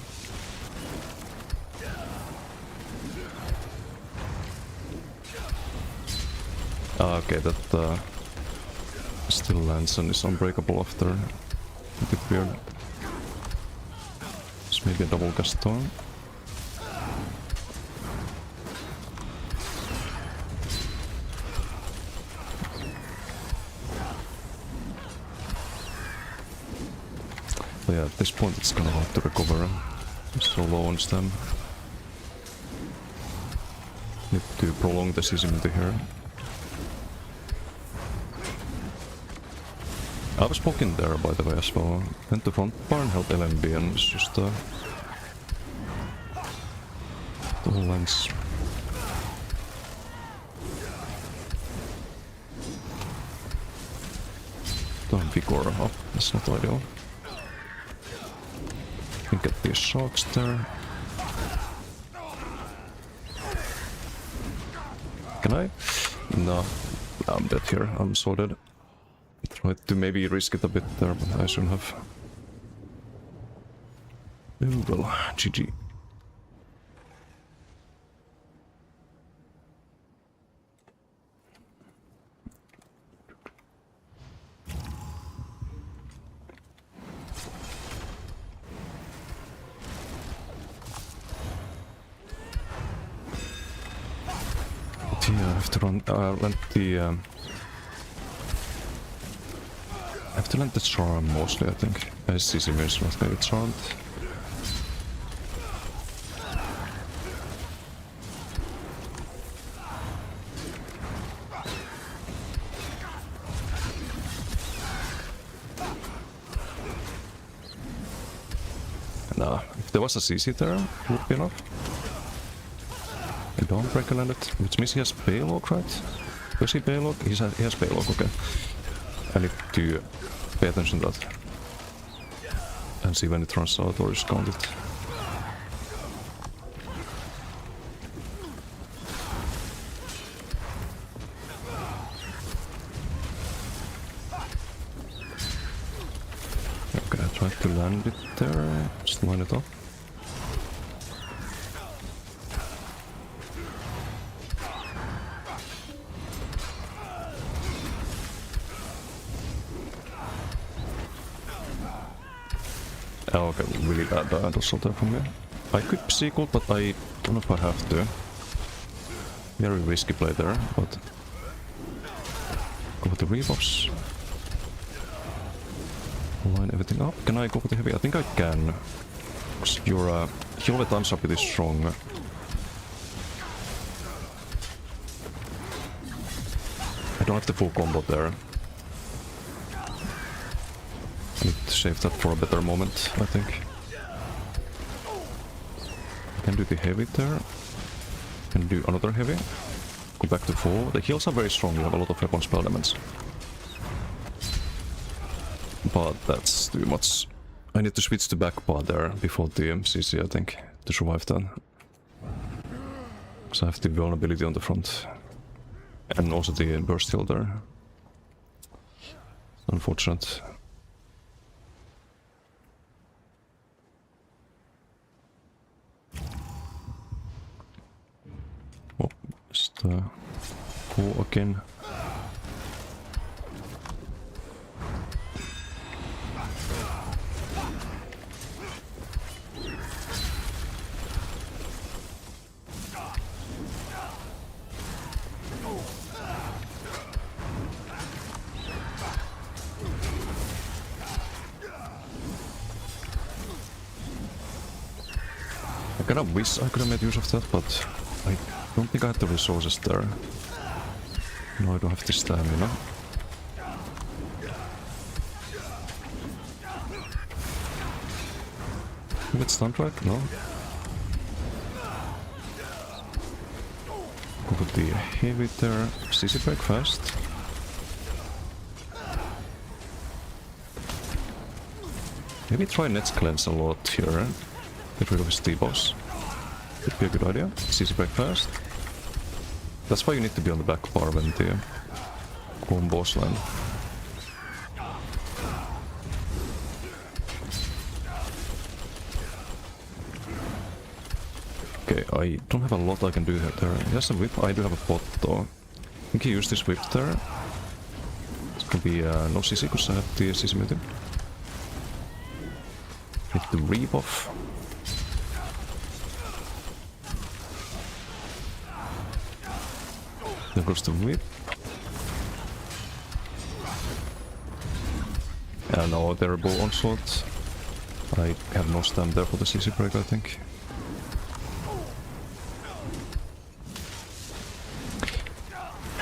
Okay, that still lands and is unbreakable after. A bit weird. It's maybe a double Gaston. But yeah, at this point it's kinda hard to recover. It's so low on stem. Need to prolong the season here. I was poking there by the way as well. Went to front bar and held LMB and it's just the whole lens. Don't vigor up, that's not ideal. Can get these sharks there. Can I? No, I'm dead here, I'm so dead. Tried to maybe risk it a bit there, but I shouldn't have. Oh well, GG. But yeah, I have to run. Lent the. I have to land the charm mostly, I think. CC is not maybe charmed. Nah, if there was a CC there, it would be enough. I don't recommend it, which means he has Baylog, right? Does he Baylog? He has Baylog, okay. I need to pay attention to that. And see when it runs out or discount it. Okay, I tried to land it there. Just line it up. Oh, okay, really bad assault there from me. I could sequel, but I don't know if I have to. Very risky play there, but... Go with the rebuffs. Line everything up. Can I go with the heavy? I think I can. Because your heal with times up is strong. I don't have the full combo there. I need to save that for a better moment, I think. I can do the heavy there. Can do another heavy. Go back to 4. The heals are very strong, you have a lot of weapon spell damage. But that's too much. I need to switch to back part there before the CC, I think, to survive that. Because I have the vulnerability on the front. And also the burst heal there. Unfortunate. Oh, just go again. I kinda wish I could have made use of that, but I don't think I have the resources there. No, I don't have the stamina. Commit stun track? No. Go with the heavy there. CC break fast. Maybe try Net's cleanse a lot here. Get rid of his T-boss. Could be a good idea. CC break fast. That's why you need to be on the back bar when the combos land. Okay, I don't have a lot I can do here. There. He has a whip. I do have a pot though. I think he used his whip there. It's gonna be no CC because I have the CC muted. Hit the rebuff. There goes the whip. No, terrible onslaught. I have no stamp there for the CC break, I think.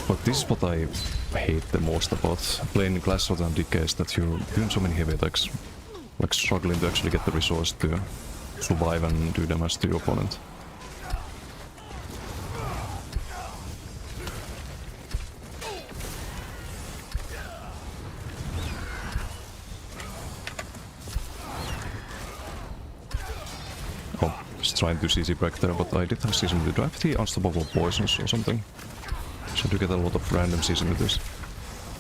But this is what I hate the most about playing Glass Sword and DK is that you're doing so many heavy attacks, like struggling to actually get the resource to survive and do damage to your opponent. Oh, just trying to CC break there, but I did have CC mid. Do I have the unstoppable poisons or something? So do get a lot of random CC mids.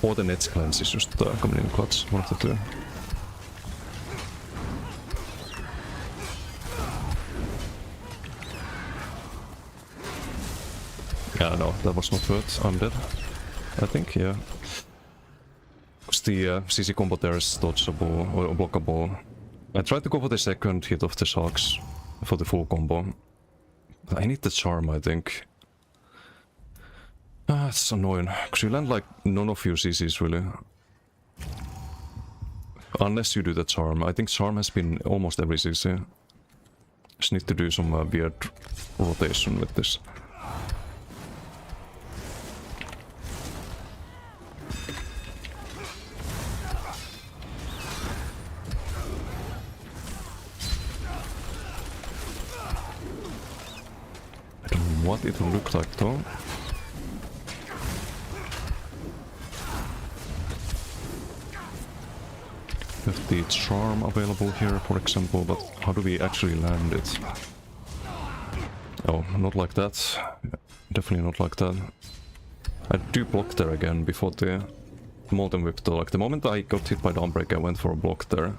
Or the Net's cleanse is just coming in clutch, one of the two. Yeah, no, that was not worth. I'm dead. I think, yeah. Because the CC combo there is dodgeable or blockable. I tried to go for the second hit of the sharks for the full combo. I need the charm, I think. It's annoying, because you land like none of your CCs really. Unless you do the charm. I think charm has been almost every CC. Just need to do some weird rotation with this. I don't know what it will look like though. We have the charm available here, for example, but how do we actually land it? Oh, not like that. Definitely not like that. I do block there again before the Molten Whip though. Like the moment I got hit by Dawnbreak, I went for a block there.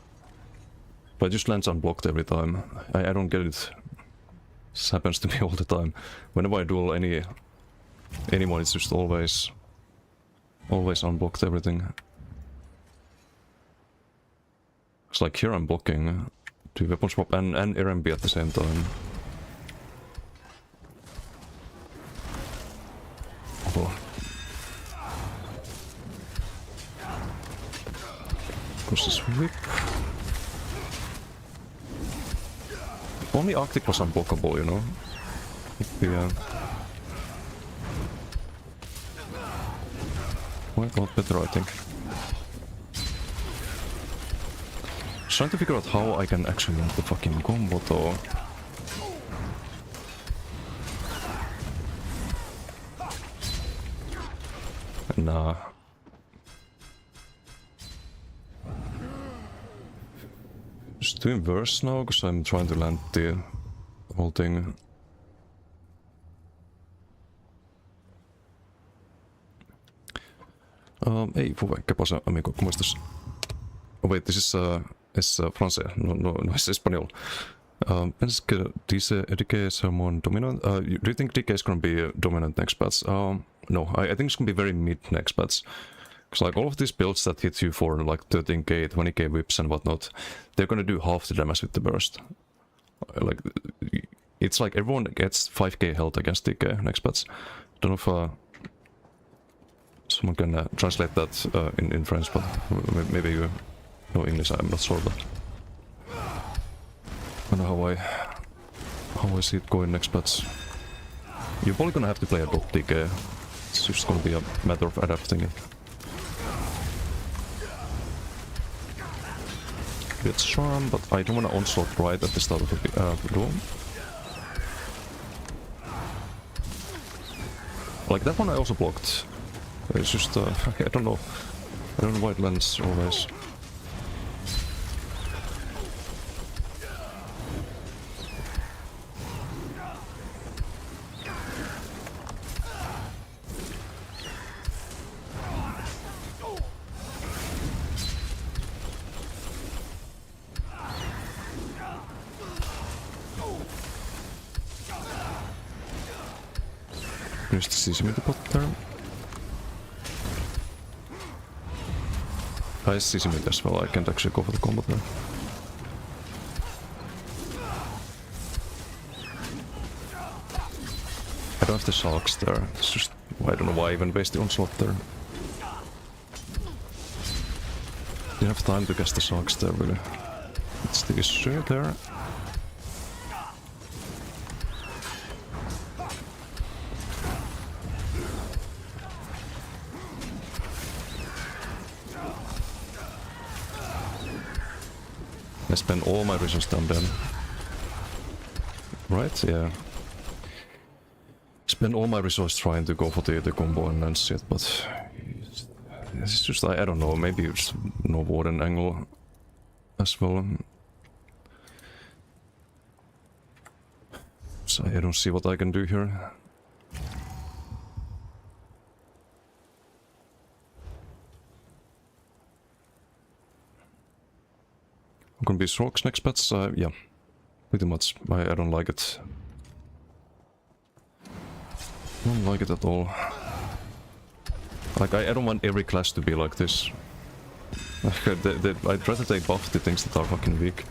But it just lands unblocked every time. I don't get it. This happens to me all the time. Whenever I duel anyone, it's just always unblocked everything. It's like here I'm blocking 2 weapon swap and RMB at the same time. Oh. Goes this whip. If only Arctic was unblockable, you know? It'd be quite a lot better, I think. Trying to figure out how I can actually land the fucking combo though. Nah. Just doing worse now because I'm trying to land the whole thing. Hey, ¿qué pasa, amigo? ¿Cómo estás? Oh wait, this is francés, no es español. Pensas que DK is more dominant? Do you think DK is gonna be dominant next patch? No, I think it's gonna be very mid next patch. Because like all of these builds that hit you for like 13k, 20k whips and whatnot, they're gonna do half the damage with the burst. Like, it's like everyone gets 5k health against DK next patch. Don't know if someone can translate that in French, but maybe you know English, I'm not sure, but I don't know how I see it going next patch. You're probably gonna have to play a dot DK. It's just gonna be a matter of adapting it. It's charm, but I don't want to onslaught right at the start of the duel. Like that one I also blocked. It's just, I don't know. I don't know why it lands always. There's the Sesame pot there. I see Sesame as well, I can't actually go for the combat there. I don't have the sharks there, it's just, I don't know why I even waste the onslaught there. Didn't have time to cast the sharks there really. It's the issue there. I spend all my resources down then. Right? Yeah. Spend all my resources trying to go for the combo and then shit, but it's just I don't know, maybe it's no warden angle as well. So I don't see what I can do here. I'm gonna be Sworks next bets, yeah. Pretty much. I don't like it. I don't like it at all. Like, I don't want every class to be like this. I'd rather they buff the things that are fucking weak.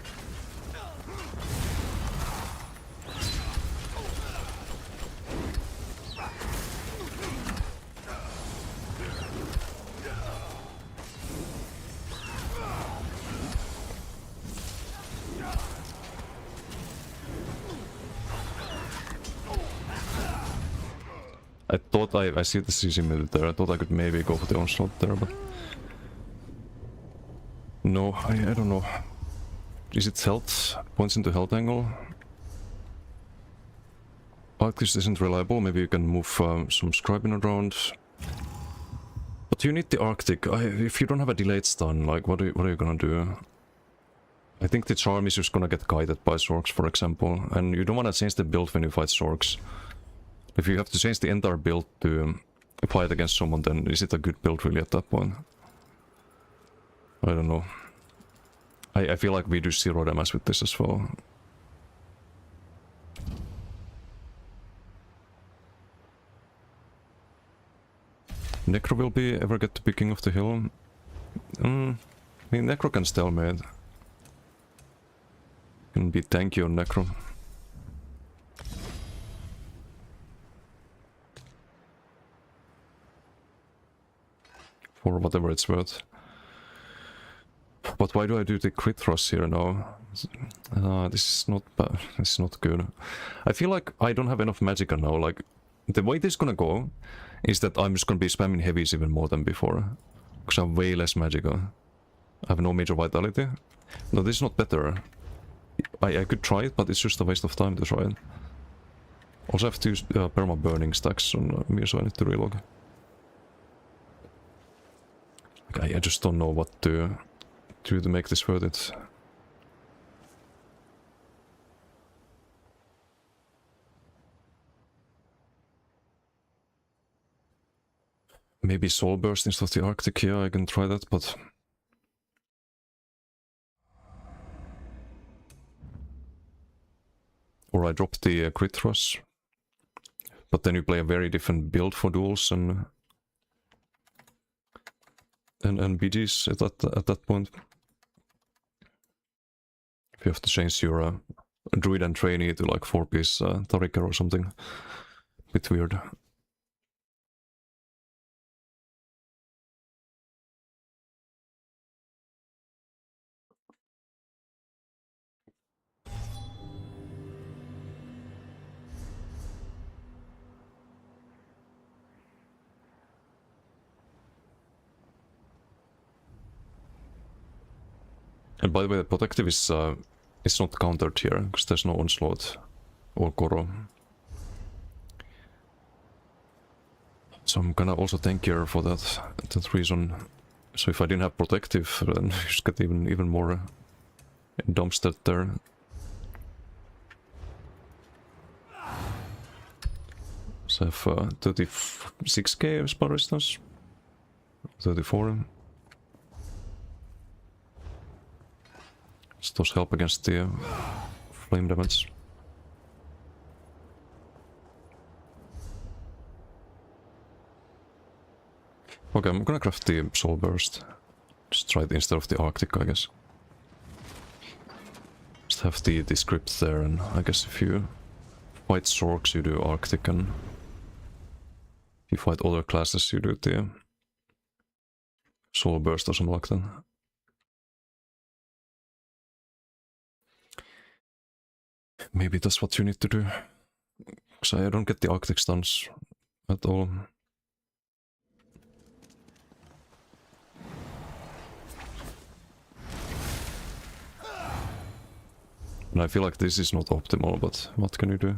I thought I see the CC mid there. I thought I could maybe go for the onslaught there, but no, I don't know. Is it health? Points into health angle? Arctis isn't reliable. Maybe you can move some scribing around. But you need the Arctic. If you don't have a delayed stun, like what are you gonna do? I think the charm is just gonna get guided by Zorks, for example, and you don't wanna change the build when you fight Zorks. If you have to change the entire build to fight against someone, then is it a good build really at that point? I don't know. I feel like we do zero damage with this as well. Necro will be ever get to be king of the hill? I mean, Necro can stalemate. Can be tanky on Necro. For whatever it's worth. But why do I do the crit thrust here now? This is not bad. This is not good. I feel like I don't have enough magicka now. Like, the way this is gonna go is that I'm just gonna be spamming heavies even more than before. Because I have way less magicka. I have no major vitality. No, this is not better. I could try it, but it's just a waste of time to try it. Also I have to use perma burning stacks on me, so I need to relog. I just don't know what to do to make this worth it. Maybe Soul Burst instead of the Arctic, yeah, I can try that, but... Or I drop the crit thrust. But then you play a very different build for duels and BGs at that point. If you have to change your druid and trainee to like 4-piece Tarika or something. Bit weird. And by the way, the protective is not countered here, because there's no onslaught or Koro. So I'm gonna also tankier for that reason. So if I didn't have protective, then you just get even more dumpstered there. So I have 36k spell resistance. 34. Does help against the flame damage. Okay, I'm gonna craft the Soul Burst. Just try it instead of the Arctic, I guess. Just have the script there, and I guess if you fight Sorks, you do Arctic, and if you fight other classes, you do the Soul Burst or something like that. Maybe that's what you need to do. Because I don't get the Arctic stuns at all. And I feel like this is not optimal, but what can you do?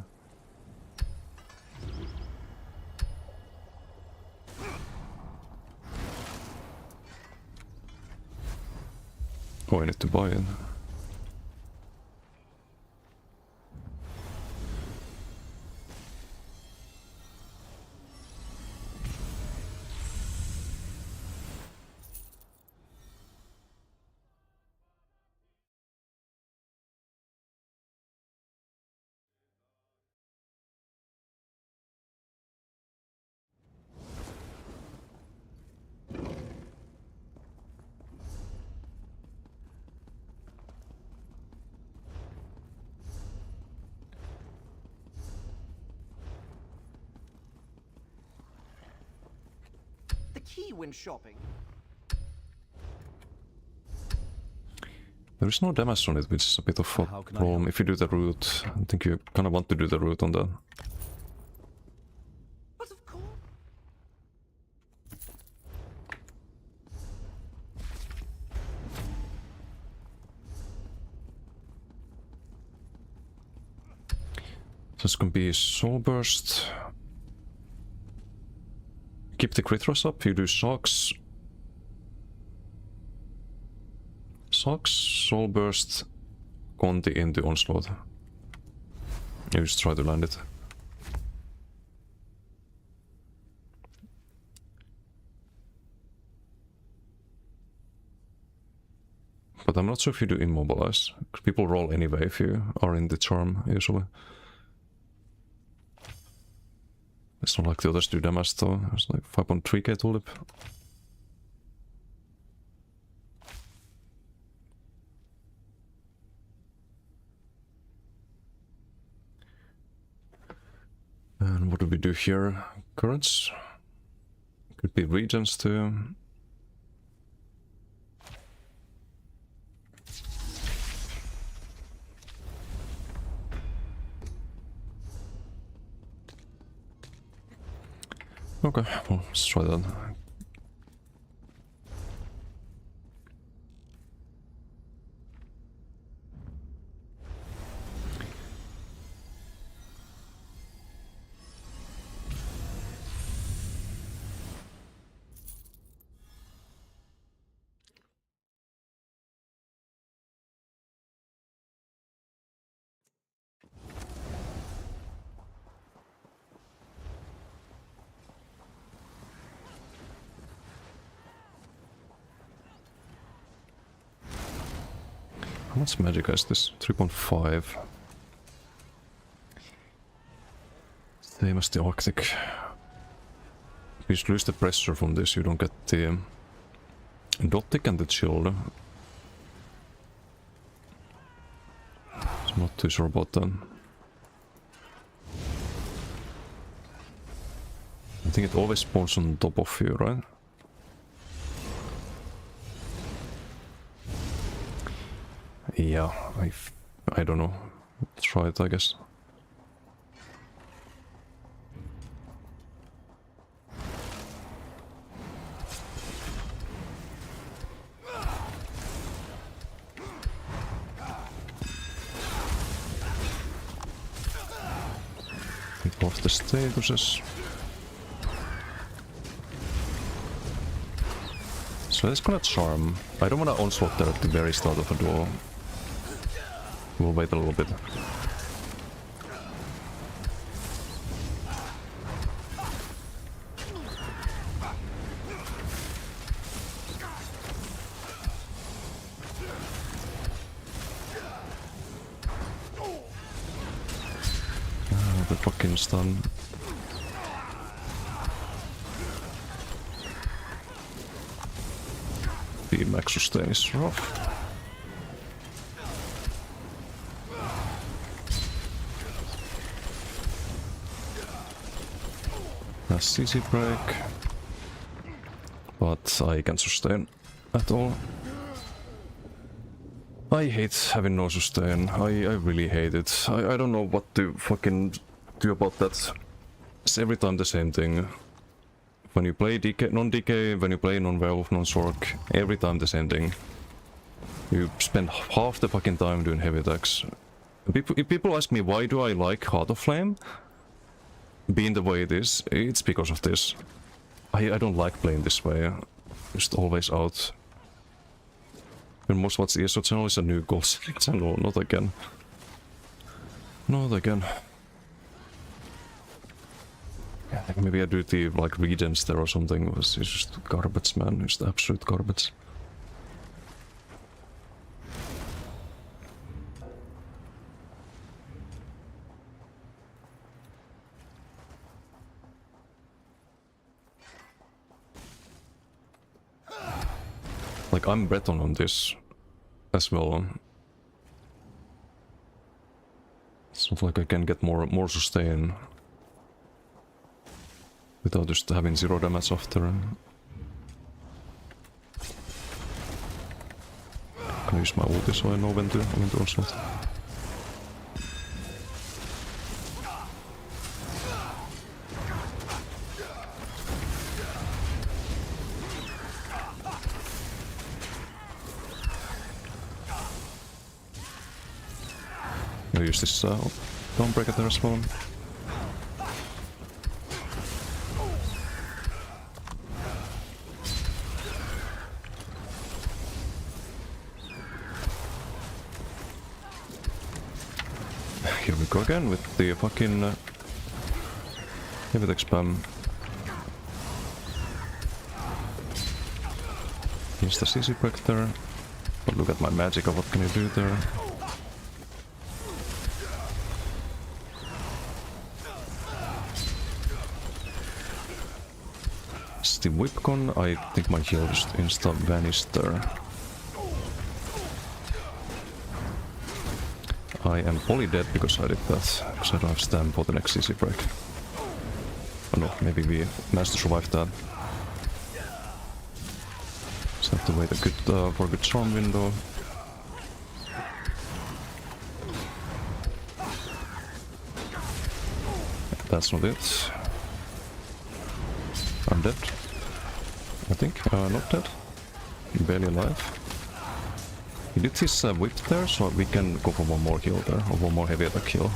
Oh, I need to buy it. The key when shopping. There is no damage on it, which is a bit of a How can I problem. help? If you do the route, I think you kind of want to do the route on that. But of course. So it's gonna be Soul Burst. Keep the crit thrust up, you do Shocks. Shocks, Soul Burst, Conti into Onslaught. You just try to land it. But I'm not sure if you do Immobilize. People roll anyway if you are in the charm, usually. It's not like the others do damage though. It's like 5.3k tulip. And what do we do here? Currents? Could be regions too. Okay, well, let's try that. How much magic is this? 3.5. Same as the Arctic. If you just lose the pressure from this, you don't get the Dotic and the Chill. So I'm not too sure about that. I think it always spawns on top of you, right? Yeah, I don't know. Let's try it, I guess. Rip off the statuses. So let's gonna charm. I don't wanna onslaught there at the very start of a duel. We'll wait a little bit. The fucking stun. The max sustain is rough. Nice CC break. But I can't sustain at all. I hate having no sustain. I really hate it. I don't know what to fucking do about that. It's every time the same thing. When you play DK, non-DK, when you play non-Werewolf, non-Sork, every time the same thing. You spend half the fucking time doing heavy attacks. If people ask me why do I like Heart of Flame being the way it is, it's because of this. I don't like playing this way. Just always out. And most what's ESO channel is a new goal select channel, not again. Not again. Yeah, like maybe I do the like regens there or something. It's just garbage, man. It's absolute garbage. Like I'm Breton on this as well. It's not like I can get more sustain without just having 0 damage after. Can I use my ulti so I know when to onslaught. I'll use this Dawnbreaker there as well. Here we go again with the fucking heavy attack spam. Use the CC break there. But look at my magic of what can you do there. The whipcon, I think my heal just insta vanished there. I am fully dead because I did that, because I don't have stamp for the next CC break. Oh no, maybe we managed to survive that. Just have to wait for a good charm window. That's not it. I'm dead. I think. Not dead. Barely alive. He did his whip there, so we can go for one more heal there, or one more heavy attack heal.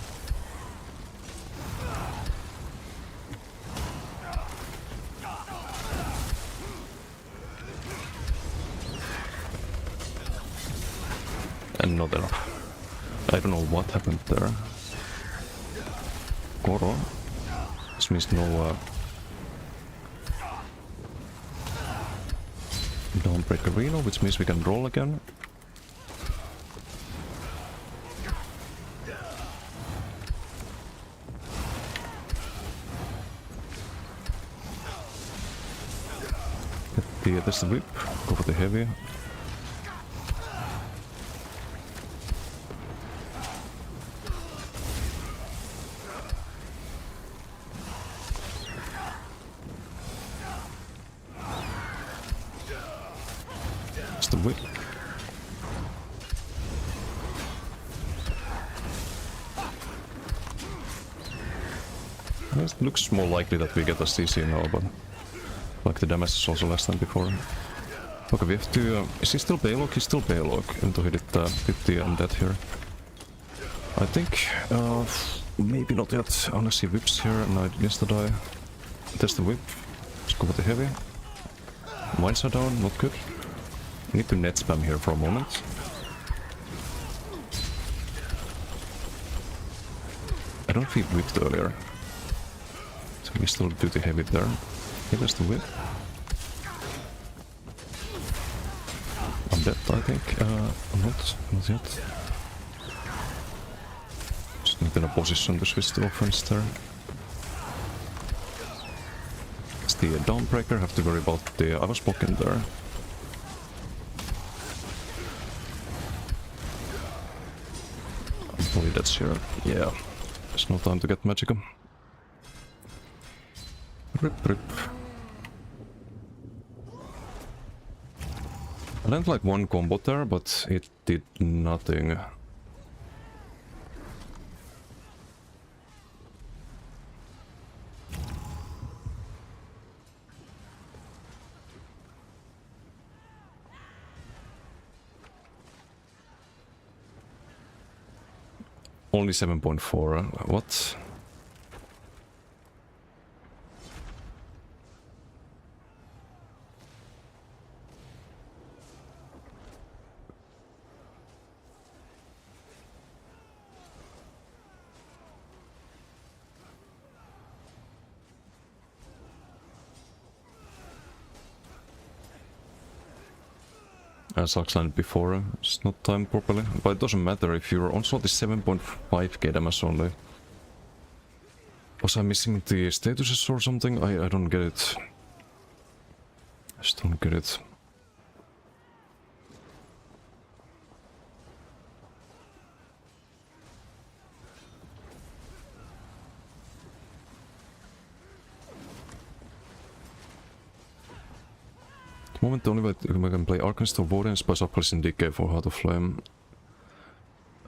And not enough. I don't know what happened there. Goro. This means no Dawnbreaker Arena, which means we can roll again. There's the whip, go for the heavy. The whip. It looks more likely that we get a CC now, but like the damage is also less than before. Okay, we have to... is he still Balog? He's still Balog, even though he did 50 undead here. I think... Maybe not yet, unless he whips here and I guess to die. Test the whip. Let's go with the heavy. Mines are down, not good. Need to net spam here for a moment. I don't know if he whipped earlier. So we still do the heavy there. Okay, there's the whip. I'm dead, I think. I'm not yet. Just not in a position to switch the offense there. It's the Dawnbreaker, have to worry about the... I was blocking there. Probably that's here. Yeah. There's no time to get Magicka. Rip, rip. I landed like one combo there, but it did nothing. Only 7.4. What? Sucks landed before, it's not timed properly, but it doesn't matter if your onslaught is 7.5k damage only. Was I missing the statuses or something? I don't get it. I just don't get it. At the moment, the only way we can play Arcanist or Warden is by suppressing DK for Heart of Flame.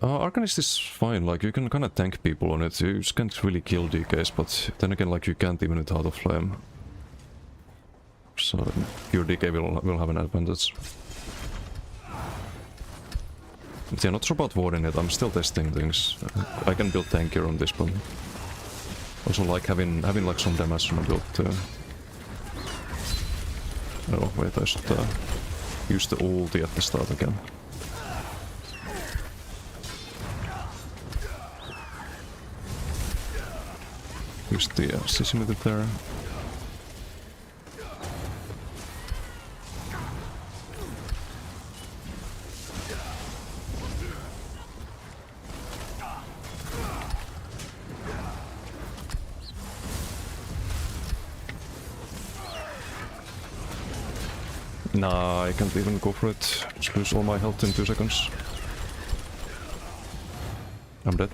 Arcanist is fine, like you can kinda tank people on it, you just can't really kill DKs, but then again, like you can't even with Heart of Flame. So your DK will have an advantage. But yeah, not sure about Warden yet, I'm still testing things. I can build tankier on this, but also like having like some damage on a build too. Oh wait, I should use the ulti at the start again. Use the Sissimity there. Nah, I can't even go for it. Just lose all my health in 2 seconds. I'm dead.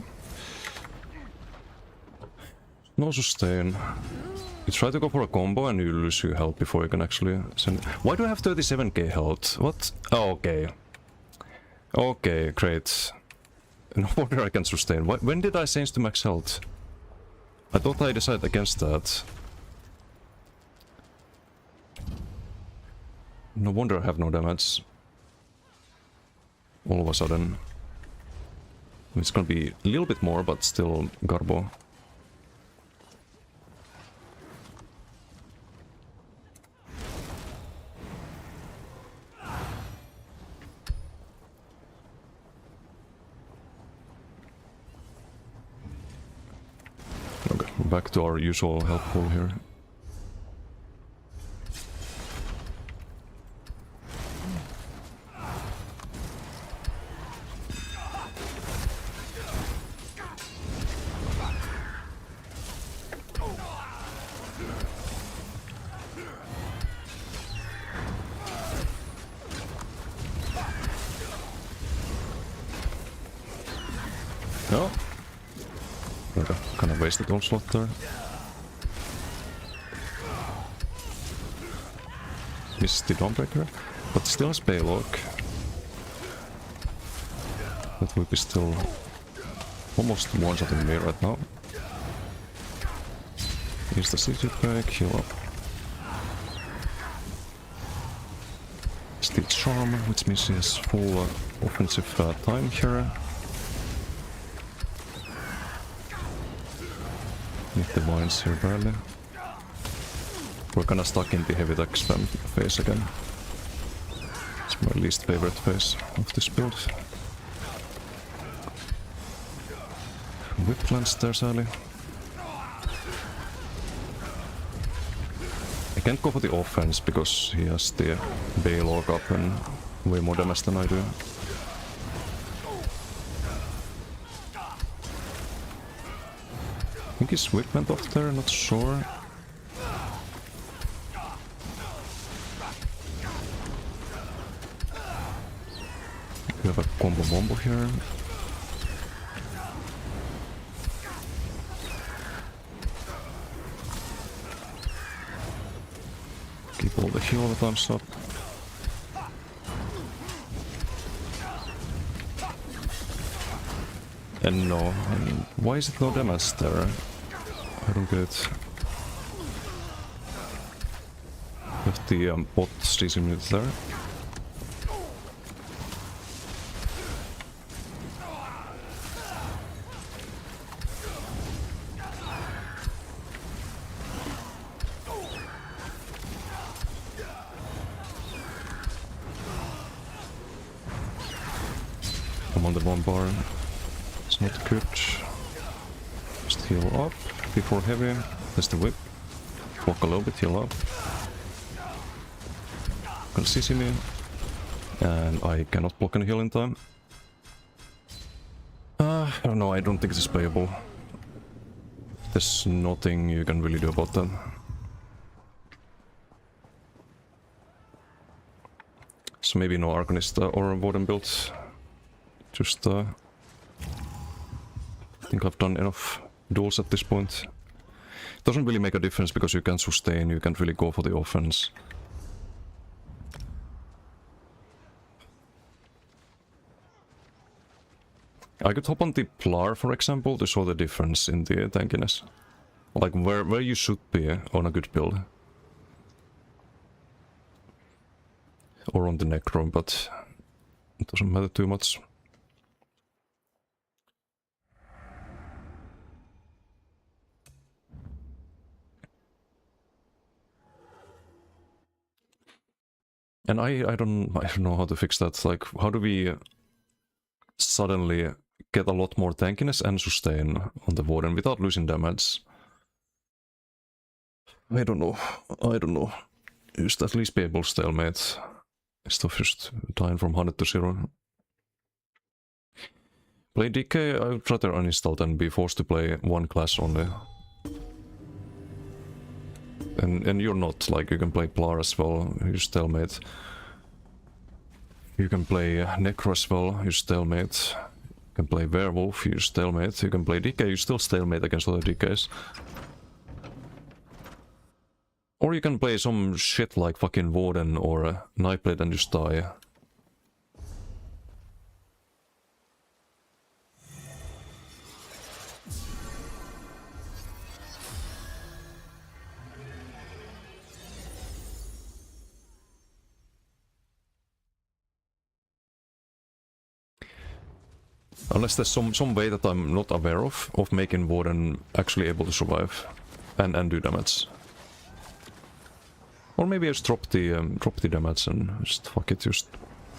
No sustain. You try to go for a combo and you lose your health before you can actually send... Why do I have 37k health? What? Oh, okay. Okay, great. No wonder I can sustain. When did I change to max health? I thought I decided against that. No wonder I have no damage. All of a sudden. It's gonna be a little bit more, but still Garbo. Okay, back to our usual health pool here. No. Okay, kind of wasted onslaught there. Missed the Dawnbreaker, but still has Baylock. That will be still almost one-shotting me right now. Use the Secret Break, heal up. Steel Charm, which means he has full offensive time here. Need the vines here barely. We're kinda stuck in the heavy attack spam phase again. It's my least favorite phase of this build. Whip lands there sadly. I can't go for the offense because he has the Bay log up and way more damage than I do. I think his whip went off there, not sure. We have a combo bombo here. Keep all the heal times up. And no, why is it no damage there? I don't get it. We have the bot CC unit there. I'm on the one bar. It's not good. Just heal up before heavy. There's the whip. Walk a little bit, heal up. Gonna CC me. And I cannot block any heal in time. I don't know, I don't think this is playable. There's nothing you can really do about that. So maybe no Arcanist or Warden build. Just I think I've done enough duels at this point. Doesn't really make a difference because you can sustain, you can't really go for the offense. I could hop on the Plar, for example, to show the difference in the tankiness. Like where you should be on a good build. Or on the Necro, but it doesn't matter too much. And I don't know how to fix that. Like, how do we suddenly get a lot more tankiness and sustain on the Warden without losing damage? I don't know. Just at least be able to stalemate instead of just dying from 100 to 0. Play DK, I would rather uninstall than be forced to play one class only. And you're not, like, you can play Plar as well, you stalemate. You can play Necro as well, you stalemate. You can play Werewolf, you stalemate. You can play DK, you still stalemate against other DKs. Or you can play some shit like fucking Warden or Nightblade and just die. Unless there's some way that I'm not aware of making Warden actually able to survive and do damage. Or maybe I just drop the damage and just fuck it, just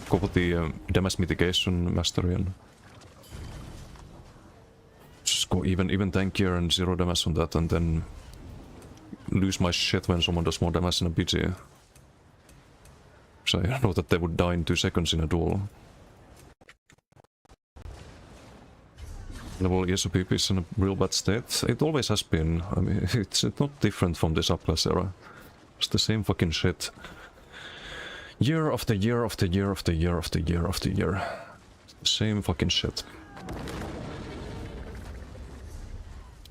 go for the damage mitigation mastery and just go even tankier and 0 damage on that and then lose my shit when someone does more damage in a BG. So I know that they would die in 2 seconds in a duel. Level ESOP is in a real bad state. It always has been. I mean, it's not different from the subclass era. It's the same fucking shit. Year after year after year after year after year after year. The same fucking shit.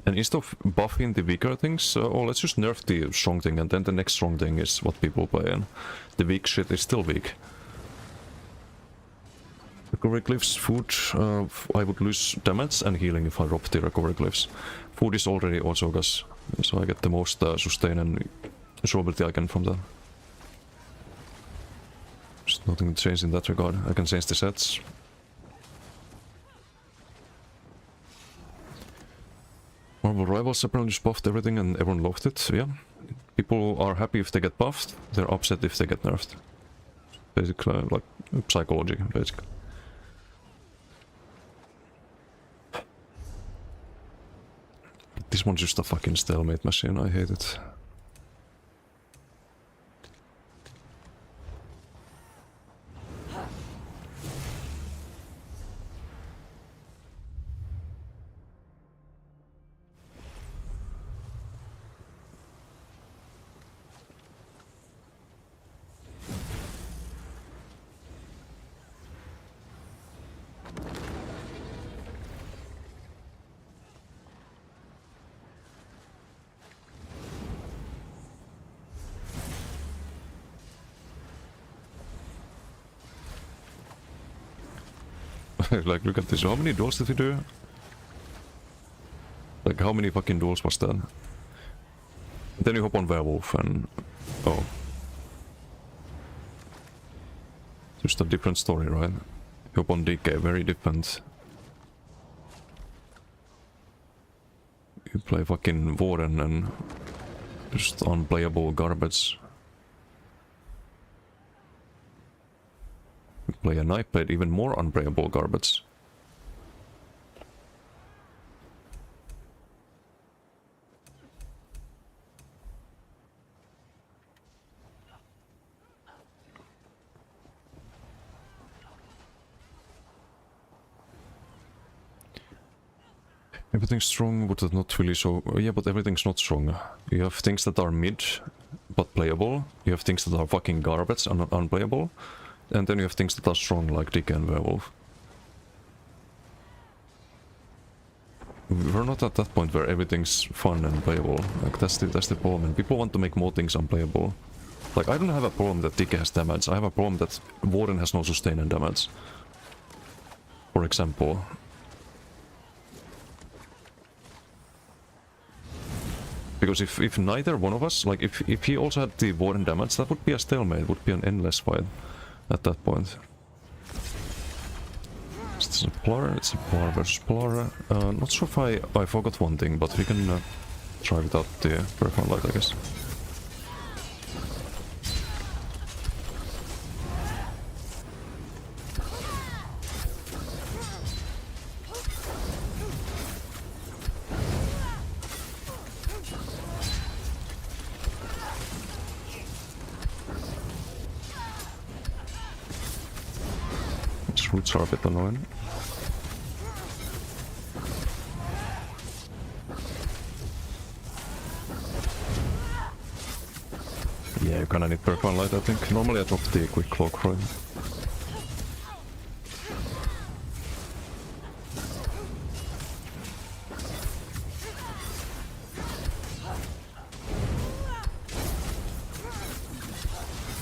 And instead of buffing the weaker things, let's just nerf the strong thing and then the next strong thing is what people play and the weak shit is still weak. Recovery glyphs, food, I would lose damage and healing if I drop the recovery glyphs. Food is already also gas, so I get the most sustain and durability I can from that. There's nothing to change in that regard. I can change the sets. Marvel Rivals apparently just buffed everything and everyone loved it. Yeah. People are happy if they get buffed, they're upset if they get nerfed. Basically, like psychology, basically. This one's just a fucking stalemate machine, I hate it. Like, look at this. How many duels did he do? Like, how many fucking duels was that? Then you hop on Werewolf and... oh. Just a different story, right? You hop on DK, very different. You play fucking Warden and... just unplayable garbage. You play a Nightblade, even more unplayable garbage. Everything's strong, but it's not really so... yeah, but everything's not strong. You have things that are mid, but playable. You have things that are fucking garbage and unplayable. And then you have things that are strong, like DK and Werewolf. We're not at that point where everything's fun and playable. Like, that's the problem. And people want to make more things unplayable. Like, I don't have a problem that DK has damage. I have a problem that Warden has no sustain and damage. For example. Because if neither one of us, like if he also had the Warden damage, that would be a stalemate, would be an endless fight at that point. It's a Polar versus Polar. Not sure if I forgot one thing, but we can try without the Perfume Light, I guess. Roots are a bit annoying. Yeah, you kinda need Perfume Light, I think. Normally I drop the quick cloak for him.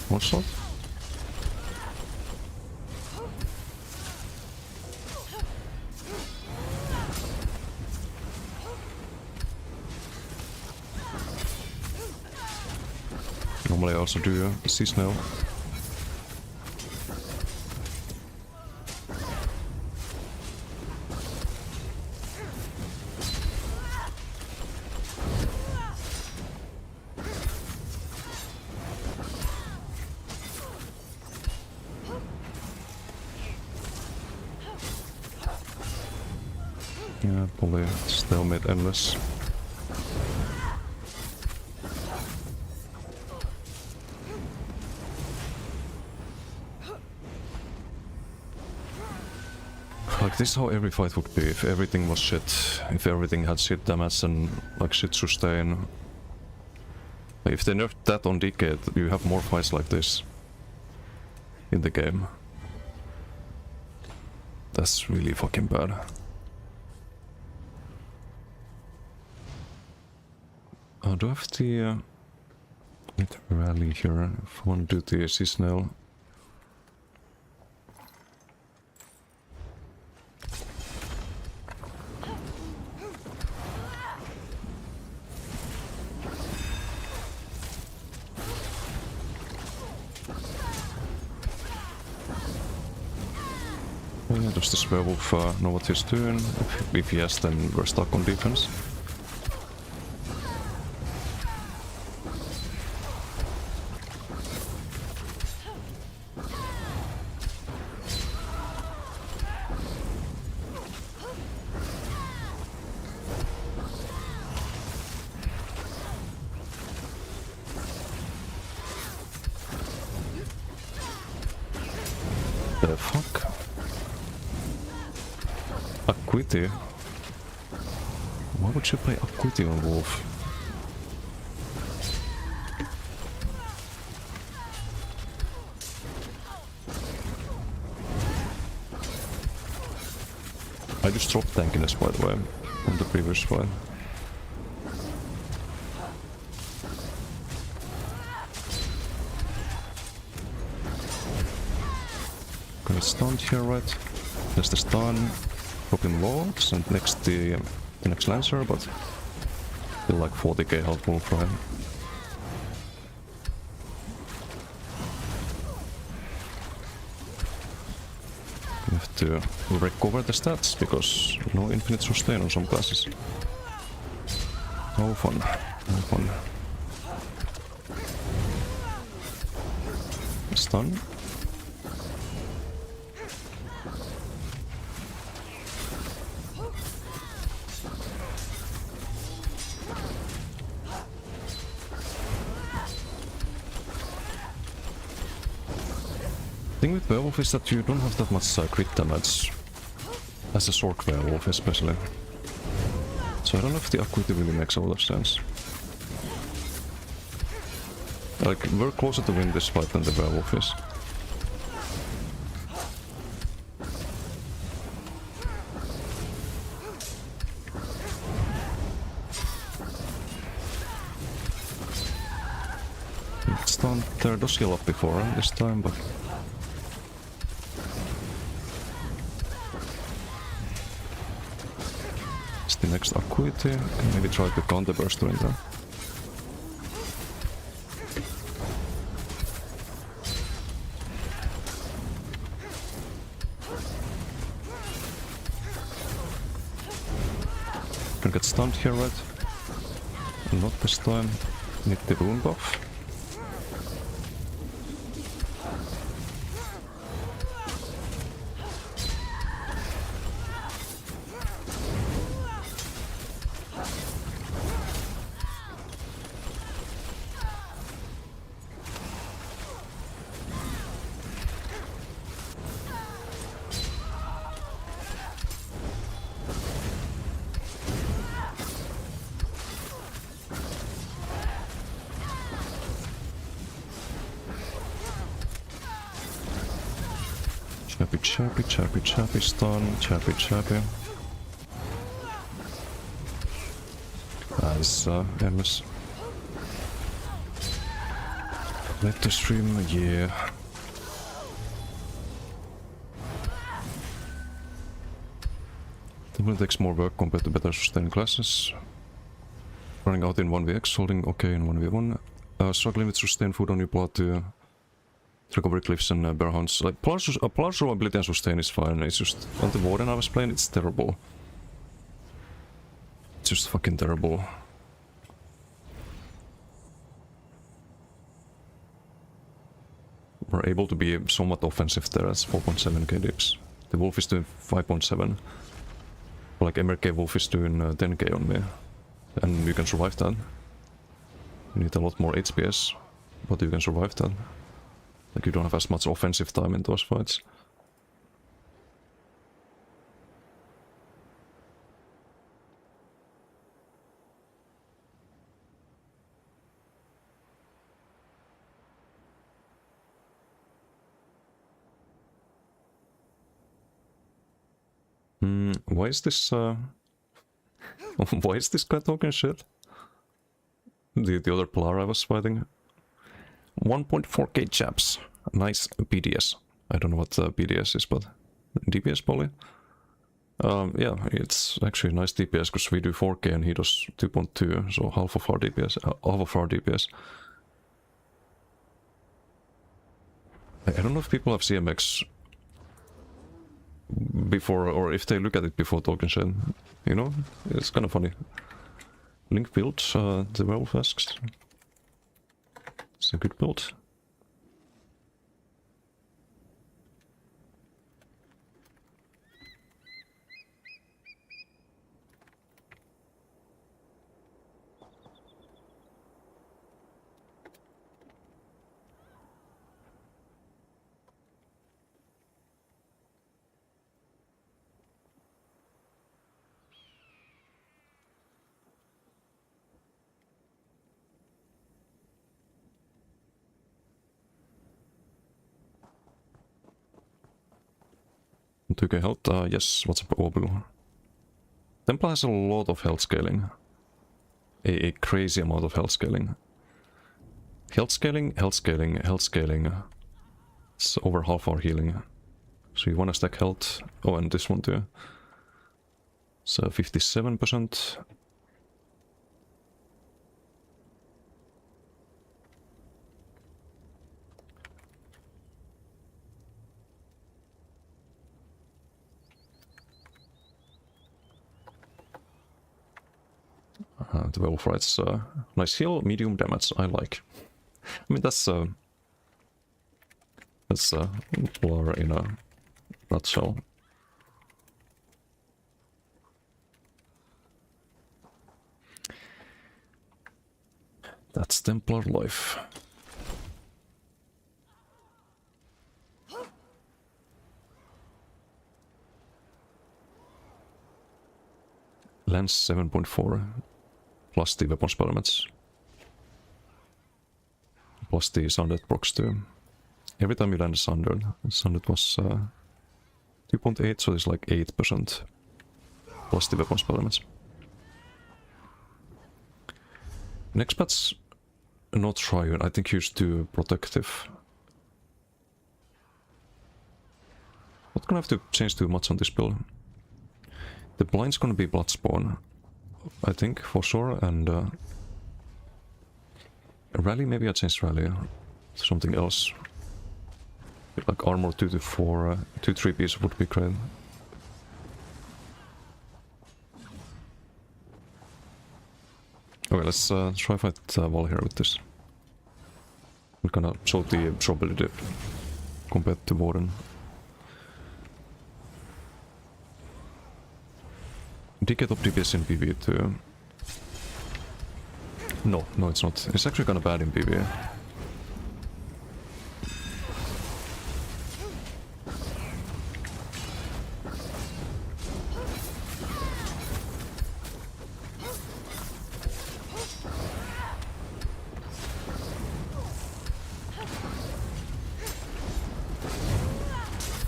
What's that? Normally I also do seasonal. Yeah, probably stalemate endless. Like, this is how every fight would be if everything was shit. If everything had shit damage and like shit sustain. Like, if they nerfed that on DK, you have more fights like this in the game. That's really fucking bad. Do I have the rally here? If I want to do the seasonal. Yeah, does this Werewolf know what he's doing? If yes, then we're stuck on defense. The fuck? Acuity? Why would you play Acuity on Wolf? I just dropped tankiness, by the way, on the previous fight. Gonna stunned here, right? There's the stun, dropping logs, and next the next Lancer, but still like 40k health Wolf, right? We have to recover the stats, because no infinite sustain on some classes. No fun, no fun. Stun. The thing with Werewolf is that you don't have that much crit damage as a Sword Werewolf especially. So I don't know if the Acuity really makes a lot of sense. Like, we're closer to win this fight than the Werewolf is. Stunned there, does heal up before this time, but... the next Acuity, can maybe try to counter burst during that. Can get stunned here, right? Not this time. Need the rune buff. Chappy, stun, chappy. As endless. Let the stream, yeah. Definitely takes more work compared to better sustained classes. Running out in 1vx, holding okay in 1v1. Struggling with sustained food on your plateau. Recovery cliffs and bear hunts. Like, Plar's ability and sustain is fine, it's just... on the Warden I was playing, it's terrible. It's just fucking terrible. We're able to be somewhat offensive there, that's 4.7k dips. The Wolf is doing 5.7. Like, MRK Wolf is doing 10k on me. And you can survive that. You need a lot more HPS, but you can survive that. Like, you don't have as much offensive time in those fights. Why is this why is this guy talking shit? The other Plar I was fighting. 1.4k chaps. Nice BDS. I don't know what BDS is, but DPS probably. Yeah, it's actually nice DPS because we do 4k and he does 2.2, so half of our DPS. I don't know if people have CMX before, or if they look at it before talking shit. You know, it's kind of funny. Link build, the Werewolf asks. It's a good build. 2k health. Yes, what's up, Obu? Templar has a lot of health scaling. A crazy amount of health scaling. Health scaling, health scaling, health scaling. It's over half our healing. So you wanna stack health. Oh, and this one too. So 57%. The Wolfright's nice heal, medium damage, I like. I mean, that's lore in a nutshell. That's Templar life. Lance 7.4 plus the weapon spell damage. Plus the Sundered procs too. Every time you land a Sundered was 2.8, so it's like 8% plus the weapon spell damage. Next patch, not Triune, I think he's too protective. Not gonna have to change too much on this build. The blind's gonna be Bloodspawn, I think, for sure, and Rally, maybe I change Rally to something else. Like armor 2 to 4, 2-3 piece would be great. Okay, let's try fight Val here with this. We're gonna show the absorbability compared to Warden. Did get up DPS in PvE too. No, it's not. It's actually kinda bad in PvE.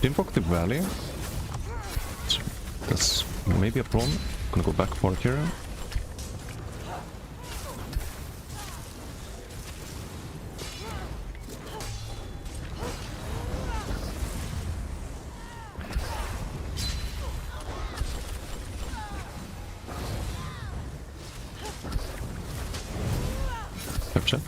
Didn't rock the Valley. That's maybe a problem. Gonna go back for here. Capture.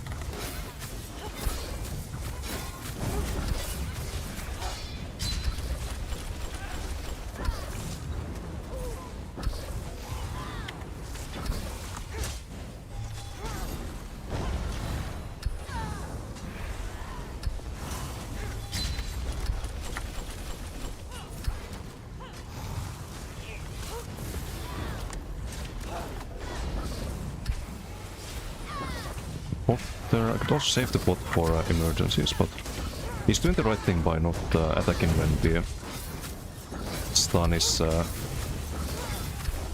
I could also save the bot for emergencies, but he's doing the right thing by not attacking when the stun is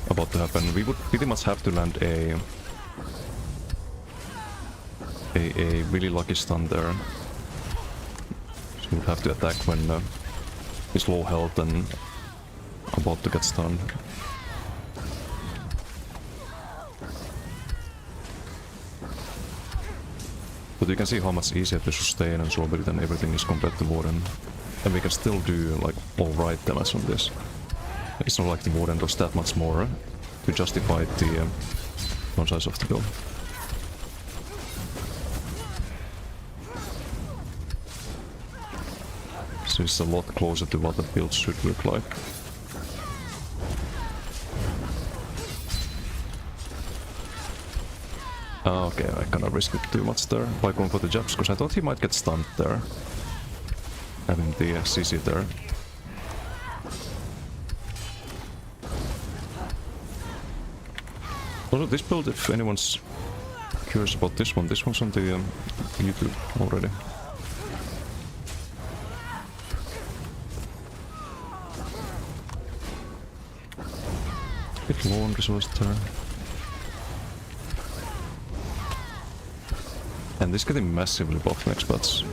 about to happen. We would pretty much have to land a really lucky stun there. So we would have to attack when he's low health and about to get stunned. But you can see how much easier to sustain and absorb it and everything is compared to Warden. And we can still do like alright damage on this. It's not like the Warden does that much more to justify the downsides of the build. So it's a lot closer to what the build should look like. Okay, I cannot risk it too much there by going for the jabs, because I thought he might get stunned there. Having the CC there. Also, this build, if anyone's curious about this one's on the YouTube already. Bit low on resource there. And this getting massively buffed next patch.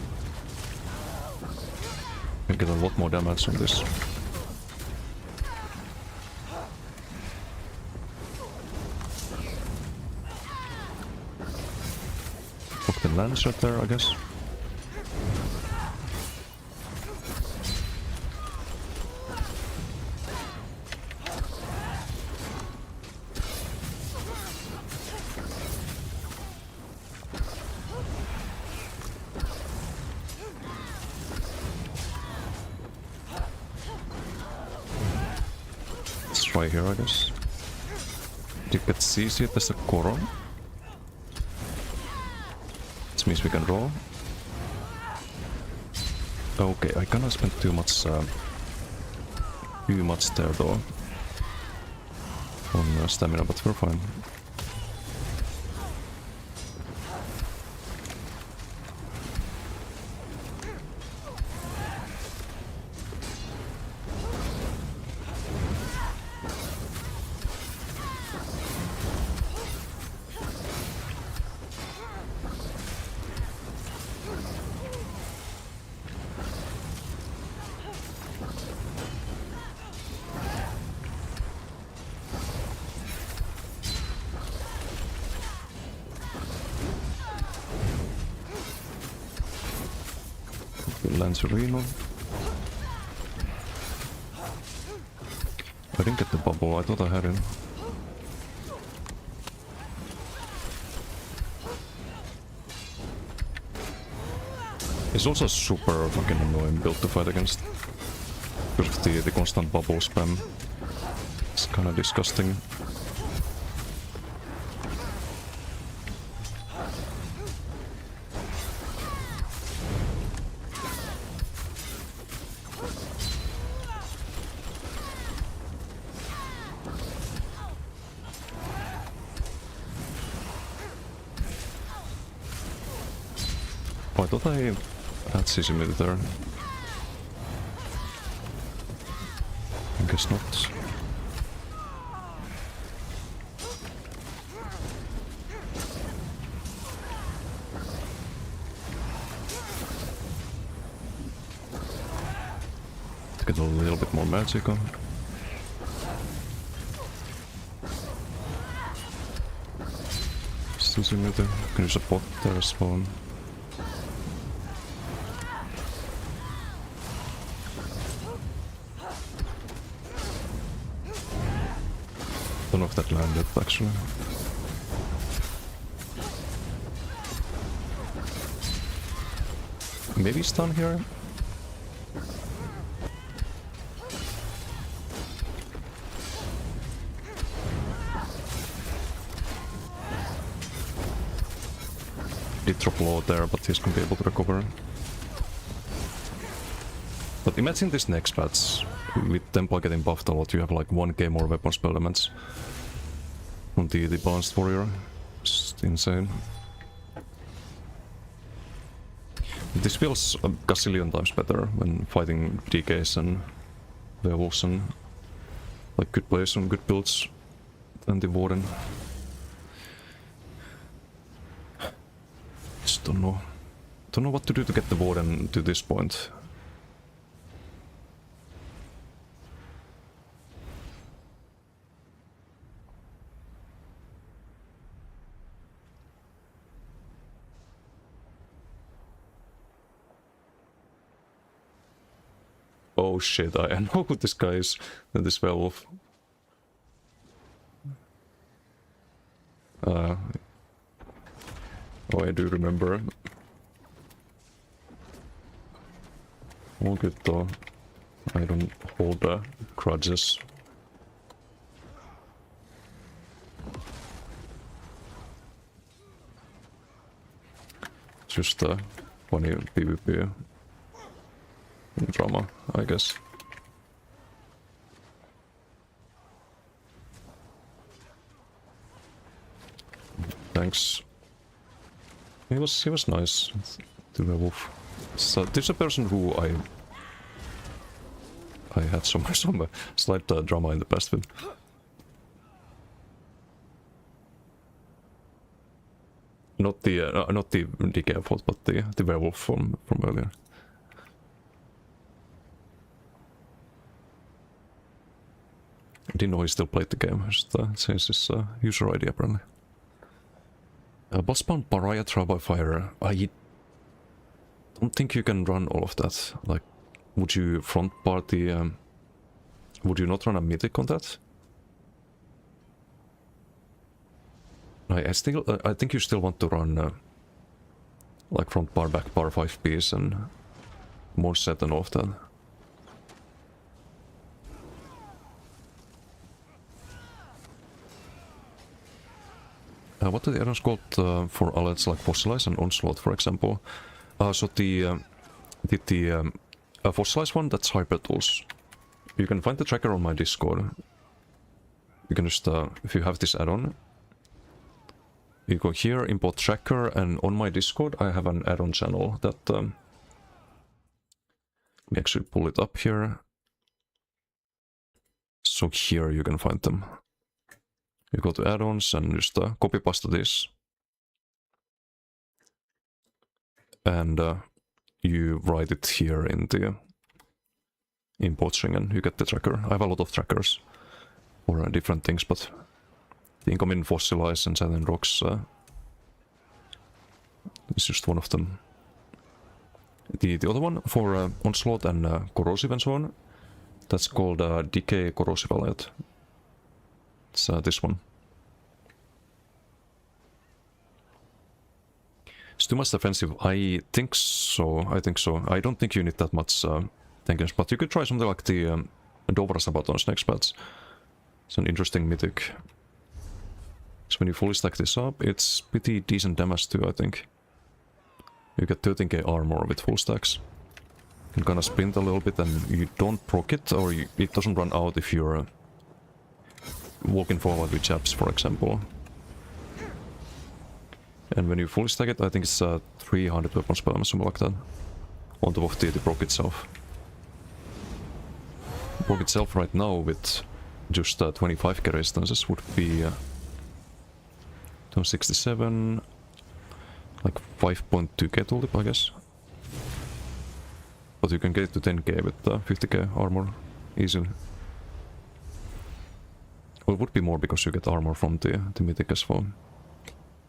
We'll get a lot more damage on this. Lancer there, I guess. Let's try here, I guess. Did get CC tästä koron. This means we can roll. Okay, I cannot spend too much there though on stamina, but we're fine. Lancerino. I didn't get the bubble, I thought I had him. It's also super fucking annoying build to fight against. Because of the constant bubble spam. It's kinda disgusting. I thought I had CC mid there. I guess not. To get a little bit more magic on. CC mid there. Can use a pot there as well. Don't know if that landed actually. Maybe he's down here. Did drop low there, but he's gonna be able to recover. But imagine this next patch. With Templar getting buffed a lot, you have like 1k more weapon spell elements from the Balanced Warrior. Just insane. This feels a gazillion times better when fighting DKs and werewolves and like good plays and good builds than the Warden. Just don't know. Don't know what to do to get the Warden to this point. Oh shit, I know who this guy is, this werewolf. Oh, I do remember. All good though. I don't hold grudges. Just a funny PvP. Drama, I guess. Thanks. He was nice, the werewolf. So this is a person who I had some slight drama in the past with. Not the DK fault, but the werewolf from earlier. I didn't know he still played the game, just changed his user ID apparently. Boss spawn Pariah Trial by Fire. I don't think you can run all of that. Like, would you front party... would you not run a mythic on that? I think you still want to run like front bar, back bar, 5 piece and more set and all of that. What are the add-ons called for allies like Fossilize and Onslaught, for example? So the Fossilize one, that's Hyper Tools. You can find the tracker on my Discord. You can just, if you have this add-on, you go here, import tracker, and on my Discord I have an add-on channel that... let me actually pull it up here. So here you can find them. You go to add-ons and just copy paste this. And you write it here in the import string and you get the tracker. I have a lot of trackers for different things, but the incoming Fossilize and Saturn Rocks is just one of them. The other one for Onslaught and Corrosive and so on, that's called Decay Corrosive Allied. It's this one. It's too much defensive. I think so. I don't think you need that much tankage, but you could try something like the Dovra Sabaton's next patch. It's an interesting mythic. So when you fully stack this up, it's pretty decent damage too, I think. You get 13k armor with full stacks. You can kind of sprint a little bit and you don't proc it, or it doesn't run out if you're walking forward with jabs, for example. And when you fully stack it, I think it's 300 weapon spell or something like that. On top of the proc itself. Proc itself right now with just 25k resistances would be 267, like 5.2k tooltip, I guess. But you can get to 10k with 50k armor easily. Well, it would be more because you get armor from the mythic as well.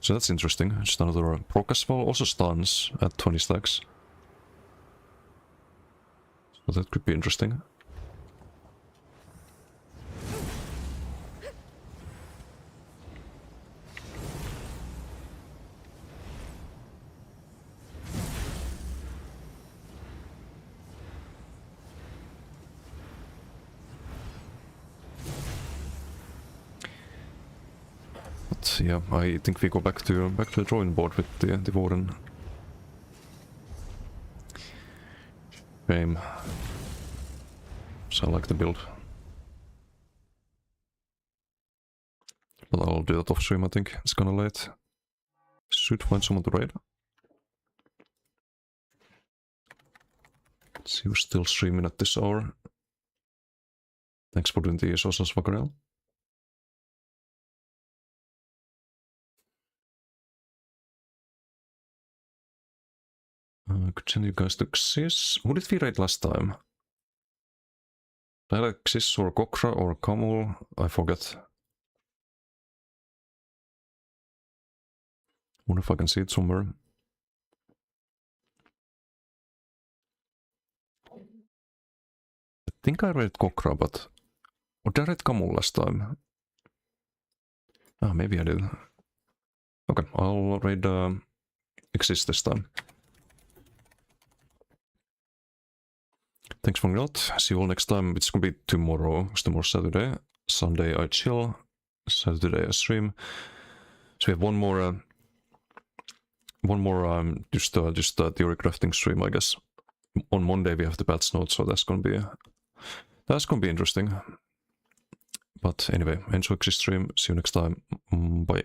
So that's interesting. Just another proc as well. Also stuns at 20 stacks. So that could be interesting. Yeah, I think we go back to the drawing board with the Warden. Game. So I like the build. But I'll do that off stream, I think. It's kinda late. Should find someone to raid. Let's see who's still streaming at this hour. Thanks for doing the socials, Vakarel. Could send you guys to Xyz. Who did we raid last time? Either Xyz or Kokra or Kamul, I forget. Wonder if I can see it somewhere. I think I raid Kokra, but... Or did I raid Kamul last time? Ah, maybe I did. Okay, I'll raid Xyz this time. Thanks for hanging out. See you all next time. It's gonna be tomorrow. It's tomorrow Saturday. Sunday I chill. Saturday I stream. So we have one more just theory crafting stream, I guess. On Monday we have the patch notes, so that's gonna be interesting. But anyway, enjoy this stream. See you next time. Bye.